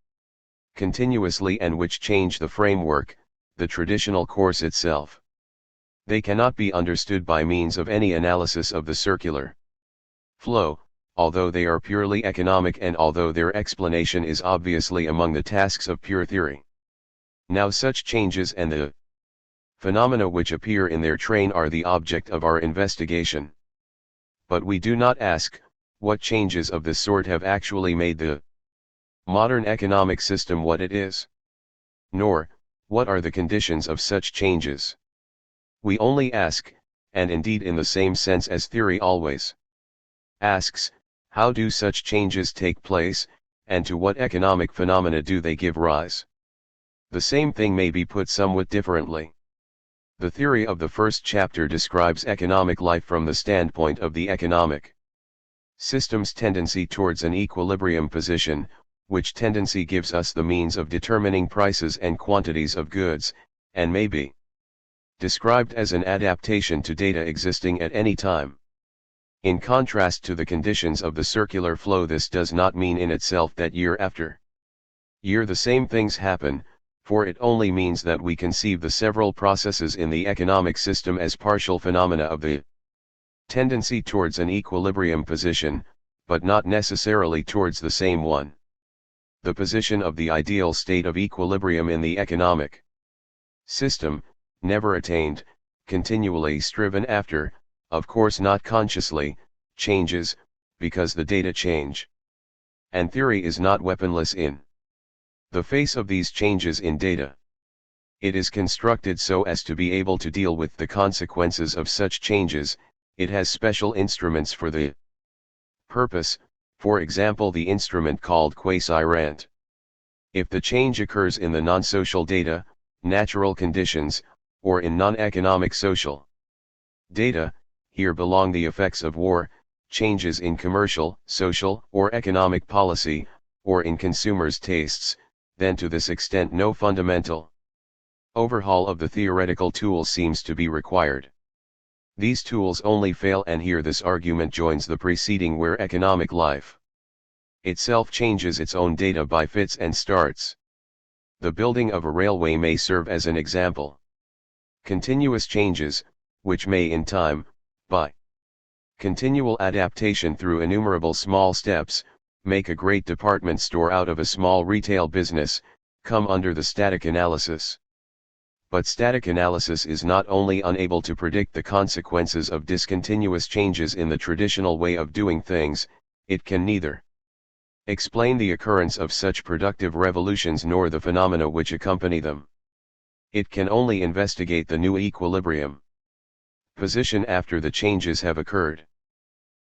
continuously and which change the framework, the traditional course itself. They cannot be understood by means of any analysis of the circular flow, although they are purely economic and although their explanation is obviously among the tasks of pure theory. Now such changes and the phenomena which appear in their train are the object of our investigation. But we do not ask, what changes of this sort have actually made the modern economic system what it is? Nor, what are the conditions of such changes? We only ask, and indeed in the same sense as theory always asks, how do such changes take place, and to what economic phenomena do they give rise? The same thing may be put somewhat differently. The theory of the first chapter describes economic life from the standpoint of the economic system's tendency towards an equilibrium position, which tendency gives us the means of determining prices and quantities of goods, and may be described as an adaptation to data existing at any time. In contrast to the conditions of the circular flow, this does not mean in itself that year after year the same things happen, for it only means that we conceive the several processes in the economic system as partial phenomena of the tendency towards an equilibrium position, but not necessarily towards the same one. The position of the ideal state of equilibrium in the economic system, never attained, continually striven after, of course not consciously, changes, because the data change. And theory is not weaponless in the face of these changes in data. It is constructed so as to be able to deal with the consequences of such changes. It has special instruments for the purpose, for example the instrument called quasi-rent. If the change occurs in the non-social data, natural conditions, or in non-economic social data, here belong the effects of war, changes in commercial, social, or economic policy, or in consumers' tastes, then to this extent no fundamental overhaul of the theoretical tools seems to be required. These tools only fail, and here this argument joins the preceding, where economic life itself changes its own data by fits and starts. The building of a railway may serve as an example. Continuous changes, which may in time, by continual adaptation through innumerable small steps, make a great department store out of a small retail business, come under the static analysis. But static analysis is not only unable to predict the consequences of discontinuous changes in the traditional way of doing things, it can neither explain the occurrence of such productive revolutions nor the phenomena which accompany them. It can only investigate the new equilibrium position after the changes have occurred.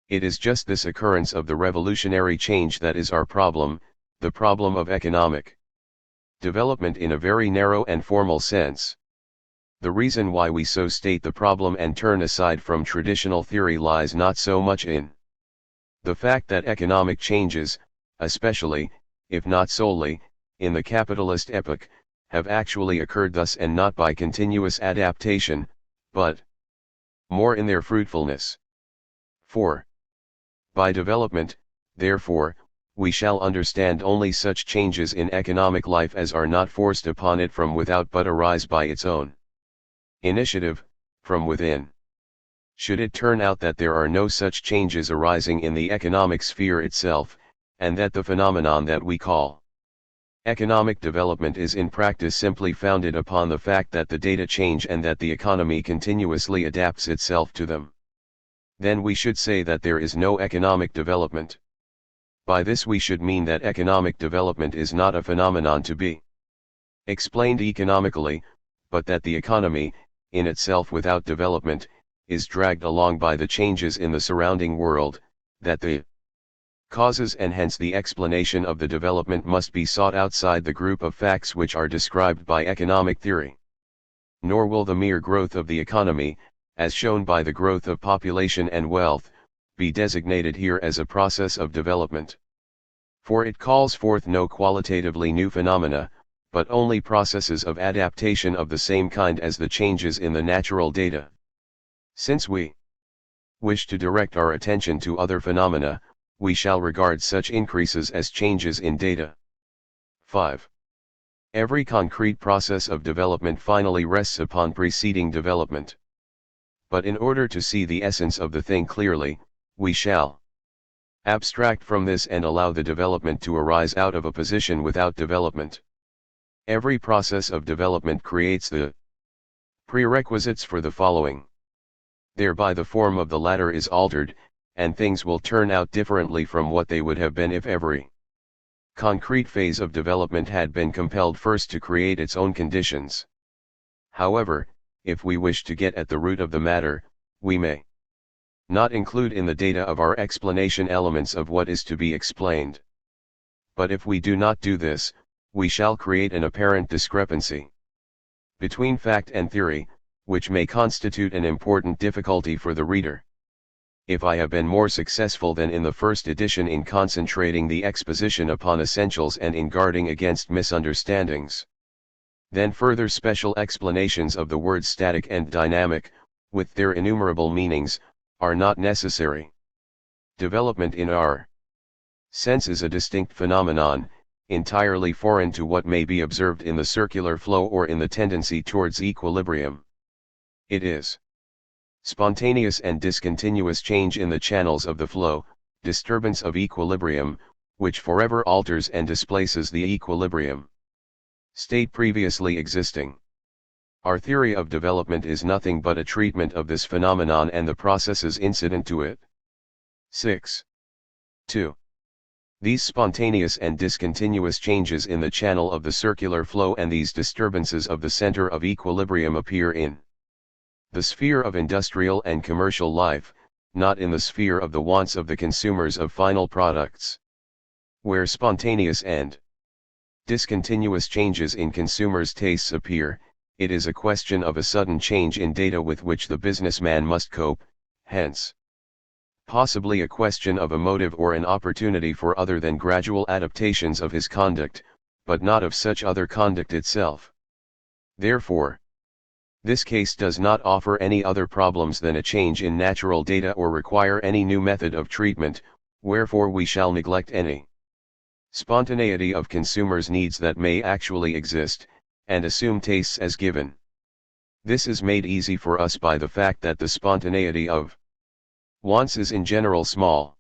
It is just this occurrence of the revolutionary change that is our problem, the problem of economic development in a very narrow and formal sense. The reason why we so state the problem and turn aside from traditional theory lies not so much in the fact that economic changes, especially, if not solely, in the capitalist epoch, have actually occurred thus and not by continuous adaptation, but more in their fruitfulness. 4. By development, therefore, we shall understand only such changes in economic life as are not forced upon it from without but arise by its own initiative, from within. Should it turn out that there are no such changes arising in the economic sphere itself, and that the phenomenon that we call economic development is in practice simply founded upon the fact that the data change and that the economy continuously adapts itself to them, then we should say that there is no economic development. By this we should mean that economic development is not a phenomenon to be explained economically, but that the economy, in itself without development, is dragged along by the changes in the surrounding world, that the causes and hence the explanation of the development must be sought outside the group of facts which are described by economic theory. Nor will the mere growth of the economy, as shown by the growth of population and wealth, be designated here as a process of development. For it calls forth no qualitatively new phenomena, but only processes of adaptation of the same kind as the changes in the natural data. Since we wish to direct our attention to other phenomena, we shall regard such increases as changes in data. 5. Every concrete process of development finally rests upon preceding development. But in order to see the essence of the thing clearly, we shall abstract from this and allow the development to arise out of a position without development. Every process of development creates the prerequisites for the following. Thereby the form of the latter is altered, and things will turn out differently from what they would have been if every concrete phase of development had been compelled first to create its own conditions. However, if we wish to get at the root of the matter, we may not include in the data of our explanation elements of what is to be explained. But if we do not do this, we shall create an apparent discrepancy between fact and theory, which may constitute an important difficulty for the reader. If I have been more successful than in the first edition in concentrating the exposition upon essentials and in guarding against misunderstandings, then further special explanations of the words static and dynamic, with their innumerable meanings, are not necessary. Development in our sense is a distinct phenomenon, entirely foreign to what may be observed in the circular flow or in the tendency towards equilibrium. It is spontaneous and discontinuous change in the channels of the flow, disturbance of equilibrium, which forever alters and displaces the equilibrium state previously existing. Our theory of development is nothing but a treatment of this phenomenon and the processes incident to it. 6. 2. These spontaneous and discontinuous changes in the channel of the circular flow and these disturbances of the center of equilibrium appear in the sphere of industrial and commercial life, not in the sphere of the wants of the consumers of final products. Where spontaneous and discontinuous changes in consumers' tastes appear, it is a question of a sudden change in data with which the businessman must cope, hence possibly a question of a motive or an opportunity for other than gradual adaptations of his conduct, but not of such other conduct itself. Therefore, this case does not offer any other problems than a change in natural data or require any new method of treatment, wherefore we shall neglect any spontaneity of consumers' needs that may actually exist, and assume tastes as given. This is made easy for us by the fact that the spontaneity of wants is in general small.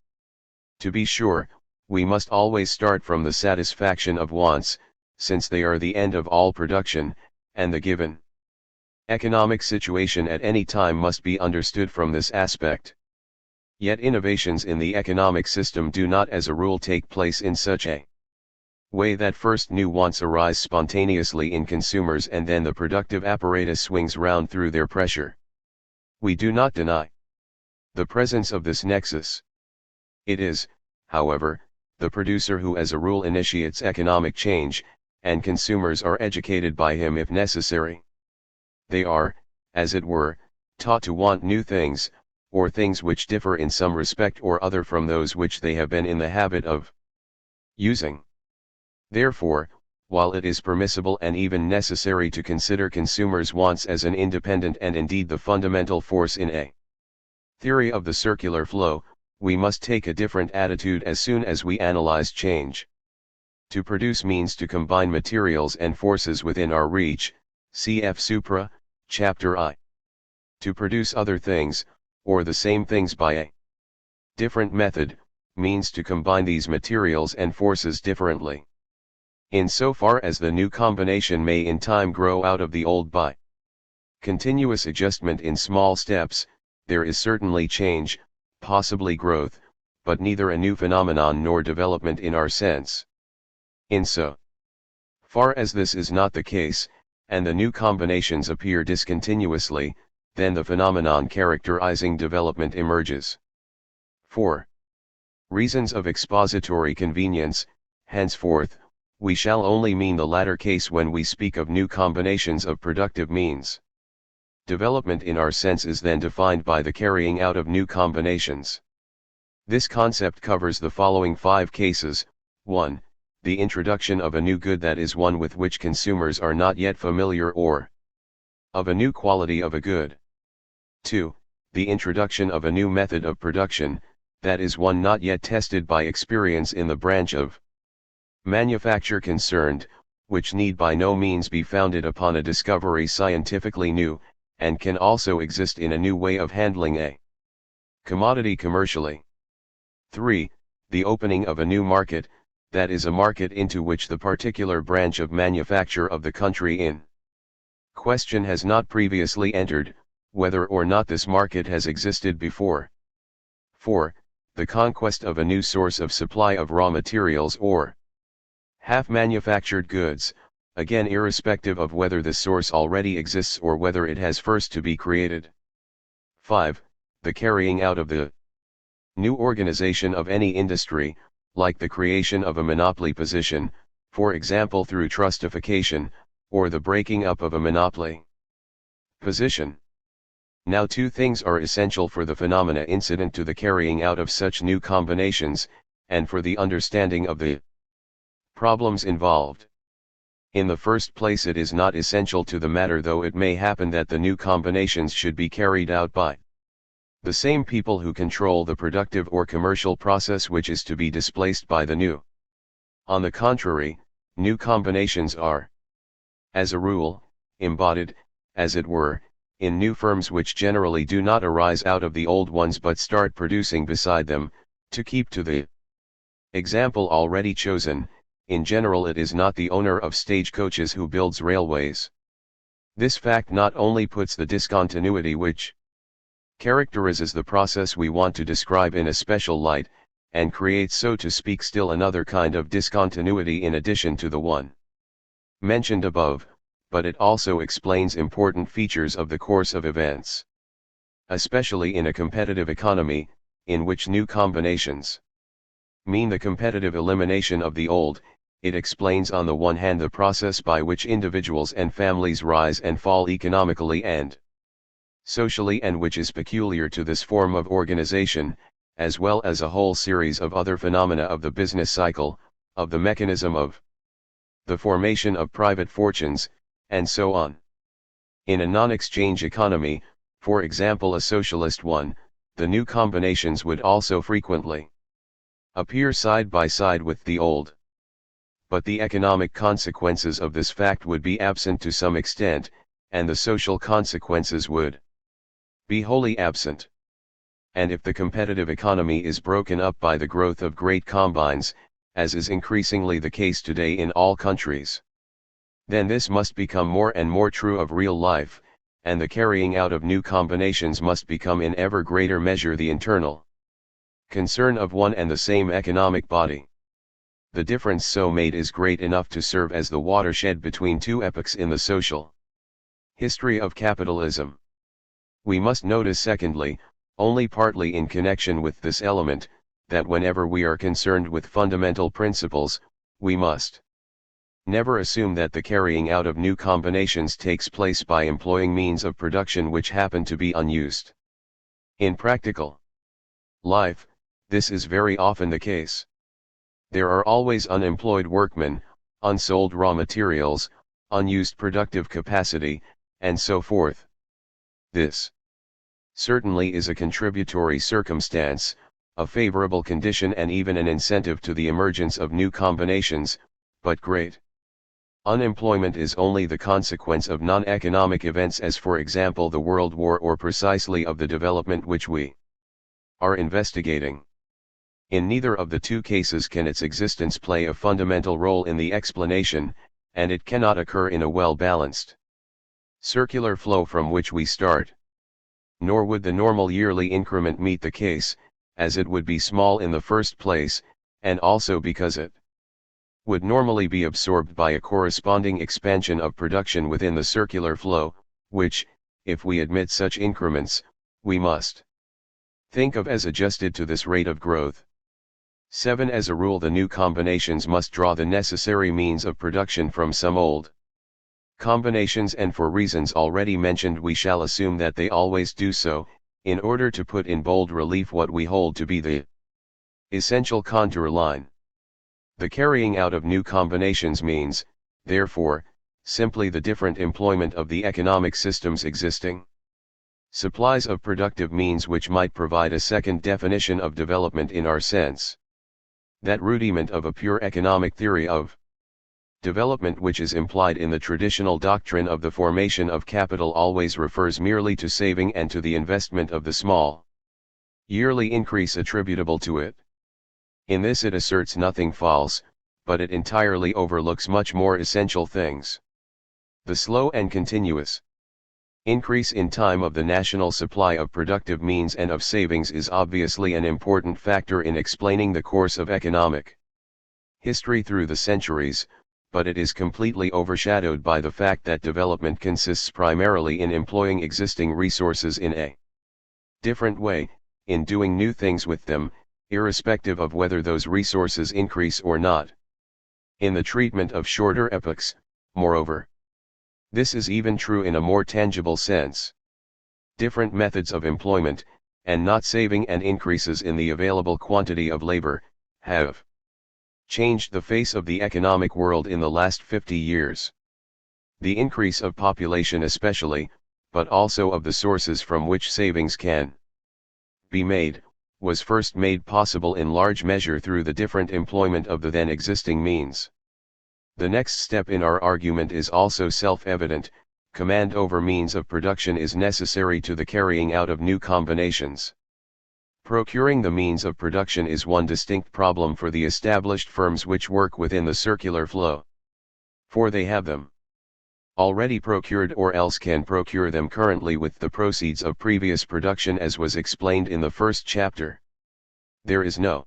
To be sure, we must always start from the satisfaction of wants, since they are the end of all production, and the given economic situation at any time must be understood from this aspect. Yet innovations in the economic system do not as a rule take place in such a way that first new wants arise spontaneously in consumers and then the productive apparatus swings round through their pressure. We do not deny the presence of this nexus. It is, however, the producer who as a rule initiates economic change, and consumers are educated by him if necessary. They are, as it were, taught to want new things, or things which differ in some respect or other from those which they have been in the habit of using. Therefore, while it is permissible and even necessary to consider consumers' wants as an independent and indeed the fundamental force in a theory of the circular flow, we must take a different attitude as soon as we analyze change. To produce means to combine materials and forces within our reach, cf. Supra, Chapter I. To produce other things, or the same things by a different method, means to combine these materials and forces differently. In so far as the new combination may in time grow out of the old by continuous adjustment in small steps, there is certainly change, possibly growth, but neither a new phenomenon nor development in our sense. In so far as this is not the case, and the new combinations appear discontinuously, then the phenomenon characterizing development emerges. 4. Reasons of expository convenience. Henceforth, we shall only mean the latter case when we speak of new combinations of productive means. Development in our sense is then defined by the carrying out of new combinations. This concept covers the following 5 cases. 1. The introduction of a new good that is one with which consumers are not yet familiar or of a new quality of a good. 2. The introduction of a new method of production, that is one not yet tested by experience in the branch of manufacture concerned, which need by no means be founded upon a discovery scientifically new, and can also exist in a new way of handling a commodity commercially. 3. The opening of a new market, that is a market into which the particular branch of manufacture of the country in question has not previously entered, whether or not this market has existed before. 4. The conquest of a new source of supply of raw materials or half-manufactured goods, again irrespective of whether this source already exists or whether it has first to be created. 5. The carrying out of the new organization of any industry, like the creation of a monopoly position, for example through trustification, or the breaking up of a monopoly position. Now 2 things are essential for the phenomena incident to the carrying out of such new combinations, and for the understanding of the problems involved. In the first place, it is not essential to the matter, though it may happen that the new combinations should be carried out by the same people who control the productive or commercial process which is to be displaced by the new. On the contrary, new combinations are, as a rule, embodied, as it were, in new firms which generally do not arise out of the old ones but start producing beside them. To keep to the example already chosen, in general it is not the owner of stagecoaches who builds railways. This fact not only puts the discontinuity which characterizes the process we want to describe in a special light, and creates, so to speak, still another kind of discontinuity in addition to the one mentioned above, but it also explains important features of the course of events. Especially in a competitive economy, in which new combinations mean the competitive elimination of the old, it explains on the one hand the process by which individuals and families rise and fall economically and socially, and which is peculiar to this form of organization, as well as a whole series of other phenomena of the business cycle, of the mechanism of the formation of private fortunes, and so on. In a non-exchange economy, for example a socialist one, the new combinations would also frequently appear side by side with the old. But the economic consequences of this fact would be absent to some extent, and the social consequences would be wholly absent. And if the competitive economy is broken up by the growth of great combines, as is increasingly the case today in all countries, then this must become more and more true of real life, and the carrying out of new combinations must become in ever greater measure the internal concern of one and the same economic body. The difference so made is great enough to serve as the watershed between 2 epochs in the social history of capitalism. We must notice secondly, only partly in connection with this element, that whenever we are concerned with fundamental principles, we must never assume that the carrying out of new combinations takes place by employing means of production which happen to be unused. In practical life, this is very often the case. There are always unemployed workmen, unsold raw materials, unused productive capacity, and so forth. This certainly is a contributory circumstance, a favorable condition and even an incentive to the emergence of new combinations, but great unemployment is only the consequence of non-economic events, as for example the World War, or precisely of the development which we are investigating. In neither of the two cases can its existence play a fundamental role in the explanation, and it cannot occur in a well-balanced circular flow from which we start. Nor would the normal yearly increment meet the case, as it would be small in the first place, and also because it would normally be absorbed by a corresponding expansion of production within the circular flow, which, if we admit such increments, we must think of as adjusted to this rate of growth. 7. As a rule, the new combinations must draw the necessary means of production from some old combinations, and for reasons already mentioned we shall assume that they always do so, in order to put in bold relief what we hold to be the essential contour line. The carrying out of new combinations means, therefore, simply the different employment of the economic systems existing. Supplies of productive means, which might provide a second definition of development in our sense. That rudiment of a pure economic theory of development which is implied in the traditional doctrine of the formation of capital always refers merely to saving and to the investment of the small yearly increase attributable to it. In this it asserts nothing false, but it entirely overlooks much more essential things. The slow and continuous increase in time of the national supply of productive means and of savings is obviously an important factor in explaining the course of economic history through the centuries, but it is completely overshadowed by the fact that development consists primarily in employing existing resources in a different way, in doing new things with them, irrespective of whether those resources increase or not. In the treatment of shorter epochs, moreover, this is even true in a more tangible sense. Different methods of employment, and not saving and increases in the available quantity of labor, have changed the face of the economic world in the last 50 years. The increase of population especially, but also of the sources from which savings can be made, was first made possible in large measure through the different employment of the then existing means. The next step in our argument is also self-evident: command over means of production is necessary to the carrying out of new combinations. Procuring the means of production is one distinct problem for the established firms which work within the circular flow. For they have them already procured, or else can procure them currently with the proceeds of previous production, as was explained in the first chapter. There is no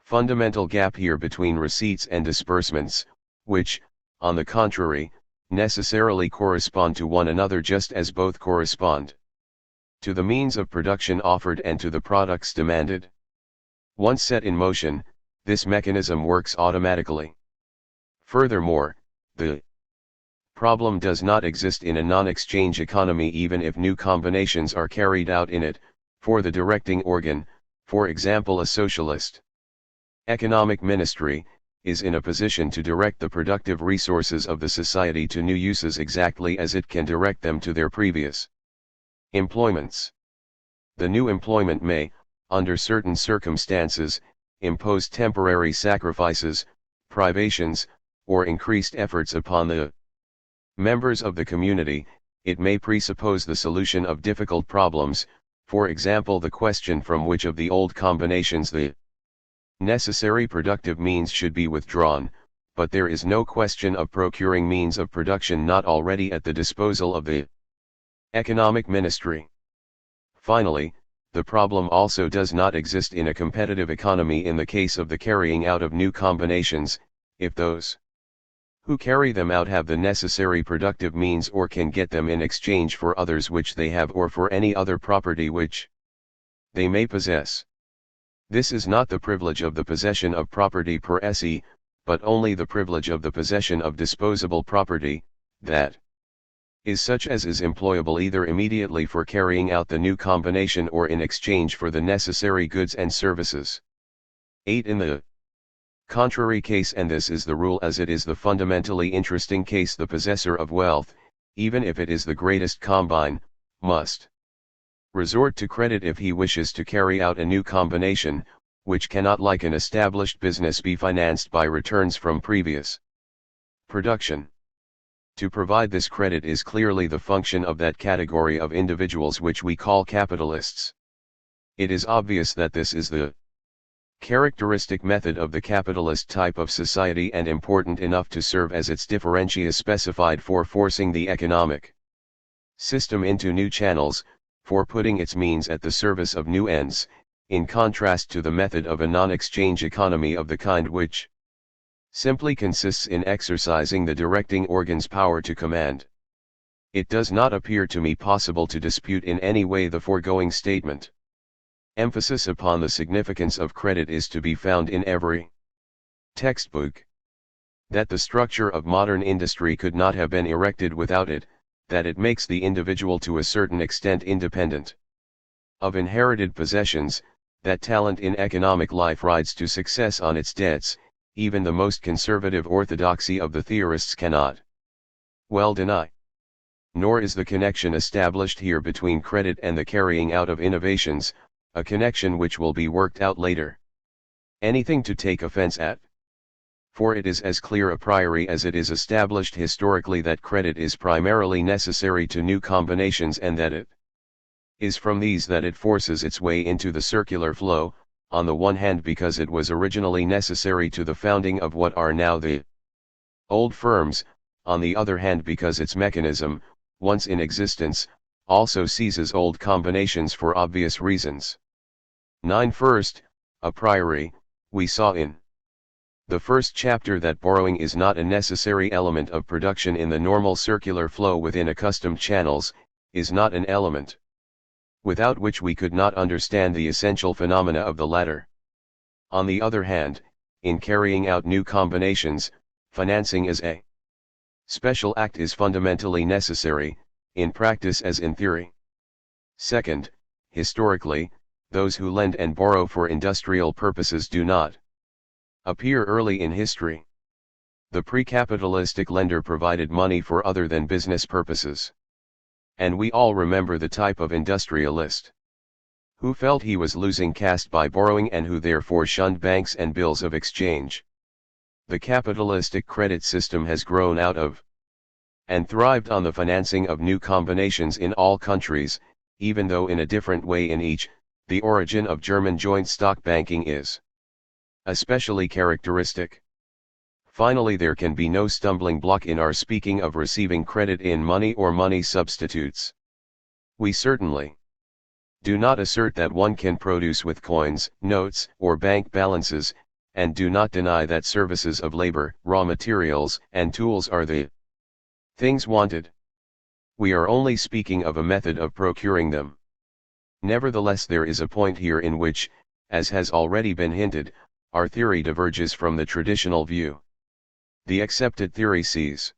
fundamental gap here between receipts and disbursements, which, on the contrary, necessarily correspond to one another just as both correspond to the means of production offered and to the products demanded. Once set in motion, this mechanism works automatically. Furthermore, the problem does not exist in a non-exchange economy even if new combinations are carried out in it, for the directing organ, for example a socialist economic ministry, is in a position to direct the productive resources of the society to new uses exactly as it can direct them to their previous employments. The new employment may, under certain circumstances, impose temporary sacrifices, privations, or increased efforts upon the members of the community. It may presuppose the solution of difficult problems, for example the question from which of the old combinations the necessary productive means should be withdrawn, but there is no question of procuring means of production not already at the disposal of the economic ministry. Finally, the problem also does not exist in a competitive economy in the case of the carrying out of new combinations, if those who carry them out have the necessary productive means or can get them in exchange for others which they have or for any other property which they may possess. This is not the privilege of the possession of property per se, but only the privilege of the possession of disposable property, that is such as is employable either immediately for carrying out the new combination or in exchange for the necessary goods and services. 8. In the Contrary case, and this is the rule as it is the fundamentally interesting case, the possessor of wealth, even if it is the greatest combine, must resort to credit if he wishes to carry out a new combination, which cannot like an established business be financed by returns from previous production. To provide this credit is clearly the function of that category of individuals which we call capitalists. It is obvious that this is the characteristic method of the capitalist type of society, and important enough to serve as its differentia specified for forcing the economic system into new channels, for putting its means at the service of new ends, in contrast to the method of a non-exchange economy of the kind which simply consists in exercising the directing organ's power to command. It does not appear to me possible to dispute in any way the foregoing statement. Emphasis upon the significance of credit is to be found in every textbook. That the structure of modern industry could not have been erected without it, that it makes the individual to a certain extent independent of inherited possessions, that talent in economic life rides to success on its debts, even the most conservative orthodoxy of the theorists cannot well deny. Nor is the connection established here between credit and the carrying out of innovations, a connection which will be worked out later, anything to take offense at. For it is as clear a priori as it is established historically that credit is primarily necessary to new combinations, and that it is from these that it forces its way into the circular flow, on the one hand because it was originally necessary to the founding of what are now the old firms, on the other hand because its mechanism, once in existence, also seizes old combinations for obvious reasons. 9. First, a priori, we saw in the first chapter that borrowing is not a necessary element of production in the normal circular flow within accustomed channels, is not an element without which we could not understand the essential phenomena of the latter. On the other hand, in carrying out new combinations, financing as a special act is fundamentally necessary, in practice as in theory. Second, historically, those who lend and borrow for industrial purposes do not appear early in history. The pre-capitalistic lender provided money for other than business purposes. And we all remember the type of industrialist who felt he was losing caste by borrowing and who therefore shunned banks and bills of exchange. The capitalistic credit system has grown out of and thrived on the financing of new combinations in all countries, even though in a different way in each. The origin of German joint stock banking is especially characteristic. Finally, there can be no stumbling block in our speaking of receiving credit in money or money substitutes. We certainly do not assert that one can produce with coins, notes, or bank balances, and do not deny that services of labor, raw materials, and tools are the things wanted. We are only speaking of a method of procuring them. Nevertheless, there is a point here in which, as has already been hinted, our theory diverges from the traditional view. The accepted theory sees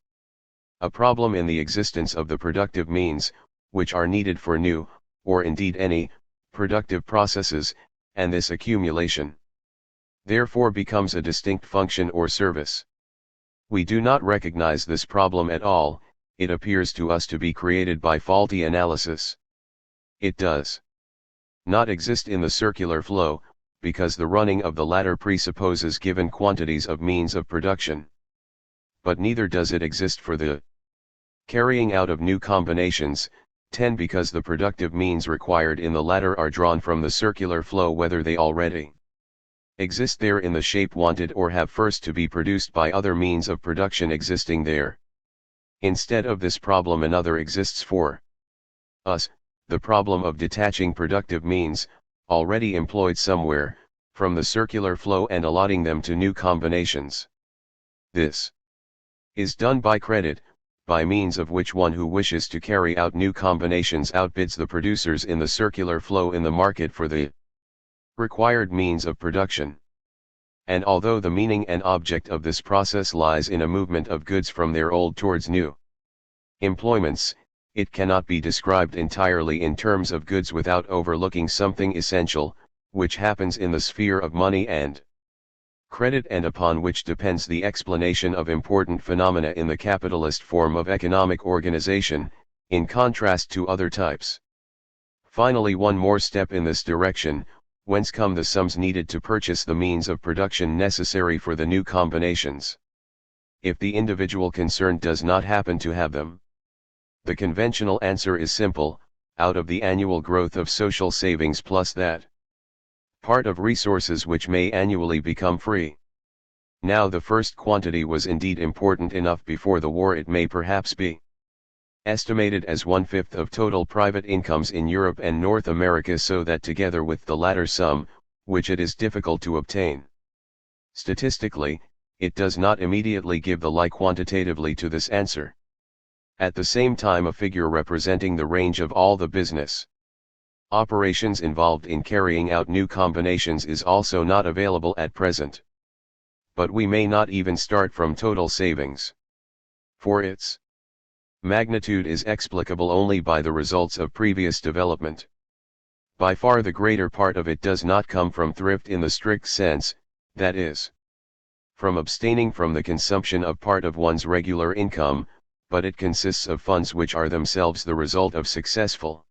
a problem in the existence of the productive means, which are needed for new, or indeed any, productive processes, and this accumulation therefore becomes a distinct function or service. We do not recognize this problem at all. It appears to us to be created by faulty analysis. It does not exist in the circular flow, because the running of the latter presupposes given quantities of means of production. But neither does it exist for the carrying out of new combinations. 10. Because the productive means required in the latter are drawn from the circular flow, whether they already exist there in the shape wanted or have first to be produced by other means of production existing there. Instead of this problem, another exists for us, the problem of detaching productive means, already employed somewhere, from the circular flow and allotting them to new combinations. This is done by credit, by means of which one who wishes to carry out new combinations outbids the producers in the circular flow in the market for the required means of production. And although the meaning and object of this process lies in a movement of goods from their old towards new employments, it cannot be described entirely in terms of goods without overlooking something essential, which happens in the sphere of money and credit and upon which depends the explanation of important phenomena in the capitalist form of economic organization, in contrast to other types. Finally, one more step in this direction, whence come the sums needed to purchase the means of production necessary for the new combinations. If the individual concerned does not happen to have them, the conventional answer is simple: out of the annual growth of social savings plus that part of resources which may annually become free. Now the first quantity was indeed important enough before the war. It may perhaps be estimated as 1/5 of total private incomes in Europe and North America, so that together with the latter sum, which it is difficult to obtain statistically, it does not immediately give the lie quantitatively to this answer. At the same time, a figure representing the range of all the business operations involved in carrying out new combinations is also not available at present. But we may not even start from total savings, for its magnitude is explicable only by the results of previous development. By far the greater part of it does not come from thrift in the strict sense, that is, from abstaining from the consumption of part of one's regular income, but it consists of funds which are themselves the result of successful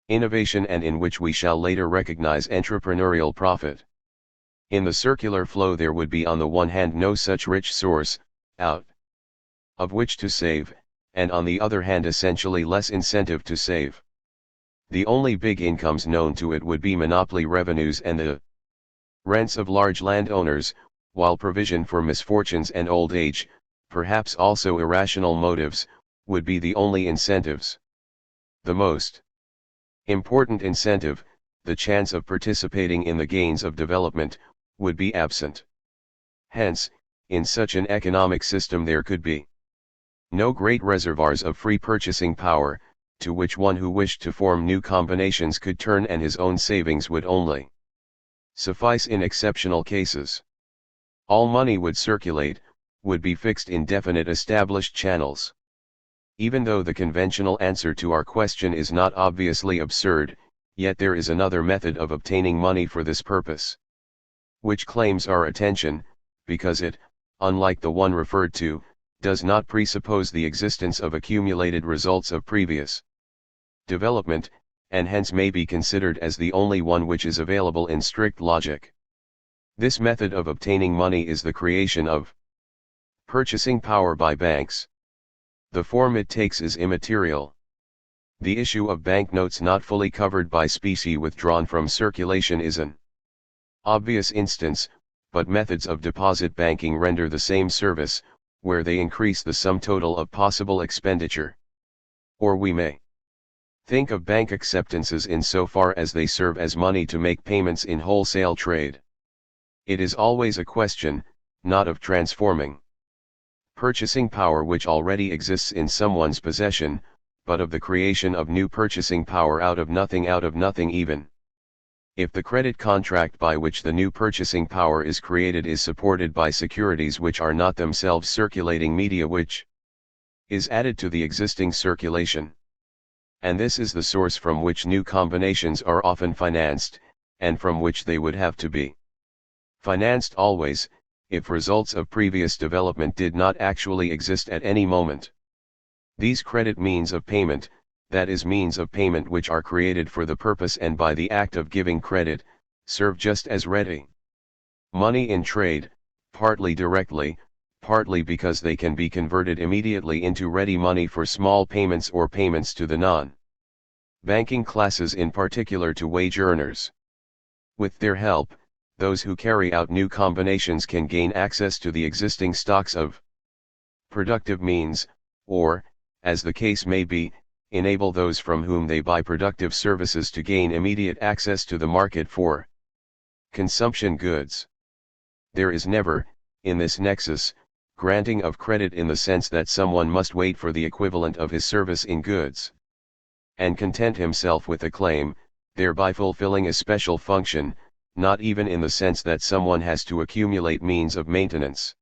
innovation and in which we shall later recognize entrepreneurial profit. In the circular flow there would be on the one hand no such rich source, out of which to save, and on the other hand essentially less incentive to save. The only big incomes known to it would be monopoly revenues and the rents of large landowners, while provision for misfortunes and old age, perhaps also irrational motives, would be the only incentives. The most important incentive, the chance of participating in the gains of development, would be absent. Hence, in such an economic system there could be no great reservoirs of free purchasing power, to which one who wished to form new combinations could turn, and his own savings would only suffice in exceptional cases. All money would circulate, would be fixed in definite established channels. Even though the conventional answer to our question is not obviously absurd, yet there is another method of obtaining money for this purpose, which claims our attention, because it, unlike the one referred to, does not presuppose the existence of accumulated results of previous development, and hence may be considered as the only one which is available in strict logic. This method of obtaining money is the creation of purchasing power by banks. The form it takes is immaterial. The issue of banknotes not fully covered by specie withdrawn from circulation is an obvious instance, but methods of deposit banking render the same service, where they increase the sum total of possible expenditure. Or we may think of bank acceptances in so far as they serve as money to make payments in wholesale trade. It is always a question, not of transforming purchasing power which already exists in someone's possession, but of the creation of new purchasing power out of nothing even. If the credit contract by which the new purchasing power is created is supported by securities which are not themselves circulating media which is added to the existing circulation, and this is the source from which new combinations are often financed, and from which they would have to be financed always, if results of previous development did not actually exist at any moment. These credit means of payment, that is means of payment which are created for the purpose and by the act of giving credit, serve just as ready money in trade, partly directly, partly because they can be converted immediately into ready money for small payments or payments to the non-banking classes, in particular to wage earners. With their help, those who carry out new combinations can gain access to the existing stocks of productive means, or, as the case may be, enable those from whom they buy productive services to gain immediate access to the market for consumption goods. There is never, in this nexus, granting of credit in the sense that someone must wait for the equivalent of his service in goods, and content himself with a claim, thereby fulfilling a special function, not even in the sense that someone has to accumulate means of maintenance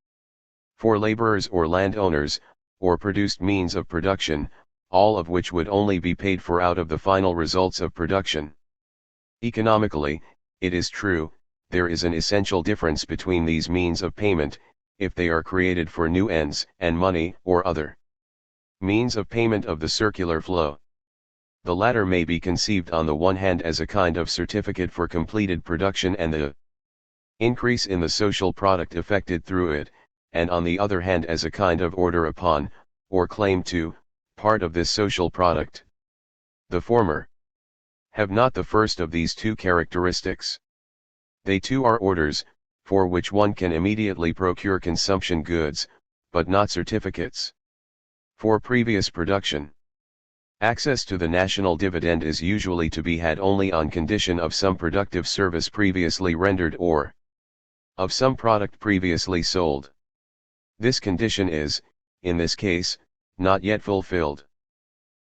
for laborers or landowners, or produced means of production, all of which would only be paid for out of the final results of production. Economically, it is true, there is an essential difference between these means of payment, if they are created for new ends, and money, or other means of payment of the circular flow. The latter may be conceived on the one hand as a kind of certificate for completed production and the increase in the social product effected through it, and on the other hand as a kind of order upon, or claim to, part of this social product. The former have not the first of these two characteristics. They too are orders, for which one can immediately procure consumption goods, but not certificates. For previous production, access to the national dividend is usually to be had only on condition of some productive service previously rendered or of some product previously sold. This condition is, in this case, not yet fulfilled.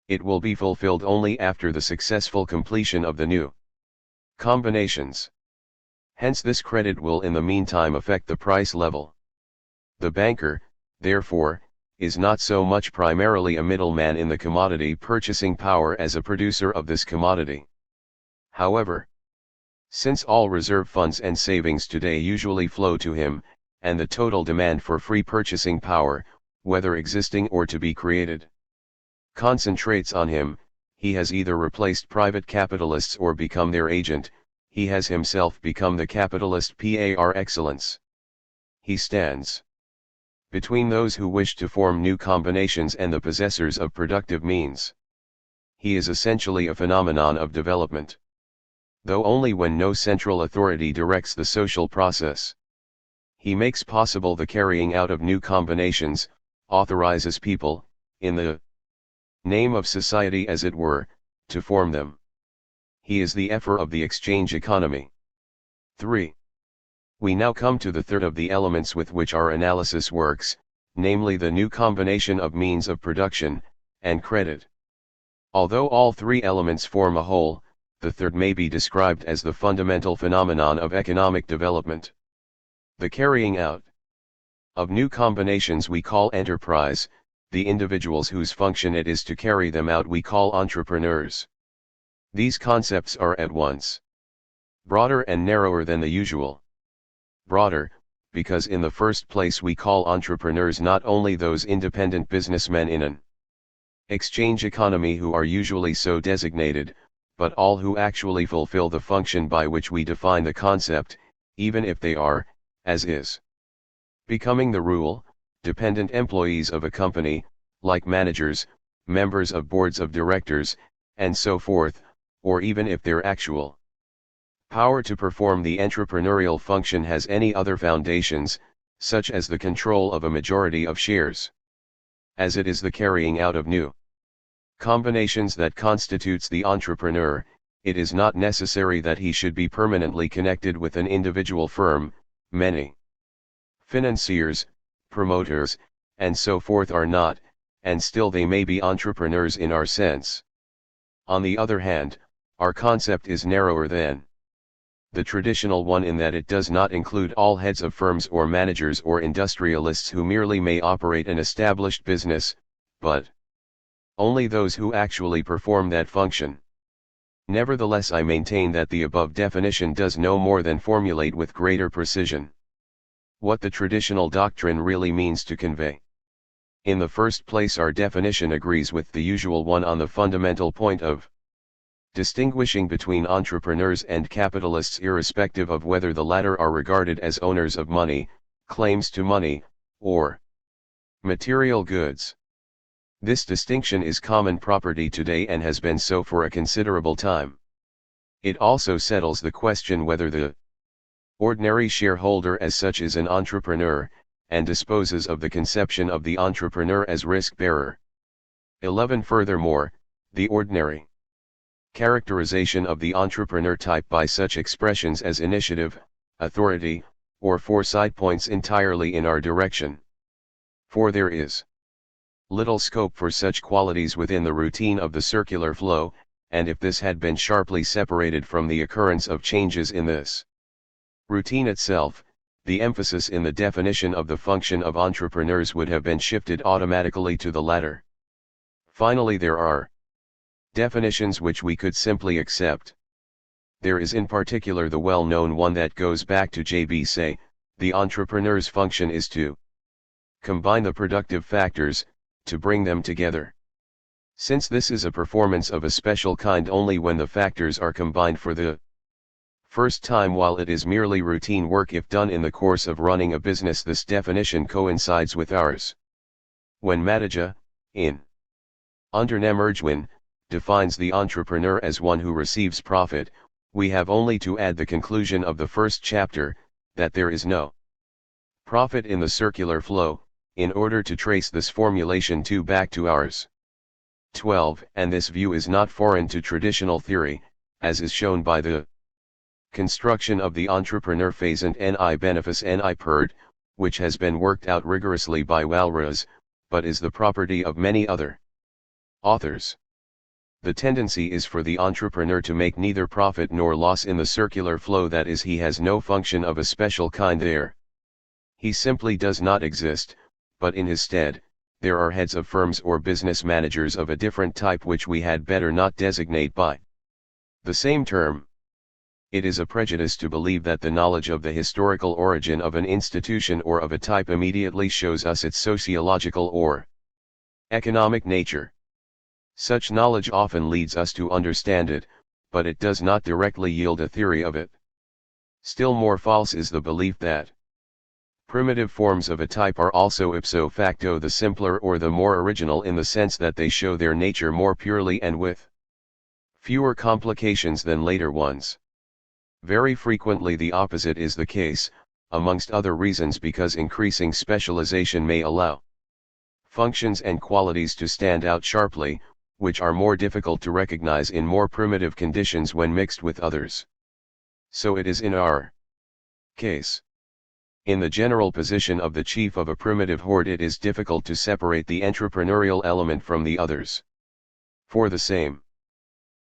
It will be fulfilled only after the successful completion of the new combinations. Hence this credit will in the meantime affect the price level. The banker, therefore, is not so much primarily a middleman in the commodity purchasing power as a producer of this commodity. However, since all reserve funds and savings today usually flow to him, and the total demand for free purchasing power, whether existing or to be created, concentrates on him, he has either replaced private capitalists or become their agent, he has himself become the capitalist par excellence. He stands between those who wish to form new combinations and the possessors of productive means. He is essentially a phenomenon of development, though only when no central authority directs the social process. He makes possible the carrying out of new combinations, authorizes people, in the name of society as it were, to form them. He is the effer of the exchange economy. 3. We now come to the third of the elements with which our analysis works, namely the new combination of means of production, and credit. Although all three elements form a whole, the third may be described as the fundamental phenomenon of economic development. The carrying out of new combinations we call enterprise, the individuals whose function it is to carry them out we call entrepreneurs. These concepts are at once broader and narrower than the usual. Broader, because in the first place we call entrepreneurs not only those independent businessmen in an exchange economy who are usually so designated, but all who actually fulfill the function by which we define the concept, even if they are, as is becoming the rule, dependent employees of a company, like managers, members of boards of directors, and so forth, or even if their actual power to perform the entrepreneurial function has any other foundations, such as the control of a majority of shares. As it is the carrying out of new combinations that constitutes the entrepreneur, it is not necessary that he should be permanently connected with an individual firm. Many financiers, promoters, and so forth are not, and still they may be entrepreneurs in our sense. On the other hand, our concept is narrower than the traditional one in that it does not include all heads of firms or managers or industrialists who merely may operate an established business, but only those who actually perform that function. Nevertheless, I maintain that the above definition does no more than formulate with greater precision what the traditional doctrine really means to convey. In the first place, our definition agrees with the usual one on the fundamental point of distinguishing between entrepreneurs and capitalists irrespective of whether the latter are regarded as owners of money, claims to money, or material goods. This distinction is common property today and has been so for a considerable time. It also settles the question whether the ordinary shareholder as such is an entrepreneur, and disposes of the conception of the entrepreneur as risk-bearer. 11. Furthermore, the ordinary characterization of the entrepreneur type by such expressions as initiative, authority, or foresight points entirely in our direction. For there is little scope for such qualities within the routine of the circular flow, and if this had been sharply separated from the occurrence of changes in this routine itself, the emphasis in the definition of the function of entrepreneurs would have been shifted automatically to the latter. Finally, there are definitions which we could simply accept. There is in particular the well-known one that goes back to J.B. Say, the entrepreneur's function is to combine the productive factors, to bring them together. Since this is a performance of a special kind only when the factors are combined for the first time, while it is merely routine work if done in the course of running a business, this definition coincides with ours. When Madija, in Ondernemergewin, defines the entrepreneur as one who receives profit, we have only to add the conclusion of the first chapter, that there is no profit in the circular flow, in order to trace this formulation back to ours. 12. And this view is not foreign to traditional theory, as is shown by the construction of the entrepreneur phase and ni benefice ni PERD, which has been worked out rigorously by Walras, but is the property of many other authors. The tendency is for the entrepreneur to make neither profit nor loss in the circular flow, that is, he has no function of a special kind there. He simply does not exist, but in his stead, there are heads of firms or business managers of a different type which we had better not designate by the same term. It is a prejudice to believe that the knowledge of the historical origin of an institution or of a type immediately shows us its sociological or economic nature. Such knowledge often leads us to understand it, but it does not directly yield a theory of it. Still more false is the belief that primitive forms of a type are also ipso facto the simpler or the more original, in the sense that they show their nature more purely and with fewer complications than later ones. Very frequently the opposite is the case, amongst other reasons because increasing specialization may allow functions and qualities to stand out sharply, which are more difficult to recognize in more primitive conditions when mixed with others. So it is in our case. In the general position of the chief of a primitive horde, it is difficult to separate the entrepreneurial element from the others. For the same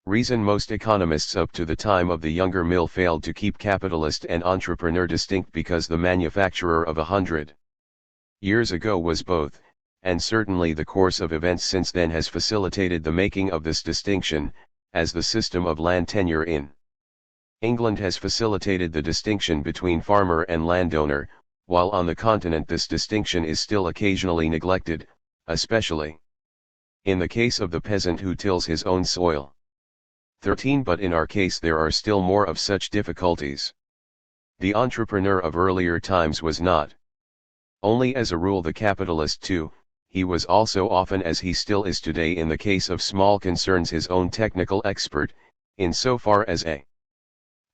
reason, most economists up to the time of the Younger Mill failed to keep capitalist and entrepreneur distinct, because the manufacturer of 100 years ago was both, and certainly the course of events since then has facilitated the making of this distinction, as the system of land tenure in England has facilitated the distinction between farmer and landowner, while on the continent this distinction is still occasionally neglected, especially in the case of the peasant who tills his own soil. 13. But in our case there are still more of such difficulties. The entrepreneur of earlier times was not only as a rule the capitalist too, he was also often, as he still is today in the case of small concerns, his own technical expert, in so far as a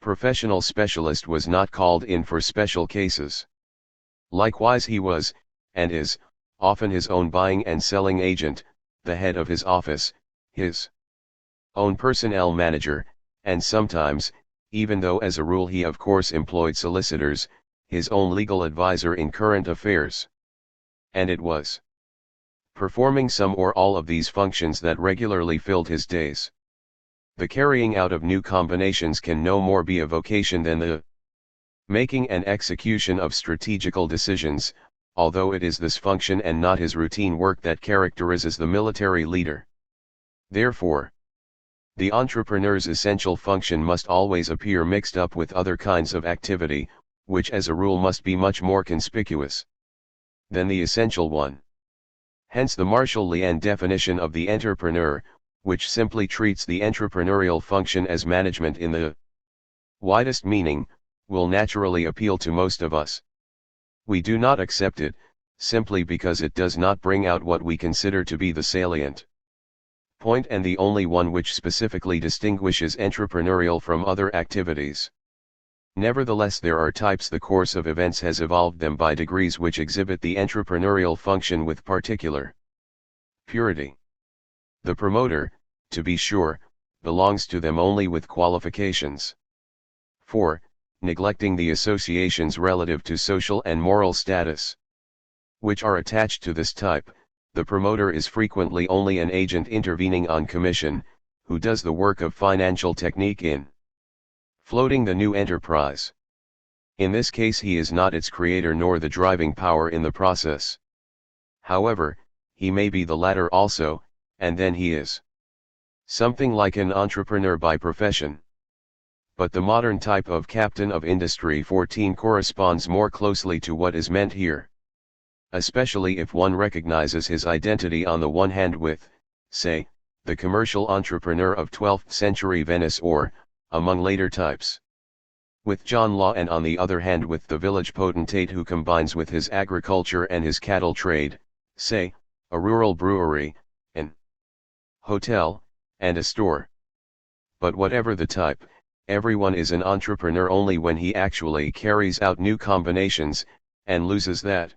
professional specialist was not called in for special cases. Likewise he was, and is, often his own buying and selling agent, the head of his office, his own personnel manager, and sometimes, even though as a rule he of course employed solicitors, his own legal advisor in current affairs. And it was performing some or all of these functions that regularly filled his days. The carrying out of new combinations can no more be a vocation than the making and execution of strategical decisions, although it is this function and not his routine work that characterizes the military leader. Therefore, the entrepreneur's essential function must always appear mixed up with other kinds of activity, which as a rule must be much more conspicuous than the essential one. Hence the Marshall-Lian definition of the entrepreneur, which simply treats the entrepreneurial function as management in the widest meaning, will naturally appeal to most of us. We do not accept it, simply because it does not bring out what we consider to be the salient point and the only one which specifically distinguishes entrepreneurial from other activities. Nevertheless, there are types the course of events has evolved them by degrees which exhibit the entrepreneurial function with particular purity. The promoter, to be sure, belongs to them only with qualifications. 4. Neglecting the associations relative to social and moral status, which are attached to this type, the promoter is frequently only an agent intervening on commission, who does the work of financial technique in floating the new enterprise. In this case he is not its creator nor the driving power in the process. However, he may be the latter also, and then he is something like an entrepreneur by profession. but the modern type of captain of industry 14 corresponds more closely to what is meant here. Especially if one recognizes his identity on the one hand with, say, the commercial entrepreneur of 12th century Venice or, among later types, with John Law, and on the other hand with the village potentate who combines with his agriculture and his cattle trade, say, a rural brewery, an hotel, and a store. But whatever the type, everyone is an entrepreneur only when he actually carries out new combinations, and loses that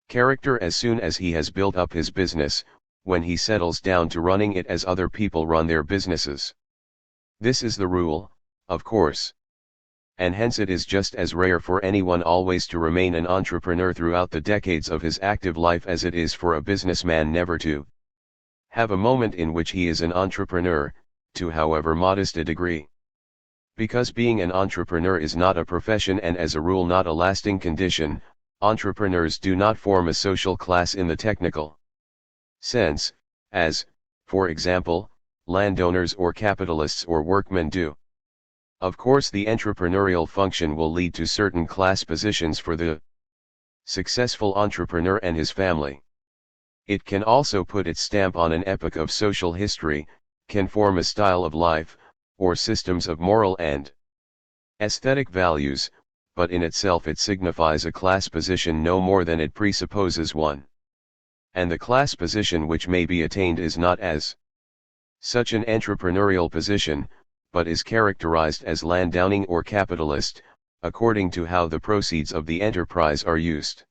character as soon as he has built up his business, when he settles down to running it as other people run their businesses. This is the rule, of course. And hence it is just as rare for anyone always to remain an entrepreneur throughout the decades of his active life as it is for a businessman never to have a moment in which he is an entrepreneur, to however modest a degree. Because being an entrepreneur is not a profession and as a rule not a lasting condition, entrepreneurs do not form a social class in the technical sense, as, for example, landowners or capitalists or workmen do. Of course, the entrepreneurial function will lead to certain class positions for the successful entrepreneur and his family. It can also put its stamp on an epoch of social history, can form a style of life, or systems of moral and aesthetic values, but in itself it signifies a class position no more than it presupposes one. And the class position which may be attained is not as such an entrepreneurial position, but is characterized as landowning or capitalist, according to how the proceeds of the enterprise are used.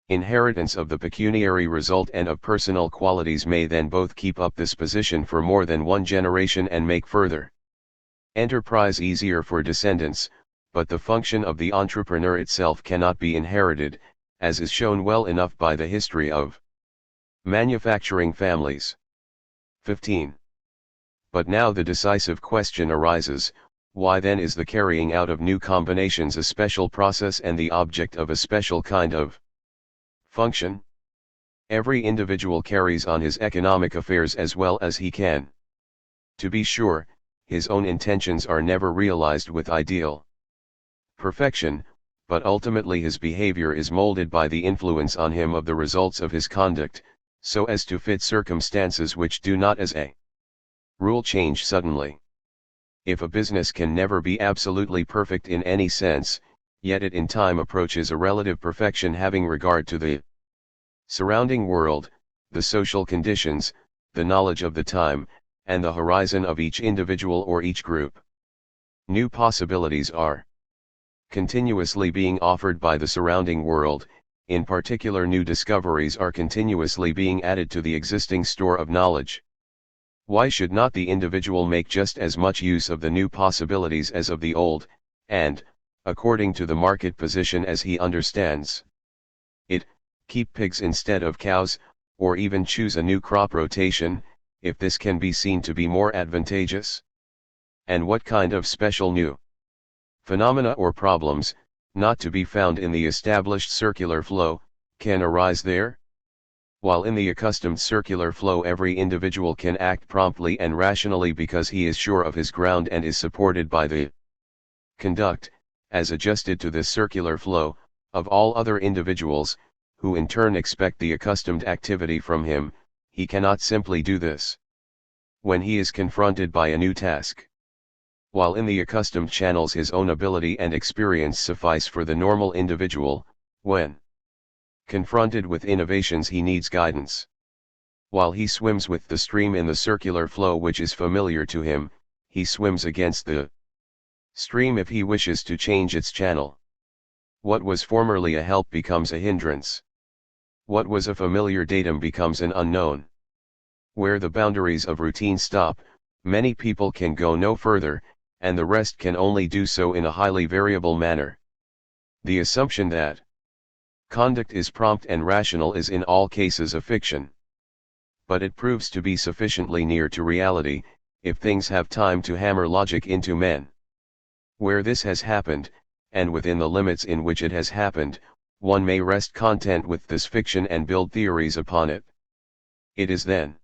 Inheritance of the pecuniary result and of personal qualities may then both keep up this position for more than one generation and make further enterprise easier for descendants, but the function of the entrepreneur itself cannot be inherited, as is shown well enough by the history of manufacturing families. 15. But now the decisive question arises, why then is the carrying out of new combinations a special process and the object of a special kind of function? Every individual carries on his economic affairs as well as he can. To be sure, his own intentions are never realized with ideal perfection, but ultimately his behavior is molded by the influence on him of the results of his conduct, so as to fit circumstances which do not as a rule change suddenly. If a business can never be absolutely perfect in any sense, yet it in time approaches a relative perfection having regard to the surrounding world, the social conditions, the knowledge of the time, and the horizon of each individual or each group. New possibilities are continuously being offered by the surrounding world, in particular new discoveries are continuously being added to the existing store of knowledge. Why should not the individual make just as much use of the new possibilities as of the old, and, according to the market position as he understands it, keep pigs instead of cows, or even choose a new crop rotation, if this can be seen to be more advantageous? And what kind of special new phenomena or problems, not to be found in the established circular flow, can arise there? While in the accustomed circular flow every individual can act promptly and rationally because he is sure of his ground and is supported by the conduct, as adjusted to this circular flow, of all other individuals, who in turn expect the accustomed activity from him, he cannot simply do this when he is confronted by a new task. While in the accustomed channels his own ability and experience suffice for the normal individual, when confronted with innovations he needs guidance. While he swims with the stream in the circular flow which is familiar to him, he swims against the stream if he wishes to change its channel. What was formerly a help becomes a hindrance. What was a familiar datum becomes an unknown. Where the boundaries of routine stop, many people can go no further, and the rest can only do so in a highly variable manner. The assumption that conduct is prompt and rational is in all cases a fiction. But it proves to be sufficiently near to reality, if things have time to hammer logic into men. Where this has happened, and within the limits in which it has happened, one may rest content with this fiction and build theories upon it. It is then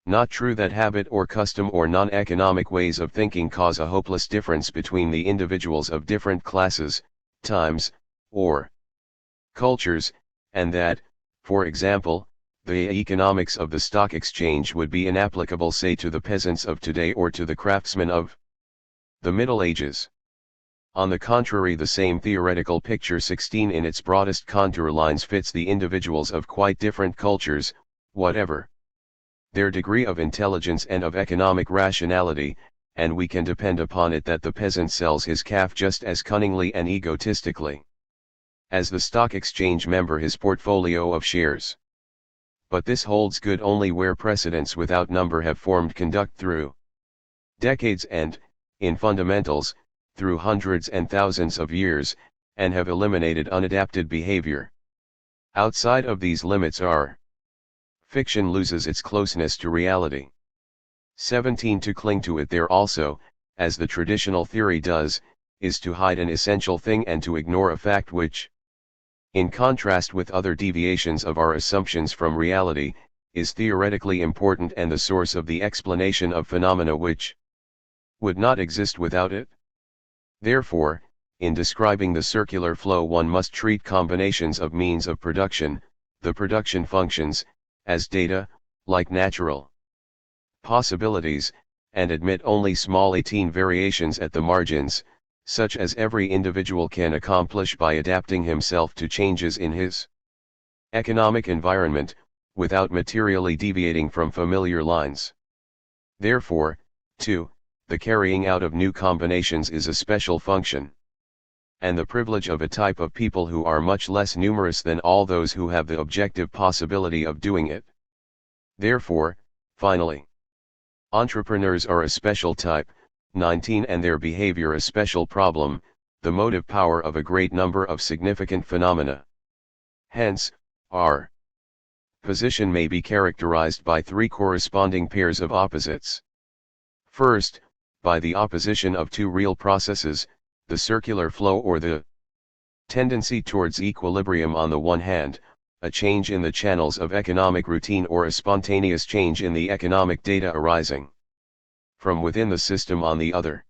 Not true that habit or custom or non-economic ways of thinking cause a hopeless difference between the individuals of different classes, times, or cultures, and that, for example, the economics of the stock exchange would be inapplicable, say, to the peasants of today or to the craftsmen of the Middle Ages. On the contrary, the same theoretical picture 16 in its broadest contour lines fits the individuals of quite different cultures, whatever their degree of intelligence and of economic rationality, and we can depend upon it that the peasant sells his calf just as cunningly and egotistically as the stock exchange member his portfolio of shares. But this holds good only where precedents without number have formed conduct through decades and, in fundamentals, through hundreds and thousands of years, and have eliminated unadapted behavior. Outside of these limits fiction loses its closeness to reality. 17 To cling to it there also, as the traditional theory does, is to hide an essential thing and to ignore a fact which, in contrast with other deviations of our assumptions from reality, is theoretically important and the source of the explanation of phenomena which would not exist without it. Therefore, in describing the circular flow one must treat combinations of means of production, the production functions, as data, like natural possibilities, and admit only small 18 variations at the margins, such as every individual can accomplish by adapting himself to changes in his economic environment, without materially deviating from familiar lines. Therefore, too, the carrying out of new combinations is a special function, and the privilege of a type of people who are much less numerous than all those who have the objective possibility of doing it. Therefore, finally, entrepreneurs are a special type, 19, and their behavior a special problem, the motive power of a great number of significant phenomena. Hence, our position may be characterized by three corresponding pairs of opposites. First, by the opposition of two real processes, the circular flow or the tendency towards equilibrium on the one hand, a change in the channels of economic routine or a spontaneous change in the economic data arising from within the system on the other.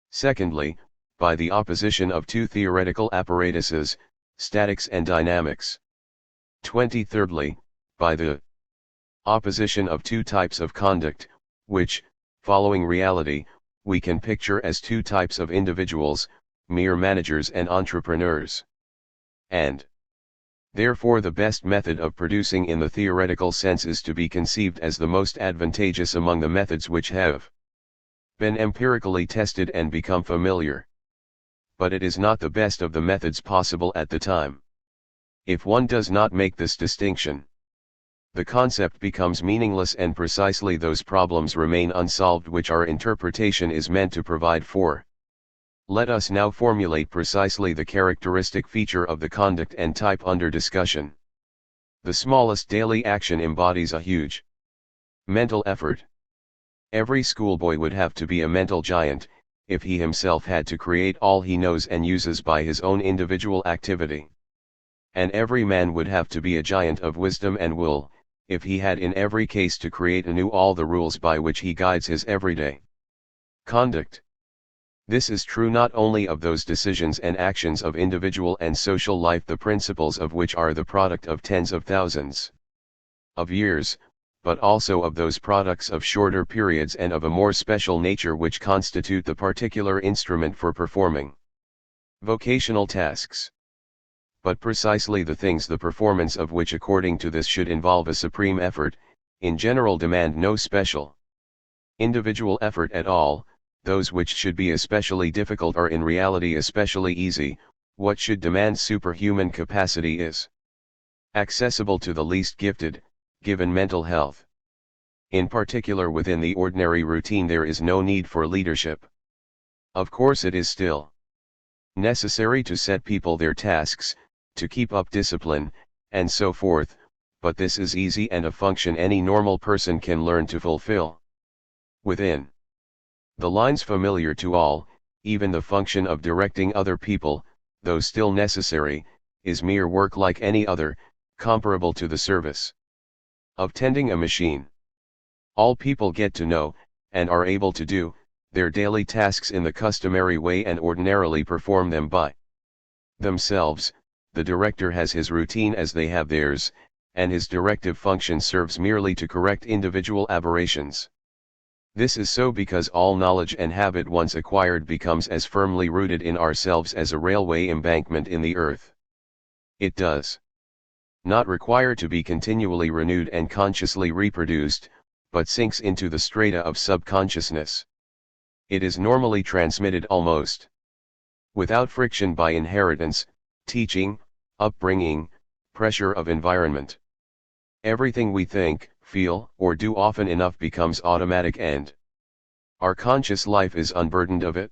Secondly, by the opposition of two theoretical apparatuses, statics and dynamics. 23rdly, by the opposition of two types of conduct, which, following reality, we can picture as two types of individuals, mere managers and entrepreneurs. And therefore the best method of producing in the theoretical sense is to be conceived as the most advantageous among the methods which have been empirically tested and become familiar. But it is not the best of the methods possible at the time. If one does not make this distinction, the concept becomes meaningless and precisely those problems remain unsolved which our interpretation is meant to provide for. Let us now formulate precisely the characteristic feature of the conduct and type under discussion. The smallest daily action embodies a huge mental effort. Every schoolboy would have to be a mental giant, if he himself had to create all he knows and uses by his own individual activity. And every man would have to be a giant of wisdom and will, if he had in every case to create anew all the rules by which he guides his everyday conduct. This is true not only of those decisions and actions of individual and social life the principles of which are the product of tens of thousands of years, but also of those products of shorter periods and of a more special nature which constitute the particular instrument for performing vocational tasks. But precisely the things the performance of which according to this should involve a supreme effort, in general demand no special individual effort at all. Those which should be especially difficult are in reality especially easy. What should demand superhuman capacity is accessible to the least gifted, given mental health. In particular within the ordinary routine there is no need for leadership. Of course it is still necessary to set people their tasks, to keep up discipline, and so forth, but this is easy and a function any normal person can learn to fulfill. Within the lines familiar to all, even the function of directing other people, though still necessary, is mere work like any other, comparable to the service of tending a machine. All people get to know, and are able to do, their daily tasks in the customary way and ordinarily perform them by themselves. The director has his routine as they have theirs, and his directive function serves merely to correct individual aberrations. This is so because all knowledge and habit once acquired becomes as firmly rooted in ourselves as a railway embankment in the earth. It does not require to be continually renewed and consciously reproduced, but sinks into the strata of subconsciousness. It is normally transmitted almost without friction by inheritance, teaching, upbringing, pressure of environment. Everything we think, feel, or do often enough becomes automatic, and our conscious life is unburdened of it.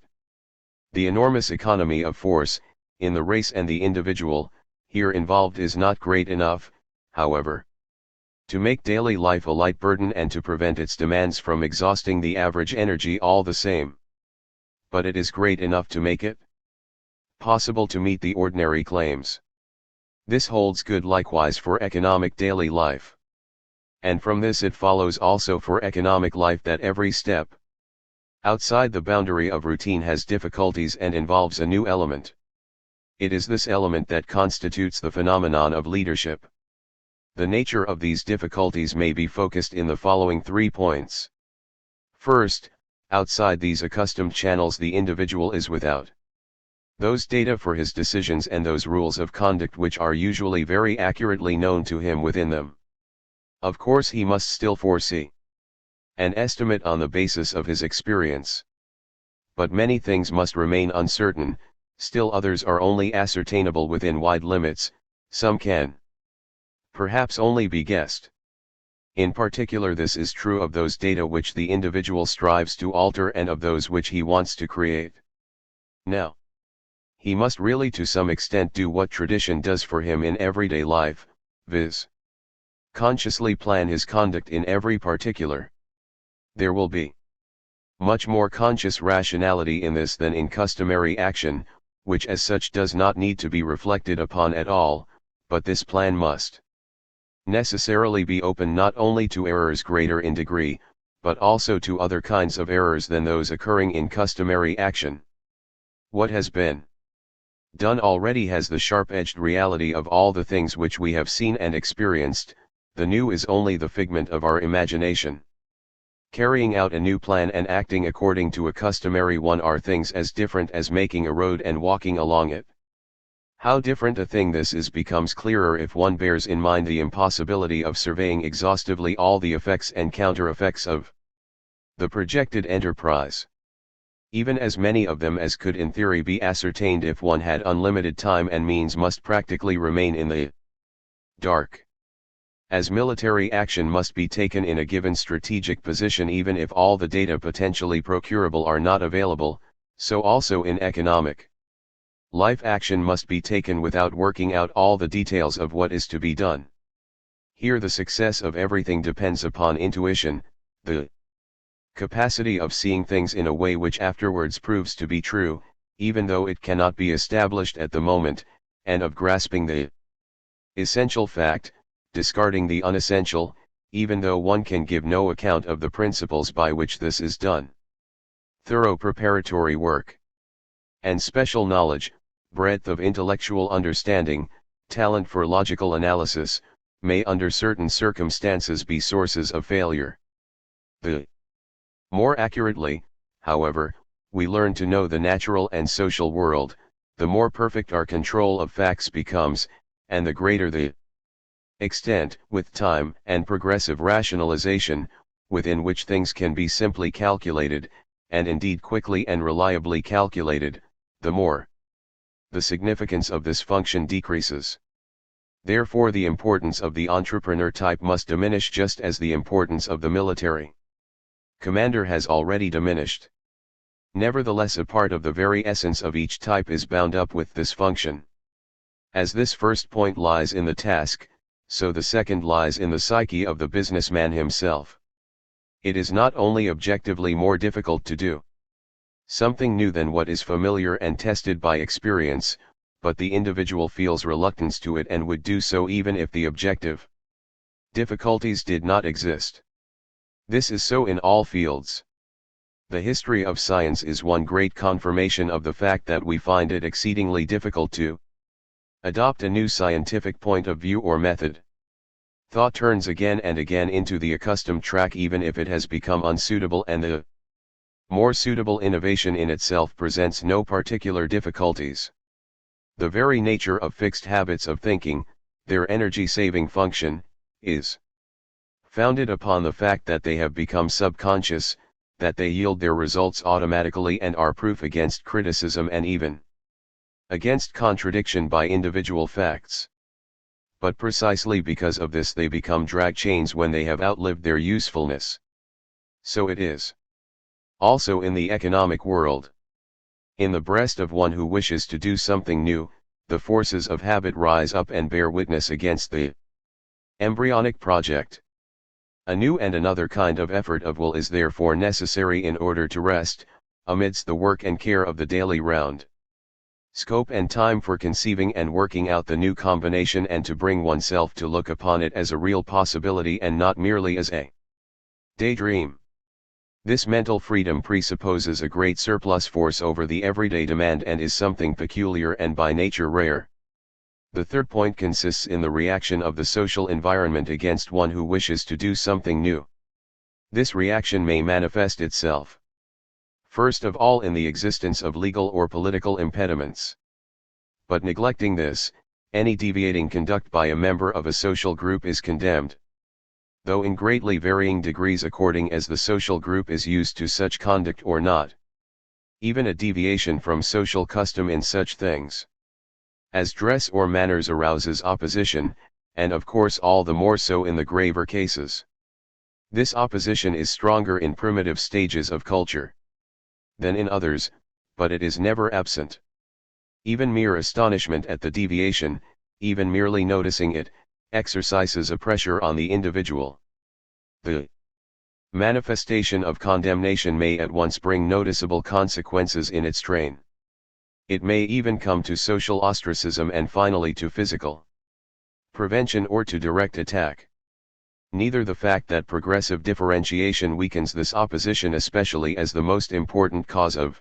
The enormous economy of force, in the race and the individual, here involved is not great enough, however, to make daily life a light burden and to prevent its demands from exhausting the average energy all the same. But it is great enough to make it possible to meet the ordinary claims. This holds good likewise for economic daily life. And from this it follows also for economic life that every step outside the boundary of routine has difficulties and involves a new element. It is this element that constitutes the phenomenon of leadership. The nature of these difficulties may be focused in the following 3 points. First, outside these accustomed channels the individual is without those data for his decisions and those rules of conduct which are usually very accurately known to him within them. Of course he must still foresee an estimate on the basis of his experience. But many things must remain uncertain, still others are only ascertainable within wide limits, some can perhaps only be guessed. In particular this is true of those data which the individual strives to alter and of those which he wants to create. Now, he must really to some extent do what tradition does for him in everyday life, viz. consciously plan his conduct in every particular. There will be much more conscious rationality in this than in customary action, which as such does not need to be reflected upon at all, but this plan must necessarily be open not only to errors greater in degree, but also to other kinds of errors than those occurring in customary action. What has been done already has the sharp-edged reality of all the things which we have seen and experienced, the new is only the figment of our imagination. Carrying out a new plan and acting according to a customary one are things as different as making a road and walking along it. How different a thing this is becomes clearer if one bears in mind the impossibility of surveying exhaustively all the effects and counter-effects of the projected enterprise. Even as many of them as could in theory be ascertained if one had unlimited time and means must practically remain in the dark. As military action must be taken in a given strategic position even if all the data potentially procurable are not available, so also in economic life action must be taken without working out all the details of what is to be done. Here the success of everything depends upon intuition, the capacity of seeing things in a way which afterwards proves to be true, even though it cannot be established at the moment, and of grasping the essential fact, discarding the unessential, even though one can give no account of the principles by which this is done. Thorough preparatory work and special knowledge, breadth of intellectual understanding, talent for logical analysis, may under certain circumstances be sources of failure. The more accurately, however, we learn to know the natural and social world, the more perfect our control of facts becomes, and the greater the extent, with time and progressive rationalization, within which things can be simply calculated, and indeed quickly and reliably calculated, the more the significance of this function decreases. Therefore the importance of the entrepreneur type must diminish just as the importance of the military commander has already diminished. Nevertheless a part of the very essence of each type is bound up with this function. As this first point lies in the task, so the second lies in the psyche of the businessman himself. It is not only objectively more difficult to do something new than what is familiar and tested by experience, but the individual feels reluctance to it and would do so even if the objective difficulties did not exist. This is so in all fields. The history of science is one great confirmation of the fact that we find it exceedingly difficult to adopt a new scientific point of view or method. Thought turns again and again into the accustomed track even if it has become unsuitable, and the more suitable innovation in itself presents no particular difficulties. The very nature of fixed habits of thinking, their energy-saving function, is founded upon the fact that they have become subconscious, that they yield their results automatically and are proof against criticism and even against contradiction by individual facts. But precisely because of this they become drag chains when they have outlived their usefulness. So it is also in the economic world. In the breast of one who wishes to do something new, the forces of habit rise up and bear witness against the embryonic project. A new and another kind of effort of will is therefore necessary in order to rest, amidst the work and care of the daily round. Scope and time for conceiving and working out the new combination, and to bring oneself to look upon it as a real possibility and not merely as a daydream. This mental freedom presupposes a great surplus force over the everyday demand and is something peculiar and by nature rare. The third point consists in the reaction of the social environment against one who wishes to do something new. This reaction may manifest itself, first of all, in the existence of legal or political impediments. But neglecting this, any deviating conduct by a member of a social group is condemned, though in greatly varying degrees according as the social group is used to such conduct or not. Even a deviation from social custom in such things as dress or manners arouses opposition, and of course all the more so in the graver cases. This opposition is stronger in primitive stages of culture than in others, but it is never absent. Even mere astonishment at the deviation, even merely noticing it, exercises a pressure on the individual. The manifestation of condemnation may at once bring noticeable consequences in its train. It may even come to social ostracism and finally to physical prevention or to direct attack. Neither the fact that progressive differentiation weakens this opposition, especially as the most important cause of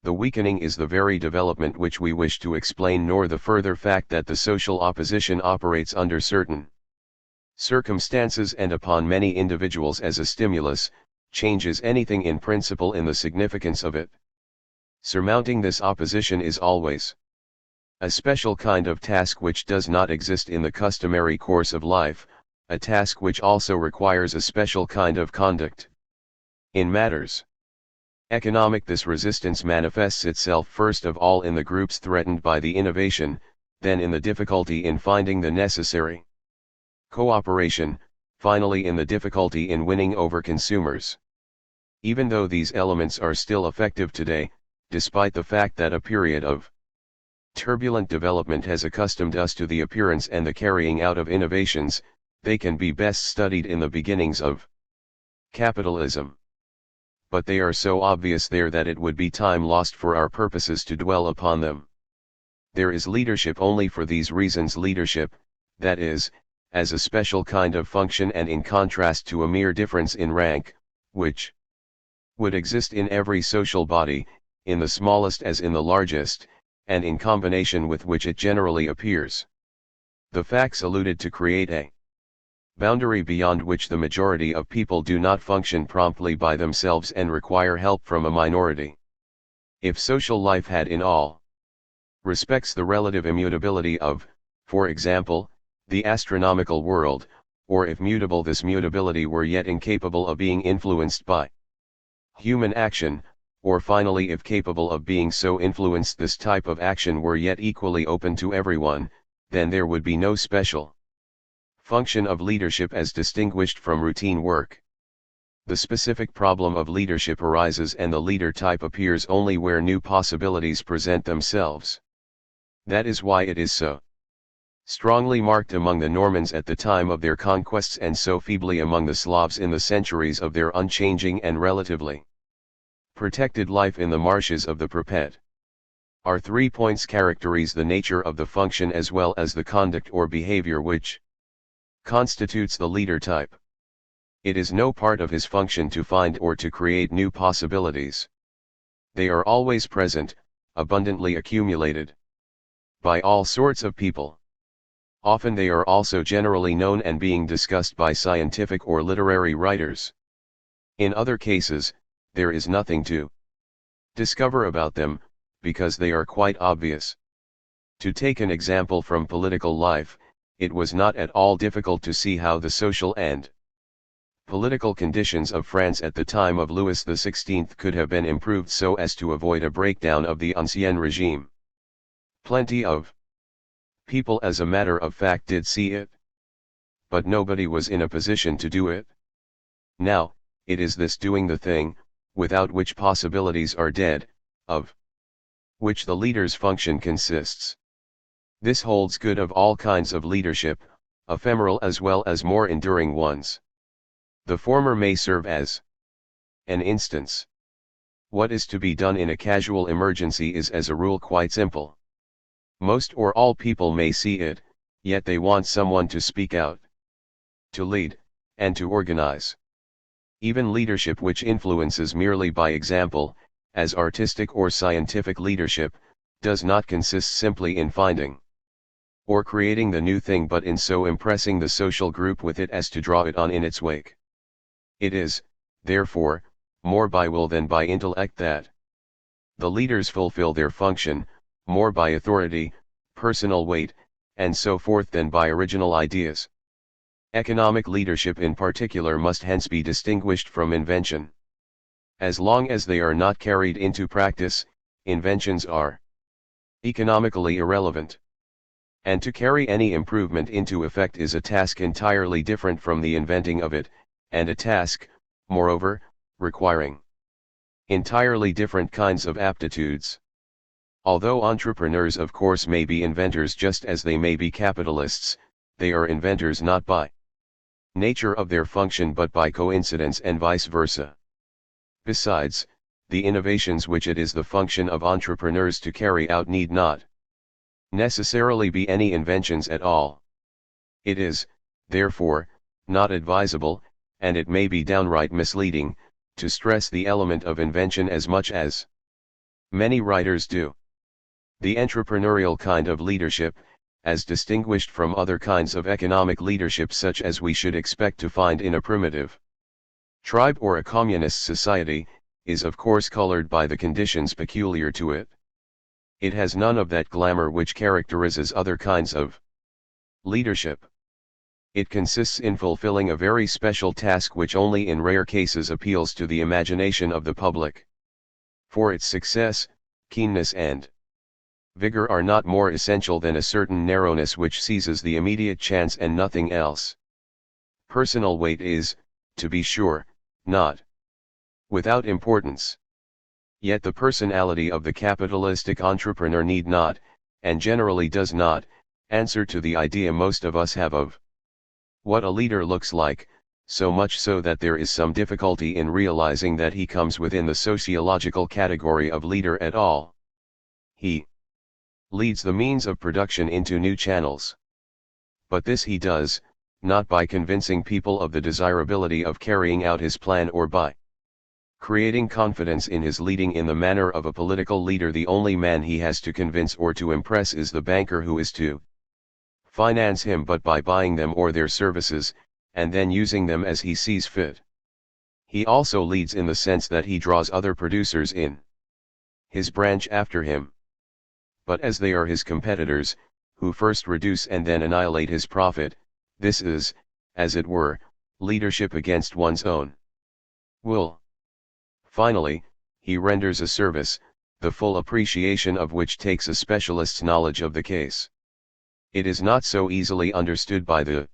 the weakening is the very development which we wish to explain, nor the further fact that the social opposition operates under certain circumstances and upon many individuals as a stimulus, changes anything in principle in the significance of it. Surmounting this opposition is always a special kind of task which does not exist in the customary course of life, a task which also requires a special kind of conduct. In matters economic, this resistance manifests itself first of all in the groups threatened by the innovation, then in the difficulty in finding the necessary cooperation, finally in the difficulty in winning over consumers. Even though these elements are still effective today, despite the fact that a period of turbulent development has accustomed us to the appearance and the carrying out of innovations, they can be best studied in the beginnings of capitalism. But they are so obvious there that it would be time lost for our purposes to dwell upon them. There is leadership only for these reasons, leadership, that is, as a special kind of function and in contrast to a mere difference in rank, which would exist in every social body, in the smallest as in the largest, and in combination with which it generally appears. The facts alluded to create a boundary beyond which the majority of people do not function promptly by themselves and require help from a minority. If social life had in all respects the relative immutability of, for example, the astronomical world, or if mutable this mutability were yet incapable of being influenced by human action, or finally if capable of being so influenced this type of action were yet equally open to everyone, then there would be no special function of leadership as distinguished from routine work. The specific problem of leadership arises and the leader type appears only where new possibilities present themselves. That is why it is so strongly marked among the Normans at the time of their conquests and so feebly among the Slavs in the centuries of their unchanging and relatively protected life in the marshes of the Pripet. Our 3 points characterize the nature of the function as well as the conduct or behavior which constitutes the leader type. It is no part of his function to find or to create new possibilities. They are always present, abundantly accumulated by all sorts of people. Often they are also generally known and being discussed by scientific or literary writers. In other cases, there is nothing to discover about them, because they are quite obvious. To take an example from political life, it was not at all difficult to see how the social and political conditions of France at the time of Louis XVI could have been improved so as to avoid a breakdown of the Ancien regime. Plenty of people as a matter of fact did see it. But nobody was in a position to do it. Now, it is this doing the thing, without which possibilities are dead, of which the leader's function consists. This holds good of all kinds of leadership, ephemeral as well as more enduring ones. The former may serve as an instance. What is to be done in a casual emergency is as a rule quite simple. Most or all people may see it, yet they want someone to speak out, to lead, and to organize. Even leadership which influences merely by example, as artistic or scientific leadership, does not consist simply in finding or creating the new thing but in so impressing the social group with it as to draw it on in its wake. It is, therefore, more by will than by intellect that the leaders fulfill their function, more by authority, personal weight, and so forth than by original ideas. Economic leadership in particular must hence be distinguished from invention. As long as they are not carried into practice, inventions are economically irrelevant. And to carry any improvement into effect is a task entirely different from the inventing of it, and a task, moreover, requiring entirely different kinds of aptitudes. Although entrepreneurs of course may be inventors just as they may be capitalists, they are inventors not by nature of their function but by coincidence and vice versa. Besides, the innovations which it is the function of entrepreneurs to carry out need not necessarily be any inventions at all. It is, therefore, not advisable, and it may be downright misleading, to stress the element of invention as much as many writers do. The entrepreneurial kind of leadership, as distinguished from other kinds of economic leadership such as we should expect to find in a primitive tribe or a communist society, is of course colored by the conditions peculiar to it. It has none of that glamour which characterizes other kinds of leadership. It consists in fulfilling a very special task which only in rare cases appeals to the imagination of the public. For its success, keenness and vigor are not more essential than a certain narrowness which seizes the immediate chance and nothing else. Personal weight is, to be sure, not without importance. Yet the personality of the capitalistic entrepreneur need not, and generally does not, answer to the idea most of us have of what a leader looks like, so much so that there is some difficulty in realizing that he comes within the sociological category of leader at all. He leads the means of production into new channels. But this he does, not by convincing people of the desirability of carrying out his plan or by creating confidence in his leading in the manner of a political leader. The only man he has to convince or to impress is the banker who is to finance him, but by buying them or their services, and then using them as he sees fit. He also leads in the sense that he draws other producers in his branch after him. But as they are his competitors, who first reduce and then annihilate his profit, this is, as it were, leadership against one's own will. Finally, he renders a service, the full appreciation of which takes a specialist's knowledge of the case. It is not so easily understood by the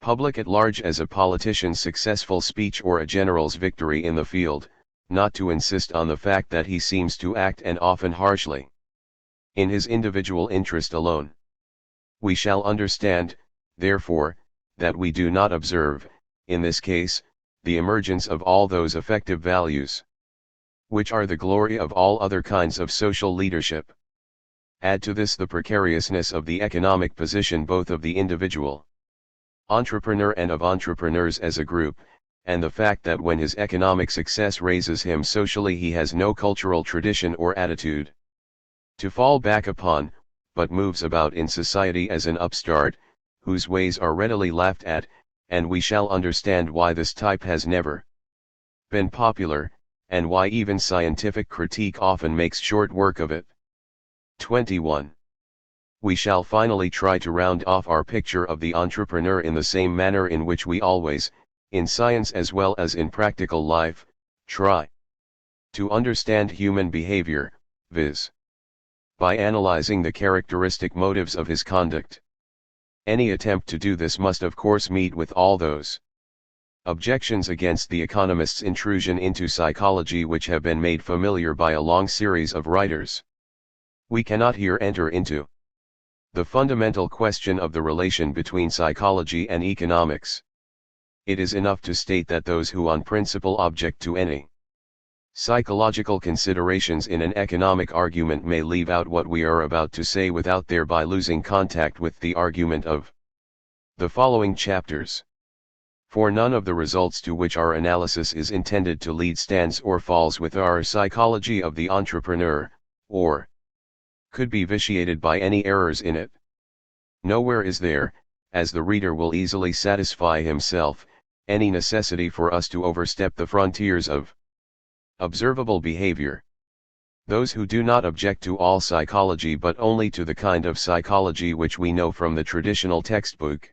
public at large as a politician's successful speech or a general's victory in the field, not to insist on the fact that he seems to act, and often harshly, in his individual interest alone. We shall understand, therefore, that we do not observe, in this case, the emergence of all those effective values which are the glory of all other kinds of social leadership. Add to this the precariousness of the economic position both of the individual entrepreneur and of entrepreneurs as a group, and the fact that when his economic success raises him socially he has no cultural tradition or attitude to fall back upon, but moves about in society as an upstart, whose ways are readily laughed at, and we shall understand why this type has never been popular, and why even scientific critique often makes short work of it. 21. We shall finally try to round off our picture of the entrepreneur in the same manner in which we always, in science as well as in practical life, try to understand human behavior, viz. by analyzing the characteristic motives of his conduct. Any attempt to do this must of course meet with all those objections against the economist's intrusion into psychology which have been made familiar by a long series of writers. We cannot here enter into the fundamental question of the relation between psychology and economics. It is enough to state that those who on principle object to any psychological considerations in an economic argument may leave out what we are about to say without thereby losing contact with the argument of the following chapters. For none of the results to which our analysis is intended to lead stands or falls with our psychology of the entrepreneur, or could be vitiated by any errors in it. Nowhere is there, as the reader will easily satisfy himself, any necessity for us to overstep the frontiers of observable behavior. Those who do not object to all psychology but only to the kind of psychology which we know from the traditional textbook,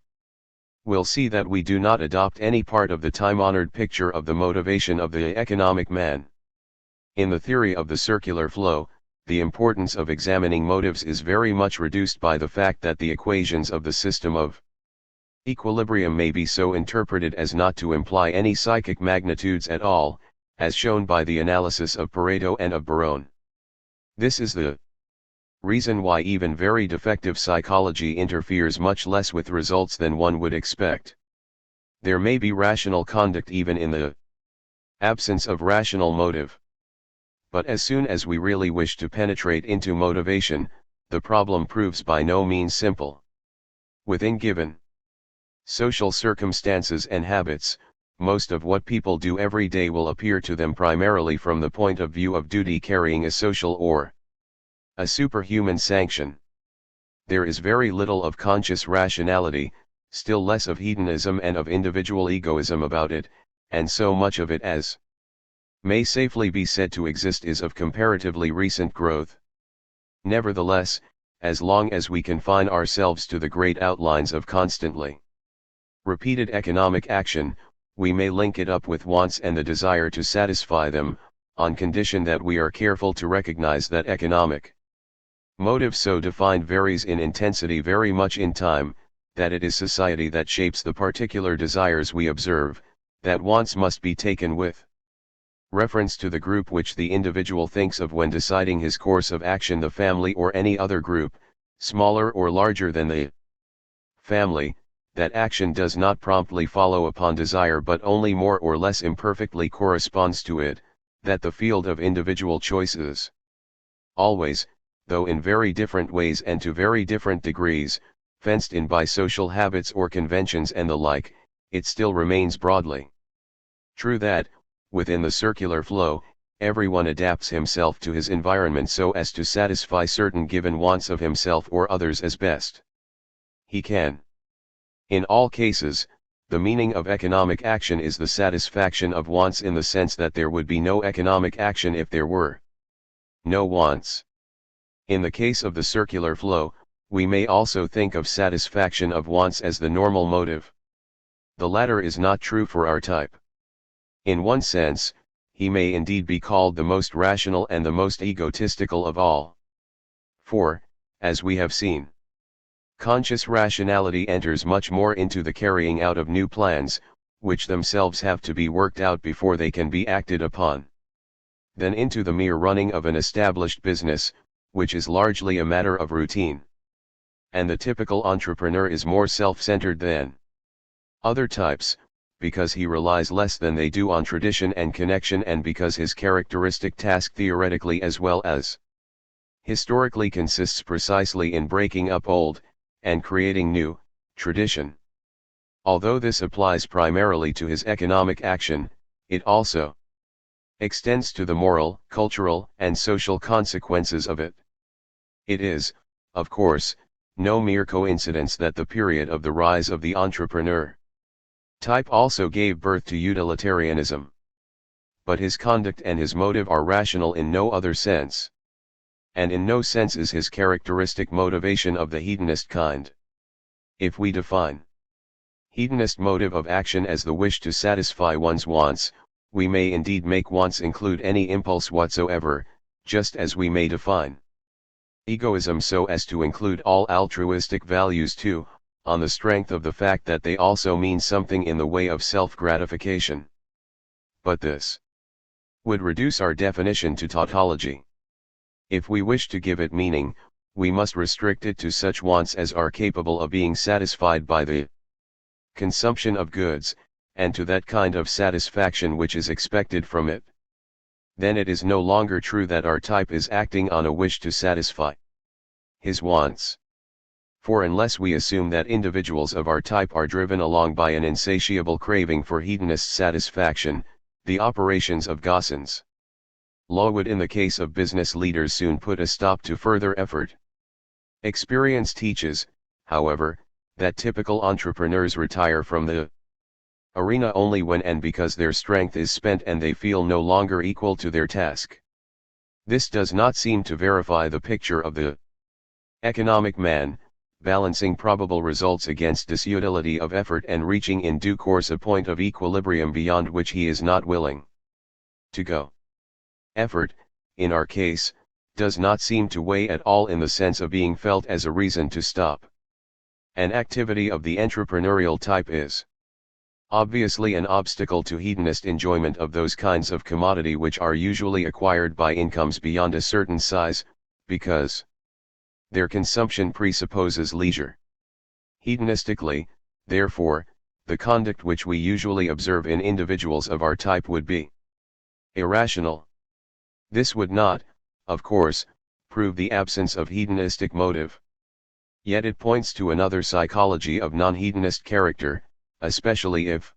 will see that we do not adopt any part of the time-honored picture of the motivation of the economic man. In the theory of the circular flow, the importance of examining motives is very much reduced by the fact that the equations of the system of equilibrium may be so interpreted as not to imply any psychic magnitudes at all, as shown by the analysis of Pareto and of Barone. This is the reason why even very defective psychology interferes much less with results than one would expect. There may be rational conduct even in the absence of rational motive. But as soon as we really wish to penetrate into motivation, the problem proves by no means simple. Within given social circumstances and habits, most of what people do every day will appear to them primarily from the point of view of duty carrying a social or a superhuman sanction. There is very little of conscious rationality, still less of hedonism and of individual egoism about it, and so much of it as may safely be said to exist is of comparatively recent growth. Nevertheless, as long as we confine ourselves to the great outlines of constantly repeated economic action, we may link it up with wants and the desire to satisfy them, on condition that we are careful to recognize that economic motive so defined varies in intensity very much in time, that it is society that shapes the particular desires we observe, that wants must be taken with reference to the group which the individual thinks of when deciding his course of action, the family or any other group, smaller or larger than the family, that action does not promptly follow upon desire but only more or less imperfectly corresponds to it, that the field of individual choices always, though in very different ways and to very different degrees, fenced in by social habits or conventions and the like, it still remains broadly true that, within the circular flow, everyone adapts himself to his environment so as to satisfy certain given wants of himself or others as best he can. In all cases, the meaning of economic action is the satisfaction of wants in the sense that there would be no economic action if there were no wants. In the case of the circular flow, we may also think of satisfaction of wants as the normal motive. The latter is not true for our type. In one sense, he may indeed be called the most rational and the most egotistical of all. For, as we have seen, conscious rationality enters much more into the carrying out of new plans, which themselves have to be worked out before they can be acted upon, than into the mere running of an established business, which is largely a matter of routine. And the typical entrepreneur is more self-centered than other types, because he relies less than they do on tradition and connection, and because his characteristic task theoretically as well as historically consists precisely in breaking up old, and creating new, tradition. Although this applies primarily to his economic action, it also extends to the moral, cultural, and social consequences of it. It is, of course, no mere coincidence that the period of the rise of the entrepreneur type also gave birth to utilitarianism. But his conduct and his motive are rational in no other sense. And in no sense is his characteristic motivation of the hedonist kind. If we define hedonist motive of action as the wish to satisfy one's wants, we may indeed make wants include any impulse whatsoever, just as we may define egoism so as to include all altruistic values too, on the strength of the fact that they also mean something in the way of self-gratification. But this would reduce our definition to tautology. If we wish to give it meaning, we must restrict it to such wants as are capable of being satisfied by the consumption of goods, and to that kind of satisfaction which is expected from it. Then it is no longer true that our type is acting on a wish to satisfy his wants. For unless we assume that individuals of our type are driven along by an insatiable craving for hedonist satisfaction, the operations of Gausson's law would in the case of business leaders soon put a stop to further effort. Experience teaches, however, that typical entrepreneurs retire from the arena only when and because their strength is spent and they feel no longer equal to their task. This does not seem to verify the picture of the economic man, balancing probable results against disutility of effort and reaching in due course a point of equilibrium beyond which he is not willing to go. Effort, in our case, does not seem to weigh at all in the sense of being felt as a reason to stop. An activity of the entrepreneurial type is obviously an obstacle to hedonist enjoyment of those kinds of commodity which are usually acquired by incomes beyond a certain size, because their consumption presupposes leisure. Hedonistically, therefore, the conduct which we usually observe in individuals of our type would be irrational. This would not, of course, prove the absence of hedonistic motive. Yet it points to another psychology of non-hedonist character, especially if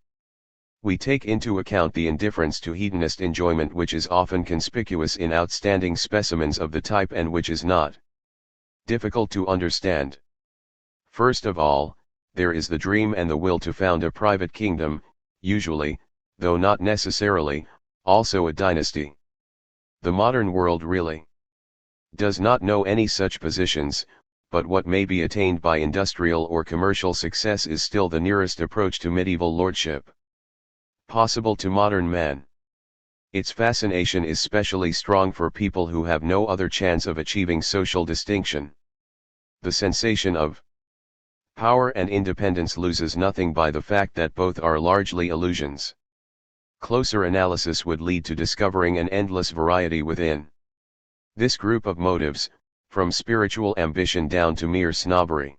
we take into account the indifference to hedonist enjoyment which is often conspicuous in outstanding specimens of the type and which is not difficult to understand. First of all, there is the dream and the will to found a private kingdom, usually, though not necessarily, also a dynasty. The modern world really does not know any such positions, but what may be attained by industrial or commercial success is still the nearest approach to medieval lordship possible to modern man. Its fascination is specially strong for people who have no other chance of achieving social distinction. The sensation of power and independence loses nothing by the fact that both are largely illusions. Closer analysis would lead to discovering an endless variety within this group of motives, from spiritual ambition down to mere snobbery.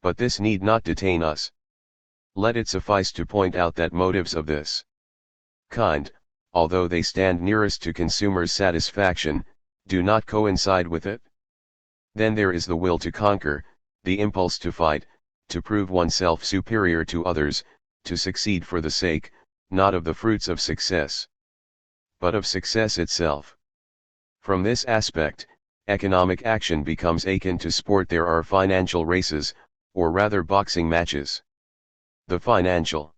But this need not detain us. Let it suffice to point out that motives of this kind, although they stand nearest to consumers' satisfaction, do not coincide with it. Then there is the will to conquer, the impulse to fight, to prove oneself superior to others, to succeed for the sake, not of the fruits of success, but of success itself. From this aspect, economic action becomes akin to sport. There are financial races, or rather boxing matches. The financial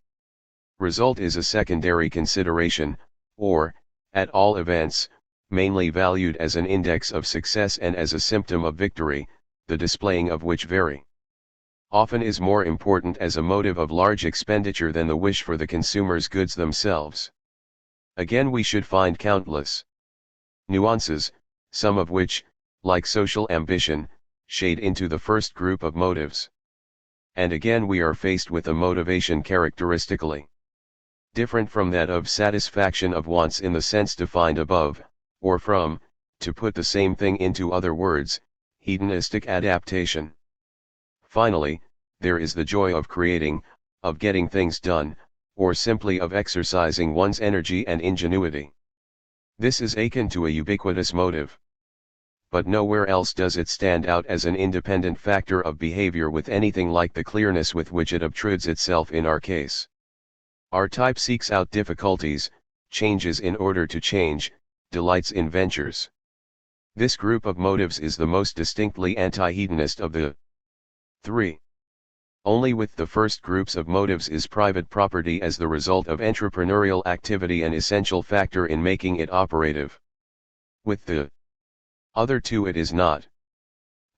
result is a secondary consideration, or, at all events, mainly valued as an index of success and as a symptom of victory, the displaying of which very often is more important as a motive of large expenditure than the wish for the consumer's goods themselves. Again, we should find countless nuances, some of which, like social ambition, shade into the first group of motives. And again we are faced with a motivation characteristically different from that of satisfaction of wants in the sense defined above, or from, to put the same thing into other words, hedonistic adaptation. Finally, there is the joy of creating, of getting things done, or simply of exercising one's energy and ingenuity. This is akin to a ubiquitous motive. but nowhere else does it stand out as an independent factor of behavior with anything like the clearness with which it obtrudes itself in our case. Our type seeks out difficulties, changes in order to change, delights in ventures. This group of motives is the most distinctly anti-hedonist of the three. Only with the first groups of motives is private property as the result of entrepreneurial activity an essential factor in making it operative. With the other two it is not.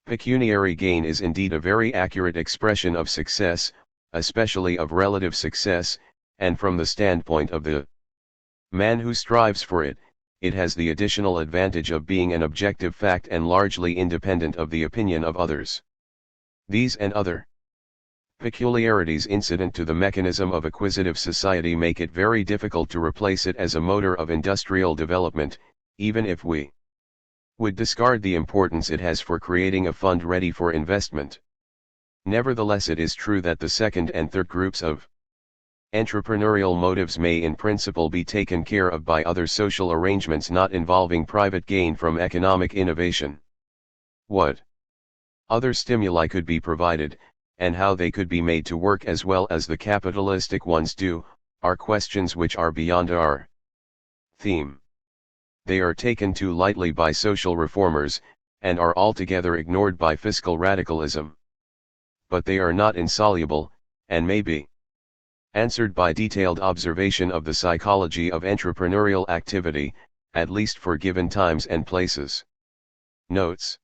Pecuniary gain is indeed a very accurate expression of success, especially of relative success, and from the standpoint of the man who strives for it, it has the additional advantage of being an objective fact and largely independent of the opinion of others. These and other peculiarities incident to the mechanism of acquisitive society make it very difficult to replace it as a motor of industrial development, even if we would discard the importance it has for creating a fund ready for investment. Nevertheless, it is true that the second and third groups of entrepreneurial motives may in principle be taken care of by other social arrangements not involving private gain from economic innovation. What other stimuli could be provided, and how they could be made to work as well as the capitalistic ones do, are questions which are beyond our theme. They are taken too lightly by social reformers, and are altogether ignored by fiscal radicalism. But they are not insoluble, and may be answered by detailed observation of the psychology of entrepreneurial activity, at least for given times and places. Notes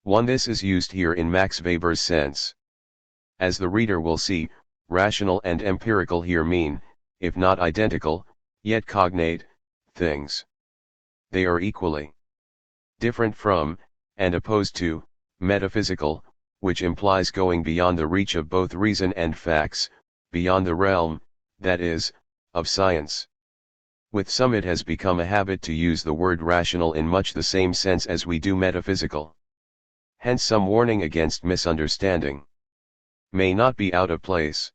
1. This is used here in Max Weber's sense. As the reader will see, rational and empirical here mean, if not identical, yet cognate, things. They are equally different from, and opposed to, metaphysical, which implies going beyond the reach of both reason and facts, beyond the realm, that is, of science. With some it has become a habit to use the word rational in much the same sense as we do metaphysical. Hence some warning against misunderstanding may not be out of place.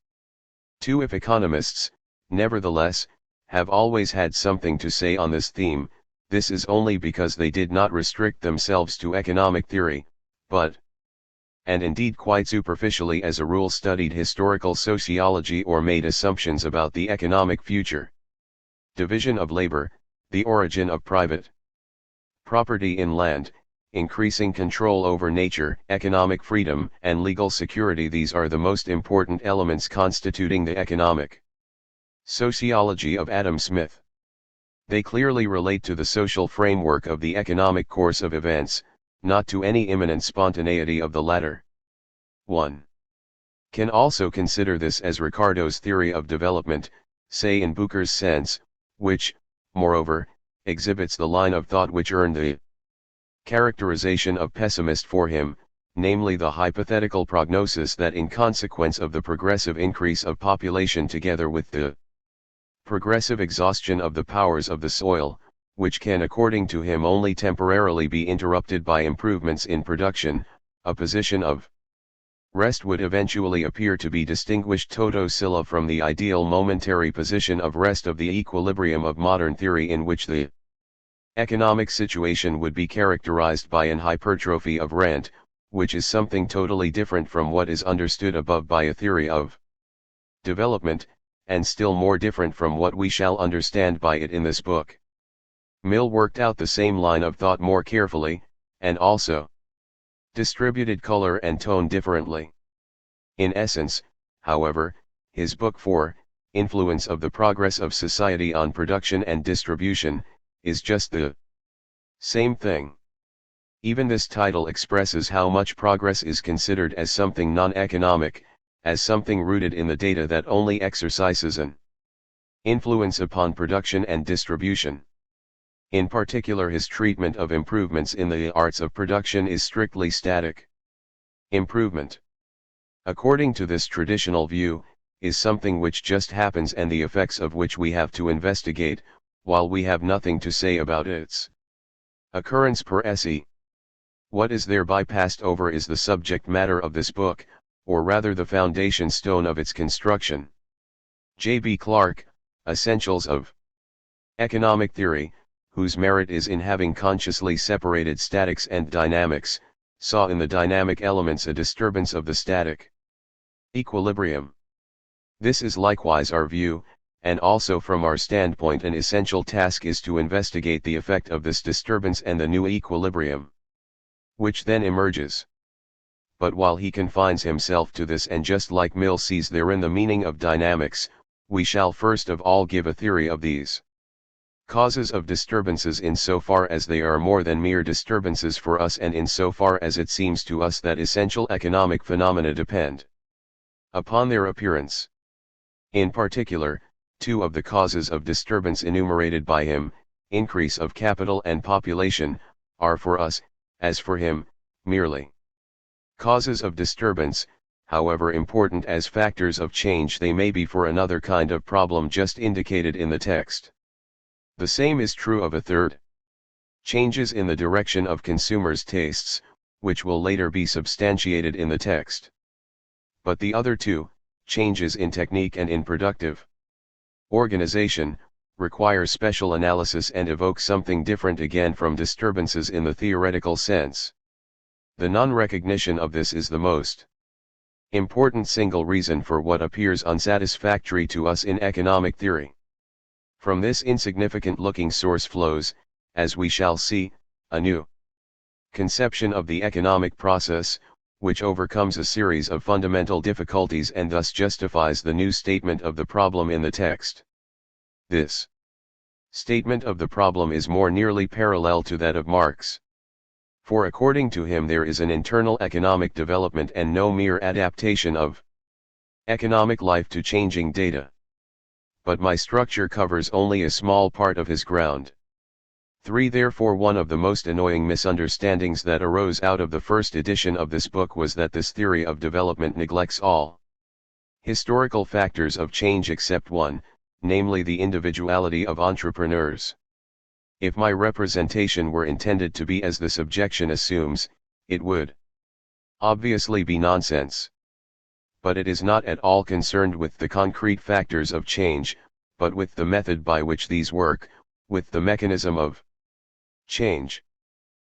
2. If economists, nevertheless, have always had something to say on this theme, this is only because they did not restrict themselves to economic theory, but, and indeed quite superficially as a rule, studied historical sociology or made assumptions about the economic future. Division of labor, the origin of private property in land, increasing control over nature, economic freedom, and legal security. These are the most important elements constituting the economic sociology of Adam Smith. They clearly relate to the social framework of the economic course of events, not to any immanent spontaneity of the latter. 1. Can also consider this as Ricardo's theory of development, say in Bucher's sense, which, moreover, exhibits the line of thought which earned the characterization of pessimist for him, namely the hypothetical prognosis that in consequence of the progressive increase of population together with the progressive exhaustion of the powers of the soil, which can according to him only temporarily be interrupted by improvements in production, a position of rest would eventually appear to be distinguished toto silla from the ideal momentary position of rest of the equilibrium of modern theory, in which the economic situation would be characterized by an hypertrophy of rent, which is something totally different from what is understood above by a theory of development, and still more different from what we shall understand by it in this book. Mill worked out the same line of thought more carefully, and also distributed color and tone differently. In essence, however, his book 4, Influence of the Progress of Society on Production and Distribution, is just the same thing. Even this title expresses how much progress is considered as something non-economic, as something rooted in the data that only exercises an influence upon production and distribution. In particular, his treatment of improvements in the arts of production is strictly static. Improvement, according to this traditional view, is something which just happens and the effects of which we have to investigate, while we have nothing to say about its occurrence per se. What is thereby passed over is the subject matter of this book, or rather the foundation stone of its construction. J. B. Clark, Essentials of Economic Theory, whose merit is in having consciously separated statics and dynamics, saw in the dynamic elements a disturbance of the static equilibrium. This is likewise our view, and also from our standpoint an essential task is to investigate the effect of this disturbance and the new equilibrium, which then emerges. But while he confines himself to this, and just like Mill sees therein the meaning of dynamics, we shall first of all give a theory of these causes of disturbances in so far as they are more than mere disturbances for us, and in so far as it seems to us that essential economic phenomena depend upon their appearance. In particular, two of the causes of disturbance enumerated by him, increase of capital and population, are for us, as for him, merely causes of disturbance, however important as factors of change they may be for another kind of problem just indicated in the text. The same is true of a third: changes in the direction of consumers' tastes, which will later be substantiated in the text. But the other two, changes in technique and in productive organization, require special analysis and evoke something different again from disturbances in the theoretical sense. The non-recognition of this is the most important single reason for what appears unsatisfactory to us in economic theory. From this insignificant-looking source flows, as we shall see, a new conception of the economic process, which overcomes a series of fundamental difficulties and thus justifies the new statement of the problem in the text. This statement of the problem is more nearly parallel to that of Marx. For according to him there is an internal economic development and no mere adaptation of economic life to changing data. But my structure covers only a small part of his ground. 3. Therefore, one of the most annoying misunderstandings that arose out of the first edition of this book was that this theory of development neglects all historical factors of change except one, namely the individuality of entrepreneurs. If my representation were intended to be as this objection assumes, it would obviously be nonsense. But it is not at all concerned with the concrete factors of change, but with the method by which these work, with the mechanism of change.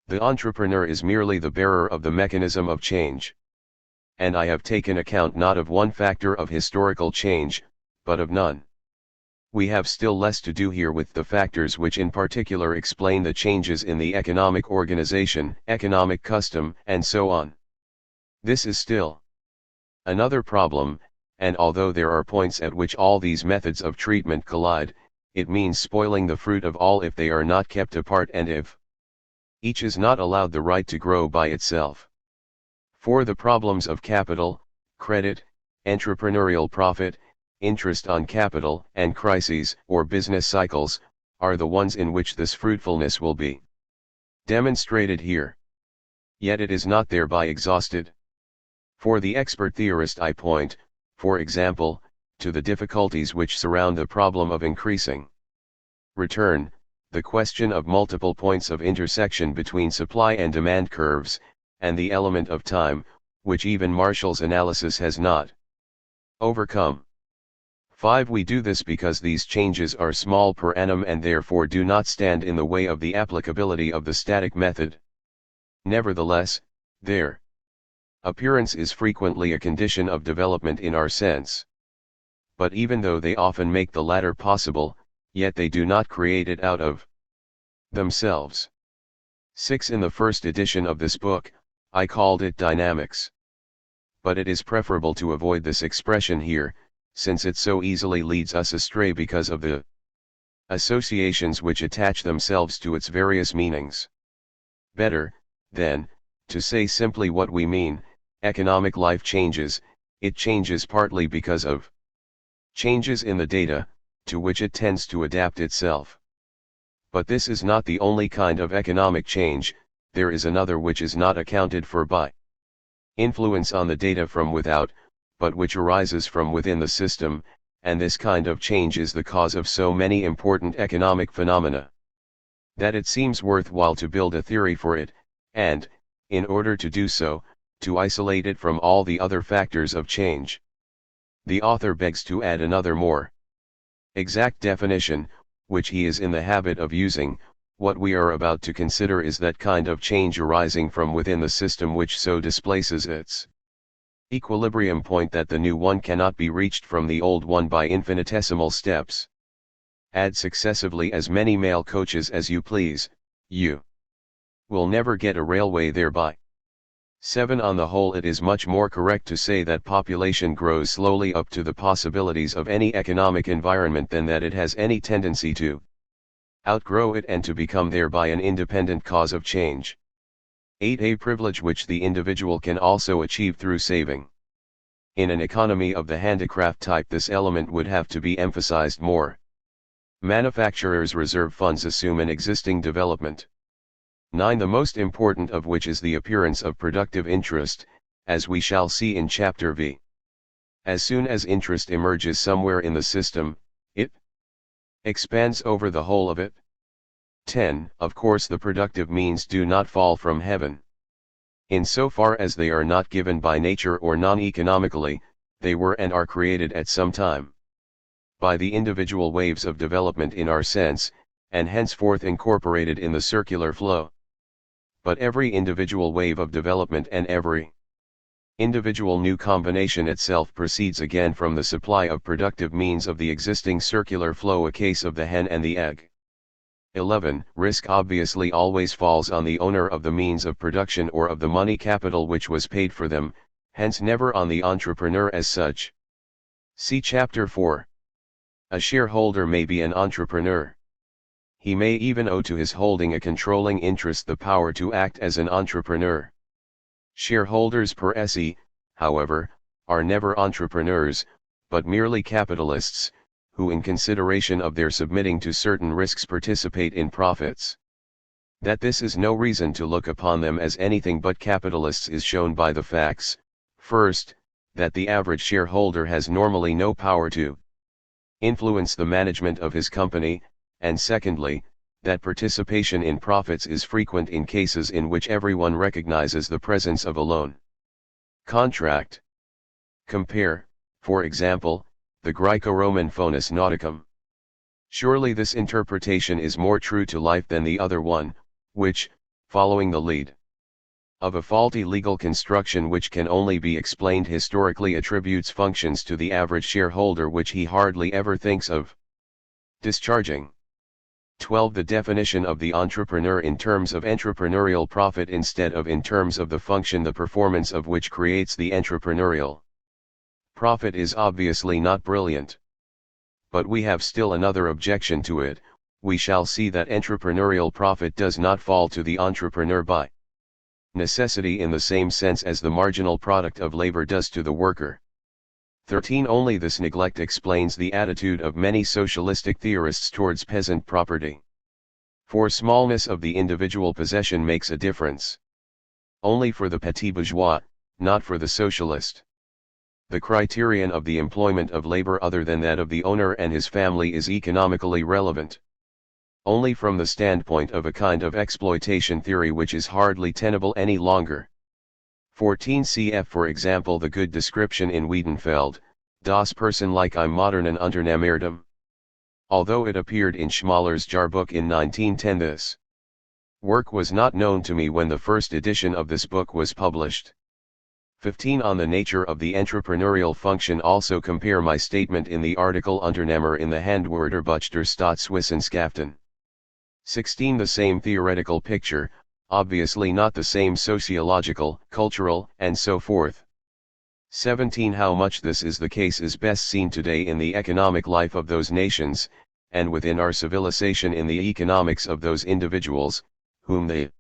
The entrepreneur is merely the bearer of the mechanism of change. And I have taken account not of one factor of historical change, but of none. We have still less to do here with the factors which in particular explain the changes in the economic organization, economic custom, and so on. This is still another problem, and although there are points at which all these methods of treatment collide, it means spoiling the fruit of all if they are not kept apart and if each is not allowed the right to grow by itself. For the problems of capital, credit, entrepreneurial profit, interest on capital, and crises or business cycles, are the ones in which this fruitfulness will be demonstrated here. Yet it is not thereby exhausted. For the expert theorist I point, for example, to the difficulties which surround the problem of increasing return, the question of multiple points of intersection between supply and demand curves, and the element of time, which even Marshall's analysis has not overcome. 5. We do this because these changes are small per annum and therefore do not stand in the way of the applicability of the static method. Nevertheless, their appearance is frequently a condition of development in our sense. But even though they often make the latter possible, yet they do not create it out of themselves. 6. In the first edition of this book, I called it dynamics. But it is preferable to avoid this expression here, since it so easily leads us astray because of the associations which attach themselves to its various meanings. Better, then, to say simply what we mean: economic life changes. It changes partly because of changes in the data, to which it tends to adapt itself. But this is not the only kind of economic change. There is another which is not accounted for by influence on the data from without, but which arises from within the system, and this kind of change is the cause of so many important economic phenomena that it seems worthwhile to build a theory for it, and, in order to do so, to isolate it from all the other factors of change. The author begs to add another more exact definition, which he is in the habit of using, What we are about to consider is that kind of change arising from within the system which so displaces its equilibrium point that the new one cannot be reached from the old one by infinitesimal steps. Add successively as many mail coaches as you please, you will never get a railway thereby. 7. On the whole, it is much more correct to say that population grows slowly up to the possibilities of any economic environment than that it has any tendency to outgrow it and to become thereby an independent cause of change. 8. A privilege which the individual can also achieve through saving. In an economy of the handicraft type, this element would have to be emphasized more. Manufacturers' reserve funds assume an existing development. 9. The most important of which is the appearance of productive interest, as we shall see in Chapter V. As soon as interest emerges somewhere in the system, it expands over the whole of it. 10. Of course, the productive means do not fall from heaven. In so far as they are not given by nature or non-economically, they were and are created at some time by the individual waves of development in our sense, and henceforth incorporated in the circular flow. But every individual wave of development and every individual new combination itself proceeds again from the supply of productive means of the existing circular flow, a case of the hen and the egg. 11. Risk obviously always falls on the owner of the means of production or of the money capital which was paid for them, hence never on the entrepreneur as such. See Chapter 4. A shareholder may be an entrepreneur. He may even owe to his holding a controlling interest the power to act as an entrepreneur. Shareholders per se, however, are never entrepreneurs, but merely capitalists, who in consideration of their submitting to certain risks participate in profits. That this is no reason to look upon them as anything but capitalists is shown by the facts: first, that the average shareholder has normally no power to influence the management of his company, and secondly, that participation in profits is frequent in cases in which everyone recognizes the presence of a loan contract. Compare, for example, the Greco-Roman Fonus Nauticum. Surely this interpretation is more true to life than the other one, which, following the lead of a faulty legal construction which can only be explained historically, attributes functions to the average shareholder which he hardly ever thinks of discharging. 12. The definition of the entrepreneur in terms of entrepreneurial profit instead of in terms of the function the performance of which creates the entrepreneurial profit is obviously not brilliant. But we have still another objection to it. We shall see that entrepreneurial profit does not fall to the entrepreneur by necessity in the same sense as the marginal product of labor does to the worker. 13. Only this neglect explains the attitude of many socialistic theorists towards peasant property. For smallness of the individual possession makes a difference only for the petit bourgeois, not for the socialist. The criterion of the employment of labor other than that of the owner and his family is economically relevant only from the standpoint of a kind of exploitation theory which is hardly tenable any longer. 14. Cf. for example the good description in Wiedenfeld, Das Personenliche im modernen Unternehmertum. Although it appeared in Schmaller's Jahrbuch in 1910, this work was not known to me when the first edition of this book was published. 15. On the nature of the entrepreneurial function also compare my statement in the article Unternehmer in the Handwerkerbuch der Staatswissenschaften. 16. The same theoretical picture, obviously not the same sociological, cultural, and so forth. 17. How much this is the case is best seen today in the economic life of those nations, and within our civilization in the economics of those individuals, whom the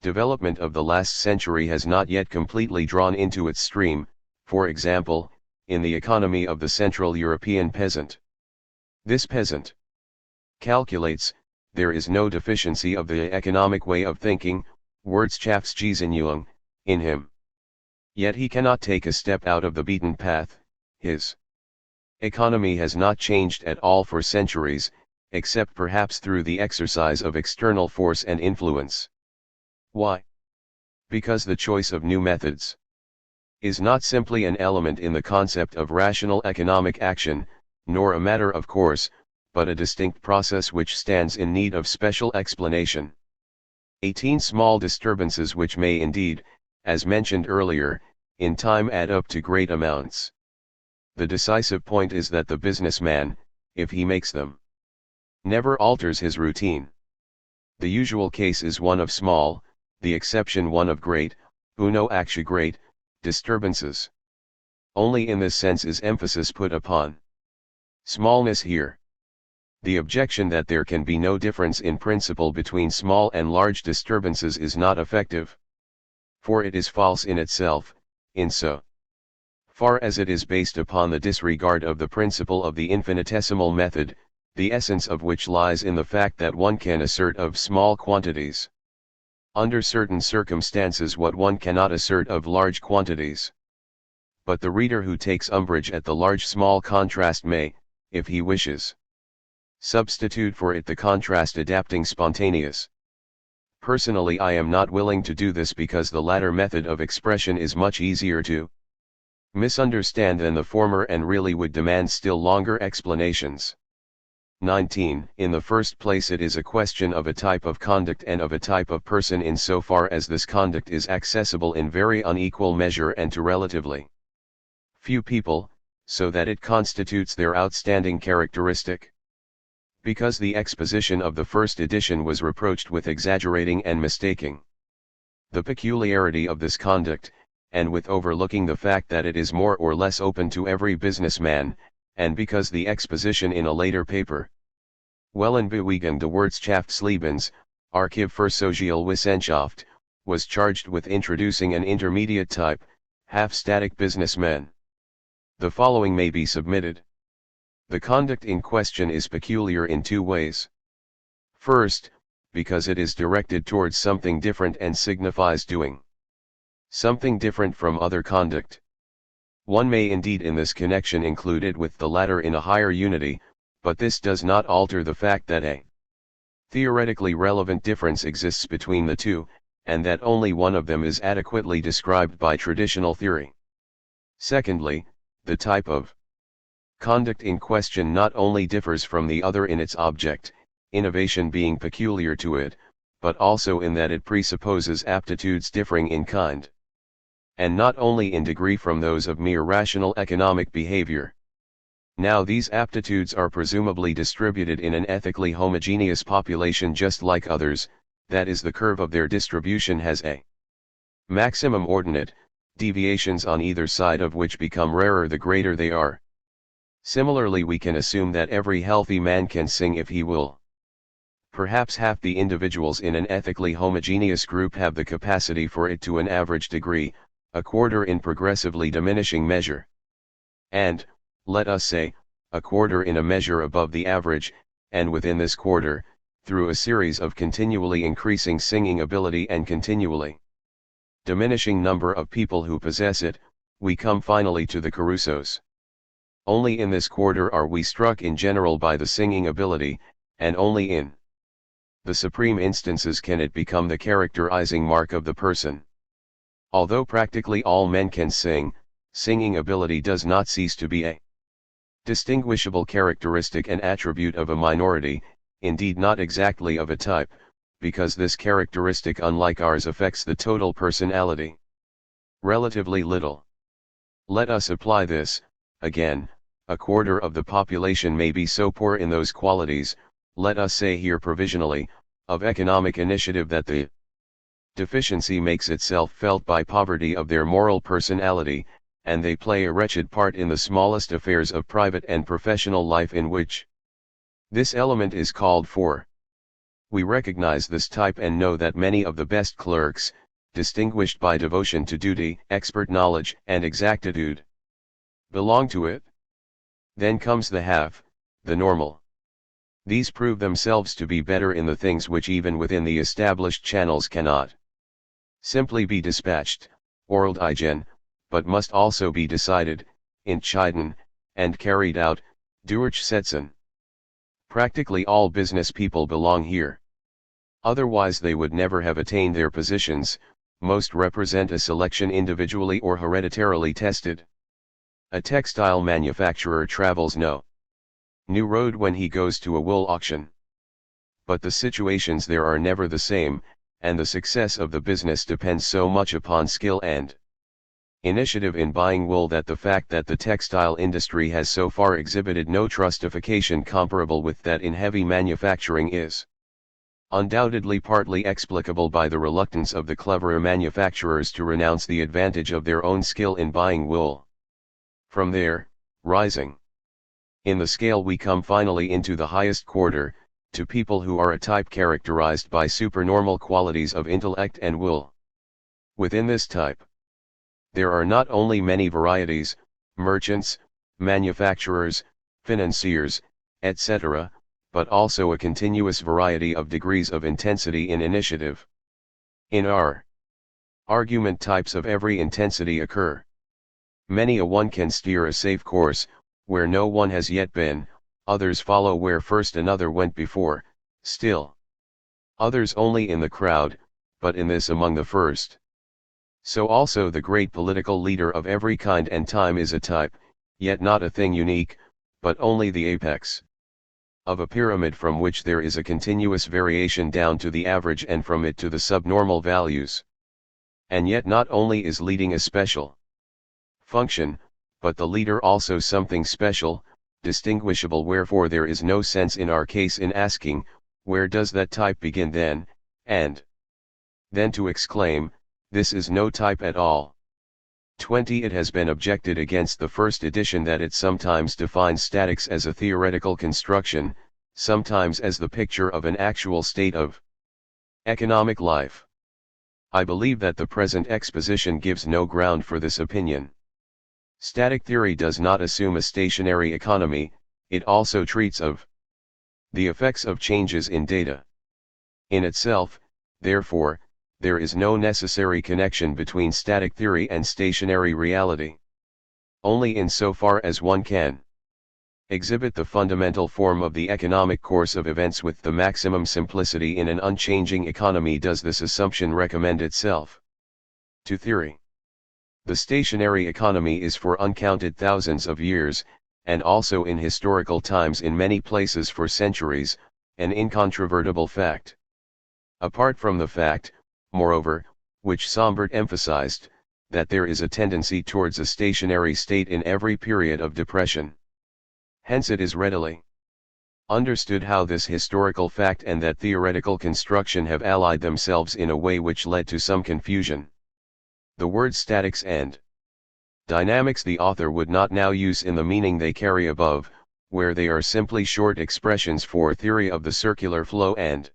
development of the last century has not yet completely drawn into its stream, for example, in the economy of the Central European peasant. This peasant calculates, there is no deficiency of the economic way of thinking, Wirtschaftsgesinnung, in him. Yet he cannot take a step out of the beaten path. His economy has not changed at all for centuries, except perhaps through the exercise of external force and influence. Why? Because the choice of new methods is not simply an element in the concept of rational economic action, nor a matter of course, but a distinct process which stands in need of special explanation. 18 small disturbances which may indeed, as mentioned earlier, in time add up to great amounts. The decisive point is that the businessman, if he makes them, never alters his routine. The usual case is one of small, the exception one of great, uno actu great, disturbances. Only in this sense is emphasis put upon smallness here. The objection that there can be no difference in principle between small and large disturbances is not effective. For it is false in itself, in so far as it is based upon the disregard of the principle of the infinitesimal method, the essence of which lies in the fact that one can assert of small quantities, under certain circumstances, what one cannot assert of large quantities. But the reader who takes umbrage at the large-small contrast may, if he wishes, substitute for it the contrast adapting spontaneous. Personally, I am not willing to do this because the latter method of expression is much easier to misunderstand than the former and really would demand still longer explanations. 19. In the first place, it is a question of a type of conduct and of a type of person insofar as this conduct is accessible in very unequal measure and to relatively few people, so that it constitutes their outstanding characteristic. Because the exposition of the first edition was reproached with exaggerating and mistaking the peculiarity of this conduct, and with overlooking the fact that it is more or less open to every businessman, and because the exposition in a later paper, Wellenbewegung de Wirtschaftslebens, Archiv für Sozialwissenschaft, was charged with introducing an intermediate type, half-static businessmen. The following may be submitted. The conduct in question is peculiar in two ways. First, because it is directed towards something different and signifies doing something different from other conduct. One may indeed in this connection include it with the latter in a higher unity, but this does not alter the fact that a theoretically relevant difference exists between the two, and that only one of them is adequately described by traditional theory. Secondly, the type of conduct in question not only differs from the other in its object, innovation being peculiar to it, but also in that it presupposes aptitudes differing in kind, and not only in degree from those of mere rational economic behavior. Now these aptitudes are presumably distributed in an ethically homogeneous population just like others, that is, the curve of their distribution has a maximum ordinate, deviations on either side of which become rarer the greater they are. Similarly, we can assume that every healthy man can sing if he will. Perhaps half the individuals in an ethically homogeneous group have the capacity for it to an average degree, a quarter in progressively diminishing measure, and, let us say, a quarter in a measure above the average, and within this quarter, through a series of continually increasing singing ability and continually diminishing number of people who possess it, we come finally to the Carusos. Only in this quarter are we struck in general by the singing ability, and only in the supreme instances can it become the characterizing mark of the person. Although practically all men can sing, singing ability does not cease to be a distinguishable characteristic and attribute of a minority, indeed not exactly of a type, because this characteristic unlike ours affects the total personality relatively little. Let us apply this, again, a quarter of the population may be so poor in those qualities, let us say here provisionally, of economic initiative that the deficiency makes itself felt by poverty of their moral personality, and they play a wretched part in the smallest affairs of private and professional life in which this element is called for. We recognize this type and know that many of the best clerks, distinguished by devotion to duty, expert knowledge, and exactitude, belong to it. Then comes the half, the normal. These prove themselves to be better in the things which even within the established channels cannot simply be dispatched, Orldigen, but must also be decided, entschieden, and carried out, durchsetzen. Practically all business people belong here. Otherwise they would never have attained their positions. Most represent a selection individually or hereditarily tested. A textile manufacturer travels no New road when he goes to a wool auction. But the situations there are never the same, and the success of the business depends so much upon skill and initiative in buying wool that the fact that the textile industry has so far exhibited no trustification comparable with that in heavy manufacturing is undoubtedly partly explicable by the reluctance of the cleverer manufacturers to renounce the advantage of their own skill in buying wool. From there, rising in the scale, we come finally into the highest quarter, to people who are a type characterized by supernormal qualities of intellect and will. Within this type, there are not only many varieties, merchants, manufacturers, financiers, etc., but also a continuous variety of degrees of intensity in initiative. In our argument, types of every intensity occur. Many a one can steer a safe course, where no one has yet been, others follow where first another went before, still others only in the crowd, but in this among the first. So also the great political leader of every kind and time is a type, yet not a thing unique, but only the apex of a pyramid from which there is a continuous variation down to the average and from it to the subnormal values. And yet not only is leading a special function, but the leader also something special, distinguishable, wherefore there is no sense in our case in asking, where does that type begin then, and then to exclaim, this is no type at all. 20. It has been objected against the first edition that it sometimes defines statics as a theoretical construction, sometimes as the picture of an actual state of economic life. I believe that the present exposition gives no ground for this opinion. Static theory does not assume a stationary economy, it also treats of the effects of changes in data. In itself, therefore, there is no necessary connection between static theory and stationary reality. Only in so far as one can exhibit the fundamental form of the economic course of events with the maximum simplicity in an unchanging economy does this assumption recommend itself to theory. The stationary economy is for uncounted thousands of years, and also in historical times in many places for centuries, an incontrovertible fact. Apart from the fact, moreover, which Sombart emphasized, that there is a tendency towards a stationary state in every period of depression. Hence it is readily understood how this historical fact and that theoretical construction have allied themselves in a way which led to some confusion. The words statics and dynamics the author would not now use in the meaning they carry above, where they are simply short expressions for theory of the circular flow and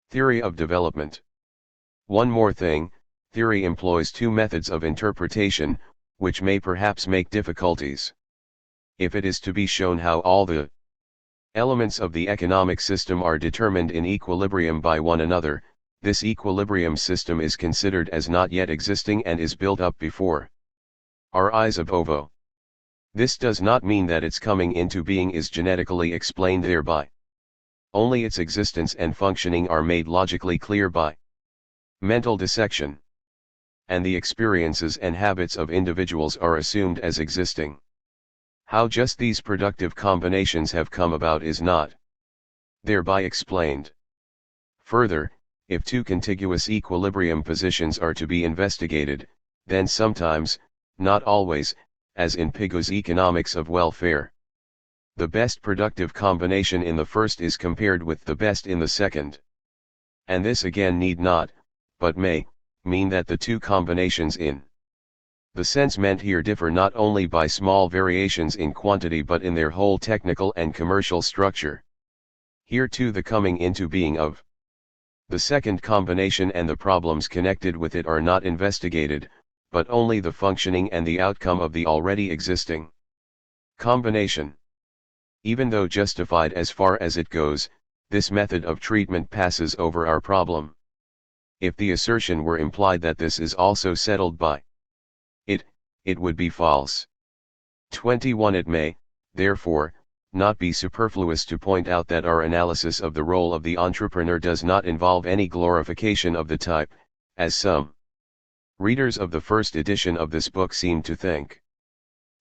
theory of development. One more thing, theory employs two methods of interpretation, which may perhaps make difficulties. If it is to be shown how all the elements of the economic system are determined in equilibrium by one another, this equilibrium system is considered as not yet existing and is built up before our eyes ab ovo. This does not mean that its coming into being is genetically explained thereby. Only its existence and functioning are made logically clear by mental dissection. And the experiences and habits of individuals are assumed as existing. How just these productive combinations have come about is not thereby explained. Further, if two contiguous equilibrium positions are to be investigated, then sometimes, not always, as in Pigou's economics of welfare, the best productive combination in the first is compared with the best in the second. And this again need not, but may, mean that the two combinations in the sense meant here differ not only by small variations in quantity but in their whole technical and commercial structure. Here too the coming into being of the second combination and the problems connected with it are not investigated, but only the functioning and the outcome of the already existing combination. Even though justified as far as it goes, this method of treatment passes over our problem. If the assertion were implied that this is also settled by it, it would be false. 21. It may, therefore, not be superfluous to point out that our analysis of the role of the entrepreneur does not involve any glorification of the type, as some readers of the first edition of this book seem to think.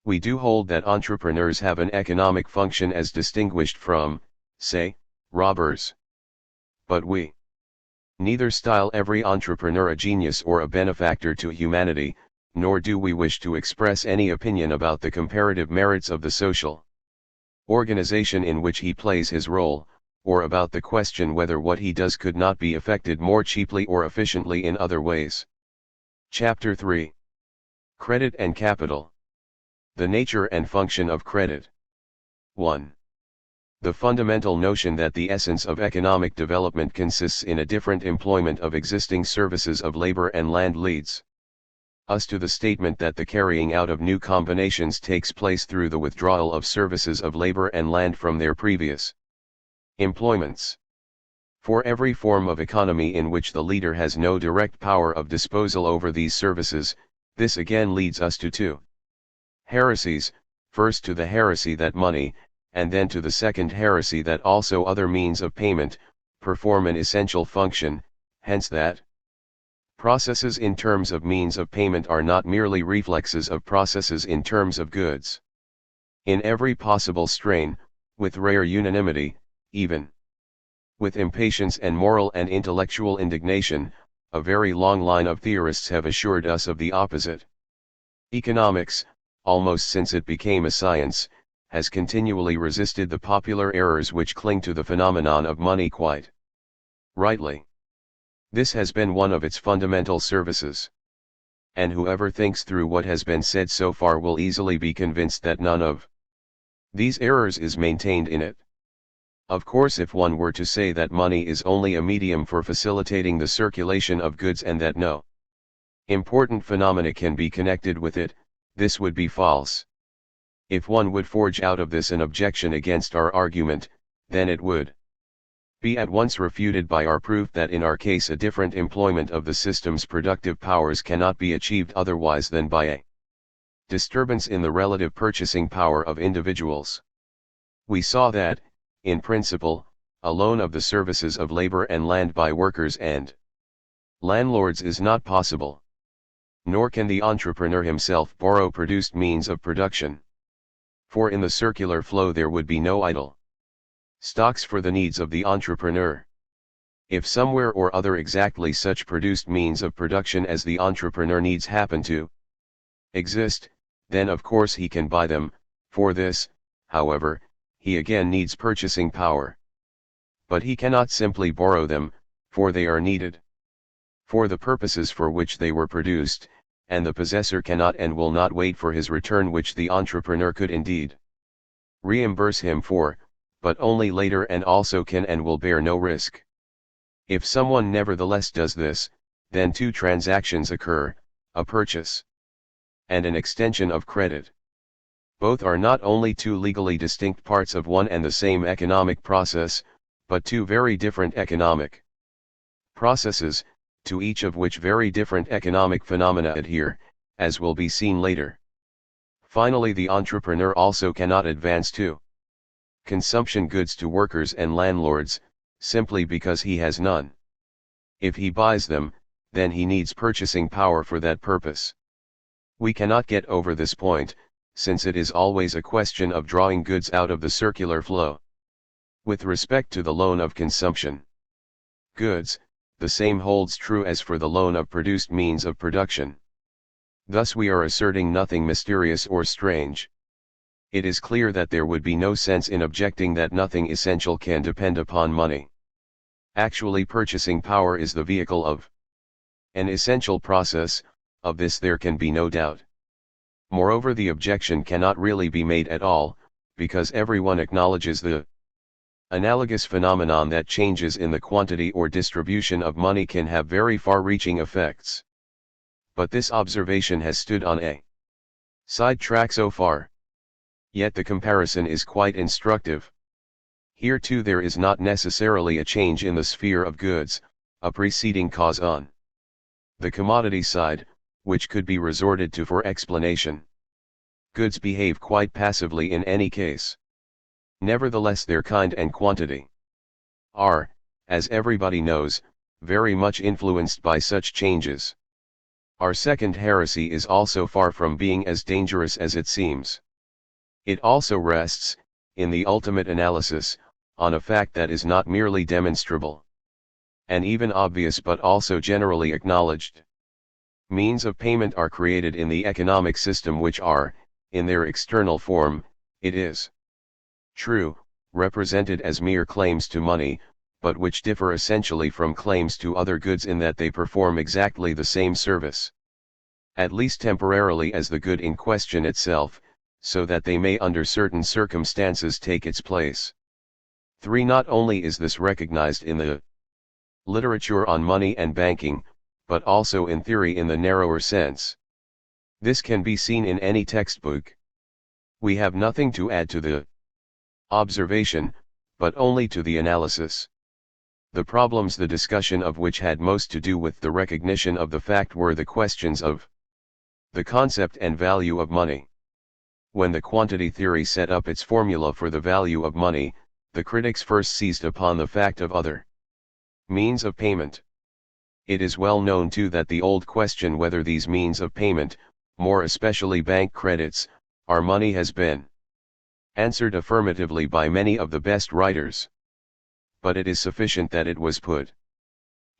We do hold that entrepreneurs have an economic function as distinguished from, say, robbers. But we neither style every entrepreneur a genius or a benefactor to humanity, nor do we wish to express any opinion about the comparative merits of the social organization in which he plays his role, or about the question whether what he does could not be effected more cheaply or efficiently in other ways. Chapter 3. Credit and Capital. The nature and function of credit. 1. The fundamental notion that the essence of economic development consists in a different employment of existing services of labor and land leads us to the statement that the carrying out of new combinations takes place through the withdrawal of services of labor and land from their previous employments. For every form of economy in which the leader has no direct power of disposal over these services, this again leads us to two heresies, first to the heresy that money, and then to the second heresy that also other means of payment, perform an essential function, hence that processes in terms of means of payment are not merely reflexes of processes in terms of goods. In every possible strain, with rare unanimity, even with impatience and moral and intellectual indignation, a very long line of theorists have assured us of the opposite. Economics, almost since it became a science, has continually resisted the popular errors which cling to the phenomenon of money quite rightly. This has been one of its fundamental services. And whoever thinks through what has been said so far will easily be convinced that none of these errors is maintained in it. Of course, if one were to say that money is only a medium for facilitating the circulation of goods and that no important phenomena can be connected with it, this would be false. If one would forge out of this an objection against our argument, then it would be at once refuted by our proof that in our case a different employment of the system's productive powers cannot be achieved otherwise than by a disturbance in the relative purchasing power of individuals. We saw that, in principle, a loan of the services of labor and land by workers and landlords is not possible. Nor can the entrepreneur himself borrow produced means of production. For in the circular flow there would be no idle stocks for the needs of the entrepreneur. If somewhere or other exactly such produced means of production as the entrepreneur needs happen to exist, then of course he can buy them. For this, however, he again needs purchasing power. But he cannot simply borrow them, for they are needed for the purposes for which they were produced, and the possessor cannot and will not wait for his return, which the entrepreneur could indeed reimburse him for, but only later, and also can and will bear no risk. If someone nevertheless does this, then two transactions occur, a purchase and an extension of credit. Both are not only two legally distinct parts of one and the same economic process, but two very different economic processes, to each of which very different economic phenomena adhere, as will be seen later. Finally, the entrepreneur also cannot advance two consumption goods to workers and landlords, simply because he has none. If he buys them, then he needs purchasing power for that purpose. We cannot get over this point, since it is always a question of drawing goods out of the circular flow. With respect to the loan of consumption goods, the same holds true as for the loan of produced means of production. Thus we are asserting nothing mysterious or strange. It is clear that there would be no sense in objecting that nothing essential can depend upon money. Actually, purchasing power is the vehicle of an essential process, of this there can be no doubt. Moreover, the objection cannot really be made at all, because everyone acknowledges the analogous phenomenon that changes in the quantity or distribution of money can have very far-reaching effects. But this observation has stood on a side track so far. Yet the comparison is quite instructive. Here too there is not necessarily a change in the sphere of goods, a preceding cause on the commodity side, which could be resorted to for explanation. Goods behave quite passively in any case. Nevertheless, their kind and quantity are, as everybody knows, very much influenced by such changes. Our second heresy is also far from being as dangerous as it seems. It also rests, in the ultimate analysis, on a fact that is not merely demonstrable, and even obvious but also generally acknowledged. Means of payment are created in the economic system which are, in their external form, it is true, represented as mere claims to money, but which differ essentially from claims to other goods in that they perform exactly the same service, at least temporarily, as the good in question itself, so that they may under certain circumstances take its place. 3. Not only is this recognized in the literature on money and banking, but also in theory in the narrower sense. This can be seen in any textbook. We have nothing to add to the observation, but only to the analysis. The problems the discussion of which had most to do with the recognition of the fact were the questions of the concept and value of money. When the quantity theory set up its formula for the value of money, the critics first seized upon the fact of other means of payment. It is well known too that the old question whether these means of payment, more especially bank credits, are money has been answered affirmatively by many of the best writers. But it is sufficient that it was put.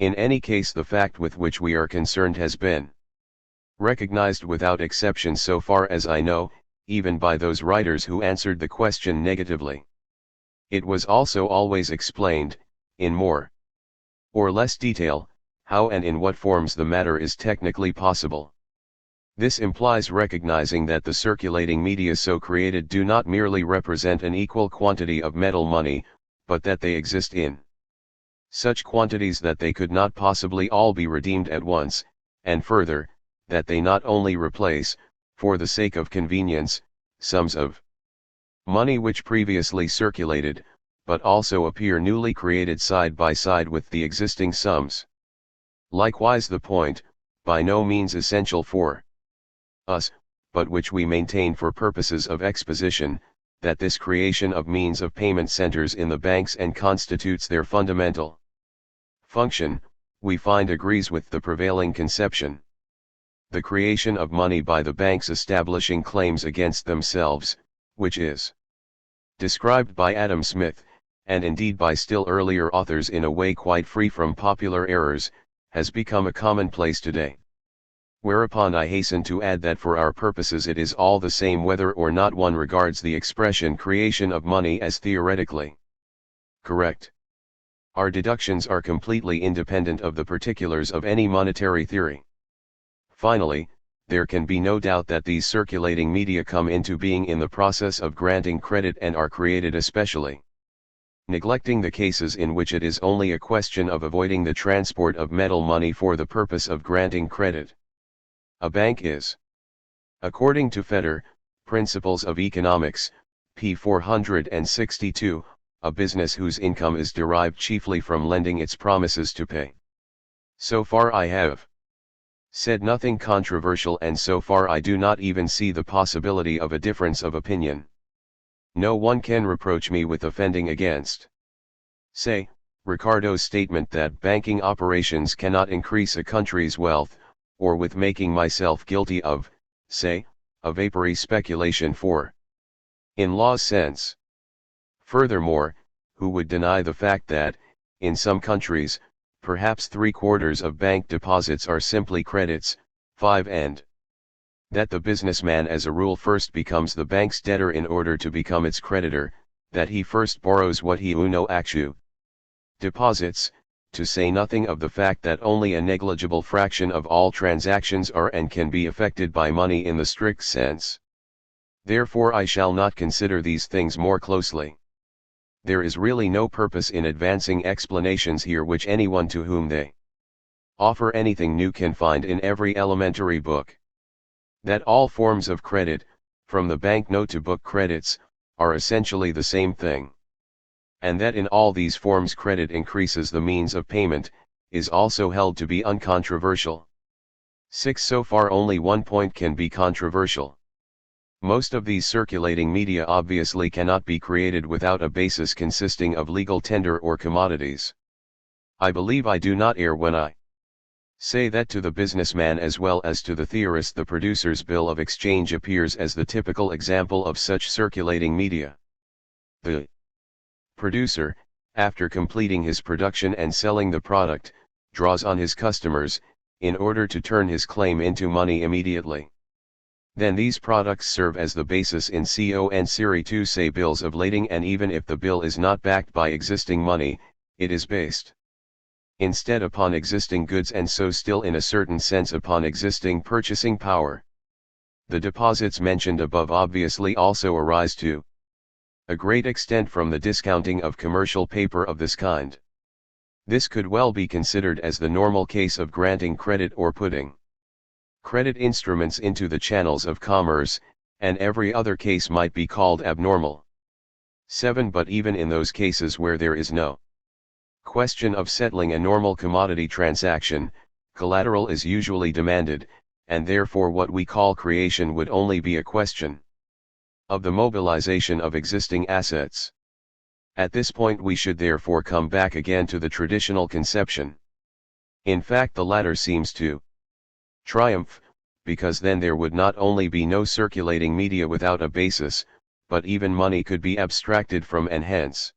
In any case, the fact with which we are concerned has been recognized without exception so far as I know, even by those writers who answered the question negatively. It was also always explained, in more or less detail, how and in what forms the matter is technically possible. This implies recognizing that the circulating media so created do not merely represent an equal quantity of metal money, but that they exist in such quantities that they could not possibly all be redeemed at once, and further, that they not only replace, for the sake of convenience, sums of money which previously circulated, but also appear newly created side by side with the existing sums. Likewise the point, by no means essential for us, but which we maintain for purposes of exposition, that this creation of means of payment centers in the banks and constitutes their fundamental function, we find agrees with the prevailing conception. The creation of money by the banks establishing claims against themselves, which is described by Adam Smith, and indeed by still earlier authors in a way quite free from popular errors, has become a commonplace today. Whereupon I hasten to add that for our purposes it is all the same whether or not one regards the expression creation of money as theoretically correct. Our deductions are completely independent of the particulars of any monetary theory. Finally, there can be no doubt that these circulating media come into being in the process of granting credit and are created especially. Neglecting the cases in which it is only a question of avoiding the transport of metal money for the purpose of granting credit. A bank is, according to Feder, Principles of Economics, p. 462, a business whose income is derived chiefly from lending its promises to pay. So far I have said nothing controversial, and so far I do not even see the possibility of a difference of opinion. No one can reproach me with offending against, say, Ricardo's statement that banking operations cannot increase a country's wealth, or with making myself guilty of, say, a vapory speculation for in law's sense. Furthermore, who would deny the fact that, in some countries, perhaps 3/4 of bank deposits are simply credits, 5, and that the businessman as a rule first becomes the bank's debtor in order to become its creditor, that he first borrows what he uno actu deposits, to say nothing of the fact that only a negligible fraction of all transactions are and can be effected by money in the strict sense. Therefore I shall not consider these things more closely. There is really no purpose in advancing explanations here which anyone to whom they offer anything new can find in every elementary book. That all forms of credit, from the banknote to book credits, are essentially the same thing. And that in all these forms credit increases the means of payment, is also held to be uncontroversial. 6. So far only one point can be controversial. Most of these circulating media obviously cannot be created without a basis consisting of legal tender or commodities. I believe I do not err when I Say that to the businessman as well as to the theorist the producer's bill of exchange appears as the typical example of such circulating media. The producer, after completing his production and selling the product, draws on his customers, in order to turn his claim into money immediately. Then these products serve as the basis in con serie to say bills of lading, and even if the bill is not backed by existing money, it is based instead upon existing goods, and so still in a certain sense upon existing purchasing power. The deposits mentioned above obviously also arise to a great extent from the discounting of commercial paper of this kind. This could well be considered as the normal case of granting credit or putting credit instruments into the channels of commerce, and every other case might be called abnormal. 7. But even in those cases where there is no question of settling a normal commodity transaction, collateral is usually demanded, and therefore what we call creation would only be a question of the mobilization of existing assets. At this point we should therefore come back again to the traditional conception. In fact, the latter seems to triumph, because then there would not only be no circulating media without a basis, but even money could be abstracted from, and hence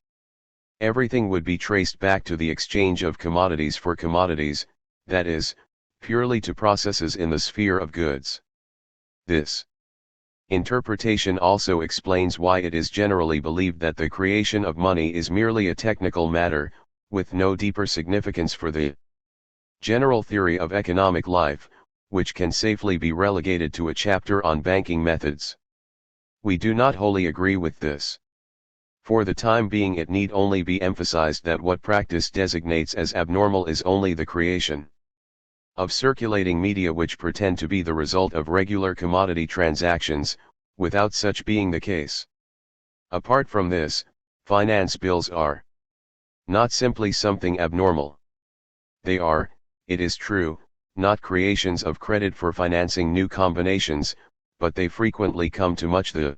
everything would be traced back to the exchange of commodities for commodities, that is, purely to processes in the sphere of goods. This interpretation also explains why it is generally believed that the creation of money is merely a technical matter, with no deeper significance for the general theory of economic life, which can safely be relegated to a chapter on banking methods. We do not wholly agree with this. For the time being it need only be emphasized that what practice designates as abnormal is only the creation of circulating media which pretend to be the result of regular commodity transactions, without such being the case. Apart from this, finance bills are not simply something abnormal. They are, it is true, not creations of credit for financing new combinations, but they frequently come to much the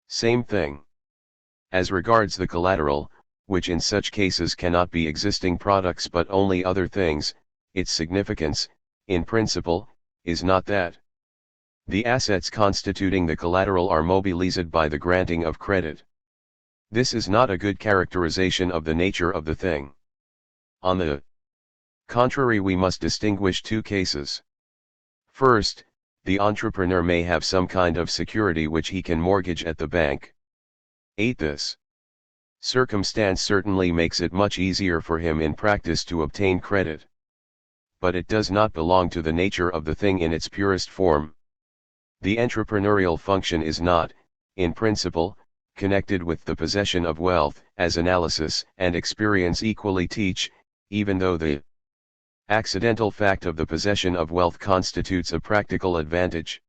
same thing. As regards the collateral, which in such cases cannot be existing products but only other things, its significance, in principle, is not that the assets constituting the collateral are mobilized by the granting of credit. This is not a good characterization of the nature of the thing. On the contrary, we must distinguish two cases. First, the entrepreneur may have some kind of security which he can mortgage at the bank. 8. This circumstance certainly makes it much easier for him in practice to obtain credit. But it does not belong to the nature of the thing in its purest form. The entrepreneurial function is not, in principle, connected with the possession of wealth, as analysis and experience equally teach, even though the accidental fact of the possession of wealth constitutes a practical advantage.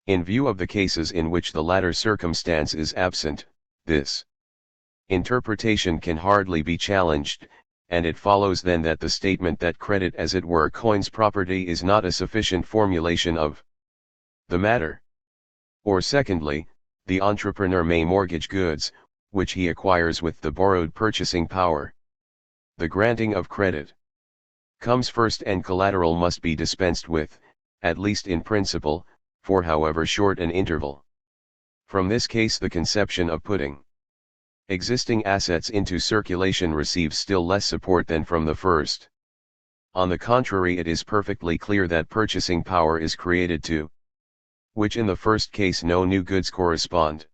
In view of the cases in which the latter circumstance is absent, this interpretation can hardly be challenged, and it follows then that the statement that credit as it were coins property is not a sufficient formulation of the matter. Or secondly, the entrepreneur may mortgage goods, which he acquires with the borrowed purchasing power. The granting of credit comes first, and collateral must be dispensed with, at least in principle, for however short an interval. From this case the conception of putting existing assets into circulation receives still less support than from the first. On the contrary, it is perfectly clear that purchasing power is created to which in the first case no new goods correspond.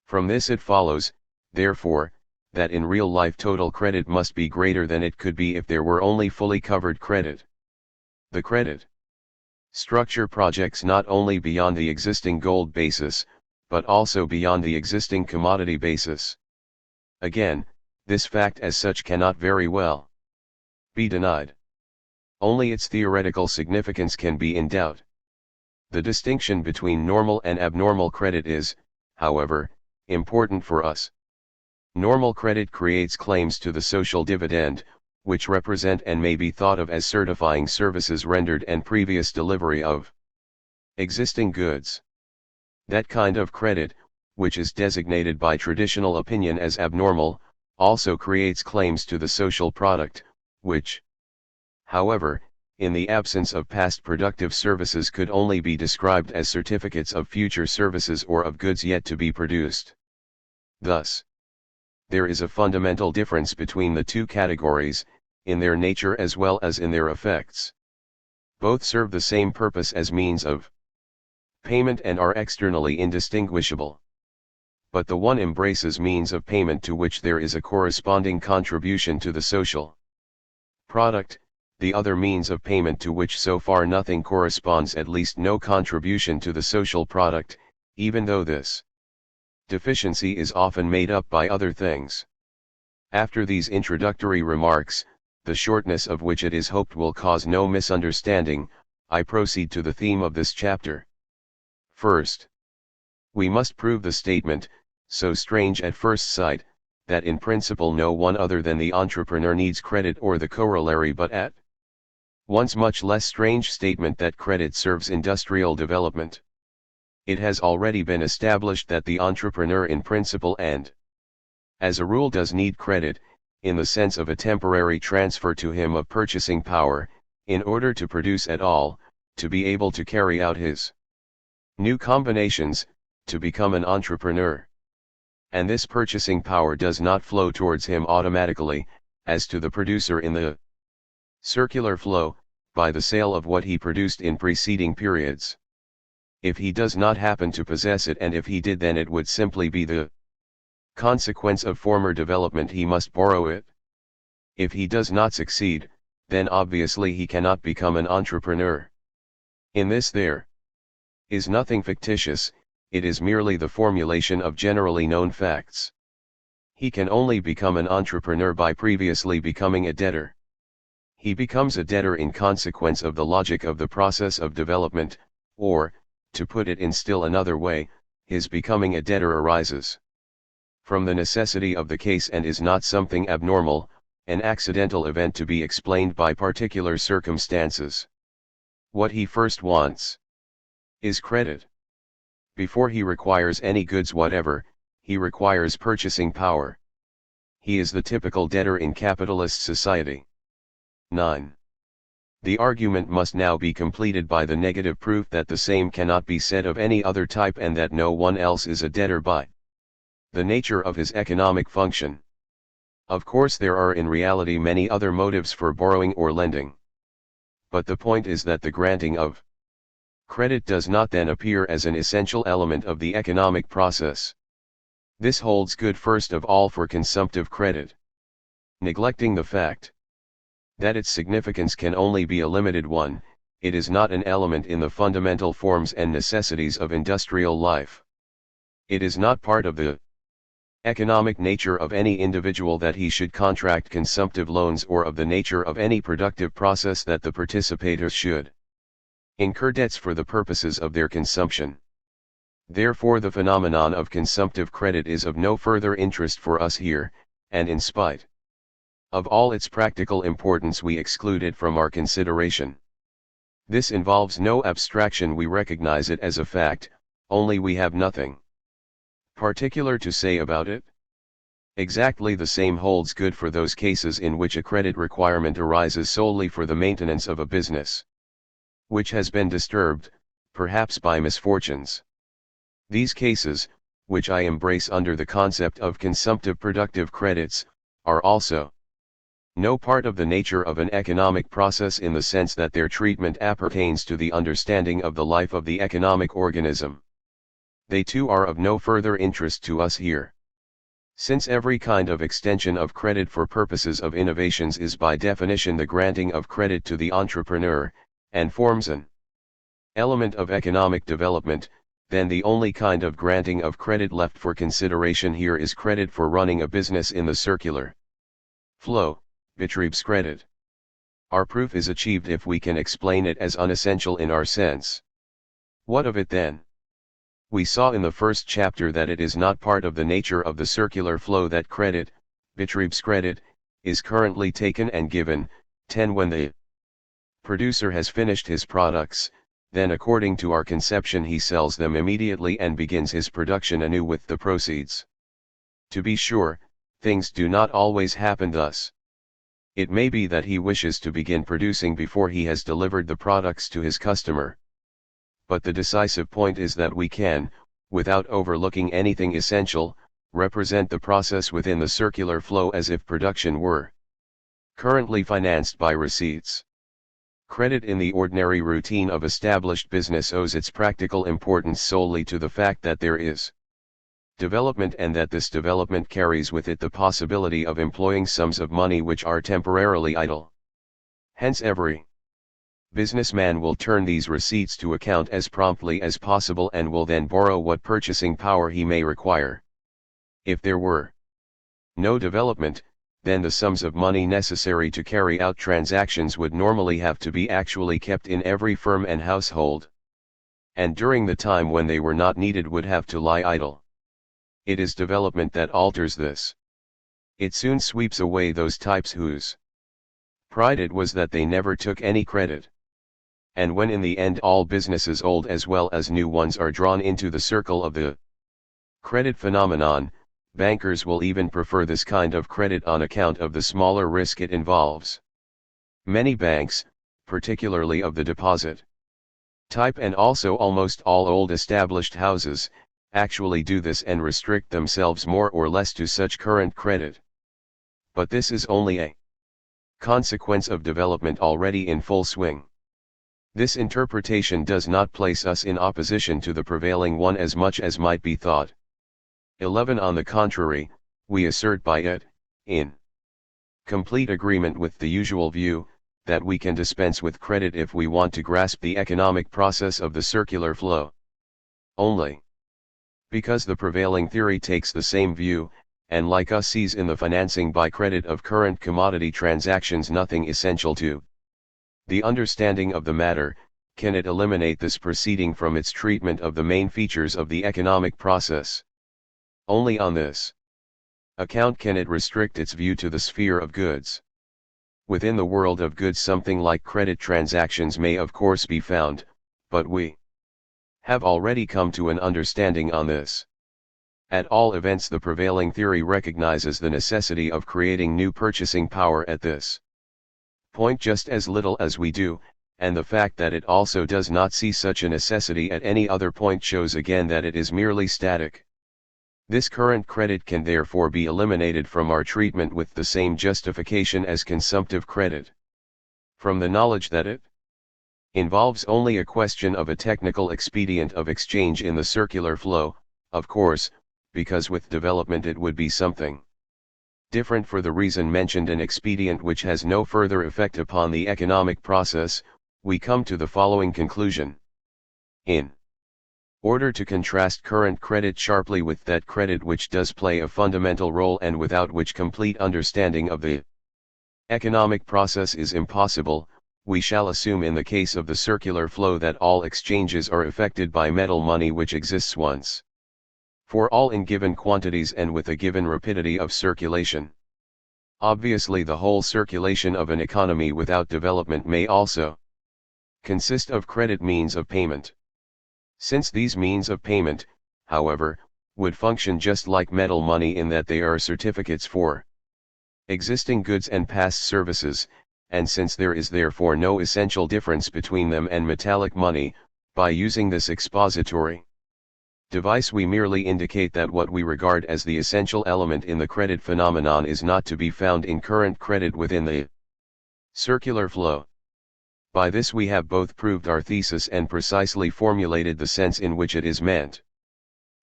From this it follows, therefore, that in real life total credit must be greater than it could be if there were only fully covered credit. The credit structure projects not only beyond the existing gold basis, but also beyond the existing commodity basis. Again, this fact as such cannot very well be denied. Only its theoretical significance can be in doubt. The distinction between normal and abnormal credit is, however, important for us. Normal credit creates claims to the social dividend, which represent and may be thought of as certifying services rendered and previous delivery of existing goods. That kind of credit, which is designated by traditional opinion as abnormal, also creates claims to the social product, which, however, in the absence of past productive services could only be described as certificates of future services or of goods yet to be produced. Thus, there is a fundamental difference between the two categories, in their nature as well as in their effects. Both serve the same purpose as means of payment and are externally indistinguishable. But the one embraces means of payment to which there is a corresponding contribution to the social product, the other means of payment to which so far nothing corresponds, at least no contribution to the social product, even though this deficiency is often made up by other things. After these introductory remarks, the shortness of which it is hoped will cause no misunderstanding, I proceed to the theme of this chapter. First, we must prove the statement, so strange at first sight, that in principle no one other than the entrepreneur needs credit or the corollary, but at once much less strange statement that credit serves industrial development. It has already been established that the entrepreneur in principle and as a rule does need credit, in the sense of a temporary transfer to him of purchasing power, in order to produce at all, to be able to carry out his new combinations, to become an entrepreneur. And this purchasing power does not flow towards him automatically, as to the producer in the circular flow, by the sale of what he produced in preceding periods. If he does not happen to possess it, and if he did, then it would simply be the consequence of former development, he must borrow it. If he does not succeed, then obviously he cannot become an entrepreneur. In this there is nothing fictitious, it is merely the formulation of generally known facts. He can only become an entrepreneur by previously becoming a debtor. He becomes a debtor in consequence of the logic of the process of development, or, to put it in still another way, his becoming a debtor arises from the necessity of the case and is not something abnormal, an accidental event to be explained by particular circumstances. What he first wants is credit. Before he requires any goods whatever, he requires purchasing power. He is the typical debtor in capitalist society. 9. The argument must now be completed by the negative proof that the same cannot be said of any other type, and that no one else is a debtor by the nature of his economic function. Of course there are in reality many other motives for borrowing or lending. But the point is that the granting of credit does not then appear as an essential element of the economic process. This holds good first of all for consumptive credit. Neglecting the fact that its significance can only be a limited one, it is not an element in the fundamental forms and necessities of industrial life. It is not part of the economic nature of any individual that he should contract consumptive loans, or of the nature of any productive process that the participators should incur debts for the purposes of their consumption. Therefore the phenomenon of consumptive credit is of no further interest for us here, and in spite of all its practical importance we exclude it from our consideration. This involves no abstraction, we recognize it as a fact, only we have nothing particular to say about it. Exactly the same holds good for those cases in which a credit requirement arises solely for the maintenance of a business which has been disturbed, perhaps by misfortunes. These cases, which I embrace under the concept of consumptive productive credits, are also no part of the nature of an economic process in the sense that their treatment appertains to the understanding of the life of the economic organism. They too are of no further interest to us here. Since every kind of extension of credit for purposes of innovations is by definition the granting of credit to the entrepreneur, and forms an element of economic development, then the only kind of granting of credit left for consideration here is credit for running a business in the circular flow, Betriebscredit. Our proof is achieved if we can explain it as unessential in our sense. What of it then? We saw in the first chapter that it is not part of the nature of the circular flow that credit, Betriebscredit, is currently taken and given. 10. When the producer has finished his products, then according to our conception he sells them immediately and begins his production anew with the proceeds. To be sure, things do not always happen thus. It may be that he wishes to begin producing before he has delivered the products to his customer. But the decisive point is that we can, without overlooking anything essential, represent the process within the circular flow as if production were currently financed by receipts. Credit in the ordinary routine of established business owes its practical importance solely to the fact that there is development and that this development carries with it the possibility of employing sums of money which are temporarily idle. Hence every businessman will turn these receipts to account as promptly as possible and will then borrow what purchasing power he may require. If there were no development, then the sums of money necessary to carry out transactions would normally have to be actually kept in every firm and household, and during the time when they were not needed would have to lie idle. It is development that alters this. It soon sweeps away those types whose pride it was that they never took any credit. And when in the end all businesses old as well as new ones are drawn into the circle of the credit phenomenon, bankers will even prefer this kind of credit on account of the smaller risk it involves. Many banks, particularly of the deposit type and also almost all old established houses, actually do this and restrict themselves more or less to such current credit. But this is only a consequence of development already in full swing. This interpretation does not place us in opposition to the prevailing one as much as might be thought. 11. On the contrary, we assert by it, in complete agreement with the usual view, that we can dispense with credit if we want to grasp the economic process of the circular flow. Only because the prevailing theory takes the same view, and like us sees in the financing by credit of current commodity transactions nothing essential to the understanding of the matter, can it eliminate this proceeding from its treatment of the main features of the economic process. Only on this account can it restrict its view to the sphere of goods. Within the world of goods something like credit transactions may of course be found, but we have already come to an understanding on this. At all events the prevailing theory recognizes the necessity of creating new purchasing power at this point just as little as we do, and the fact that it also does not see such a necessity at any other point shows again that it is merely static. This current credit can therefore be eliminated from our treatment with the same justification as consumptive credit. From the knowledge that it involves only a question of a technical expedient of exchange in the circular flow, of course, because with development it would be something different for the reason mentioned, an expedient which has no further effect upon the economic process, we come to the following conclusion. In order to contrast current credit sharply with that credit which does play a fundamental role and without which complete understanding of the economic process is impossible, we shall assume in the case of the circular flow that all exchanges are effected by metal money which exists once for all in given quantities and with a given rapidity of circulation. Obviously the whole circulation of an economy without development may also consist of credit means of payment. Since these means of payment, however, would function just like metal money in that they are certificates for existing goods and past services, and since there is therefore no essential difference between them and metallic money, by using this expository device we merely indicate that what we regard as the essential element in the credit phenomenon is not to be found in current credit within the circular flow. By this we have both proved our thesis and precisely formulated the sense in which it is meant.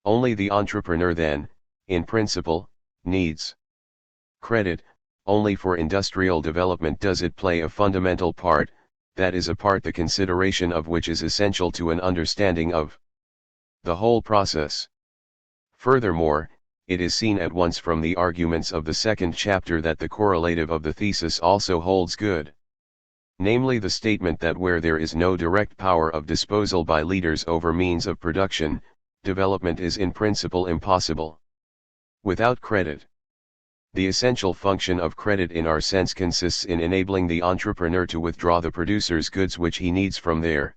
Only the entrepreneur then, in principle, needs credit. Only for industrial development does it play a fundamental part, that is a part the consideration of which is essential to an understanding of the whole process. Furthermore, it is seen at once from the arguments of the second chapter that the correlative of the thesis also holds good. Namely the statement that where there is no direct power of disposal by leaders over means of production, development is in principle impossible. Without credit, the essential function of credit in our sense consists in enabling the entrepreneur to withdraw the producer's goods which he needs from their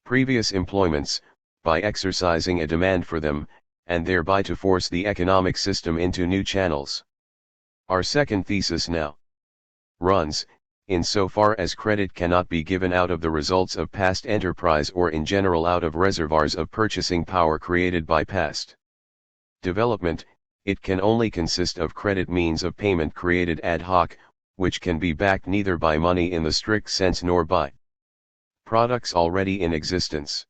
previous employments, by exercising a demand for them, and thereby to force the economic system into new channels. Our second thesis now runs, insofar as credit cannot be given out of the results of past enterprise or in general out of reservoirs of purchasing power created by past development, it can only consist of credit means of payment created ad hoc, which can be backed neither by money in the strict sense nor by products already in existence.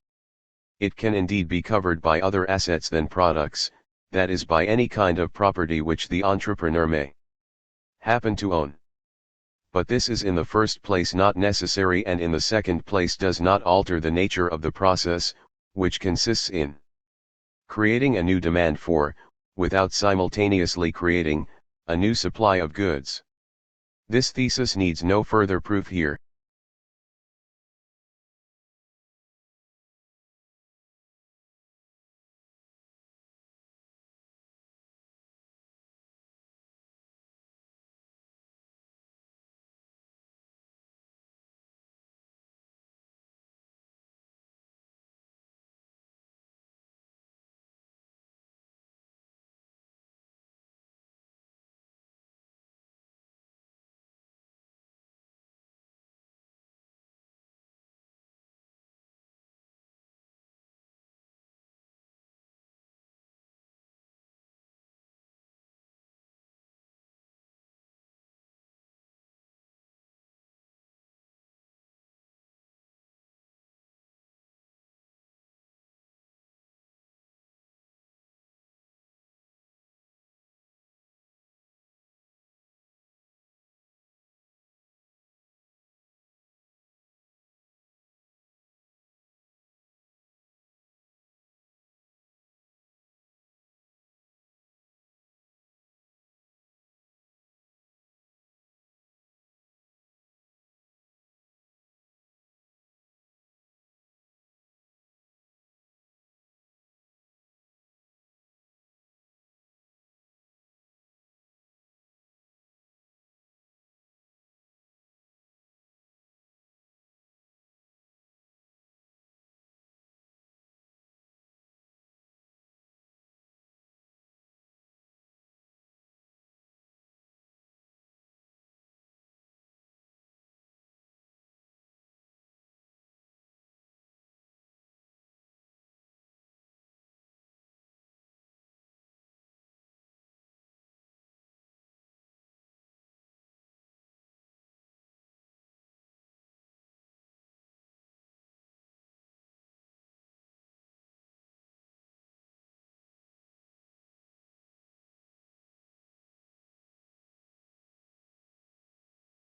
It can indeed be covered by other assets than products, that is by any kind of property which the entrepreneur may happen to own. But this is in the first place not necessary, and in the second place does not alter the nature of the process, which consists in creating a new demand for, without simultaneously creating, a new supply of goods. This thesis needs no further proof here,